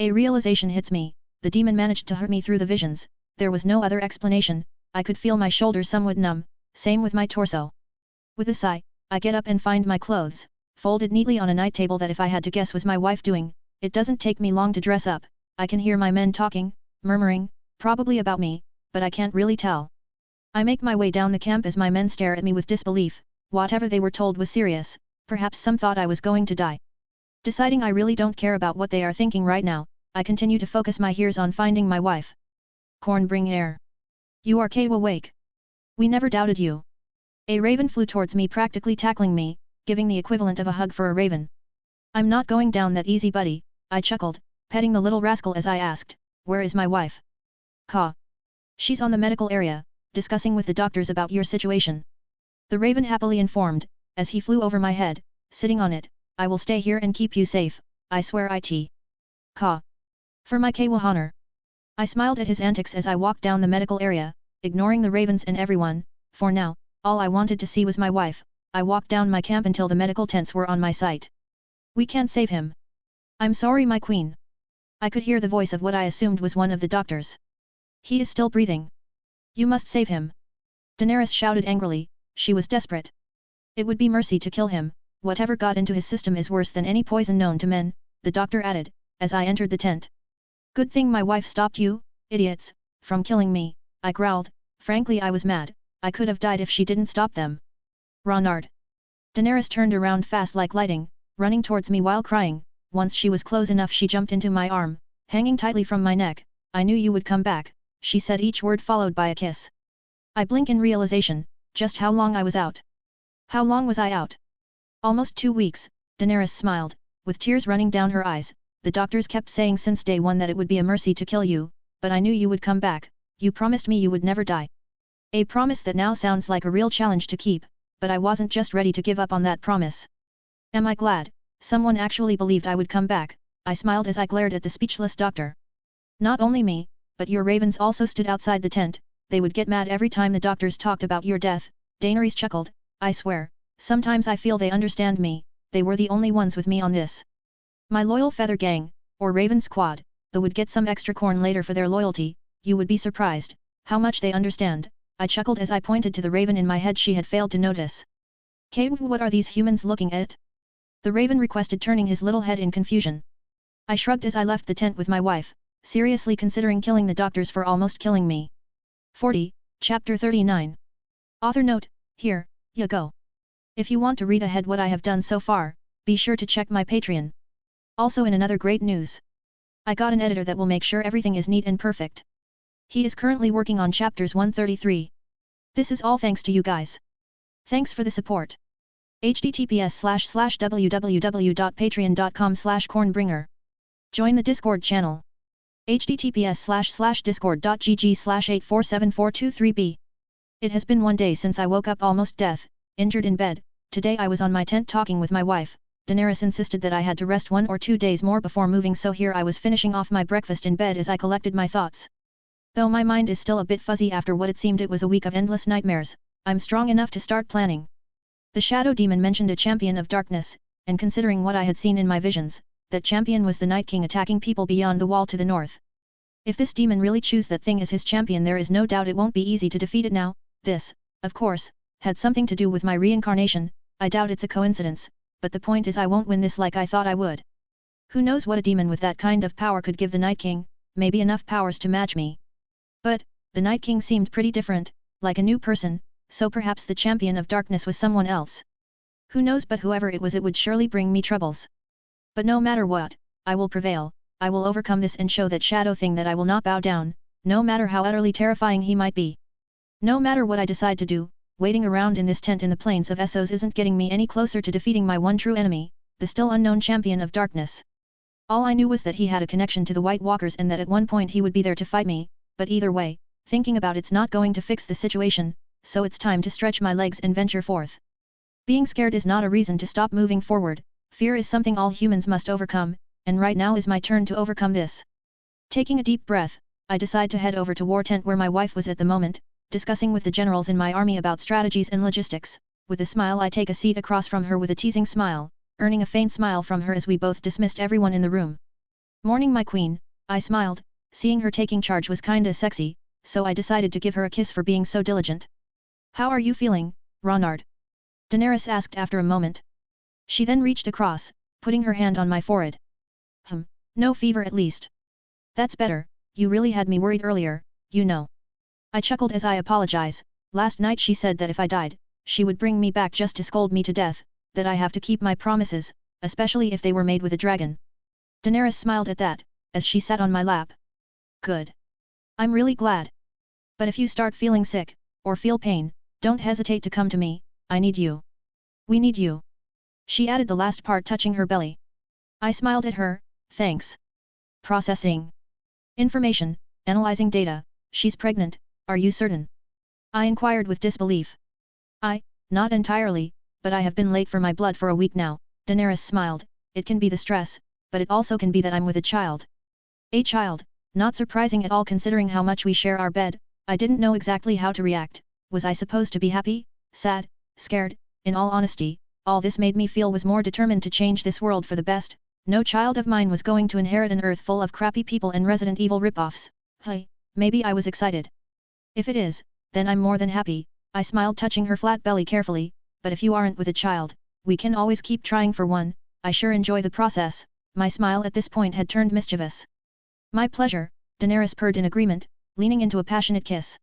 A realization hits me. The demon managed to hurt me through the visions. There was no other explanation. I could feel my shoulders somewhat numb, same with my torso. With a sigh, I get up and find my clothes, folded neatly on a night table that if I had to guess was my wife doing. It doesn't take me long to dress up. I can hear my men talking, murmuring, probably about me, but I can't really tell. I make my way down the camp as my men stare at me with disbelief. Whatever they were told was serious. Perhaps some thought I was going to die. Deciding I really don't care about what they are thinking right now, I continue to focus my ears on finding my wife. Corn, bring air. You are awake. We never doubted you. A raven flew towards me, practically tackling me, giving the equivalent of a hug for a raven. I'm not going down that easy, buddy, I chuckled, petting the little rascal as I asked, where is my wife? Caw. She's on the medical area, discussing with the doctors about your situation. The raven happily informed, as he flew over my head, sitting on it. I will stay here and keep you safe, I swear it. Caw. For my honor. I smiled at his antics as I walked down the medical area, ignoring the ravens and everyone. For now, all I wanted to see was my wife. I walked down my camp until the medical tents were on my sight. We can't save him. I'm sorry, my queen. I could hear the voice of what I assumed was one of the doctors. He is still breathing. You must save him. Daenerys shouted angrily. She was desperate. It would be mercy to kill him. Whatever got into his system is worse than any poison known to men, the doctor added, as I entered the tent. Good thing my wife stopped you, idiots, from killing me, I growled. Frankly, I was mad. I could have died if she didn't stop them. Ronard. Daenerys turned around fast like lightning, running towards me while crying. Once she was close enough, she jumped into my arm, hanging tightly from my neck. I knew you would come back, she said, each word followed by a kiss. I blink in realization, just how long I was out. How long was I out? Almost 2 weeks, Daenerys smiled, with tears running down her eyes. The doctors kept saying since day one that it would be a mercy to kill you, but I knew you would come back. You promised me you would never die. A promise that now sounds like a real challenge to keep, but I wasn't just ready to give up on that promise. Am I glad? Someone actually believed I would come back, I smiled as I glared at the speechless doctor. Not only me, but your ravens also stood outside the tent. They would get mad every time the doctors talked about your death. Daenerys chuckled. I swear, sometimes I feel they understand me. They were the only ones with me on this. My loyal feather gang, or Raven Squad, they would get some extra corn later for their loyalty. You would be surprised how much they understand. I chuckled as I pointed to the raven in my head she had failed to notice. What are these humans looking at? The raven requested, turning his little head in confusion. I shrugged as I left the tent with my wife, seriously considering killing the doctors for almost killing me. 40, Chapter 39. Author note, here, you go. If you want to read ahead what I have done so far, be sure to check my Patreon. Also, in another great news, I got an editor that will make sure everything is neat and perfect. He is currently working on chapters 133. This is all thanks to you guys. Thanks for the support. https://www.patreon.com/cornbringer. Join the Discord channel. https://discord.gg/8474223b. It has been 1 day since I woke up almost death, injured in bed. Today I was on my tent talking with my wife. Daenerys insisted that I had to rest 1 or 2 days more before moving, so here I was finishing off my breakfast in bed as I collected my thoughts. Though my mind is still a bit fuzzy after what it seemed it was a week of endless nightmares, I'm strong enough to start planning. The shadow demon mentioned a champion of darkness, and considering what I had seen in my visions, that champion was the Night King attacking people beyond the wall to the north. If this demon really chooses that thing as his champion, there is no doubt it won't be easy to defeat it now. This, of course, had something to do with my reincarnation. I doubt it's a coincidence. but the point is I won't win this like I thought I would. Who knows what a demon with that kind of power could give the Night King, maybe enough powers to match me. But, the Night King seemed pretty different, like a new person, so perhaps the champion of darkness was someone else. Who knows, but whoever it was, it would surely bring me troubles. But no matter what, I will prevail, I will overcome this and show that Shadow Thing that I will not bow down, no matter how utterly terrifying he might be. No matter what I decide to do, waiting around in this tent in the plains of Essos isn't getting me any closer to defeating my one true enemy, the still unknown champion of darkness. All I knew was that he had a connection to the White Walkers and that at one point he would be there to fight me, but either way, thinking about it's not going to fix the situation, so it's time to stretch my legs and venture forth. Being scared is not a reason to stop moving forward, fear is something all humans must overcome, and right now is my turn to overcome this. Taking a deep breath, I decide to head over to War Tent where my wife was at the moment, discussing with the generals in my army about strategies and logistics. With a smile I take a seat across from her with a teasing smile, earning a faint smile from her as we both dismissed everyone in the room. "Morning, my queen," I smiled, seeing her taking charge was kinda sexy, so I decided to give her a kiss for being so diligent. "How are you feeling, Ronard?" Daenerys asked after a moment. She then reached across, putting her hand on my forehead. No fever at least. That's better, you really had me worried earlier, you know. I chuckled as I apologize. Last night she said that if I died, she would bring me back just to scold me to death, that I have to keep my promises, especially if they were made with a dragon. Daenerys smiled at that, as she sat on my lap. Good. I'm really glad. But if you start feeling sick, or feel pain, don't hesitate to come to me, I need you. We need you. She added the last part touching her belly. I smiled at her, thanks. Processing information, analyzing data, she's pregnant, are you certain? I inquired with disbelief. Not entirely, but I have been late for my blood for a week now, Daenerys smiled, it can be the stress, but it also can be that I'm with a child. A child, not surprising at all considering how much we share our bed. I didn't know exactly how to react. Was I supposed to be happy, sad, scared? In all honesty, all this made me feel was more determined to change this world for the best. No child of mine was going to inherit an earth full of crappy people and Resident Evil ripoffs. Hey, maybe I was excited. If it is, then I'm more than happy, I smiled touching her flat belly carefully, but if you aren't with a child, we can always keep trying for one. I sure enjoy the process. My smile at this point had turned mischievous. My pleasure, Daenerys purred in agreement, leaning into a passionate kiss.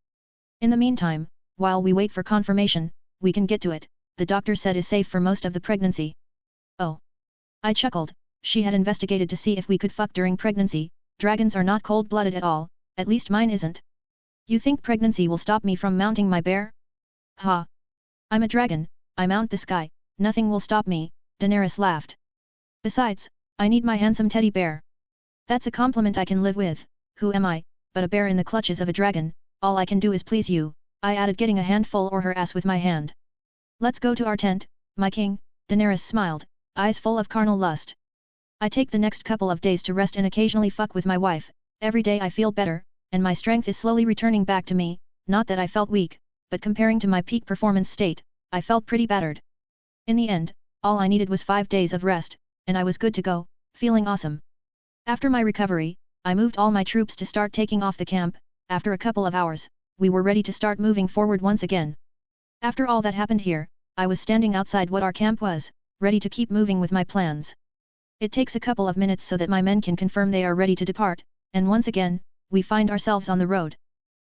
In the meantime, while we wait for confirmation, we can get to it, the doctor said is safe for most of the pregnancy. Oh. I chuckled, she had investigated to see if we could fuck during pregnancy. Dragons are not cold-blooded at all, at least mine isn't. You think pregnancy will stop me from mounting my bear? Ha! I'm a dragon, I mount the sky, nothing will stop me, Daenerys laughed. Besides, I need my handsome teddy bear. That's a compliment I can live with. Who am I, but a bear in the clutches of a dragon? All I can do is please you, I added, getting a handful or her ass with my hand. Let's go to our tent, my king, Daenerys smiled, eyes full of carnal lust. I take the next couple of days to rest and occasionally fuck with my wife. Every day I feel better, and my strength is slowly returning back to me. Not that I felt weak, but comparing to my peak performance state, I felt pretty battered. In the end, all I needed was 5 days of rest, and I was good to go, feeling awesome. After my recovery, I moved all my troops to start taking off the camp. After a couple of hours, we were ready to start moving forward once again. After all that happened here, I was standing outside what our camp was, ready to keep moving with my plans. It takes a couple of minutes so that my men can confirm they are ready to depart, and once again, we find ourselves on the road.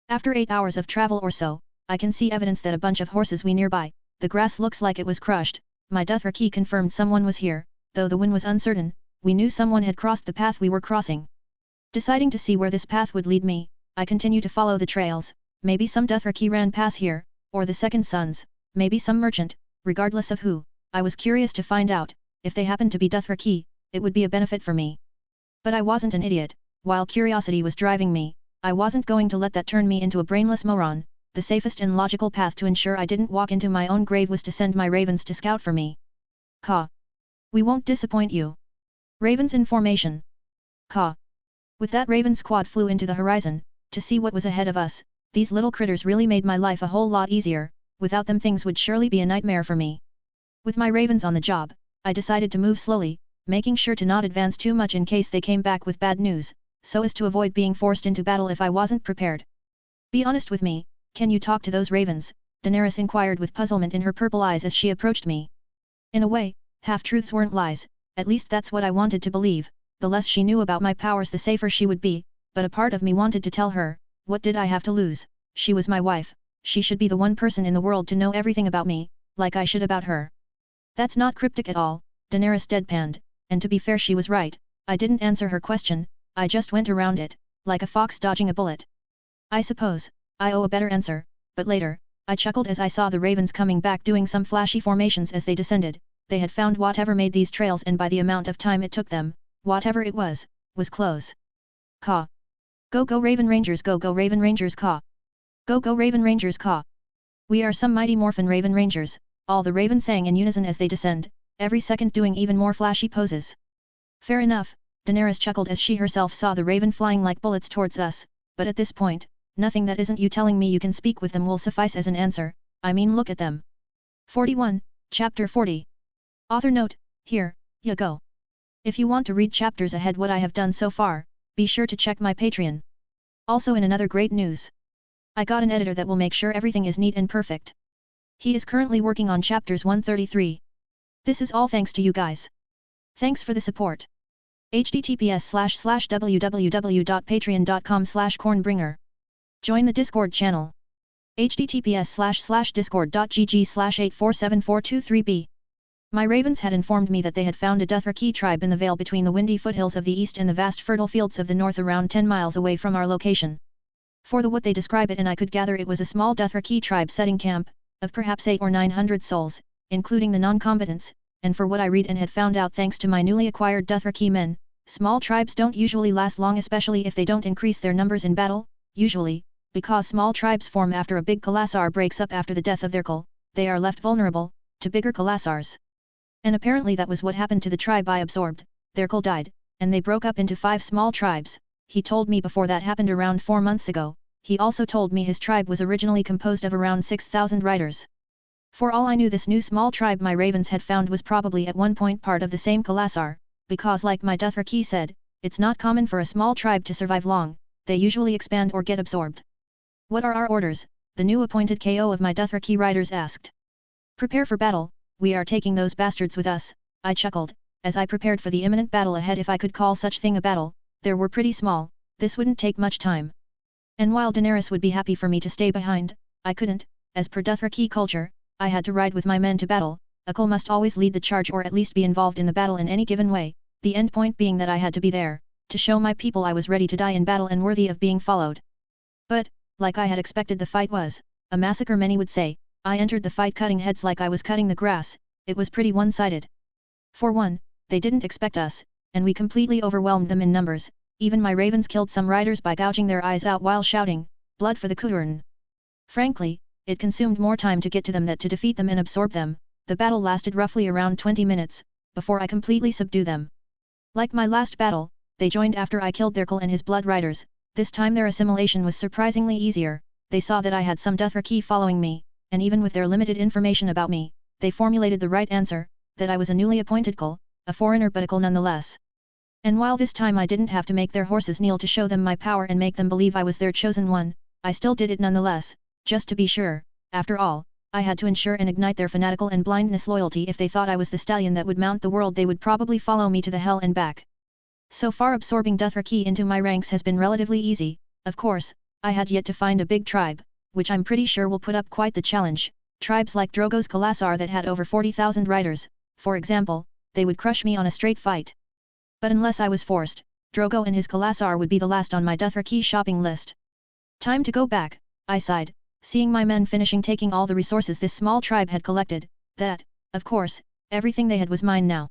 After 8 hours of travel or so, I can see evidence that a bunch of horses we nearby. The grass looks like it was crushed. My Dothraki confirmed someone was here, though the wind was uncertain. We knew someone had crossed the path we were crossing. Deciding to see where this path would lead me, I continue to follow the trails. Maybe some Dothraki ran past here, or the Second Sons, maybe some merchant. Regardless of who, I was curious to find out. If they happened to be Dothraki, it would be a benefit for me. But I wasn't an idiot. While curiosity was driving me, I wasn't going to let that turn me into a brainless moron. The safest and logical path to ensure I didn't walk into my own grave was to send my ravens to scout for me. Caw. We won't disappoint you. Ravens in formation. Caw. With that, Raven squad flew into the horizon, to see what was ahead of us. These little critters really made my life a whole lot easier. Without them things would surely be a nightmare for me. With my ravens on the job, I decided to move slowly, making sure to not advance too much in case they came back with bad news, so as to avoid being forced into battle if I wasn't prepared. Be honest with me, can you talk to those ravens? Daenerys inquired with puzzlement in her purple eyes as she approached me. In a way, Half-truths weren't lies, at least that's what I wanted to believe. The less she knew about my powers the safer she would be, but a part of me wanted to tell her, what did I have to lose? She was my wife, she should be the one person in the world to know everything about me, like I should about her. That's not cryptic at all, Daenerys deadpanned, and to be fair she was right, I didn't answer her question, I just went around it, like a fox dodging a bullet. I suppose, I owe a better answer, but later, I chuckled as I saw the ravens coming back doing some flashy formations as they descended. They had found whatever made these trails and by the amount of time it took them, whatever it was close. Caw. Go go Raven Rangers, go go Raven Rangers, caw. Go go Raven Rangers, caw. We are some mighty morphin Raven Rangers, all the ravens sang in unison as they descend, every second doing even more flashy poses. Fair enough, Daenerys chuckled as she herself saw the raven flying like bullets towards us, but at this point, nothing that isn't you telling me you can speak with them will suffice as an answer, I mean look at them. 41, Chapter 40. Author note, here, you go. If you want to read chapters ahead what I have done so far, be sure to check my Patreon. Also in another great news. I got an editor that will make sure everything is neat and perfect. He is currently working on chapters 133. This is all thanks to you guys. Thanks for the support. https://www.patreon.com/cornbringer. Join the Discord channel. https://discord.gg/8474223b. My ravens had informed me that they had found a Dothraki tribe in the vale between the windy foothills of the east and the vast fertile fields of the north around 10 miles away from our location. For the what they describe it and I could gather it was a small Dothraki tribe setting camp, of perhaps 800 or 900 souls, including the non-combatants, and for what I read and had found out thanks to my newly acquired Dothraki men, small tribes don't usually last long especially if they don't increase their numbers in battle, usually, because small tribes form after a big Khalasar breaks up after the death of their Khal, they are left vulnerable, to bigger Khalasars. And apparently that was what happened to the tribe I absorbed, their Khal died, and they broke up into 5 small tribes, he told me before that happened around 4 months ago, he also told me his tribe was originally composed of around 6,000 riders. For all I knew this new small tribe my ravens had found was probably at one point part of the same Khalasar, because like my Dothraki said, it's not common for a small tribe to survive long, they usually expand or get absorbed. What are our orders? The new appointed KO of my Dothraki riders asked. Prepare for battle, we are taking those bastards with us, I chuckled, as I prepared for the imminent battle ahead if I could call such thing a battle, they were pretty small, this wouldn't take much time. And while Daenerys would be happy for me to stay behind, I couldn't, as per Dothraki culture, I had to ride with my men to battle, a Khal must always lead the charge or at least be involved in the battle in any given way, the end point being that I had to be there, to show my people I was ready to die in battle and worthy of being followed. But, like I had expected the fight was, a massacre many would say, I entered the fight cutting heads like I was cutting the grass, it was pretty one-sided. For one, they didn't expect us, and we completely overwhelmed them in numbers, even my ravens killed some riders by gouging their eyes out while shouting, blood for the Khurn. Frankly, it consumed more time to get to them than to defeat them and absorb them, the battle lasted roughly around 20 minutes, before I completely subdued them. Like my last battle, they joined after I killed their Khal and his blood riders, this time their assimilation was surprisingly easier, they saw that I had some Dothraki following me, and even with their limited information about me, they formulated the right answer, that I was a newly appointed Khal, a foreigner but a Khal nonetheless. And while this time I didn't have to make their horses kneel to show them my power and make them believe I was their chosen one, I still did it nonetheless, just to be sure, after all, I had to ensure and ignite their fanatical and blindness loyalty if they thought I was the stallion that would mount the world they would probably follow me to the hell and back. So far absorbing Dothraki into my ranks has been relatively easy, of course, I had yet to find a big tribe, which I'm pretty sure will put up quite the challenge, tribes like Drogo's Khalasar that had over 40,000 riders, for example, they would crush me on a straight fight. But unless I was forced, Drogo and his Khalasar would be the last on my Dothraki shopping list. Time to go back, I sighed, seeing my men finishing taking all the resources this small tribe had collected, that, of course, everything they had was mine now.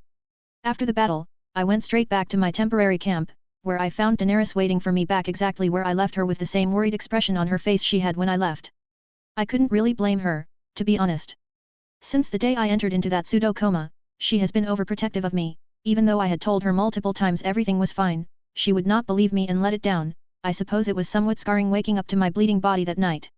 After the battle, I went straight back to my temporary camp, where I found Daenerys waiting for me back exactly where I left her with the same worried expression on her face she had when I left. I couldn't really blame her, to be honest. Since the day I entered into that pseudo-coma, she has been overprotective of me, even though I had told her multiple times everything was fine, she would not believe me and let it down, I suppose it was somewhat scarring waking up to my bleeding body that night.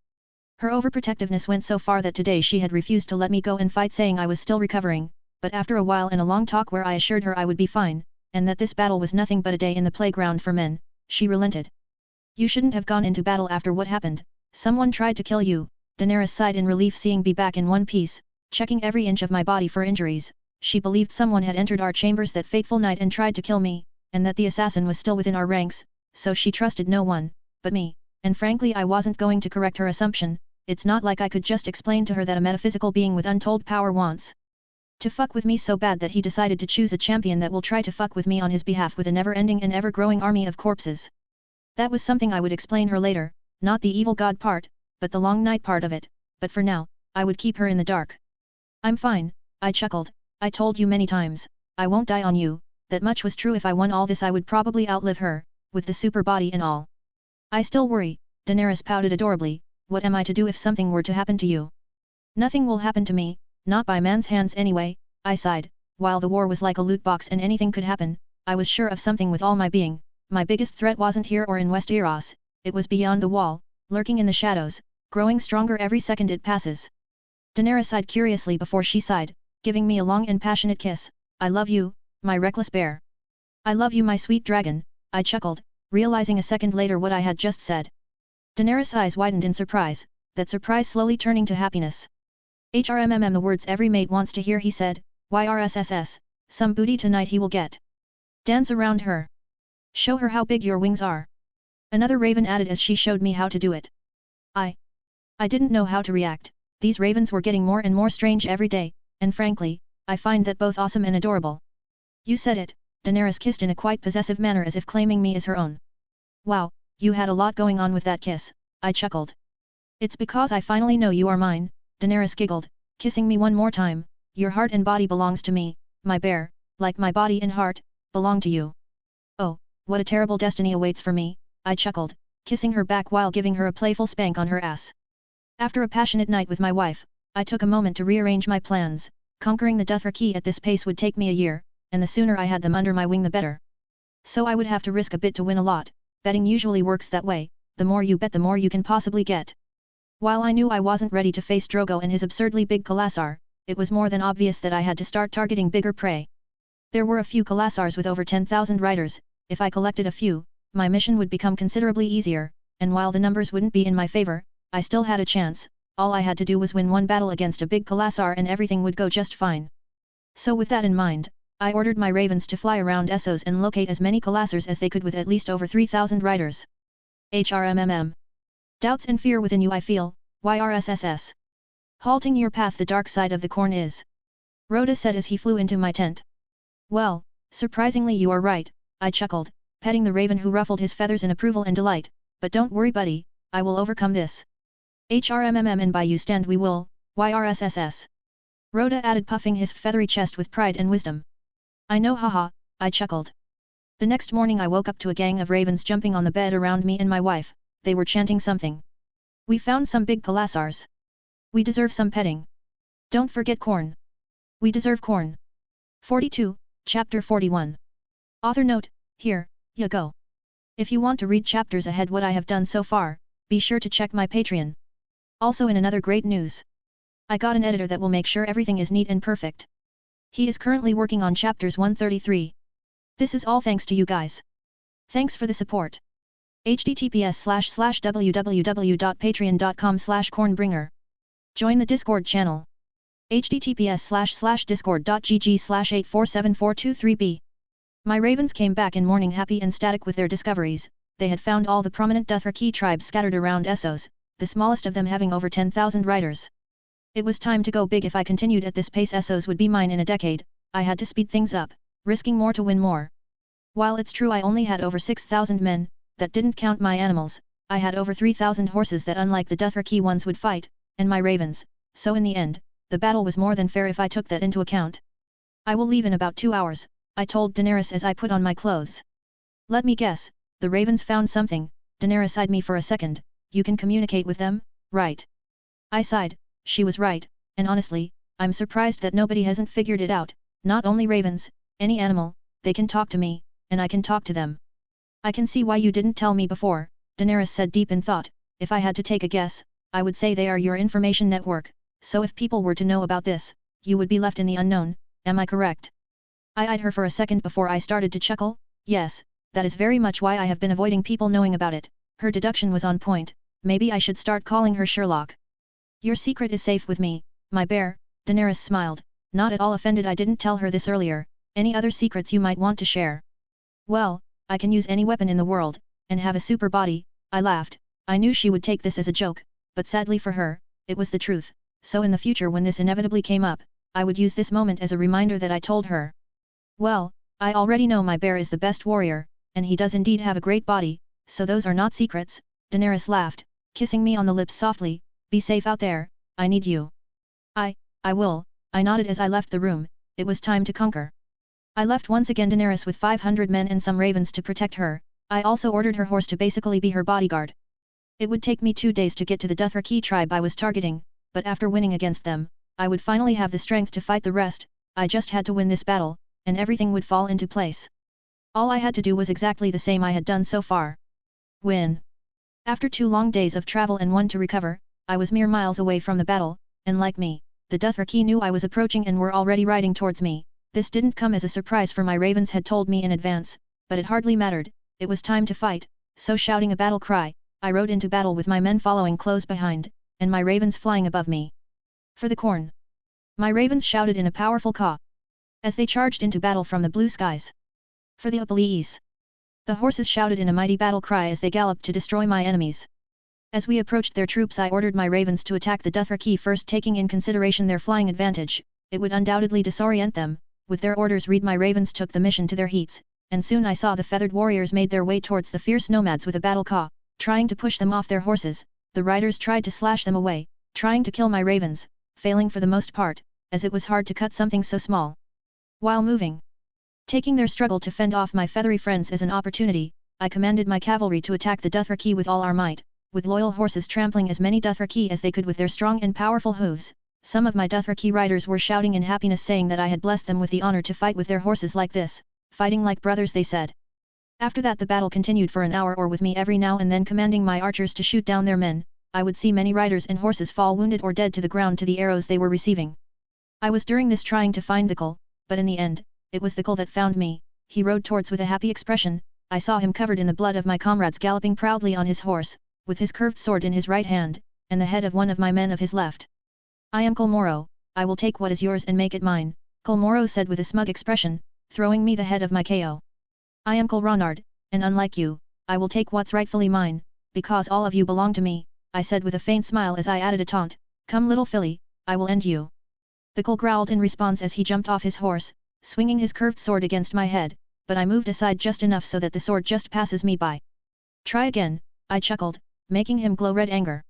Her overprotectiveness went so far that today she had refused to let me go and fight saying I was still recovering, but after a while and a long talk where I assured her I would be fine, and that this battle was nothing but a day in the playground for men, she relented. You shouldn't have gone into battle after what happened, someone tried to kill you, Daenerys sighed in relief seeing me back in one piece, checking every inch of my body for injuries, she believed someone had entered our chambers that fateful night and tried to kill me, and that the assassin was still within our ranks, so she trusted no one but me, and frankly I wasn't going to correct her assumption. It's not like I could just explain to her that a metaphysical being with untold power wants to fuck with me so bad that he decided to choose a champion that will try to fuck with me on his behalf with a never-ending and ever-growing army of corpses. That was something I would explain her later, not the evil god part, but the long night part of it, but for now, I would keep her in the dark. I'm fine, I chuckled, I told you many times, I won't die on you, that much was true. If I won all this I would probably outlive her, with the super body and all. I still worry, Daenerys pouted adorably, what am I to do if something were to happen to you? Nothing will happen to me, not by man's hands anyway, I sighed. While the war was like a loot box and anything could happen, I was sure of something with all my being. My biggest threat wasn't here or in Westeros, it was beyond the wall, lurking in the shadows, growing stronger every second it passes. Daenerys sighed curiously before she sighed, giving me a long and passionate kiss. I love you, my reckless bear. I love you, my sweet dragon, I chuckled, realizing a second later what I had just said. Daenerys' eyes widened in surprise, that surprise slowly turning to happiness. HRMMM, the words every mate wants to hear, he said. YRSSS, some booty tonight he will get. Dance around her. Show her how big your wings are. Another raven added as she showed me how to do it. I didn't know how to react. These ravens were getting more and more strange every day, and frankly, I find that both awesome and adorable. You said it, Daenerys kissed in a quite possessive manner as if claiming me as her own. Wow, you had a lot going on with that kiss, I chuckled. It's because I finally know you are mine, Daenerys giggled, kissing me one more time. Your heart and body belongs to me, my bear, like my body and heart, belong to you. Oh, what a terrible destiny awaits for me, I chuckled, kissing her back while giving her a playful spank on her ass. After a passionate night with my wife, I took a moment to rearrange my plans. Conquering the Dothraki at this pace would take me a year, and the sooner I had them under my wing the better. So I would have to risk a bit to win a lot. Betting usually works that way, the more you bet the more you can possibly get. While I knew I wasn't ready to face Drogo and his absurdly big Khalasar, it was more than obvious that I had to start targeting bigger prey. There were a few Khalasars with over 10,000 riders. If I collected a few, my mission would become considerably easier, and while the numbers wouldn't be in my favor, I still had a chance. All I had to do was win one battle against a big Khalasar and everything would go just fine. So with that in mind, I ordered my ravens to fly around Essos and locate as many Khalasars as they could with at least over 3,000 riders. HRMMM. Doubts and fear within you I feel, YRSSS. Halting your path the dark side of the corn is. Rhoda said as he flew into my tent. Well, surprisingly you are right, I chuckled, petting the raven who ruffled his feathers in approval and delight, but don't worry buddy, I will overcome this. HRMMM, and by you stand we will, YRSSS. Rhoda added, puffing his feathery chest with pride and wisdom. I know, haha, I chuckled. The next morning I woke up to a gang of ravens jumping on the bed around me and my wife. They were chanting something. We found some big Khalasars. We deserve some petting. Don't forget corn. We deserve corn. 42, Chapter 41. Author note, here, ya go. If you want to read chapters ahead what I have done so far, be sure to check my Patreon. Also in another great news. I got an editor that will make sure everything is neat and perfect. He is currently working on chapters 133. This is all thanks to you guys. Thanks for the support. https://www.patreon.com/cornbringer. Join the Discord channel. https://discord.gg/8474223b. My ravens came back in morning happy and static with their discoveries. They had found all the prominent Dothraki tribes scattered around Essos, the smallest of them having over 10,000 riders. It was time to go big. If I continued at this pace Essos would be mine in a decade. I had to speed things up, risking more to win more. While it's true I only had over 6,000 men, that didn't count my animals, I had over 3,000 horses that unlike the Dothraki ones would fight, and my ravens, so in the end, the battle was more than fair if I took that into account. I will leave in about 2 hours, I told Daenerys as I put on my clothes. Let me guess, the ravens found something. Daenerys eyed me for a second. You can communicate with them, right? I sighed. She was right, and honestly, I'm surprised that nobody hasn't figured it out. Not only ravens, any animal, they can talk to me, and I can talk to them. I can see why you didn't tell me before, Daenerys said deep in thought. If I had to take a guess, I would say they are your information network, so if people were to know about this, you would be left in the unknown, am I correct? I eyed her for a second before I started to chuckle. Yes, that is very much why I have been avoiding people knowing about it. Her deduction was on point. Maybe I should start calling her Sherlock. Your secret is safe with me, my bear, Daenerys smiled. not at all offended I didn't tell her this earlier. Any other secrets you might want to share? Well, I can use any weapon in the world, and have a super body, I laughed. I knew she would take this as a joke, but sadly for her, it was the truth, so in the future when this inevitably came up, I would use this moment as a reminder that I told her. Well, I already know my bear is the best warrior, and he does indeed have a great body, so those are not secrets. Daenerys laughed, kissing me on the lips softly. Be safe out there, I need you. I will, I nodded as I left the room. It was time to conquer. I left once again Daenerys with 500 men and some ravens to protect her. I also ordered her horse to basically be her bodyguard. It would take me 2 days to get to the Dothraki tribe I was targeting, but after winning against them, I would finally have the strength to fight the rest. I just had to win this battle, and everything would fall into place. All I had to do was exactly the same I had done so far. Win. After 2 long days of travel and 1 to recover, I was mere miles away from the battle, and like me, the Dothraki knew I was approaching and were already riding towards me. This didn't come as a surprise for my ravens had told me in advance, but it hardly mattered. It was time to fight, so shouting a battle cry, I rode into battle with my men following close behind, and my ravens flying above me. For the corn! My ravens shouted in a powerful caw, as they charged into battle from the blue skies. For the Upalees! The horses shouted in a mighty battle cry as they galloped to destroy my enemies. As we approached their troops I ordered my ravens to attack the Dothraki first, taking in consideration their flying advantage. It would undoubtedly disorient them. With their orders read, my ravens took the mission to their heats, and soon I saw the feathered warriors made their way towards the fierce nomads with a battle caw, trying to push them off their horses. The riders tried to slash them away, trying to kill my ravens, failing for the most part, as it was hard to cut something so small while moving. Taking their struggle to fend off my feathery friends as an opportunity, I commanded my cavalry to attack the Dothraki with all our might, with loyal horses trampling as many Dothraki as they could with their strong and powerful hooves. Some of my Dothraki riders were shouting in happiness, saying that I had blessed them with the honor to fight with their horses like this, fighting like brothers, they said. After that the battle continued for an hour or with me every now and then commanding my archers to shoot down their men. I would see many riders and horses fall wounded or dead to the ground to the arrows they were receiving. I was during this trying to find the Khal, but in the end, it was the Khal that found me. He rode towards with a happy expression. I saw him covered in the blood of my comrades galloping proudly on his horse, with his curved sword in his right hand, and the head of one of my men of his left. I am Khal Moro, I will take what is yours and make it mine, Khal Moro said with a smug expression, throwing me the head of my KO. I am Khal Ronard, and unlike you, I will take what's rightfully mine, because all of you belong to me, I said with a faint smile as I added a taunt, come little filly, I will end you. The Khal growled in response as he jumped off his horse, swinging his curved sword against my head, but I moved aside just enough so that the sword just passes me by. Try again, I chuckled, making him glow red anger.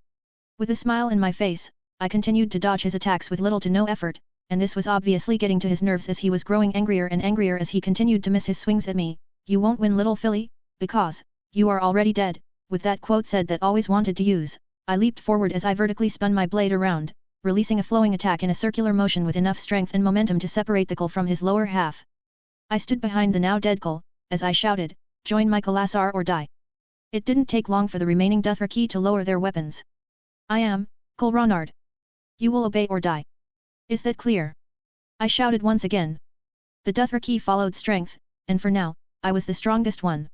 With a smile in my face, I continued to dodge his attacks with little to no effort, and this was obviously getting to his nerves as he was growing angrier and angrier as he continued to miss his swings at me. You won't win little filly, because you are already dead. With that quote said that always wanted to use, I leaped forward as I vertically spun my blade around, releasing a flowing attack in a circular motion with enough strength and momentum to separate the Khal from his lower half. I stood behind the now dead Khal, as I shouted, join my Khalasar or die. It didn't take long for the remaining Dothraki to lower their weapons. I am, Khal Ronard. You will obey or die. Is that clear? I shouted once again. The Dothraki followed strength, and for now, I was the strongest one.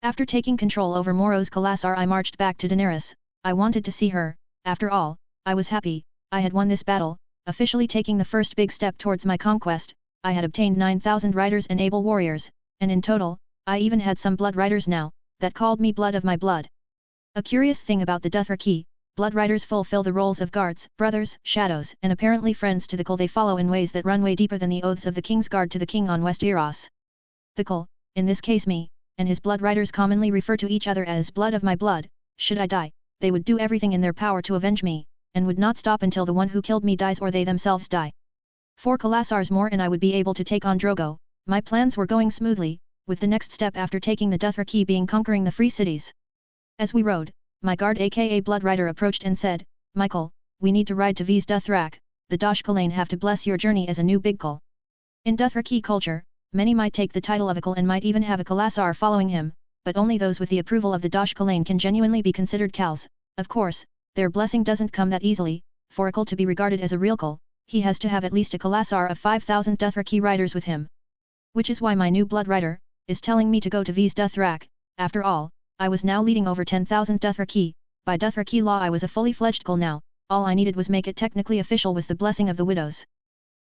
After taking control over Moro's Khalasar I marched back to Daenerys. I wanted to see her. After all, I was happy. I had won this battle, officially taking the first big step towards my conquest. I had obtained 9,000 riders and able warriors, and in total, I even had some blood riders now, that called me blood of my blood. A curious thing about the Dothraki, blood riders fulfill the roles of guards, brothers, shadows, and apparently friends to the Khal. They follow in ways that run way deeper than the oaths of the King's Guard to the King on Westeros. The Khal, in this case me, and his blood riders commonly refer to each other as blood of my blood. Should I die, they would do everything in their power to avenge me, and would not stop until the one who killed me dies or they themselves die. 4 Khalasars more and I would be able to take on Drogo. My plans were going smoothly, with the next step after taking the Dothraki being conquering the free cities. As we rode, my guard aka Blood Rider approached and said, Michael, we need to ride to V's Dothrak, the Doshkalain have to bless your journey as a new big Khal. In Dothraki culture, many might take the title of a Khal and might even have a Khalasar following him, but only those with the approval of the Doshkalain can genuinely be considered Khals. Of course, their blessing doesn't come that easily. For a Khal to be regarded as a real Khal, he has to have at least a Khalasar of 5,000 Dothraki riders with him. Which is why my new blood rider is telling me to go to V's Dothrak. After all, I was now leading over 10,000 Dothraki. By Dothraki law I was a fully fledged Khal now. All I needed was make it technically official was the blessing of the widows.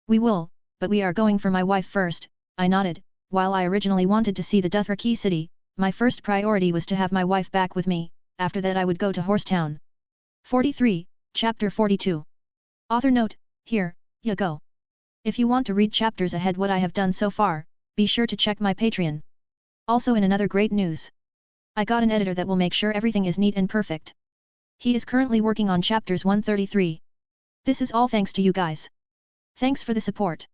We will, but we are going for my wife first, I nodded. While I originally wanted to see the Dothraki city, my first priority was to have my wife back with me, after that I would go to Horsetown. 43, Chapter 42. Author note, here, you go. If you want to read chapters ahead what I have done so far, be sure to check my Patreon. Also in another great news. I got an editor that will make sure everything is neat and perfect. He is currently working on chapters 133. This is all thanks to you guys. Thanks for the support.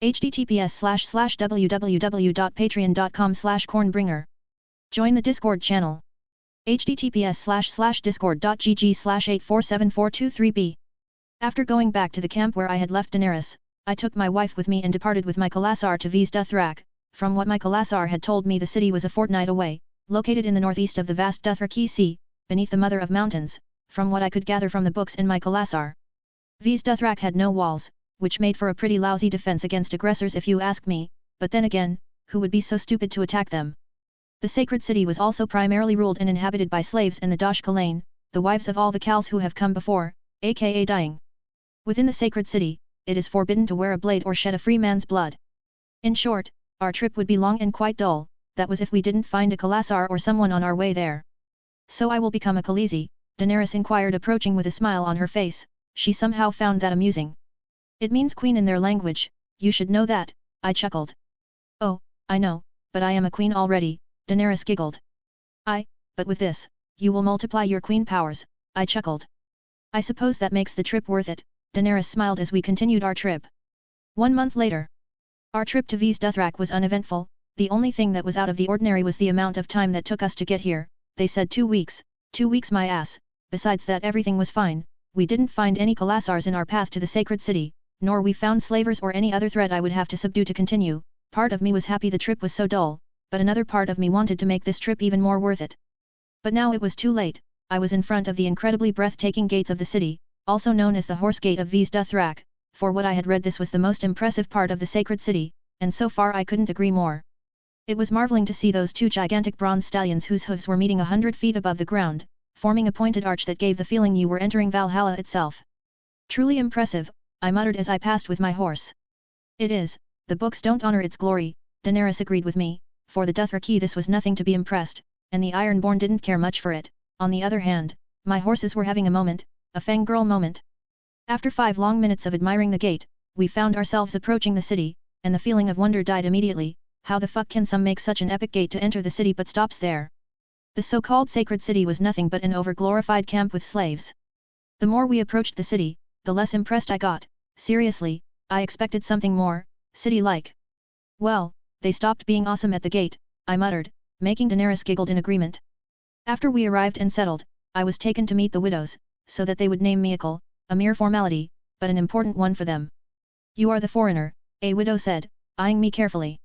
https://www.patreon.com/cornbringer. Join the Discord channel. https://discord.gg/8474223b. After going back to the camp where I had left Daenerys, I took my wife with me and departed with my Khalasar to Vis Dothrak. From what my Khalasar had told me, the city was a fortnight away, located in the northeast of the vast Dothraki Sea, beneath the Mother of Mountains, from what I could gather from the books in my Khalasar. Vis Dothrak had no walls, which made for a pretty lousy defense against aggressors if you ask me, but then again, who would be so stupid to attack them? The sacred city was also primarily ruled and inhabited by slaves and the Dosh Kalain, the wives of all the Khals who have come before, aka dying. Within the sacred city, it is forbidden to wear a blade or shed a free man's blood. In short, our trip would be long and quite dull, that was if we didn't find a Khalasar or someone on our way there. So I will become a Khaleesi? Daenerys inquired, approaching with a smile on her face. She somehow found that amusing. It means queen in their language, you should know that, I chuckled. Oh, I know, but I am a queen already, Daenerys giggled. But with this, you will multiply your queen powers, I chuckled. I suppose that makes the trip worth it, Daenerys smiled as we continued our trip. 1 month later. Our trip to Vis Dothrak was uneventful. The only thing that was out of the ordinary was the amount of time that took us to get here. They said 2 weeks, 2 weeks my ass. Besides that, everything was fine. We didn't find any Khalasars in our path to the sacred city, nor we found slavers or any other threat I would have to subdue to continue. Part of me was happy the trip was so dull, but another part of me wanted to make this trip even more worth it. But now it was too late. I was in front of the incredibly breathtaking gates of the city, also known as the Horse Gate of Vis Dothrak. For what I had read, this was the most impressive part of the sacred city, and so far I couldn't agree more. It was marveling to see those 2 gigantic bronze stallions whose hooves were meeting 100 feet above the ground, forming a pointed arch that gave the feeling you were entering Valhalla itself. Truly impressive, I muttered as I passed with my horse. It is, the books don't honor its glory, Daenerys agreed with me. For the Dothraki this was nothing to be impressed, and the Ironborn didn't care much for it. On the other hand, my horses were having a moment, a fangirl moment. After 5 long minutes of admiring the gate, we found ourselves approaching the city, and the feeling of wonder died immediately. How the fuck can some make such an epic gate to enter the city but stops there? The so-called sacred city was nothing but an over-glorified camp with slaves. The more we approached the city, the less impressed I got. Seriously, I expected something more, city-like. Well, they stopped being awesome at the gate, I muttered, making Daenerys giggled in agreement. After we arrived and settled, I was taken to meet the widows, so that they would name me Ekal, a mere formality, but an important one for them. You are the foreigner, a widow said, eyeing me carefully.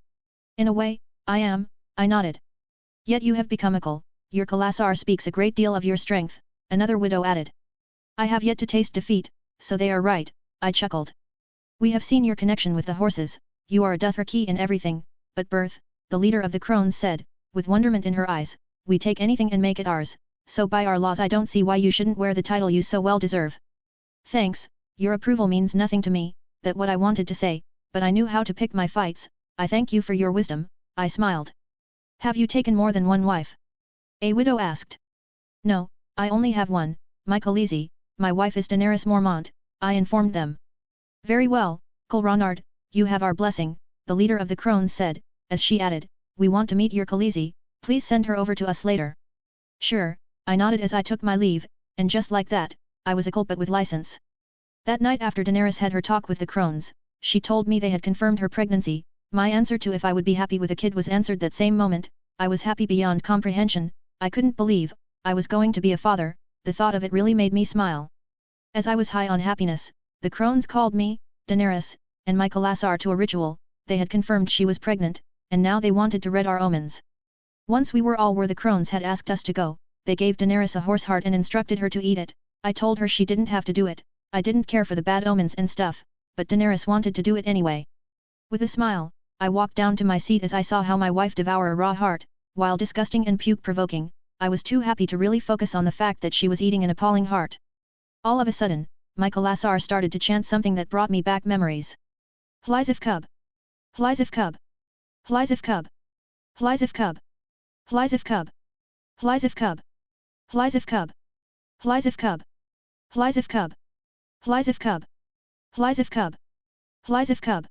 In a way, I am, I nodded. Yet you have become Ekal, your Khalasar speaks a great deal of your strength, another widow added. I have yet to taste defeat, so they are right, I chuckled. We have seen your connection with the horses, you are a Dothraki in everything, but birth, the leader of the crones said, with wonderment in her eyes, we take anything and make it ours, so by our laws I don't see why you shouldn't wear the title you so well deserve. Thanks, your approval means nothing to me, that what I wanted to say, but I knew how to pick my fights. I thank you for your wisdom, I smiled. Have you taken more than one wife? A widow asked. No, I only have one, my Khaleesi, my wife is Daenerys Mormont, I informed them. Very well, Khal Ronard, you have our blessing, the leader of the crones said, as she added, we want to meet your Khaleesi, please send her over to us later. Sure, I nodded as I took my leave, and just like that, I was a Khal but with license. That night after Daenerys had her talk with the crones, she told me they had confirmed her pregnancy. My answer to if I would be happy with a kid was answered that same moment. I was happy beyond comprehension. I couldn't believe I was going to be a father. The thought of it really made me smile. As I was high on happiness, the crones called me, Daenerys, and my Khalasar to a ritual. They had confirmed she was pregnant, and now they wanted to read our omens. Once we were all where the crones had asked us to go, they gave Daenerys a horse heart and instructed her to eat it. I told her she didn't have to do it. I didn't care for the bad omens and stuff, but Daenerys wanted to do it anyway. With a smile, I walked down to my seat as I saw how my wife devour a raw heart. While disgusting and puke-provoking, I was too happy to really focus on the fact that she was eating an appalling heart. All of a sudden, my Khalasar started to chant something that brought me back memories. Flies cub. Flies cub. Flies cub. Flies cub. Flies cub. Flies cub. Flies cub. Flies cub. Flies cub. Flies cub. Flies cub. Flies cub.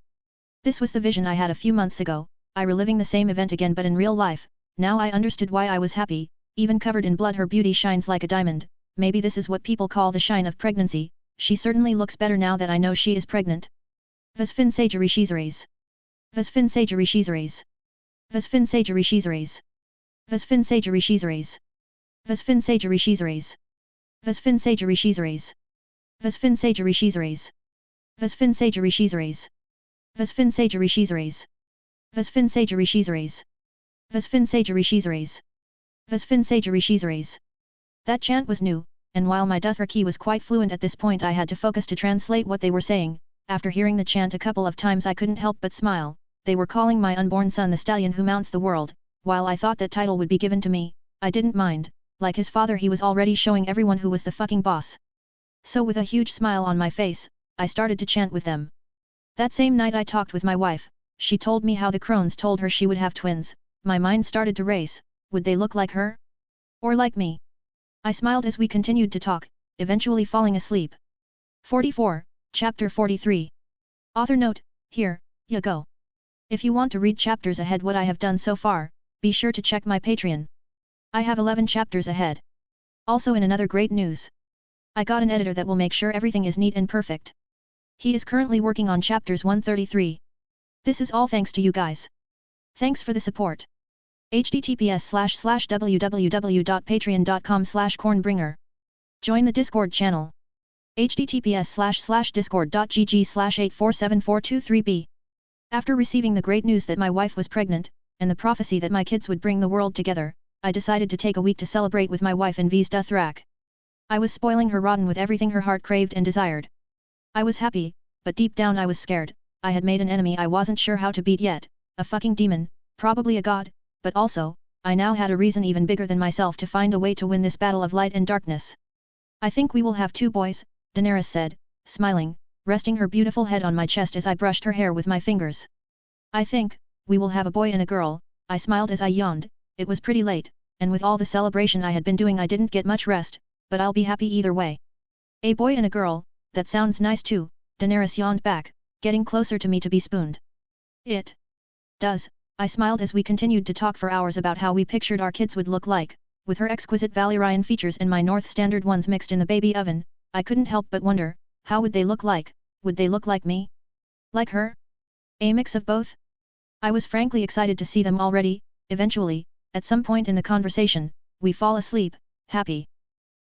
This was the vision I had a few months ago, I reliving the same event again but in real life. Now I understood why I was happy, even covered in blood her beauty shines like a diamond. Maybe this is what people call the shine of pregnancy. She certainly looks better now that I know she is pregnant. Vasfin Sajari Shizares. Vasfin Sajari Shizares. Vasfin Sajari Shizares. Vasfin Sajari Shizares. Vasfin Sajari Shizares. Vasfin Sajari Shizares. Vasfin Sajari Shizares. Vasfin Sajari Shizares. Vasfin Sajari Shizares. Vasfin Sajari Shizares. Vasfin Sajari Shizares. Vasfin Sajari Shizares. That chant was new, and while my Dothraki was quite fluent at this point I had to focus to translate what they were saying. After hearing the chant a couple of times I couldn't help but smile. They were calling my unborn son the stallion who mounts the world. While I thought that title would be given to me, I didn't mind. Like his father he was already showing everyone who was the fucking boss. So with a huge smile on my face, I started to chant with them. That same night I talked with my wife. She told me how the crones told her she would have twins. My mind started to race. Would they look like her? Or like me? I smiled as we continued to talk, eventually falling asleep. 44, Chapter 43. Author note, here, you go. If you want to read chapters ahead what I have done so far, be sure to check my Patreon. I have 11 chapters ahead. Also in another great news. I got an editor that will make sure everything is neat and perfect. He is currently working on chapters 133. This is all thanks to you guys. Thanks for the support. https://www.patreon.com/cornbringer. Join the Discord channel. https://discord.gg/8474223b. After receiving the great news that my wife was pregnant, and the prophecy that my kids would bring the world together, I decided to take a week to celebrate with my wife in V's Dothrak. I was spoiling her rotten with everything her heart craved and desired. I was happy, but deep down I was scared. I had made an enemy I wasn't sure how to beat yet, a fucking demon, probably a god, but also, I now had a reason even bigger than myself to find a way to win this battle of light and darkness. I think we will have 2 boys, Daenerys said, smiling, resting her beautiful head on my chest as I brushed her hair with my fingers. I think, we will have a boy and a girl, I smiled as I yawned. It was pretty late, and with all the celebration I had been doing I didn't get much rest, but I'll be happy either way. A boy and a girl, that sounds nice too, Daenerys yawned back, getting closer to me to be spooned. It does, I smiled as we continued to talk for hours about how we pictured our kids would look like, with her exquisite Valyrian features and my North Standard ones mixed in the baby oven. I couldn't help but wonder, how would they look like? Would they look like me? Like her? A mix of both? I was frankly excited to see them already. Eventually, at some point in the conversation, we fall asleep, happy.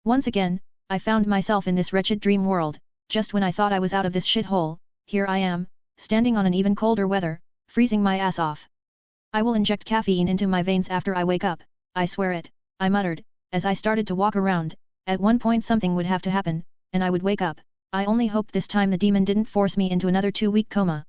Once again, I found myself in this wretched dream world. Just when I thought I was out of this shithole, here I am, standing on an even colder weather, freezing my ass off. I will inject caffeine into my veins after I wake up, I swear it, I muttered, as I started to walk around. At one point something would have to happen, and I would wake up. I only hoped this time the demon didn't force me into another 2-week coma.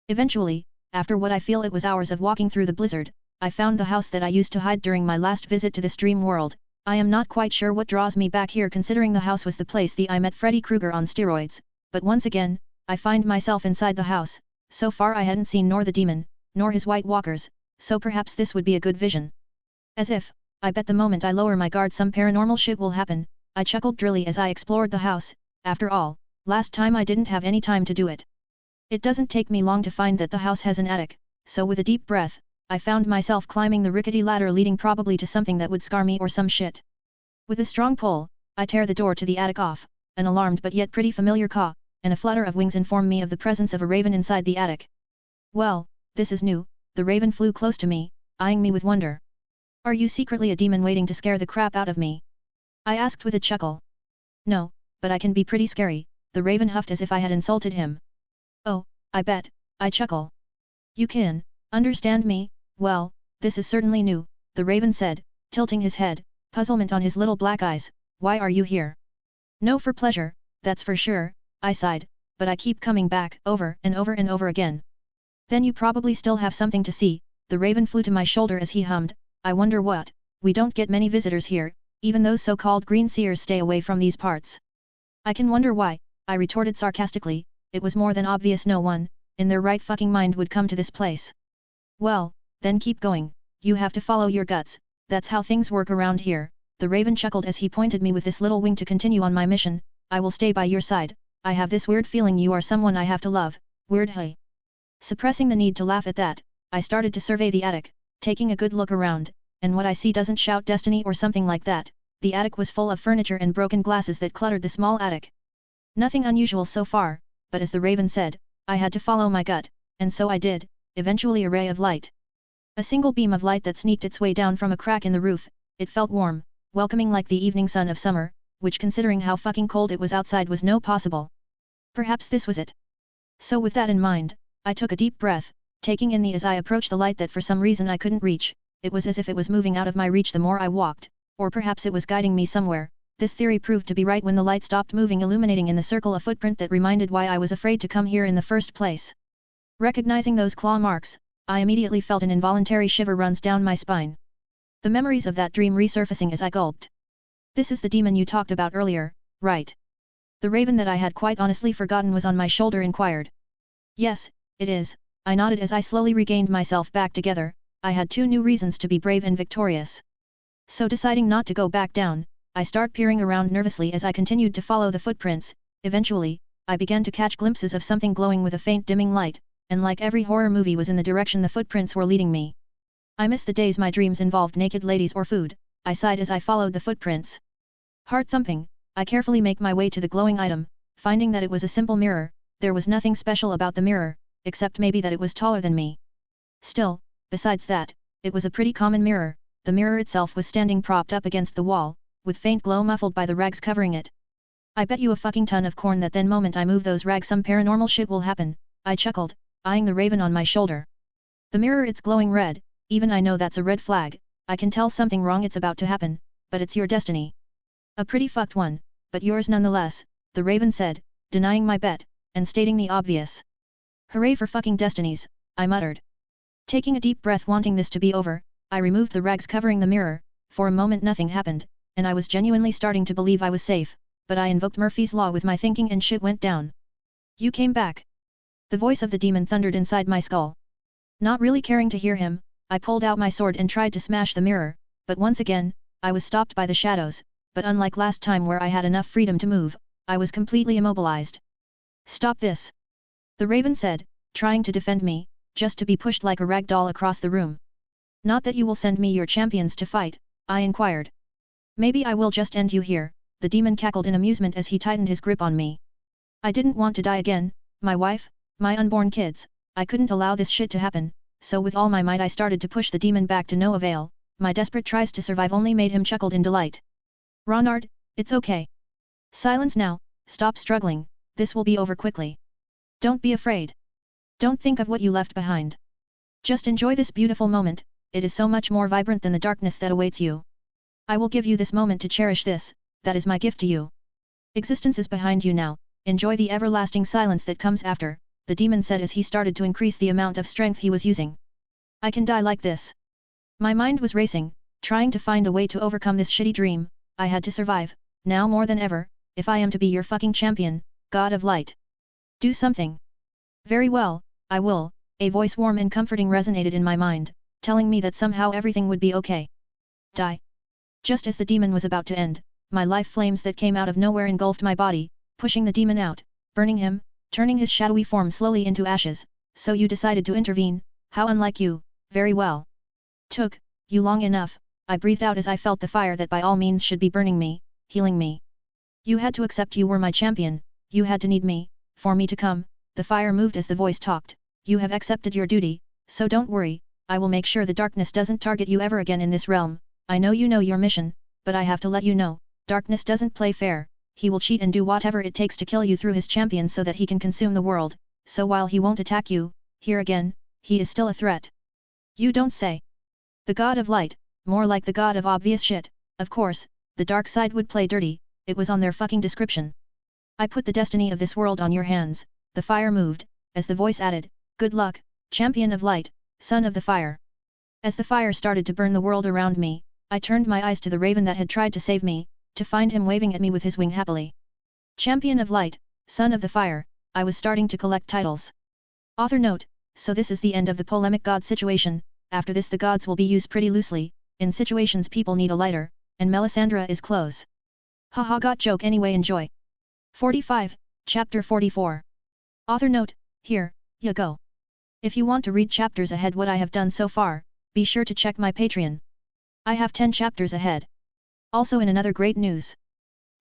Eventually, after what I feel it was hours of walking through the blizzard, I found the house that I used to hide during my last visit to this dream world. I am not quite sure what draws me back here considering the house was the place I met Freddy Krueger on steroids, but once again, I find myself inside the house. So far I hadn't seen nor the demon, nor his white walkers, so perhaps this would be a good vision. As if, I bet the moment I lower my guard some paranormal shit will happen, I chuckled drily as I explored the house. After all, last time I didn't have any time to do it. It doesn't take me long to find that the house has an attic, so with a deep breath, I found myself climbing the rickety ladder leading probably to something that would scar me or some shit. With a strong pull, I tear the door to the attic off. An alarmed but yet pretty familiar caw, and a flutter of wings inform me of the presence of a raven inside the attic. Well, this is new. The raven flew close to me, eyeing me with wonder. Are you secretly a demon waiting to scare the crap out of me? I asked with a chuckle. No, but I can be pretty scary, the raven huffed as if I had insulted him. Oh, I bet, I chuckle. You can understand me? Well, this is certainly new, the raven said, tilting his head, puzzlement on his little black eyes. Why are you here? No, for pleasure, that's for sure, I sighed, but I keep coming back over and over and over again. Then you probably still have something to see, the raven flew to my shoulder as he hummed. I wonder what, we don't get many visitors here, even those so-called green seers stay away from these parts. I can wonder why, I retorted sarcastically. It was more than obvious no one, in their right fucking mind would come to this place? Well, then keep going, you have to follow your guts, that's how things work around here. The raven chuckled as he pointed me with this little wing to continue on my mission. I will stay by your side, I have this weird feeling you are someone I have to love, weird hey. Suppressing the need to laugh at that, I started to survey the attic, taking a good look around, and what I see doesn't shout destiny or something like that. The attic was full of furniture and broken glasses that cluttered the small attic. Nothing unusual so far, but as the raven said, I had to follow my gut, and so I did. Eventually a ray of light. A single beam of light that sneaked its way down from a crack in the roof. It felt warm, welcoming like the evening sun of summer, which considering how fucking cold it was outside was no possible. Perhaps this was it. So with that in mind, I took a deep breath, taking in the as I approached the light that for some reason I couldn't reach. It was as if it was moving out of my reach the more I walked, or perhaps it was guiding me somewhere. This theory proved to be right when the light stopped moving, illuminating in the circle a footprint that reminded why I was afraid to come here in the first place. Recognizing those claw marks, I immediately felt an involuntary shiver runs down my spine. The memories of that dream resurfacing as I gulped. This is the demon you talked about earlier, right? The raven that I had quite honestly forgotten was on my shoulder inquired. Yes, it is, I nodded as I slowly regained myself back together. I had 2 new reasons to be brave and victorious. So deciding not to go back down, I start peering around nervously as I continued to follow the footprints. Eventually, I began to catch glimpses of something glowing with a faint dimming light, and like every horror movie was in the direction the footprints were leading me. I miss the days my dreams involved naked ladies or food, I sighed as I followed the footprints. Heart thumping, I carefully make my way to the glowing item, finding that it was a simple mirror. There was nothing special about the mirror, except maybe that it was taller than me. Still, besides that, it was a pretty common mirror. The mirror itself was standing propped up against the wall, with faint glow muffled by the rags covering it. I bet you a fucking ton of corn that then moment I move those rags some paranormal shit will happen, I chuckled, eyeing the raven on my shoulder. The mirror, it's glowing red, even I know that's a red flag. I can tell something wrong it's about to happen, but it's your destiny. A pretty fucked one, but yours nonetheless, the raven said, denying my bet, and stating the obvious. Hooray for fucking destinies, I muttered. Taking a deep breath wanting this to be over, I removed the rags covering the mirror. For a moment nothing happened, and I was genuinely starting to believe I was safe, but I invoked Murphy's Law with my thinking and shit went down. You came back. The voice of the demon thundered inside my skull. Not really caring to hear him, I pulled out my sword and tried to smash the mirror, but once again, I was stopped by the shadows, but unlike last time where I had enough freedom to move, I was completely immobilized. Stop this! The raven said, trying to defend me, just to be pushed like a rag doll across the room. Not that you will send me your champions to fight, I inquired. Maybe I will just end you here, the demon cackled in amusement as he tightened his grip on me. I didn't want to die again, my wife, my unborn kids, I couldn't allow this shit to happen, so with all my might I started to push the demon back to no avail. My desperate tries to survive only made him chuckle in delight. Ronard, it's okay. Silence now, stop struggling, this will be over quickly. Don't be afraid. Don't think of what you left behind. Just enjoy this beautiful moment, it is so much more vibrant than the darkness that awaits you. I will give you this moment to cherish this, that is my gift to you. Existence is behind you now, enjoy the everlasting silence that comes after, the demon said as he started to increase the amount of strength he was using. I can die like this. My mind was racing, trying to find a way to overcome this shitty dream. I had to survive, now more than ever, if I am to be your fucking champion, God of Light. Do something. Very well, I will, a voice warm and comforting resonated in my mind, telling me that somehow everything would be okay. Die. Just as the demon was about to end, my life flames that came out of nowhere engulfed my body, pushing the demon out, burning him, turning his shadowy form slowly into ashes. So you decided to intervene, how unlike you, very well. Took you long enough, I breathed out as I felt the fire that by all means should be burning me, healing me. You had to accept you were my champion, you had to need me, for me to come. The fire moved as the voice talked. You have accepted your duty, so don't worry, I will make sure the darkness doesn't target you ever again in this realm. I know you know your mission, but I have to let you know, darkness doesn't play fair. He will cheat and do whatever it takes to kill you through his champions so that he can consume the world. So while he won't attack you, here again, he is still a threat. You don't say. The God of Light, more like the God of obvious shit. Of course, the dark side would play dirty, it was on their fucking description. I put the destiny of this world on your hands. The fire moved, as the voice added, good luck, champion of light, son of the fire. As the fire started to burn the world around me, I turned my eyes to the raven that had tried to save me, to find him waving at me with his wing happily. Champion of light, son of the fire, I was starting to collect titles. Author note, so this is the end of the polemic god situation. After this the gods will be used pretty loosely, in situations people need a lighter, and Melisandre is close. Haha, got joke anyway, enjoy. 45, Chapter 44. Author note, here, ya go. If you want to read chapters ahead what I have done so far, be sure to check my Patreon. I have 10 chapters ahead. Also in another great news.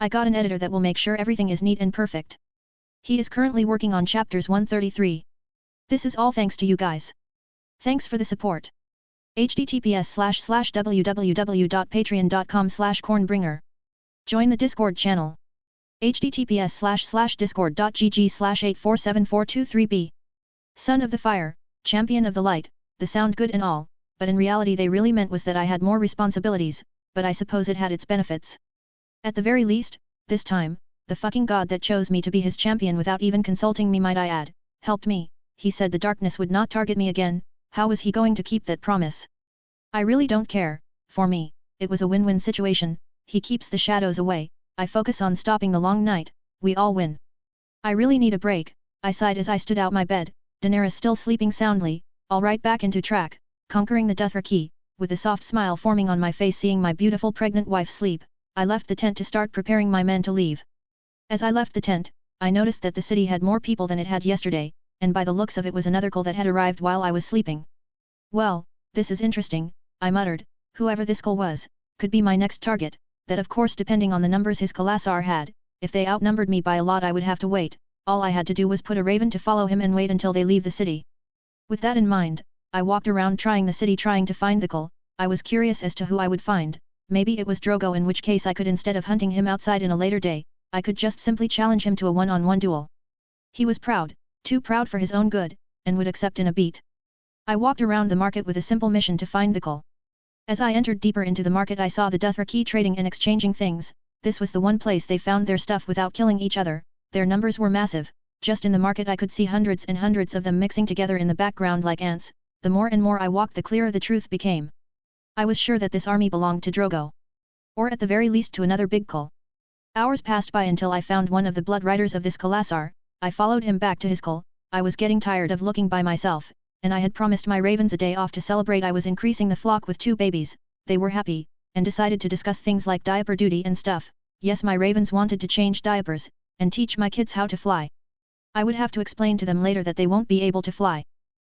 I got an editor that will make sure everything is neat and perfect. He is currently working on chapters 133. This is all thanks to you guys. Thanks for the support. https://www.patreon.com/cornbringer. Join the Discord channel. https://discord.gg/8474223b. Son of the Fire, Champion of the Light, the sound good and all, but in reality they really meant was that I had more responsibilities, but I suppose it had its benefits. At the very least, this time, the fucking god that chose me to be his champion without even consulting me, might I add, helped me. He said the darkness would not target me again. How was he going to keep that promise? I really don't care. For me, it was a win-win situation. He keeps the shadows away, I focus on stopping the long night, we all win. I really need a break, I sighed as I stood out my bed. Daenerys still sleeping soundly, all right, back into track, conquering the Dothraki, with a soft smile forming on my face seeing my beautiful pregnant wife sleep. I left the tent to start preparing my men to leave. As I left the tent, I noticed that the city had more people than it had yesterday, and by the looks of it was another cul that had arrived while I was sleeping. Well, this is interesting, I muttered. Whoever this cul was, could be my next target, that of course depending on the numbers his Khalasar had. If they outnumbered me by a lot I would have to wait. All I had to do was put a raven to follow him and wait until they leave the city. With that in mind, I walked around trying the city trying to find the cul. I was curious as to who I would find. Maybe it was Drogo, in which case I could, instead of hunting him outside in a later day, I could just simply challenge him to a one-on-one duel. He was proud, too proud for his own good, and would accept in a beat. I walked around the market with a simple mission to find the cul. As I entered deeper into the market I saw the Dothraki trading and exchanging things. This was the one place they found their stuff without killing each other. Their numbers were massive. Just in the market I could see hundreds and hundreds of them mixing together in the background like ants. The more and more I walked the clearer the truth became. I was sure that this army belonged to Drogo. Or at the very least to another big cul. Hours passed by until I found one of the blood riders of this Khalasar. I followed him back to his cul. I was getting tired of looking by myself, and I had promised my ravens a day off to celebrate. I was increasing the flock with 2 babies. They were happy, and decided to discuss things like diaper duty and stuff. Yes, my ravens wanted to change diapers, and teach my kids how to fly. I would have to explain to them later that they won't be able to fly.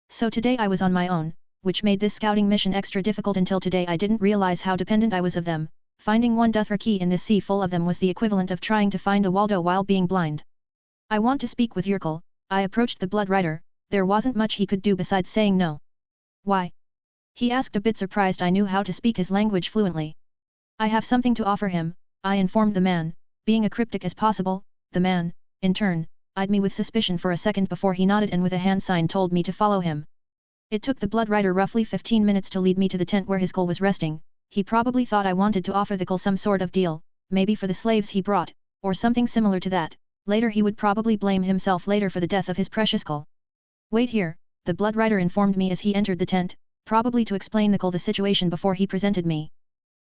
So today I was on my own, which made this scouting mission extra difficult. Until today I didn't realize how dependent I was of them. Finding one Dothraki in this sea full of them was the equivalent of trying to find a Waldo while being blind. I want to speak with your cul. I approached the blood rider. There wasn't much he could do besides saying no. Why? He asked, a bit surprised I knew how to speak his language fluently. I have something to offer him, I informed the man, being as cryptic as possible. The man, in turn, eyed me with suspicion for a second before he nodded and with a hand sign told me to follow him. It took the blood rider roughly 15 minutes to lead me to the tent where his cul was resting. He probably thought I wanted to offer the cul some sort of deal, maybe for the slaves he brought, or something similar to that. Later he would probably blame himself later for the death of his precious cul. Wait here, the blood rider informed me as he entered the tent, probably to explain the cul the situation before he presented me.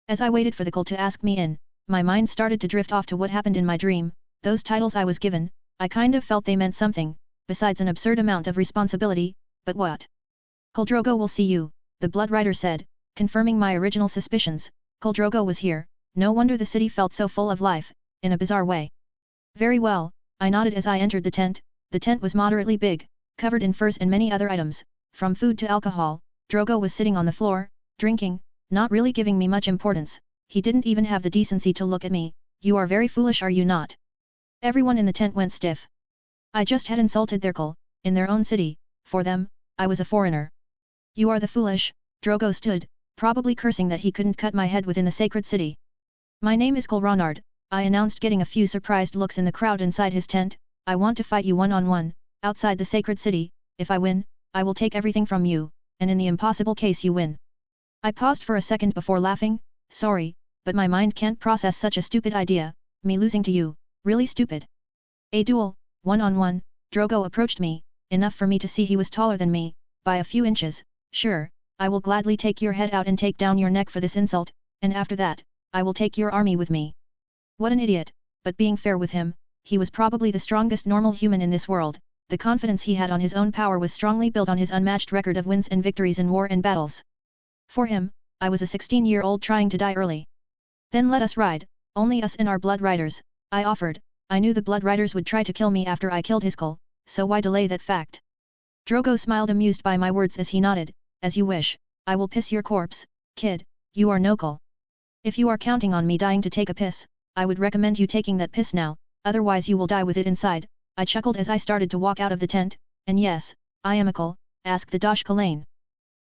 As I waited for the cul to ask me in, my mind started to drift off to what happened in my dream. Those titles I was given, I kind of felt they meant something, besides an absurd amount of responsibility. But what? Khal Drogo will see you, the blood rider said, confirming my original suspicions. Khal Drogo was here. No wonder the city felt so full of life, in a bizarre way. Very well, I nodded as I entered the tent. The tent was moderately big, covered in furs and many other items, from food to alcohol. Drogo was sitting on the floor, drinking, not really giving me much importance. He didn't even have the decency to look at me. You are very foolish, are you not? Everyone in the tent went stiff. I just had insulted their cul, in their own city. For them, I was a foreigner. You are the foolish. Drogo stood, probably cursing that he couldn't cut my head within the sacred city. My name is Khal Ronard, I announced, getting a few surprised looks in the crowd inside his tent. I want to fight you one-on-one, outside the sacred city. If I win, I will take everything from you, and in the impossible case you win. I paused for a second before laughing. Sorry, but my mind can't process such a stupid idea, me losing to you, really stupid. A duel, one-on-one. Drogo approached me, enough for me to see he was taller than me, by a few inches. Sure, I will gladly take your head out and take down your neck for this insult, and after that, I will take your army with me. What an idiot, but being fair with him, he was probably the strongest normal human in this world. the confidence he had on his own power was strongly built on his unmatched record of wins and victories in war and battles. For him, I was a 16-year-old trying to die early. Then let us ride, only us and our blood riders, I offered. I knew the blood riders would try to kill me after I killed Hiskell, so why delay that fact? Drogo smiled amused by my words as he nodded, as you wish, I will piss your corpse, kid, you are Nokul. If you are counting on me dying to take a piss, I would recommend you taking that piss now, otherwise you will die with it inside. I chuckled as I started to walk out of the tent, and yes, I am Akal, asked the Dosh Kalane.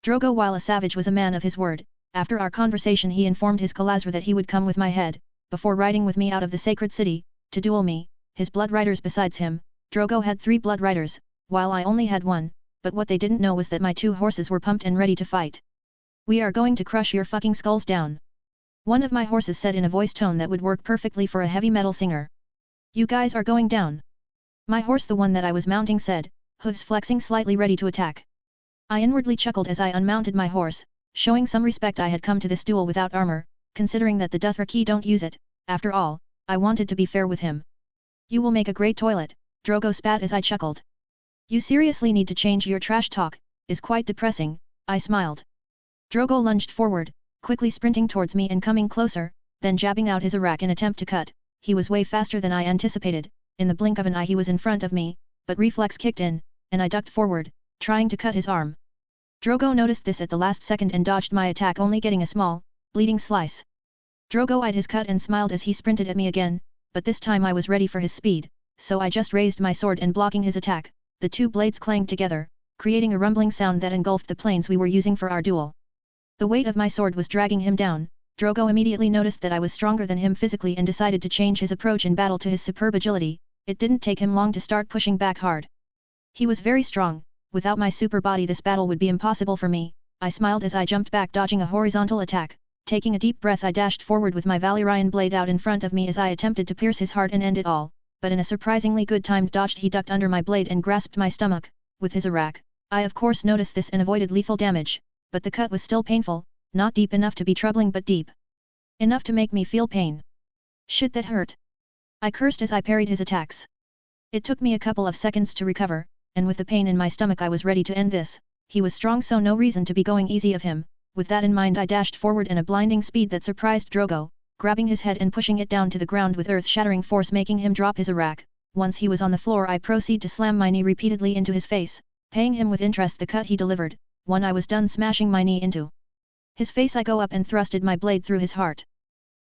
Drogo, while a savage, was a man of his word. After our conversation he informed his Kalazar that he would come with my head, before riding with me out of the sacred city, to duel me, his blood riders besides him. Drogo had 3 blood riders, while I only had 1, but what they didn't know was that my 2 horses were pumped and ready to fight. We are going to crush your fucking skulls down. One of my horses said in a voice tone that would work perfectly for a heavy metal singer. You guys are going down. My horse, the one that I was mounting, said, hooves flexing slightly ready to attack. I inwardly chuckled as I unmounted my horse, showing some respect. I had come to this duel without armor, considering that the Dothraki don't use it. After all, I wanted to be fair with him. You will make a great toilet, Drogo spat as I chuckled. You seriously need to change your trash talk, is quite depressing, I smiled. Drogo lunged forward, quickly sprinting towards me and coming closer, then jabbing out his arak in attempt to cut. He was way faster than I anticipated. In the blink of an eye he was in front of me, but reflex kicked in, and I ducked forward, trying to cut his arm. Drogo noticed this at the last second and dodged my attack, only getting a small, bleeding slice. Drogo eyed his cut and smiled as he sprinted at me again, but this time I was ready for his speed, so I just raised my sword and blocking his attack, the 2 blades clanged together, creating a rumbling sound that engulfed the planes we were using for our duel. The weight of my sword was dragging him down. Drogo immediately noticed that I was stronger than him physically and decided to change his approach in battle to his superb agility. It didn't take him long to start pushing back hard. He was very strong. Without my super body this battle would be impossible for me. I smiled as I jumped back, dodging a horizontal attack. Taking a deep breath I dashed forward with my Valyrian blade out in front of me as I attempted to pierce his heart and end it all, but in a surprisingly good timed dodge he ducked under my blade and grasped my stomach, with his arak. I of course noticed this and avoided lethal damage, but the cut was still painful, not deep enough to be troubling but deep enough to make me feel pain. Shit, that hurt. I cursed as I parried his attacks. It took me a couple of seconds to recover, and with the pain in my stomach I was ready to end this. He was strong, so no reason to be going easy of him. With that in mind I dashed forward in a blinding speed that surprised Drogo, grabbing his head and pushing it down to the ground with earth-shattering force, making him drop his arak. Once he was on the floor I proceed to slam my knee repeatedly into his face, paying him with interest the cut he delivered. When I was done smashing my knee into his face I go up and thrusted my blade through his heart.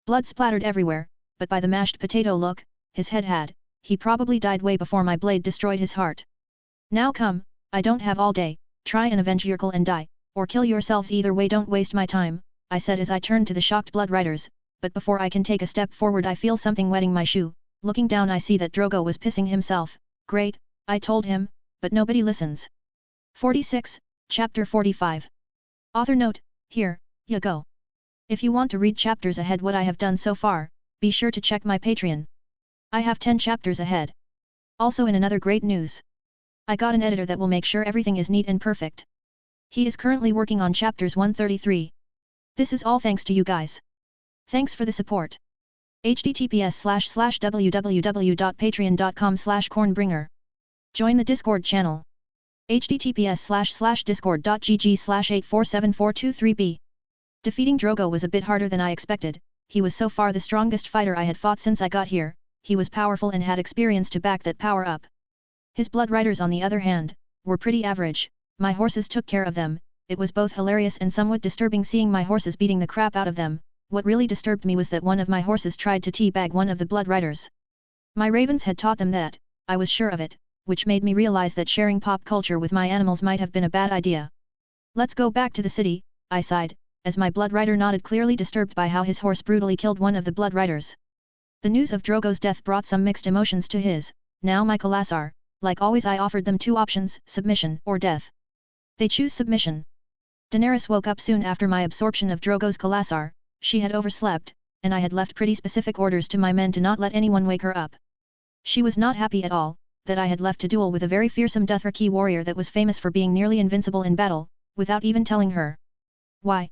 Blood splattered everywhere, but by the mashed potato look, his head had. He probably died way before my blade destroyed his heart. Now come, I don't have all day, try and avenge Yrkul and die, or kill yourselves, either way don't waste my time, I said as I turned to the shocked blood riders, but before I can take a step forward I feel something wetting my shoe. Looking down I see that Drogo was pissing himself. Great, I told him, but nobody listens. 46, Chapter 45. Author note, here, you go. If you want to read chapters ahead what I have done so far, be sure to check my Patreon. I have 10 chapters ahead. Also, in another great news, I got an editor that will make sure everything is neat and perfect. He is currently working on chapters 133. This is all thanks to you guys. Thanks for the support. https://www.patreon.com/cornbringer. Join the Discord channel. https://discord.gg/8474223b. Defeating Drogo was a bit harder than I expected. He was so far the strongest fighter I had fought since I got here. He was powerful and had experience to back that power up. His blood riders, on the other hand, were pretty average. My horses took care of them. It was both hilarious and somewhat disturbing seeing my horses beating the crap out of them. What really disturbed me was that one of my horses tried to teabag one of the blood riders. My ravens had taught them that, I was sure of it, which made me realize that sharing pop culture with my animals might have been a bad idea. Let's go back to the city, I sighed, as my blood rider nodded, clearly disturbed by how his horse brutally killed one of the blood riders. The news of Drogo's death brought some mixed emotions to his, now my Kalasar. Like always I offered them 2 options, submission or death. They choose submission. Daenerys woke up soon after my absorption of Drogo's Kalasar. She had overslept, and I had left pretty specific orders to my men to not let anyone wake her up. She was not happy at all, that I had left to duel with a very fearsome Dothraki warrior that was famous for being nearly invincible in battle, without even telling her. Why?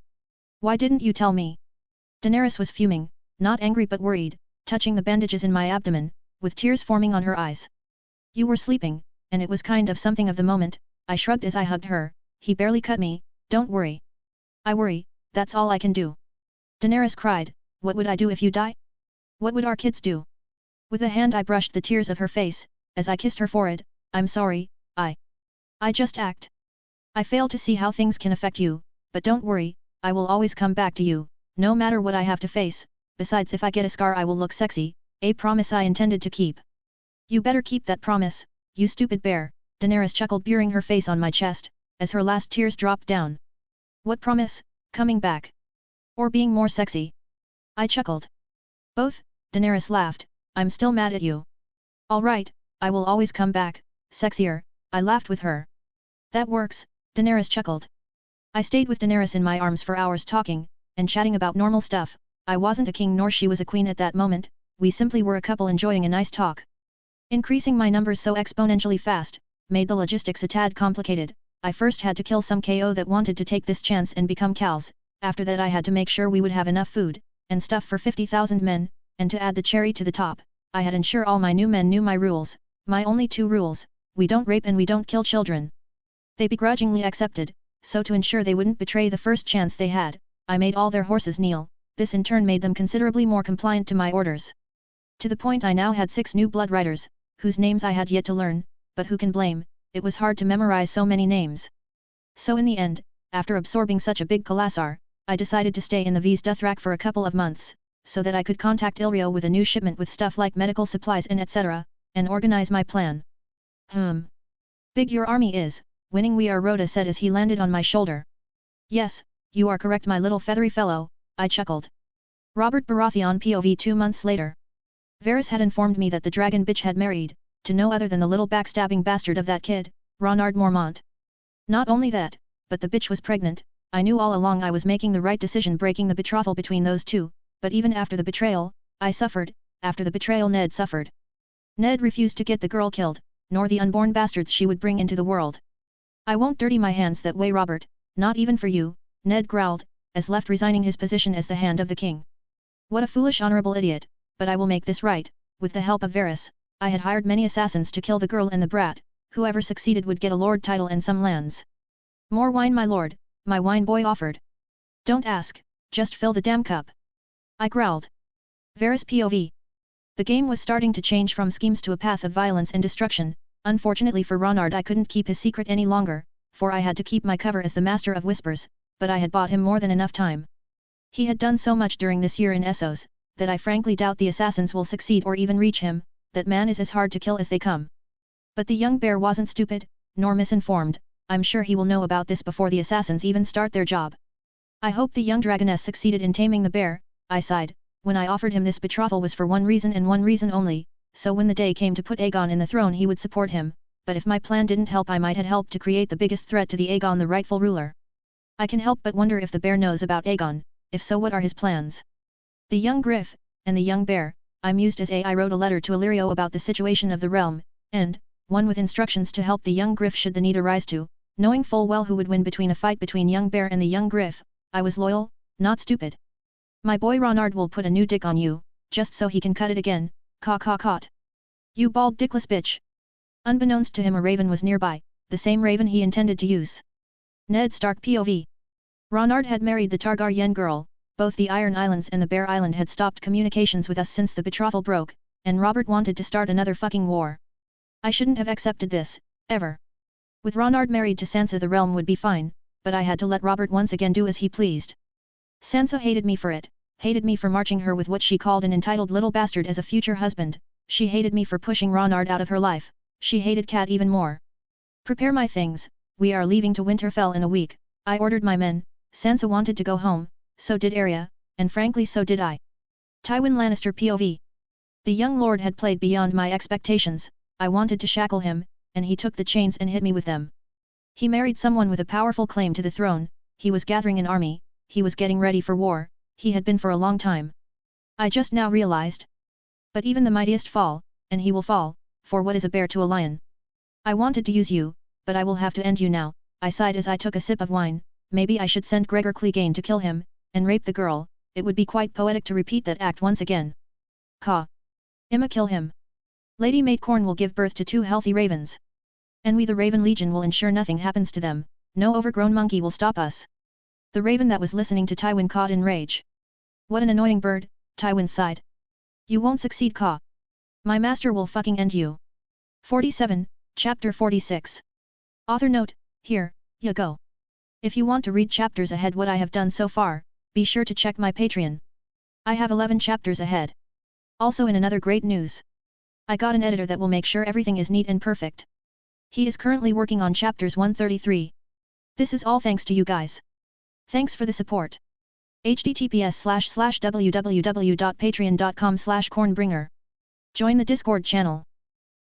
Why didn't you tell me? Daenerys was fuming, not angry but worried, touching the bandages in my abdomen, with tears forming on her eyes. You were sleeping, and it was kind of something of the moment. I shrugged as I hugged her. He barely cut me. Don't worry. I worry, that's all I can do. Daenerys cried, what would I do if you die? What would our kids do? With a hand I brushed the tears of her face, as I kissed her forehead. I'm sorry, I just act. I fail to see how things can affect you, but don't worry, I will always come back to you, no matter what I have to face. Besides, if I get a scar I will look sexy, a promise I intended to keep. You better keep that promise, you stupid bear, Daenerys chuckled, burying her face on my chest, as her last tears dropped down. What promise? Coming back? Or being more sexy? I chuckled. Both, Daenerys laughed. I'm still mad at you. All right, I will always come back, sexier, I laughed with her. That works, Daenerys chuckled. I stayed with Daenerys in my arms for hours talking, and chatting about normal stuff. I wasn't a king nor she was a queen at that moment, we simply were a couple enjoying a nice talk. Increasing my numbers so exponentially fast, made the logistics a tad complicated. I first had to kill some KO that wanted to take this chance and become cows. After that I had to make sure we would have enough food, and stuff for 50,000 men, and to add the cherry to the top, I had ensure all my new men knew my rules, my only 2 rules, we don't rape and we don't kill children. They begrudgingly accepted, so to ensure they wouldn't betray the first chance they had, I made all their horses kneel. This in turn made them considerably more compliant to my orders. To the point I now had 6 new blood riders, whose names I had yet to learn, but who can blame, it was hard to memorize so many names. So in the end, after absorbing such a big colossar, I decided to stay in the V's Dothrak for a couple of months, so that I could contact Ilrio with a new shipment with stuff like medical supplies and etc., and organize my plan. Big your army is, winning we are, Rhoda said as he landed on my shoulder. Yes, you are correct my little feathery fellow, I chuckled. Robert Baratheon POV 2 months later. Varys had informed me that the dragon bitch had married, to no other than the little backstabbing bastard of that kid, Ronard Mormont. Not only that, but the bitch was pregnant. I knew all along I was making the right decision breaking the betrothal between those two, but even after the betrayal, I suffered. After the betrayal Ned suffered. Ned refused to get the girl killed, nor the unborn bastards she would bring into the world. I won't dirty my hands that way, Robert, not even for you, Ned growled, as left resigning his position as the Hand of the King. What a foolish honorable idiot, but I will make this right. With the help of Varys, I had hired many assassins to kill the girl and the brat. Whoever succeeded would get a lord title and some lands. More wine my lord, my wine boy offered. Don't ask, just fill the damn cup. I growled. Varys POV. The game was starting to change from schemes to a path of violence and destruction. Unfortunately for Ronard I couldn't keep his secret any longer, for I had to keep my cover as the Master of Whispers, but I had bought him more than enough time. He had done so much during this year in Essos, that I frankly doubt the assassins will succeed or even reach him. That man is as hard to kill as they come. But the young bear wasn't stupid, nor misinformed. I'm sure he will know about this before the assassins even start their job. I hope the young dragoness succeeded in taming the bear, I sighed. When I offered him this betrothal was for one reason and one reason only, so when the day came to put Aegon in the throne he would support him, but if my plan didn't help I might have helped to create the biggest threat to the Aegon, the rightful ruler. I can help but wonder if the bear knows about Aegon, if so what are his plans? The young Griff, and the young bear, I mused as I wrote a letter to Illyrio about the situation of the realm, and, one with instructions to help the young Griff should the need arise to, knowing full well who would win between a fight between young bear and the young Griff, I was loyal, not stupid. My boy Ronard will put a new dick on you, just so he can cut it again, caught. You bald dickless bitch. Unbeknownst to him a raven was nearby, the same raven he intended to use. Ned Stark POV. Ronard had married the Targaryen girl, both the Iron Islands and the Bear Island had stopped communications with us since the betrothal broke, and Robert wanted to start another fucking war. I shouldn't have accepted this, ever. With Ronard married to Sansa the realm would be fine, but I had to let Robert once again do as he pleased. Sansa hated me for it, hated me for marching her with what she called an entitled little bastard as a future husband, she hated me for pushing Ronard out of her life, she hated Cat even more. Prepare my things, we are leaving to Winterfell in a week, I ordered my men. Sansa wanted to go home, so did Arya, and frankly so did I. Tywin Lannister POV. The young lord had played beyond my expectations, I wanted to shackle him, and he took the chains and hit me with them. He married someone with a powerful claim to the throne, he was gathering an army, he was getting ready for war, he had been for a long time. I just now realized. But even the mightiest fall, and he will fall, for what is a bear to a lion? I wanted to use you, but I will have to end you now, I sighed as I took a sip of wine. Maybe I should send Gregor Clegane to kill him, and rape the girl, it would be quite poetic to repeat that act once again. Emma kill him. Lady Maitcorn will give birth to 2 healthy ravens. And we the Raven Legion will ensure nothing happens to them, no overgrown monkey will stop us. The raven that was listening to Tywin caught in rage. What an annoying bird, Tywin sighed. You won't succeed, Ka. My master will fucking end you. 47, Chapter 46. Author note, here, ya go. If you want to read chapters ahead what I have done so far, be sure to check my Patreon. I have 11 chapters ahead. Also in another great news. I got an editor that will make sure everything is neat and perfect. He is currently working on chapters 133. This is all thanks to you guys. Thanks for the support. https://www.patreon.com/cornbringer. Join the Discord channel.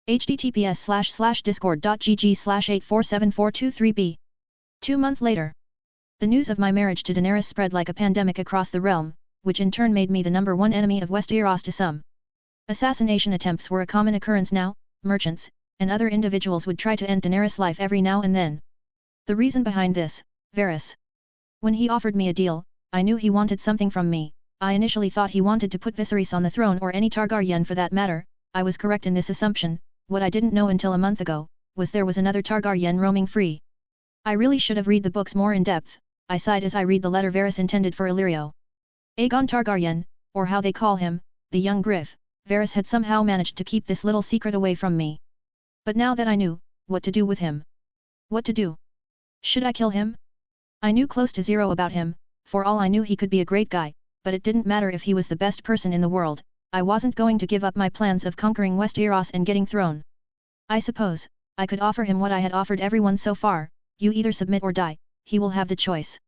https://discord.gg/8474223b. 2 months later. The news of my marriage to Daenerys spread like a pandemic across the realm, which in turn made me the #1 enemy of Westeros to some. Assassination attempts were a common occurrence now, merchants, and other individuals would try to end Daenerys' life every now and then. The reason behind this, Varys. When he offered me a deal, I knew he wanted something from me. I initially thought he wanted to put Viserys on the throne or any Targaryen for that matter. I was correct in this assumption. What I didn't know until a month ago, was there was another Targaryen roaming free. I really should have read the books more in depth. I sighed as I read the letter Varys intended for Illyrio. Aegon Targaryen, or how they call him, the young Griff, Varys had somehow managed to keep this little secret away from me. But now that I knew, what to do with him. What to do? Should I kill him? I knew close to zero about him, for all I knew he could be a great guy, but it didn't matter if he was the best person in the world. I wasn't going to give up my plans of conquering Westeros and getting throne. I suppose, I could offer him what I had offered everyone so far, you either submit or die, he will have the choice.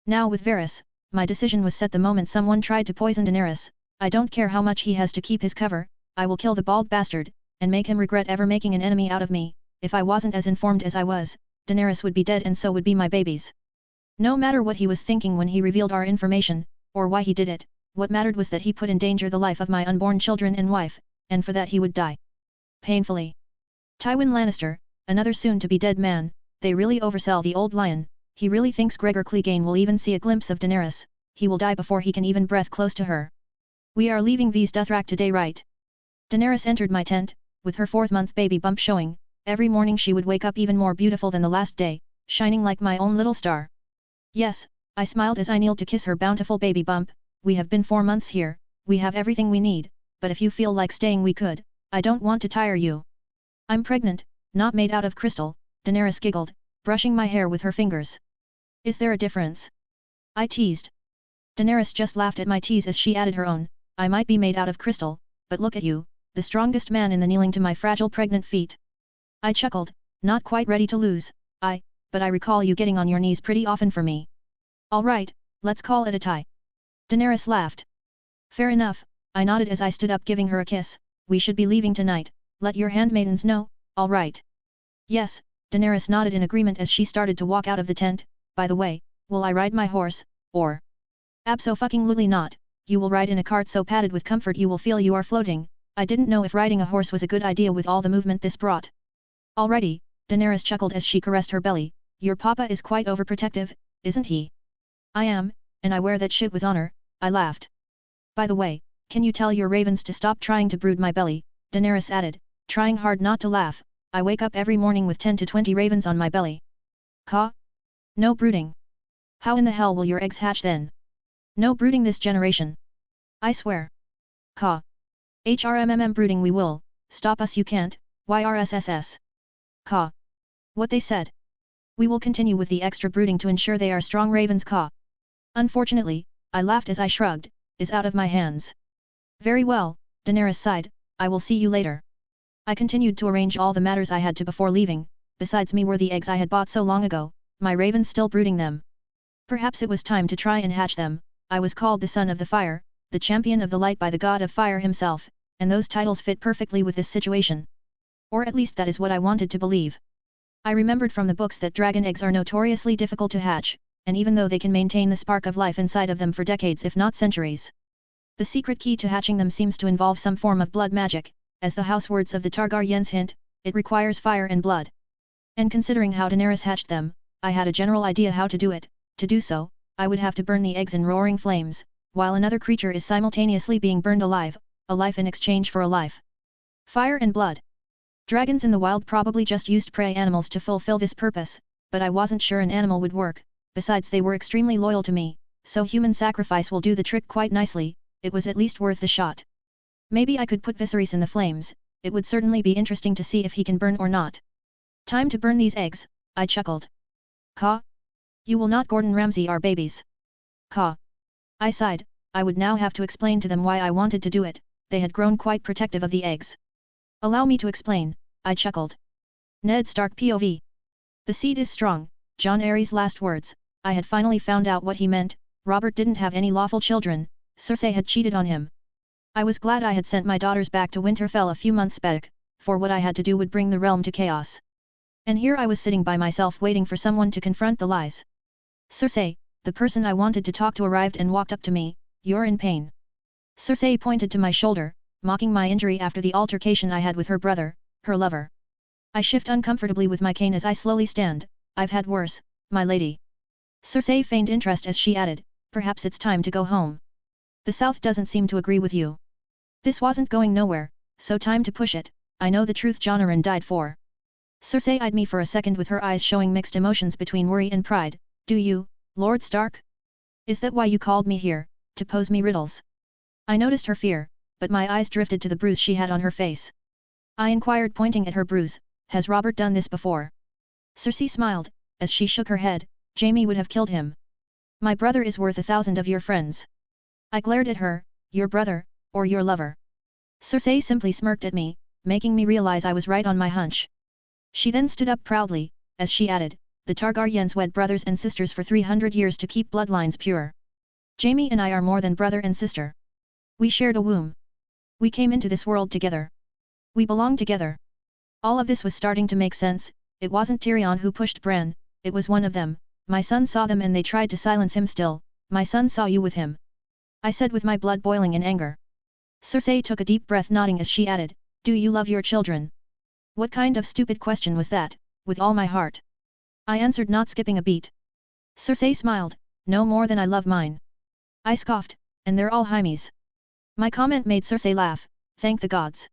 Now with Varys, my decision was set the moment someone tried to poison Daenerys. I don't care how much he has to keep his cover, I will kill the bald bastard, and make him regret ever making an enemy out of me. If I wasn't as informed as I was, Daenerys would be dead and so would be my babies. No matter what he was thinking when he revealed our information, or why he did it, what mattered was that he put in danger the life of my unborn children and wife, and for that he would die. Painfully. Tywin Lannister, another soon-to-be dead man, they really oversell the old lion. He really thinks Gregor Clegane will even see a glimpse of Daenerys. He will die before he can even breath close to her. We are leaving V's Dothrak today, right? Daenerys entered my tent, with her 4th-month baby bump showing. Every morning she would wake up even more beautiful than the last day, shining like my own little star. Yes, I smiled as I kneeled to kiss her bountiful baby bump. We have been 4 months here, we have everything we need, but if you feel like staying we could. I don't want to tire you. I'm pregnant, not made out of crystal, Daenerys giggled, brushing my hair with her fingers. Is there a difference? I teased. Daenerys just laughed at my tease as she added her own. I might be made out of crystal, but look at you, the strongest man in the kneeling to my fragile pregnant feet. I chuckled, not quite ready to lose. But I recall you getting on your knees pretty often for me. All right, let's call it a tie. Daenerys laughed. Fair enough, I nodded as I stood up giving her a kiss. We should be leaving tonight, let your handmaidens know, all right? Yes, Daenerys nodded in agreement as she started to walk out of the tent. By the way, will I ride my horse, or? Abso-fucking-lutely not, you will ride in a cart so padded with comfort you will feel you are floating. I didn't know if riding a horse was a good idea with all the movement this brought. Alrighty, Daenerys chuckled as she caressed her belly. Your papa is quite overprotective, isn't he? I am, and I wear that shit with honor, I laughed. By the way, can you tell your ravens to stop trying to brood my belly, Daenerys added, trying hard not to laugh. I wake up every morning with 10 to 20 ravens on my belly. Ka? No brooding. How in the hell will your eggs hatch then? No brooding this generation. I swear. Ka. HRMMM brooding we will, stop us you can't, YRSSS. Ka. What they said. We will continue with the extra brooding to ensure they are strong ravens Ka. Unfortunately, I laughed as I shrugged, is out of my hands. Very well, Daenerys sighed, I will see you later. I continued to arrange all the matters I had to before leaving. Besides me were the eggs I had bought so long ago, my ravens still brooding them. Perhaps it was time to try and hatch them. I was called the Son of the Fire, the Champion of the Light by the God of Fire himself, and those titles fit perfectly with this situation. Or at least that is what I wanted to believe. I remembered from the books that dragon eggs are notoriously difficult to hatch, and even though they can maintain the spark of life inside of them for decades if not centuries. The secret key to hatching them seems to involve some form of blood magic, as the house words of the Targaryens hint, it requires fire and blood. And considering how Daenerys hatched them, I had a general idea how to do it. To do so, I would have to burn the eggs in roaring flames, while another creature is simultaneously being burned alive, a life in exchange for a life. Fire and blood. Dragons in the wild probably just used prey animals to fulfill this purpose, but I wasn't sure an animal would work, besides they were extremely loyal to me, so human sacrifice will do the trick quite nicely. It was at least worth the shot. Maybe I could put Viserys in the flames, it would certainly be interesting to see if he can burn or not. Time to burn these eggs, I chuckled. Caw. You will not Gordon Ramsay our babies. Caw. I sighed, I would now have to explain to them why I wanted to do it, they had grown quite protective of the eggs. Allow me to explain, I chuckled. Ned Stark POV. The seed is strong, Jon Arryn's last words. I had finally found out what he meant. Robert didn't have any lawful children, Cersei had cheated on him. I was glad I had sent my daughters back to Winterfell a few months back, for what I had to do would bring the realm to chaos. And here I was sitting by myself waiting for someone to confront the lies. Cersei, the person I wanted to talk to arrived and walked up to me. You're in pain. Cersei pointed to my shoulder, mocking my injury after the altercation I had with her brother, her lover. I shift uncomfortably with my cane as I slowly stand. I've had worse, my lady. Cersei feigned interest as she added, perhaps it's time to go home. The South doesn't seem to agree with you. This wasn't going nowhere, so time to push it. I know the truth Jon Arryn died for. Cersei eyed me for a second with her eyes showing mixed emotions between worry and pride. Do you, Lord Stark? Is that why you called me here, to pose me riddles? I noticed her fear, but my eyes drifted to the bruise she had on her face. I inquired pointing at her bruise, has Robert done this before? Cersei smiled, as she shook her head, Jaime would have killed him. My brother is worth 1,000 of your friends. I glared at her, your brother, or your lover. Cersei simply smirked at me, making me realize I was right on my hunch. She then stood up proudly, as she added, the Targaryens wed brothers and sisters for 300 years to keep bloodlines pure. Jaime and I are more than brother and sister. We shared a womb. We came into this world together. We belong together. All of this was starting to make sense. It wasn't Tyrion who pushed Bran, it was one of them. My son saw them and they tried to silence him still. My son saw you with him. I said with my blood boiling in anger. Cersei took a deep breath nodding as she added, do you love your children? What kind of stupid question was that? With all my heart. I answered not skipping a beat. Cersei smiled, no more than I love mine. I scoffed, and they're all Jaime's. My comment made Cersei laugh, thank the gods.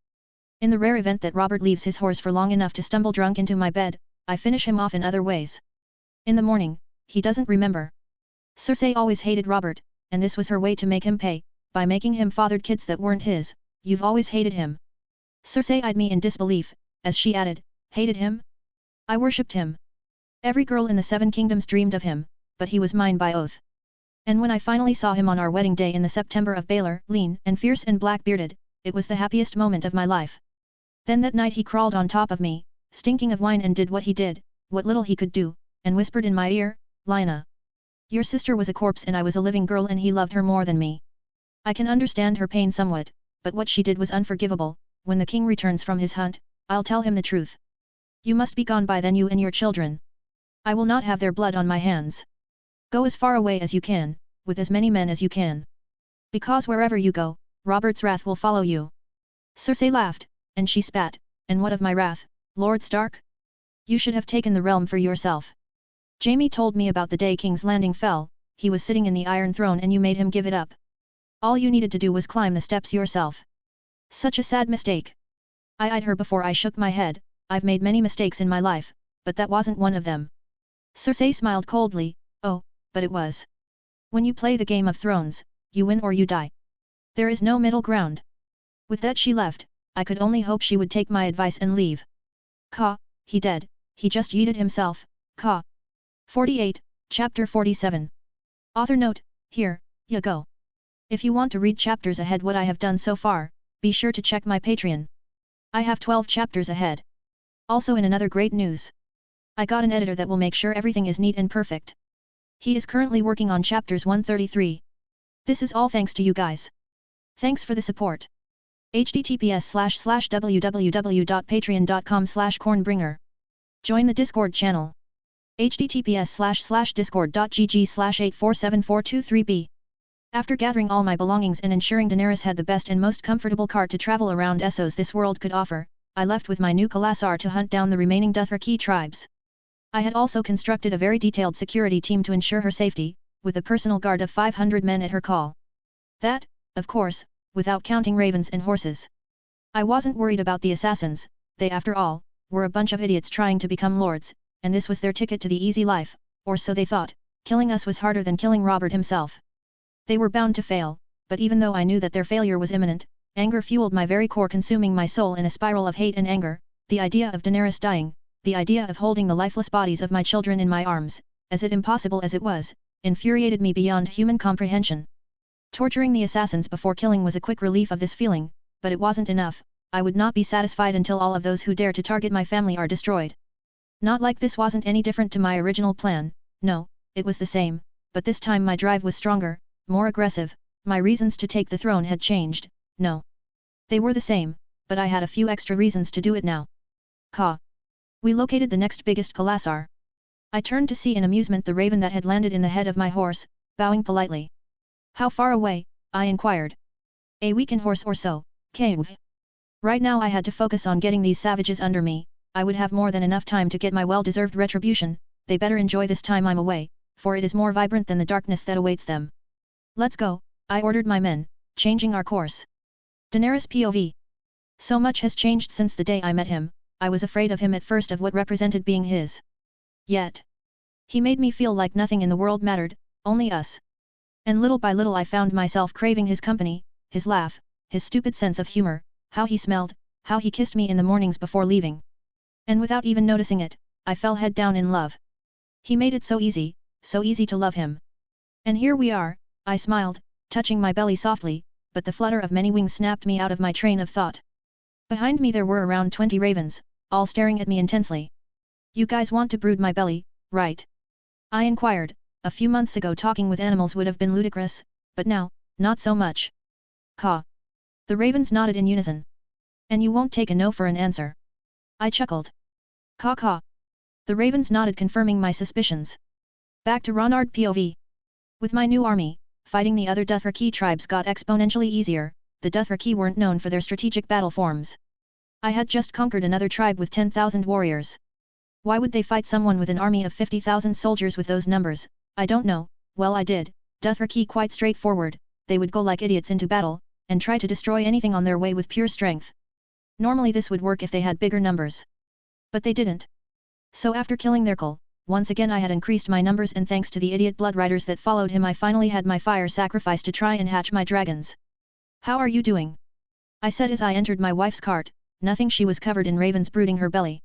In the rare event that Robert leaves his horse for long enough to stumble drunk into my bed, I finish him off in other ways. In the morning, he doesn't remember. Cersei always hated Robert, and this was her way to make him pay, by making him fathered kids that weren't his. You've always hated him. Cersei eyed me in disbelief, as she added, hated him? I worshipped him. Every girl in the Seven Kingdoms dreamed of him, but he was mine by oath. And when I finally saw him on our wedding day in the September of Baelor, lean and fierce and black-bearded, it was the happiest moment of my life. Then that night he crawled on top of me, stinking of wine and did what he did, what little he could do, and whispered in my ear, Lina. Your sister was a corpse and I was a living girl and he loved her more than me. I can understand her pain somewhat, but what she did was unforgivable. When the king returns from his hunt, I'll tell him the truth. You must be gone by then, you and your children. I will not have their blood on my hands. Go as far away as you can, with as many men as you can. Because wherever you go, Robert's wrath will follow you. Cersei laughed, and she spat, and what of my wrath, Lord Stark? You should have taken the realm for yourself. Jaime told me about the day King's Landing fell, he was sitting in the Iron Throne and you made him give it up. All you needed to do was climb the steps yourself. Such a sad mistake. I eyed her before I shook my head, I've made many mistakes in my life, but that wasn't one of them. Cersei smiled coldly, oh, but it was. When you play the Game of Thrones, you win or you die. There is no middle ground. With that she left, I could only hope she would take my advice and leave. Caw, he dead, he just yeeted himself, caw. 48, Chapter 47. Author note, here, you go. If you want to read chapters ahead what I have done so far, be sure to check my Patreon. I have 12 chapters ahead. Also in another great news. I got an editor that will make sure everything is neat and perfect. He is currently working on chapters 133. This is all thanks to you guys. Thanks for the support. https://www.patreon.com/cornbringer. Join the Discord channel. https://discord.gg/8474223b. After gathering all my belongings and ensuring Daenerys had the best and most comfortable cart to travel around Essos this world could offer, I left with my new Khalasar to hunt down the remaining Dothraki tribes. I had also constructed a very detailed security team to ensure her safety, with a personal guard of 500 men at her call. That, of course, without counting ravens and horses. I wasn't worried about the assassins, they after all, were a bunch of idiots trying to become lords, and this was their ticket to the easy life, or so they thought. Killing us was harder than killing Robert himself. They were bound to fail, but even though I knew that their failure was imminent, anger fueled my very core, consuming my soul in a spiral of hate and anger. The idea of Daenerys dying, the idea of holding the lifeless bodies of my children in my arms, as impossible as it was, infuriated me beyond human comprehension. Torturing the assassins before killing was a quick relief of this feeling, but it wasn't enough. I would not be satisfied until all of those who dare to target my family are destroyed. Not like this wasn't any different to my original plan, no, it was the same, but this time my drive was stronger, more aggressive. My reasons to take the throne had changed, no. They were the same, but I had a few extra reasons to do it now. Caw. We located the next biggest Khalasar. I turned to see in amusement the raven that had landed in the head of my horse, bowing politely. How far away? I inquired. A week in horse or so, cave. Right now I had to focus on getting these savages under me. I would have more than enough time to get my well-deserved retribution. They better enjoy this time I'm away, for it is more vibrant than the darkness that awaits them. Let's go, I ordered my men, changing our course. Daenerys POV. So much has changed since the day I met him. I was afraid of him at first, of what represented being his. Yet. He made me feel like nothing in the world mattered, only us. And little by little I found myself craving his company, his laugh, his stupid sense of humor, how he smelled, how he kissed me in the mornings before leaving. And without even noticing it, I fell head down in love. He made it so easy to love him. And here we are, I smiled, touching my belly softly, but the flutter of many wings snapped me out of my train of thought. Behind me there were around 20 ravens, all staring at me intensely. You guys want to brood my belly, right? I inquired. A few months ago talking with animals would have been ludicrous, but now, not so much. Caw. The ravens nodded in unison. And you won't take a no for an answer. I chuckled. Caw caw. The ravens nodded, confirming my suspicions. Back to Ronard POV. With my new army, fighting the other Dothraki tribes got exponentially easier. The Dothraki weren't known for their strategic battle forms. I had just conquered another tribe with 10,000 warriors. Why would they fight someone with an army of 50,000 soldiers with those numbers? I don't know. Well, I did. Dothraki quite straightforward. They would go like idiots into battle, and try to destroy anything on their way with pure strength. Normally this would work if they had bigger numbers. But they didn't. So after killing their Khal, once again I had increased my numbers, and thanks to the idiot blood riders that followed him I finally had my fire sacrificed to try and hatch my dragons. How are you doing? I said as I entered my wife's cart. Nothing, she was covered in ravens brooding her belly.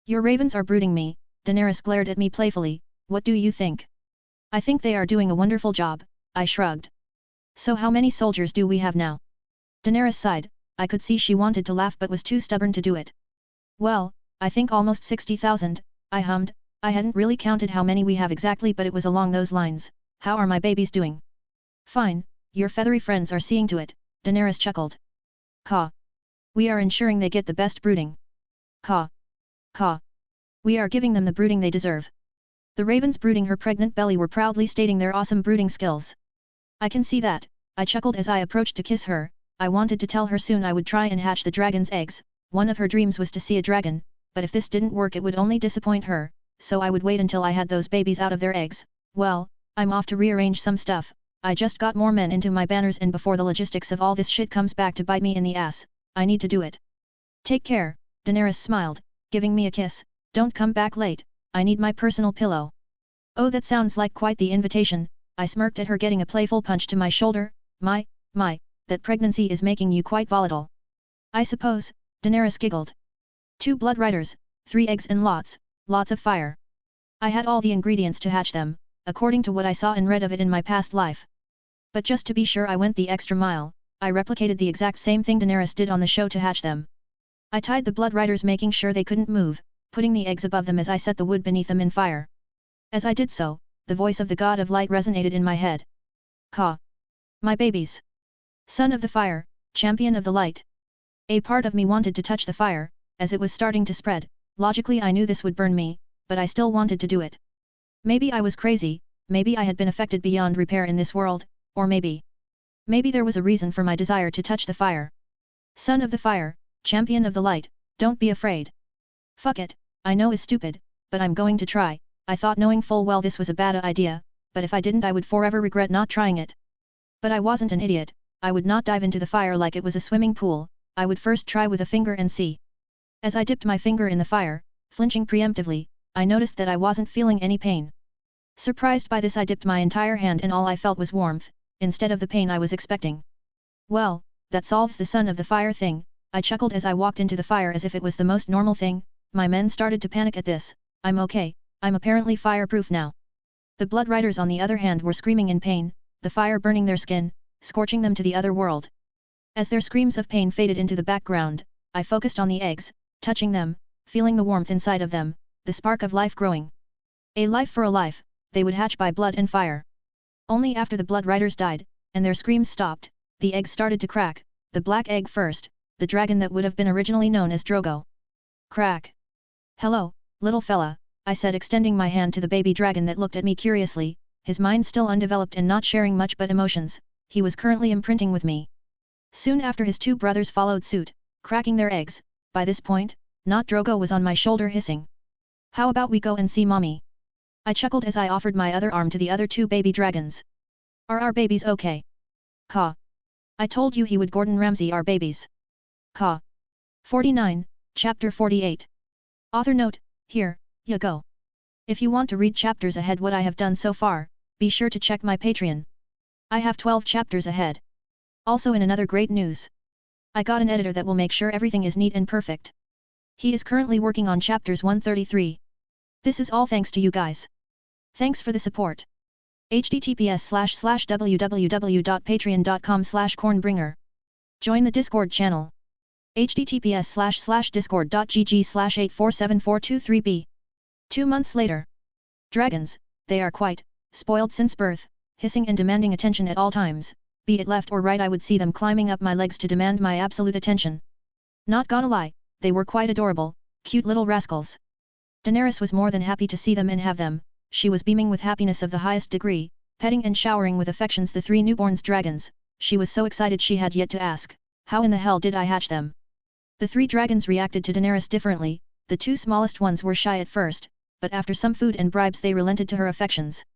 Your ravens are brooding me, Daenerys glared at me playfully. What do you think? I think they are doing a wonderful job, I shrugged. So how many soldiers do we have now? Daenerys sighed. I could see she wanted to laugh but was too stubborn to do it. Well, I think almost 60,000, I hummed. I hadn't really counted how many we have exactly, but it was along those lines. How are my babies doing? Fine, your feathery friends are seeing to it, Daenerys chuckled. Caw. We are ensuring they get the best brooding. Caw. Caw. We are giving them the brooding they deserve. The ravens brooding her pregnant belly were proudly stating their awesome brooding skills. I can see that, I chuckled as I approached to kiss her. I wanted to tell her soon I would try and hatch the dragon's eggs. One of her dreams was to see a dragon, but if this didn't work it would only disappoint her, so I would wait until I had those babies out of their eggs. Well, I'm off to rearrange some stuff. I just got more men into my banners, and before the logistics of all this shit comes back to bite me in the ass, I need to do it. Take care, Daenerys smiled, giving me a kiss. Don't come back late, I need my personal pillow. Oh, that sounds like quite the invitation, I smirked at her, getting a playful punch to my shoulder. My, that pregnancy is making you quite volatile. I suppose, Daenerys giggled. 2 blood riders, 3 eggs and lots of fire. I had all the ingredients to hatch them, according to what I saw and read of it in my past life. But just to be sure I went the extra mile, I replicated the exact same thing Daenerys did on the show to hatch them. I tied the blood riders, making sure they couldn't move, putting the eggs above them as I set the wood beneath them in fire. As I did so, the voice of the god of light resonated in my head. Caw. My babies. Son of the fire, champion of the light. A part of me wanted to touch the fire, as it was starting to spread. Logically I knew this would burn me, but I still wanted to do it. Maybe I was crazy, maybe I had been affected beyond repair in this world, or maybe there was a reason for my desire to touch the fire. Son of the fire, champion of the light, don't be afraid. Fuck it, I know it's stupid, but I'm going to try. I thought, knowing full well this was a bad idea, but if I didn't I would forever regret not trying it. But I wasn't an idiot. I would not dive into the fire like it was a swimming pool. I would first try with a finger and see. As I dipped my finger in the fire, flinching preemptively, I noticed that I wasn't feeling any pain. Surprised by this, I dipped my entire hand and all I felt was warmth, instead of the pain I was expecting. Well, that solves the son of the fire thing, I chuckled as I walked into the fire as if it was the most normal thing. My men started to panic at this. I'm okay, I'm apparently fireproof now. The Blood Riders on the other hand were screaming in pain, the fire burning their skin, scorching them to the other world. As their screams of pain faded into the background, I focused on the eggs, touching them, feeling the warmth inside of them, the spark of life growing. A life for a life, they would hatch by blood and fire. Only after the Blood Riders died, and their screams stopped, the eggs started to crack, the black egg first, the dragon that would have been originally known as Drogo. Crack. Hello, little fella, I said, extending my hand to the baby dragon that looked at me curiously, his mind still undeveloped and not sharing much but emotions. He was currently imprinting with me. Soon after his two brothers followed suit, cracking their eggs. By this point, Not Drogo was on my shoulder hissing. How about we go and see mommy? I chuckled as I offered my other arm to the other two baby dragons. Are our babies okay? Caw. I told you he would Gordon Ramsay our babies. Caw. 49, Chapter 48. Author note, here, ya go. If you want to read chapters ahead what I have done so far, be sure to check my Patreon. I have 12 chapters ahead. Also in another great news. I got an editor that will make sure everything is neat and perfect. He is currently working on chapters 133. This is all thanks to you guys. Thanks for the support. https://www.patreon.com/cornbringer. Join the Discord channel. https://discord.gg/8474223b. 2 months later. Dragons, they are quite spoiled since birth, hissing and demanding attention at all times, be it left or right. I would see them climbing up my legs to demand my absolute attention. Not gonna lie, they were quite adorable, cute little rascals. Daenerys was more than happy to see them and have them. She was beaming with happiness of the highest degree, petting and showering with affections the 3 newborns dragons. She was so excited she had yet to ask, how in the hell did I hatch them? The 3 dragons reacted to Daenerys differently. The 2 smallest ones were shy at first, but after some food and bribes they relented to her affections.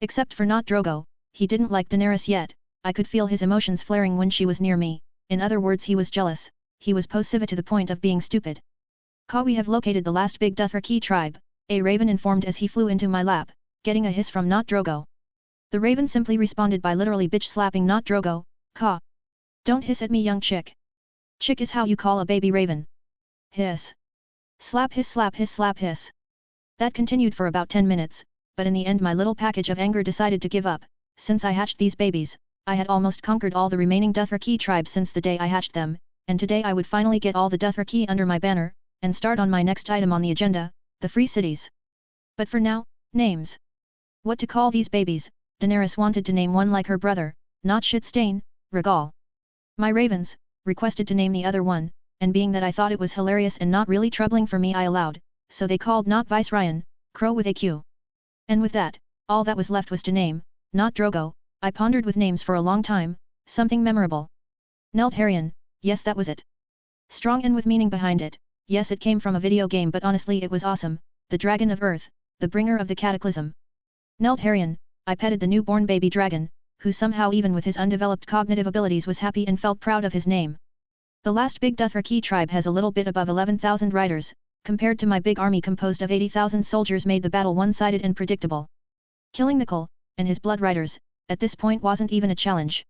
Except for Not Drogo, he didn't like Daenerys yet. I could feel his emotions flaring when she was near me. In other words, he was jealous. He was possessive to the point of being stupid. Caw, we have located the last big Dothraki tribe, a raven informed as he flew into my lap, getting a hiss from Not Drogo. The raven simply responded by literally bitch slapping Not Drogo. Caw. Don't hiss at me, young chick. Chick is how you call a baby raven. Hiss. Slap hiss slap hiss slap hiss. That continued for about 10 minutes, but in the end my little package of anger decided to give up. Since I hatched these babies, I had almost conquered all the remaining Dothraki tribes since the day I hatched them, and today I would finally get all the Dothraki under my banner, and start on my next item on the agenda, the Free Cities. But for now, names. What to call these babies? Daenerys wanted to name one like her brother, not Shitstain, Rhaegal. My ravens requested to name the other one, and being that I thought it was hilarious and not really troubling for me, I allowed, so they called Not Viceroy, Crow with a Q. And with that, all that was left was to name, Not Drogo. I pondered with names for a long time, something memorable. Neltharion, yes, that was it. Strong and with meaning behind it. Yes, it came from a video game, but honestly it was awesome. The Dragon of Earth, the bringer of the cataclysm. Neltharion, I petted the newborn baby dragon, who somehow even with his undeveloped cognitive abilities was happy and felt proud of his name. The last big Dothraki tribe has a little bit above 11,000 riders, compared to my big army composed of 80,000 soldiers made the battle one-sided and predictable. Killing the Khal, and his blood riders, at this point wasn't even a challenge.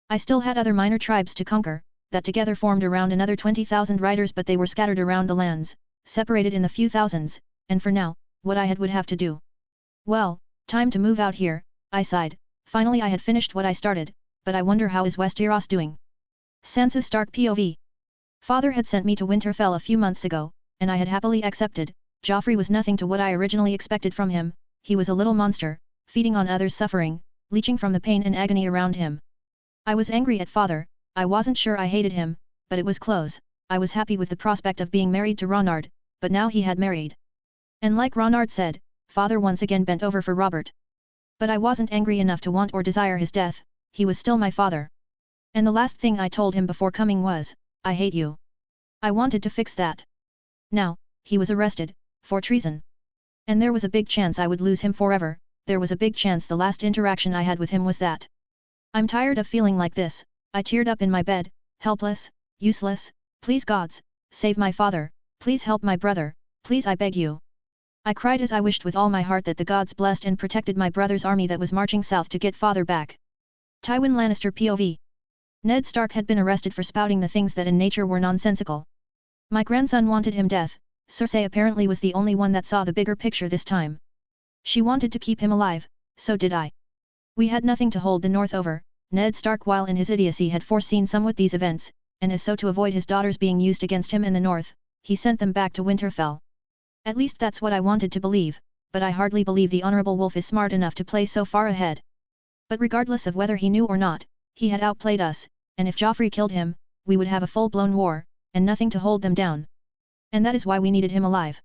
I still had other minor tribes to conquer, that together formed around another 20,000 riders, but they were scattered around the lands, separated in the few thousands, and for now, what I would have to do. Well, time to move out here, I sighed. Finally I had finished what I started, but I wonder how is Westeros doing? Sansa Stark POV. Father had sent me to Winterfell a few months ago, and I had happily accepted. Joffrey was nothing to what I originally expected from him. He was a little monster, feeding on others' suffering, leeching from the pain and agony around him. I was angry at Father. I wasn't sure I hated him, but it was close. I was happy with the prospect of being married to Ronard, but now he had married. And like Ronard said, Father once again bent over for Robert. But I wasn't angry enough to want or desire his death. He was still my father. And the last thing I told him before coming was, I hate you. I wanted to fix that. Now, he was arrested, for treason. And there was a big chance I would lose him forever. There was a big chance the last interaction I had with him was that. I'm tired of feeling like this. I teared up in my bed, helpless, useless. Please gods, save my father, Please help my brother, please I beg you. I cried as I wished with all my heart that the gods blessed and protected my brother's army that was marching south to get father back. Tywin Lannister POV. Ned Stark had been arrested for spouting the things that in nature were nonsensical. My grandson wanted him death. Cersei apparently was the only one that saw the bigger picture this time. She wanted to keep him alive, so did I. We had nothing to hold the North over. Ned Stark while in his idiocy had foreseen somewhat these events, and as so to avoid his daughters being used against him in the North, he sent them back to Winterfell. At least that's what I wanted to believe, but I hardly believe the Honorable Wolf is smart enough to play so far ahead. But regardless of whether he knew or not, he had outplayed us, and if Joffrey killed him, we would have a full-blown war, and nothing to hold them down. And that is why we needed him alive.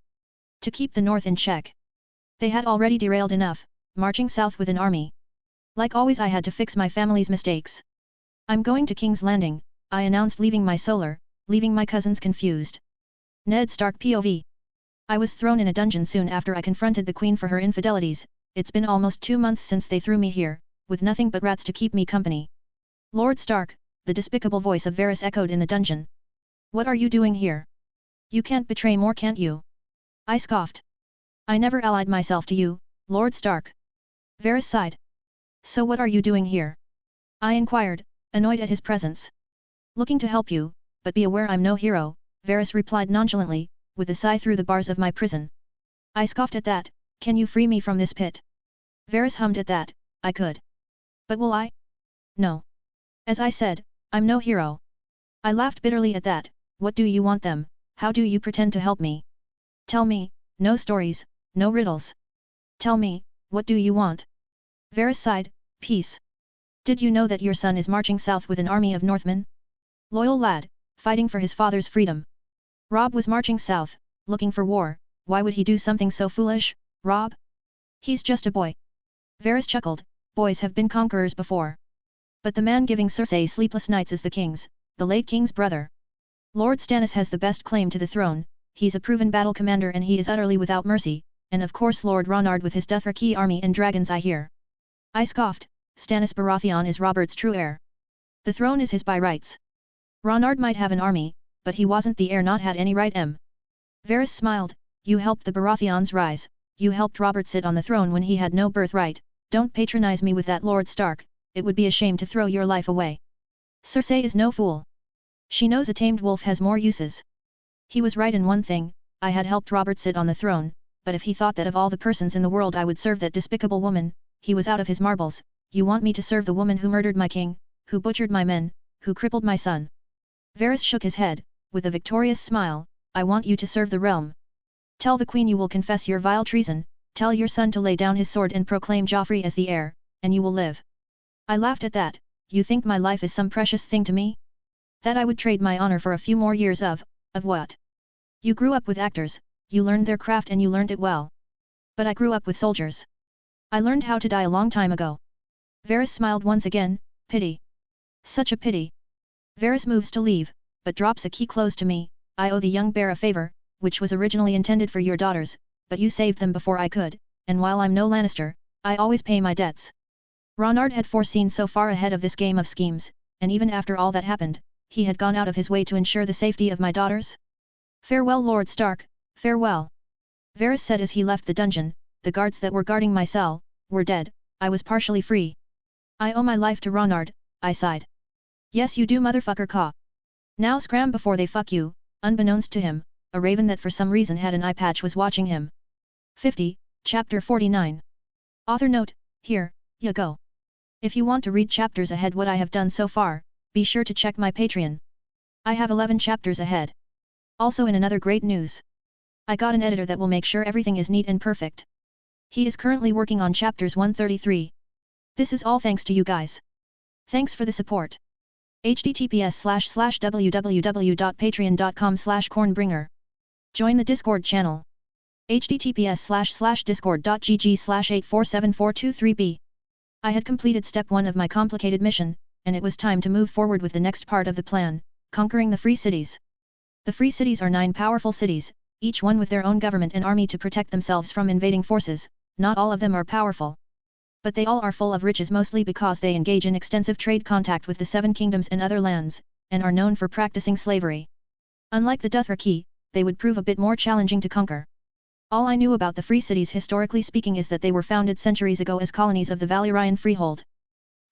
To keep the North in check. They had already derailed enough, marching south with an army. Like always I had to fix my family's mistakes. I'm going to King's Landing, I announced leaving my solar, leaving my cousins confused. Ned Stark POV. I was thrown in a dungeon soon after I confronted the Queen for her infidelities. It's been almost 2 months since they threw me here, with nothing but rats to keep me company. Lord Stark, the despicable voice of Varys echoed in the dungeon. What are you doing here? You can't betray more, can't you? I scoffed. I never allied myself to you, Lord Stark. Varys sighed. So what are you doing here? I inquired, annoyed at his presence. Looking to help you, but be aware I'm no hero, Varys replied nonchalantly, with a sigh through the bars of my prison. I scoffed at that. Can you free me from this pit? Varys hummed at that. I could. But will I? No. As I said, I'm no hero. I laughed bitterly at that. What do you want them? How do you pretend to help me? Tell me, no stories, no riddles. Tell me, what do you want? Varys sighed, peace. Did you know that your son is marching south with an army of Northmen? Loyal lad, fighting for his father's freedom. Robb was marching south, looking for war. Why would he do something so foolish, Robb? He's just a boy. Varys chuckled, boys have been conquerors before. But the man giving Cersei sleepless nights is the king's, the late king's brother. Lord Stannis has the best claim to the throne, he's a proven battle commander and he is utterly without mercy, and of course Lord Ronard with his Dothraki army and dragons I hear. I scoffed, Stannis Baratheon is Robert's true heir. The throne is his by rights. Ronard might have an army, but he wasn't the heir, not had any right. Varys smiled, you helped the Baratheons rise, you helped Robert sit on the throne when he had no birthright, don't patronize me with that Lord Stark, it would be a shame to throw your life away. Cersei is no fool. She knows a tamed wolf has more uses. He was right in one thing, I had helped Robert sit on the throne, but if he thought that of all the persons in the world I would serve that despicable woman, he was out of his marbles. You want me to serve the woman who murdered my king, who butchered my men, who crippled my son? Varys shook his head, with a victorious smile, I want you to serve the realm. Tell the queen you will confess your vile treason, tell your son to lay down his sword and proclaim Joffrey as the heir, and you will live. I laughed at that. You think my life is some precious thing to me? That I would trade my honor for a few more years of what? You grew up with actors, you learned their craft and you learned it well. But I grew up with soldiers. I learned how to die a long time ago. Varys smiled once again, pity. Such a pity. Varys moves to leave, but drops a key close to me. I owe the young bear a favor, which was originally intended for your daughters, but you saved them before I could, and while I'm no Lannister, I always pay my debts. Ronard had foreseen so far ahead of this game of schemes, and even after all that happened, he had gone out of his way to ensure the safety of my daughters. Farewell Lord Stark, farewell. Varys said as he left the dungeon. The guards that were guarding my cell were dead. I was partially free. I owe my life to Ronard, I sighed. Yes you do motherfucker caw. Now scram before they fuck you. Unbeknownst to him, a raven that for some reason had an eye patch was watching him. 50, Chapter 49. Author note, here, ya go. If you want to read chapters ahead what I have done so far, be sure to check my Patreon. I have 11 chapters ahead. Also in another great news. I got an editor that will make sure everything is neat and perfect. He is currently working on chapters 133. This is all thanks to you guys. Thanks for the support. https://www.patreon.com/cornbringer. Join the Discord channel. https://discord.gg/8474223b. I had completed step 1 of my complicated mission, and it was time to move forward with the next part of the plan, conquering the Free Cities. The Free Cities are 9 powerful cities, each one with their own government and army to protect themselves from invading forces. Not all of them are powerful. But they all are full of riches mostly because they engage in extensive trade contact with the 7 kingdoms and other lands, and are known for practicing slavery. Unlike the Dothraki, they would prove a bit more challenging to conquer. All I knew about the free cities historically speaking is that they were founded centuries ago as colonies of the Valyrian freehold.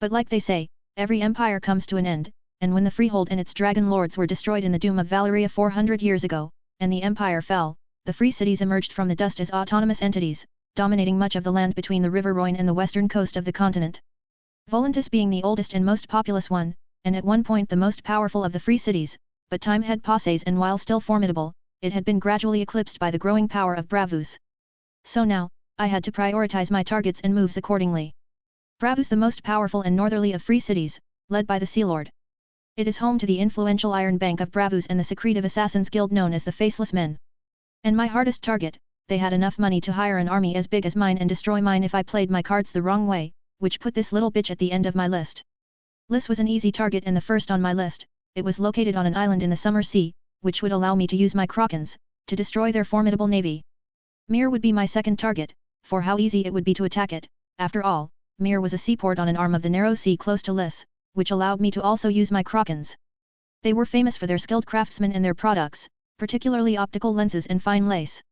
But like they say, every empire comes to an end, and when the freehold and its dragon lords were destroyed in the doom of Valyria 400 years ago, and the empire fell, the free cities emerged from the dust as autonomous entities, dominating much of the land between the River Rhoyne and the western coast of the continent. Volantis being the oldest and most populous one, and at one point the most powerful of the free cities, but time had passed and while still formidable, it had been gradually eclipsed by the growing power of Bravus. So now, I had to prioritize my targets and moves accordingly. Bravus, the most powerful and northerly of free cities, led by the Sea Lord. It is home to the influential Iron Bank of Bravus and the secretive assassins guild known as the Faceless Men. And my hardest target, they had enough money to hire an army as big as mine and destroy mine if I played my cards the wrong way, which put this little bitch at the end of my list. Lys was an easy target and the first on my list. It was located on an island in the Summer Sea, which would allow me to use my Krakens, to destroy their formidable navy. Myr would be my second target, for how easy it would be to attack it. After all, Myr was a seaport on an arm of the narrow sea close to Lys, which allowed me to also use my Krakens. They were famous for their skilled craftsmen and their products, particularly optical lenses and fine lace.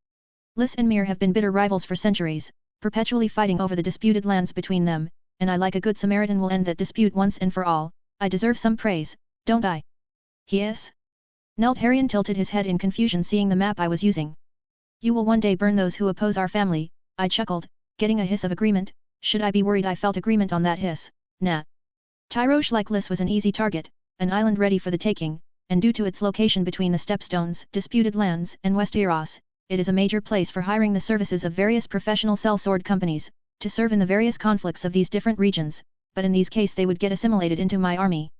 Lys and Myr have been bitter rivals for centuries, perpetually fighting over the disputed lands between them, and I like a good Samaritan will end that dispute once and for all. I deserve some praise, don't I? Yes? Neltharion tilted his head in confusion seeing the map I was using. You will one day burn those who oppose our family, I chuckled, getting a hiss of agreement. Should I be worried? I felt agreement on that hiss. Nah. Tyrosh like Lys was an easy target, an island ready for the taking, and due to its location between the Stepstones, disputed lands, and West Eros, it is a major place for hiring the services of various professional sellsword companies, to serve in the various conflicts of these different regions, but in these cases they would get assimilated into my army.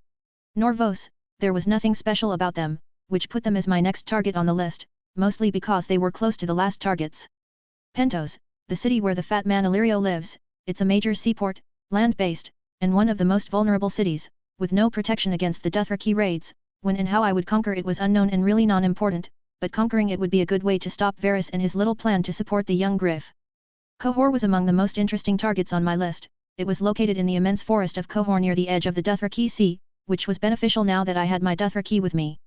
Norvos, there was nothing special about them, which put them as my next target on the list, mostly because they were close to the last targets. Pentos, the city where the fat man Illyrio lives, it's a major seaport, land-based, and one of the most vulnerable cities, with no protection against the Dothraki raids. When and how I would conquer it was unknown and really non-important, but conquering it would be a good way to stop Varys and his little plan to support the young Griff. Qohor was among the most interesting targets on my list. It was located in the immense forest of Qohor near the edge of the Dothraki Sea, which was beneficial now that I had my Dothraki with me.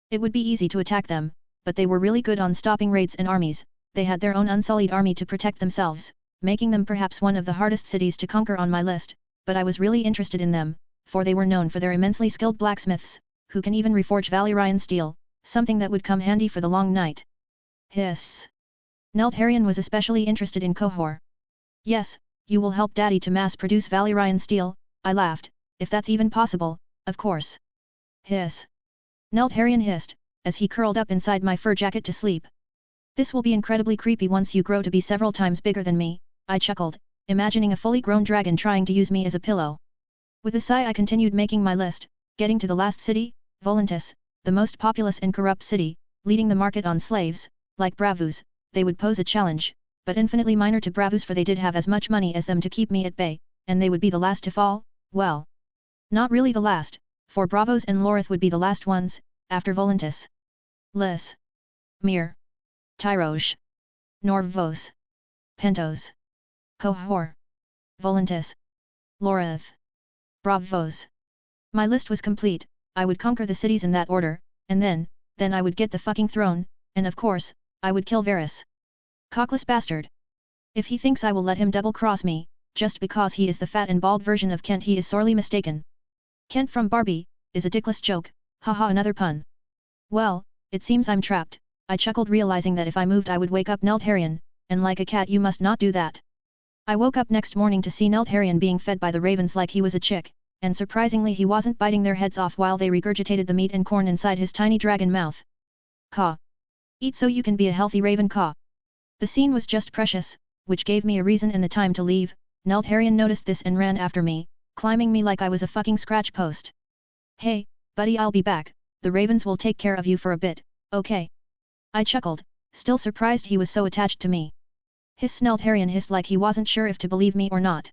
It would be easy to attack them, but they were really good on stopping raids and armies. They had their own unsullied army to protect themselves, making them perhaps one of the hardest cities to conquer on my list, but I was really interested in them, for they were known for their immensely skilled blacksmiths, who can even reforge Valyrian steel, something that would come handy for the long night. Hiss. Neltharion was especially interested in Qohor. Yes, you will help Daddy to mass-produce Valyrian steel, I laughed, if that's even possible, of course. Hiss. Neltharion hissed, as he curled up inside my fur jacket to sleep. This will be incredibly creepy once you grow to be several times bigger than me, I chuckled, imagining a fully grown dragon trying to use me as a pillow. With a sigh I continued making my list, getting to the last city, Volantis, the most populous and corrupt city, leading the market on slaves. Like Bravus, they would pose a challenge, but infinitely minor to Bravus, for they did have as much money as them to keep me at bay, and they would be the last to fall. Well, not really the last, for Bravos and Lorith would be the last ones, after Volantis. Lys. Myr. Tyrosh. Norvos. Pentos. Qohor. Volantis. Lorith. Bravos. My list was complete. I would conquer the cities in that order, and then I would get the fucking throne, and of course, I would kill Varys. Cockless bastard. If he thinks I will let him double-cross me, just because he is the fat and bald version of Kent, he is sorely mistaken. Kent from Barbie, is a dickless joke, haha, another pun. Well, it seems I'm trapped, I chuckled, realizing that if I moved I would wake up Neltharion, and like a cat you must not do that. I woke up next morning to see Neltharion being fed by the ravens like he was a chick, and surprisingly he wasn't biting their heads off while they regurgitated the meat and corn inside his tiny dragon mouth. Caw. Eat so you can be a healthy raven, caw. The scene was just precious, which gave me a reason and the time to leave. Neltharion noticed this and ran after me, climbing me like I was a fucking scratch post. Hey, buddy, I'll be back, the ravens will take care of you for a bit, okay? I chuckled, still surprised he was so attached to me. Hiss. Neltharion hissed like he wasn't sure if to believe me or not.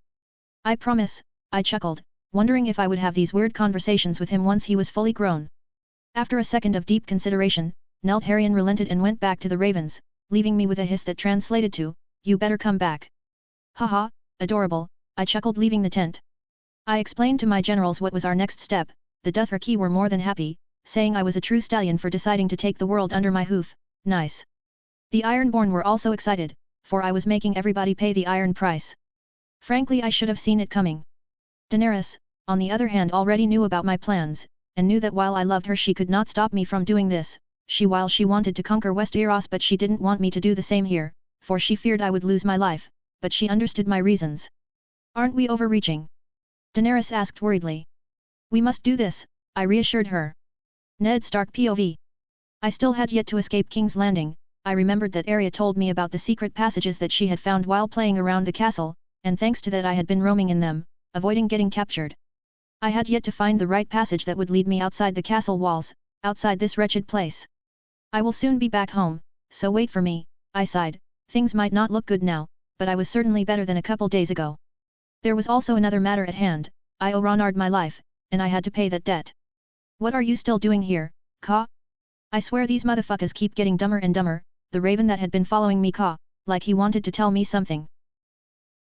I promise, I chuckled, wondering if I would have these weird conversations with him once he was fully grown. After a second of deep consideration, Neltharion relented and went back to the ravens, leaving me with a hiss that translated to, "You better come back." Haha, adorable, I chuckled, leaving the tent. I explained to my generals what was our next step. The Dothraki were more than happy, saying I was a true stallion for deciding to take the world under my hoof, Nice. The Ironborn were also excited, for I was making everybody pay the iron price. Frankly, I should have seen it coming. Daenerys, on the other hand, already knew about my plans, and knew that while I loved her she could not stop me from doing this. While she wanted to conquer Westeros, but she didn't want me to do the same here, for she feared I would lose my life, but she understood my reasons. Aren't we overreaching? Daenerys asked worriedly. We must do this, I reassured her. Ned Stark POV. I still had yet to escape King's Landing. I remembered that Arya told me about the secret passages that she had found while playing around the castle, and thanks to that I had been roaming in them, avoiding getting captured. I had yet to find the right passage that would lead me outside the castle walls, outside this wretched place. I will soon be back home, so wait for me, I sighed. Things might not look good now, but I was certainly better than a couple days ago. There was also another matter at hand. I owe Ronard my life, and I had to pay that debt. What are you still doing here, Ka? I swear these motherfuckers keep getting dumber and dumber. The raven that had been following me, Ka, like he wanted to tell me something.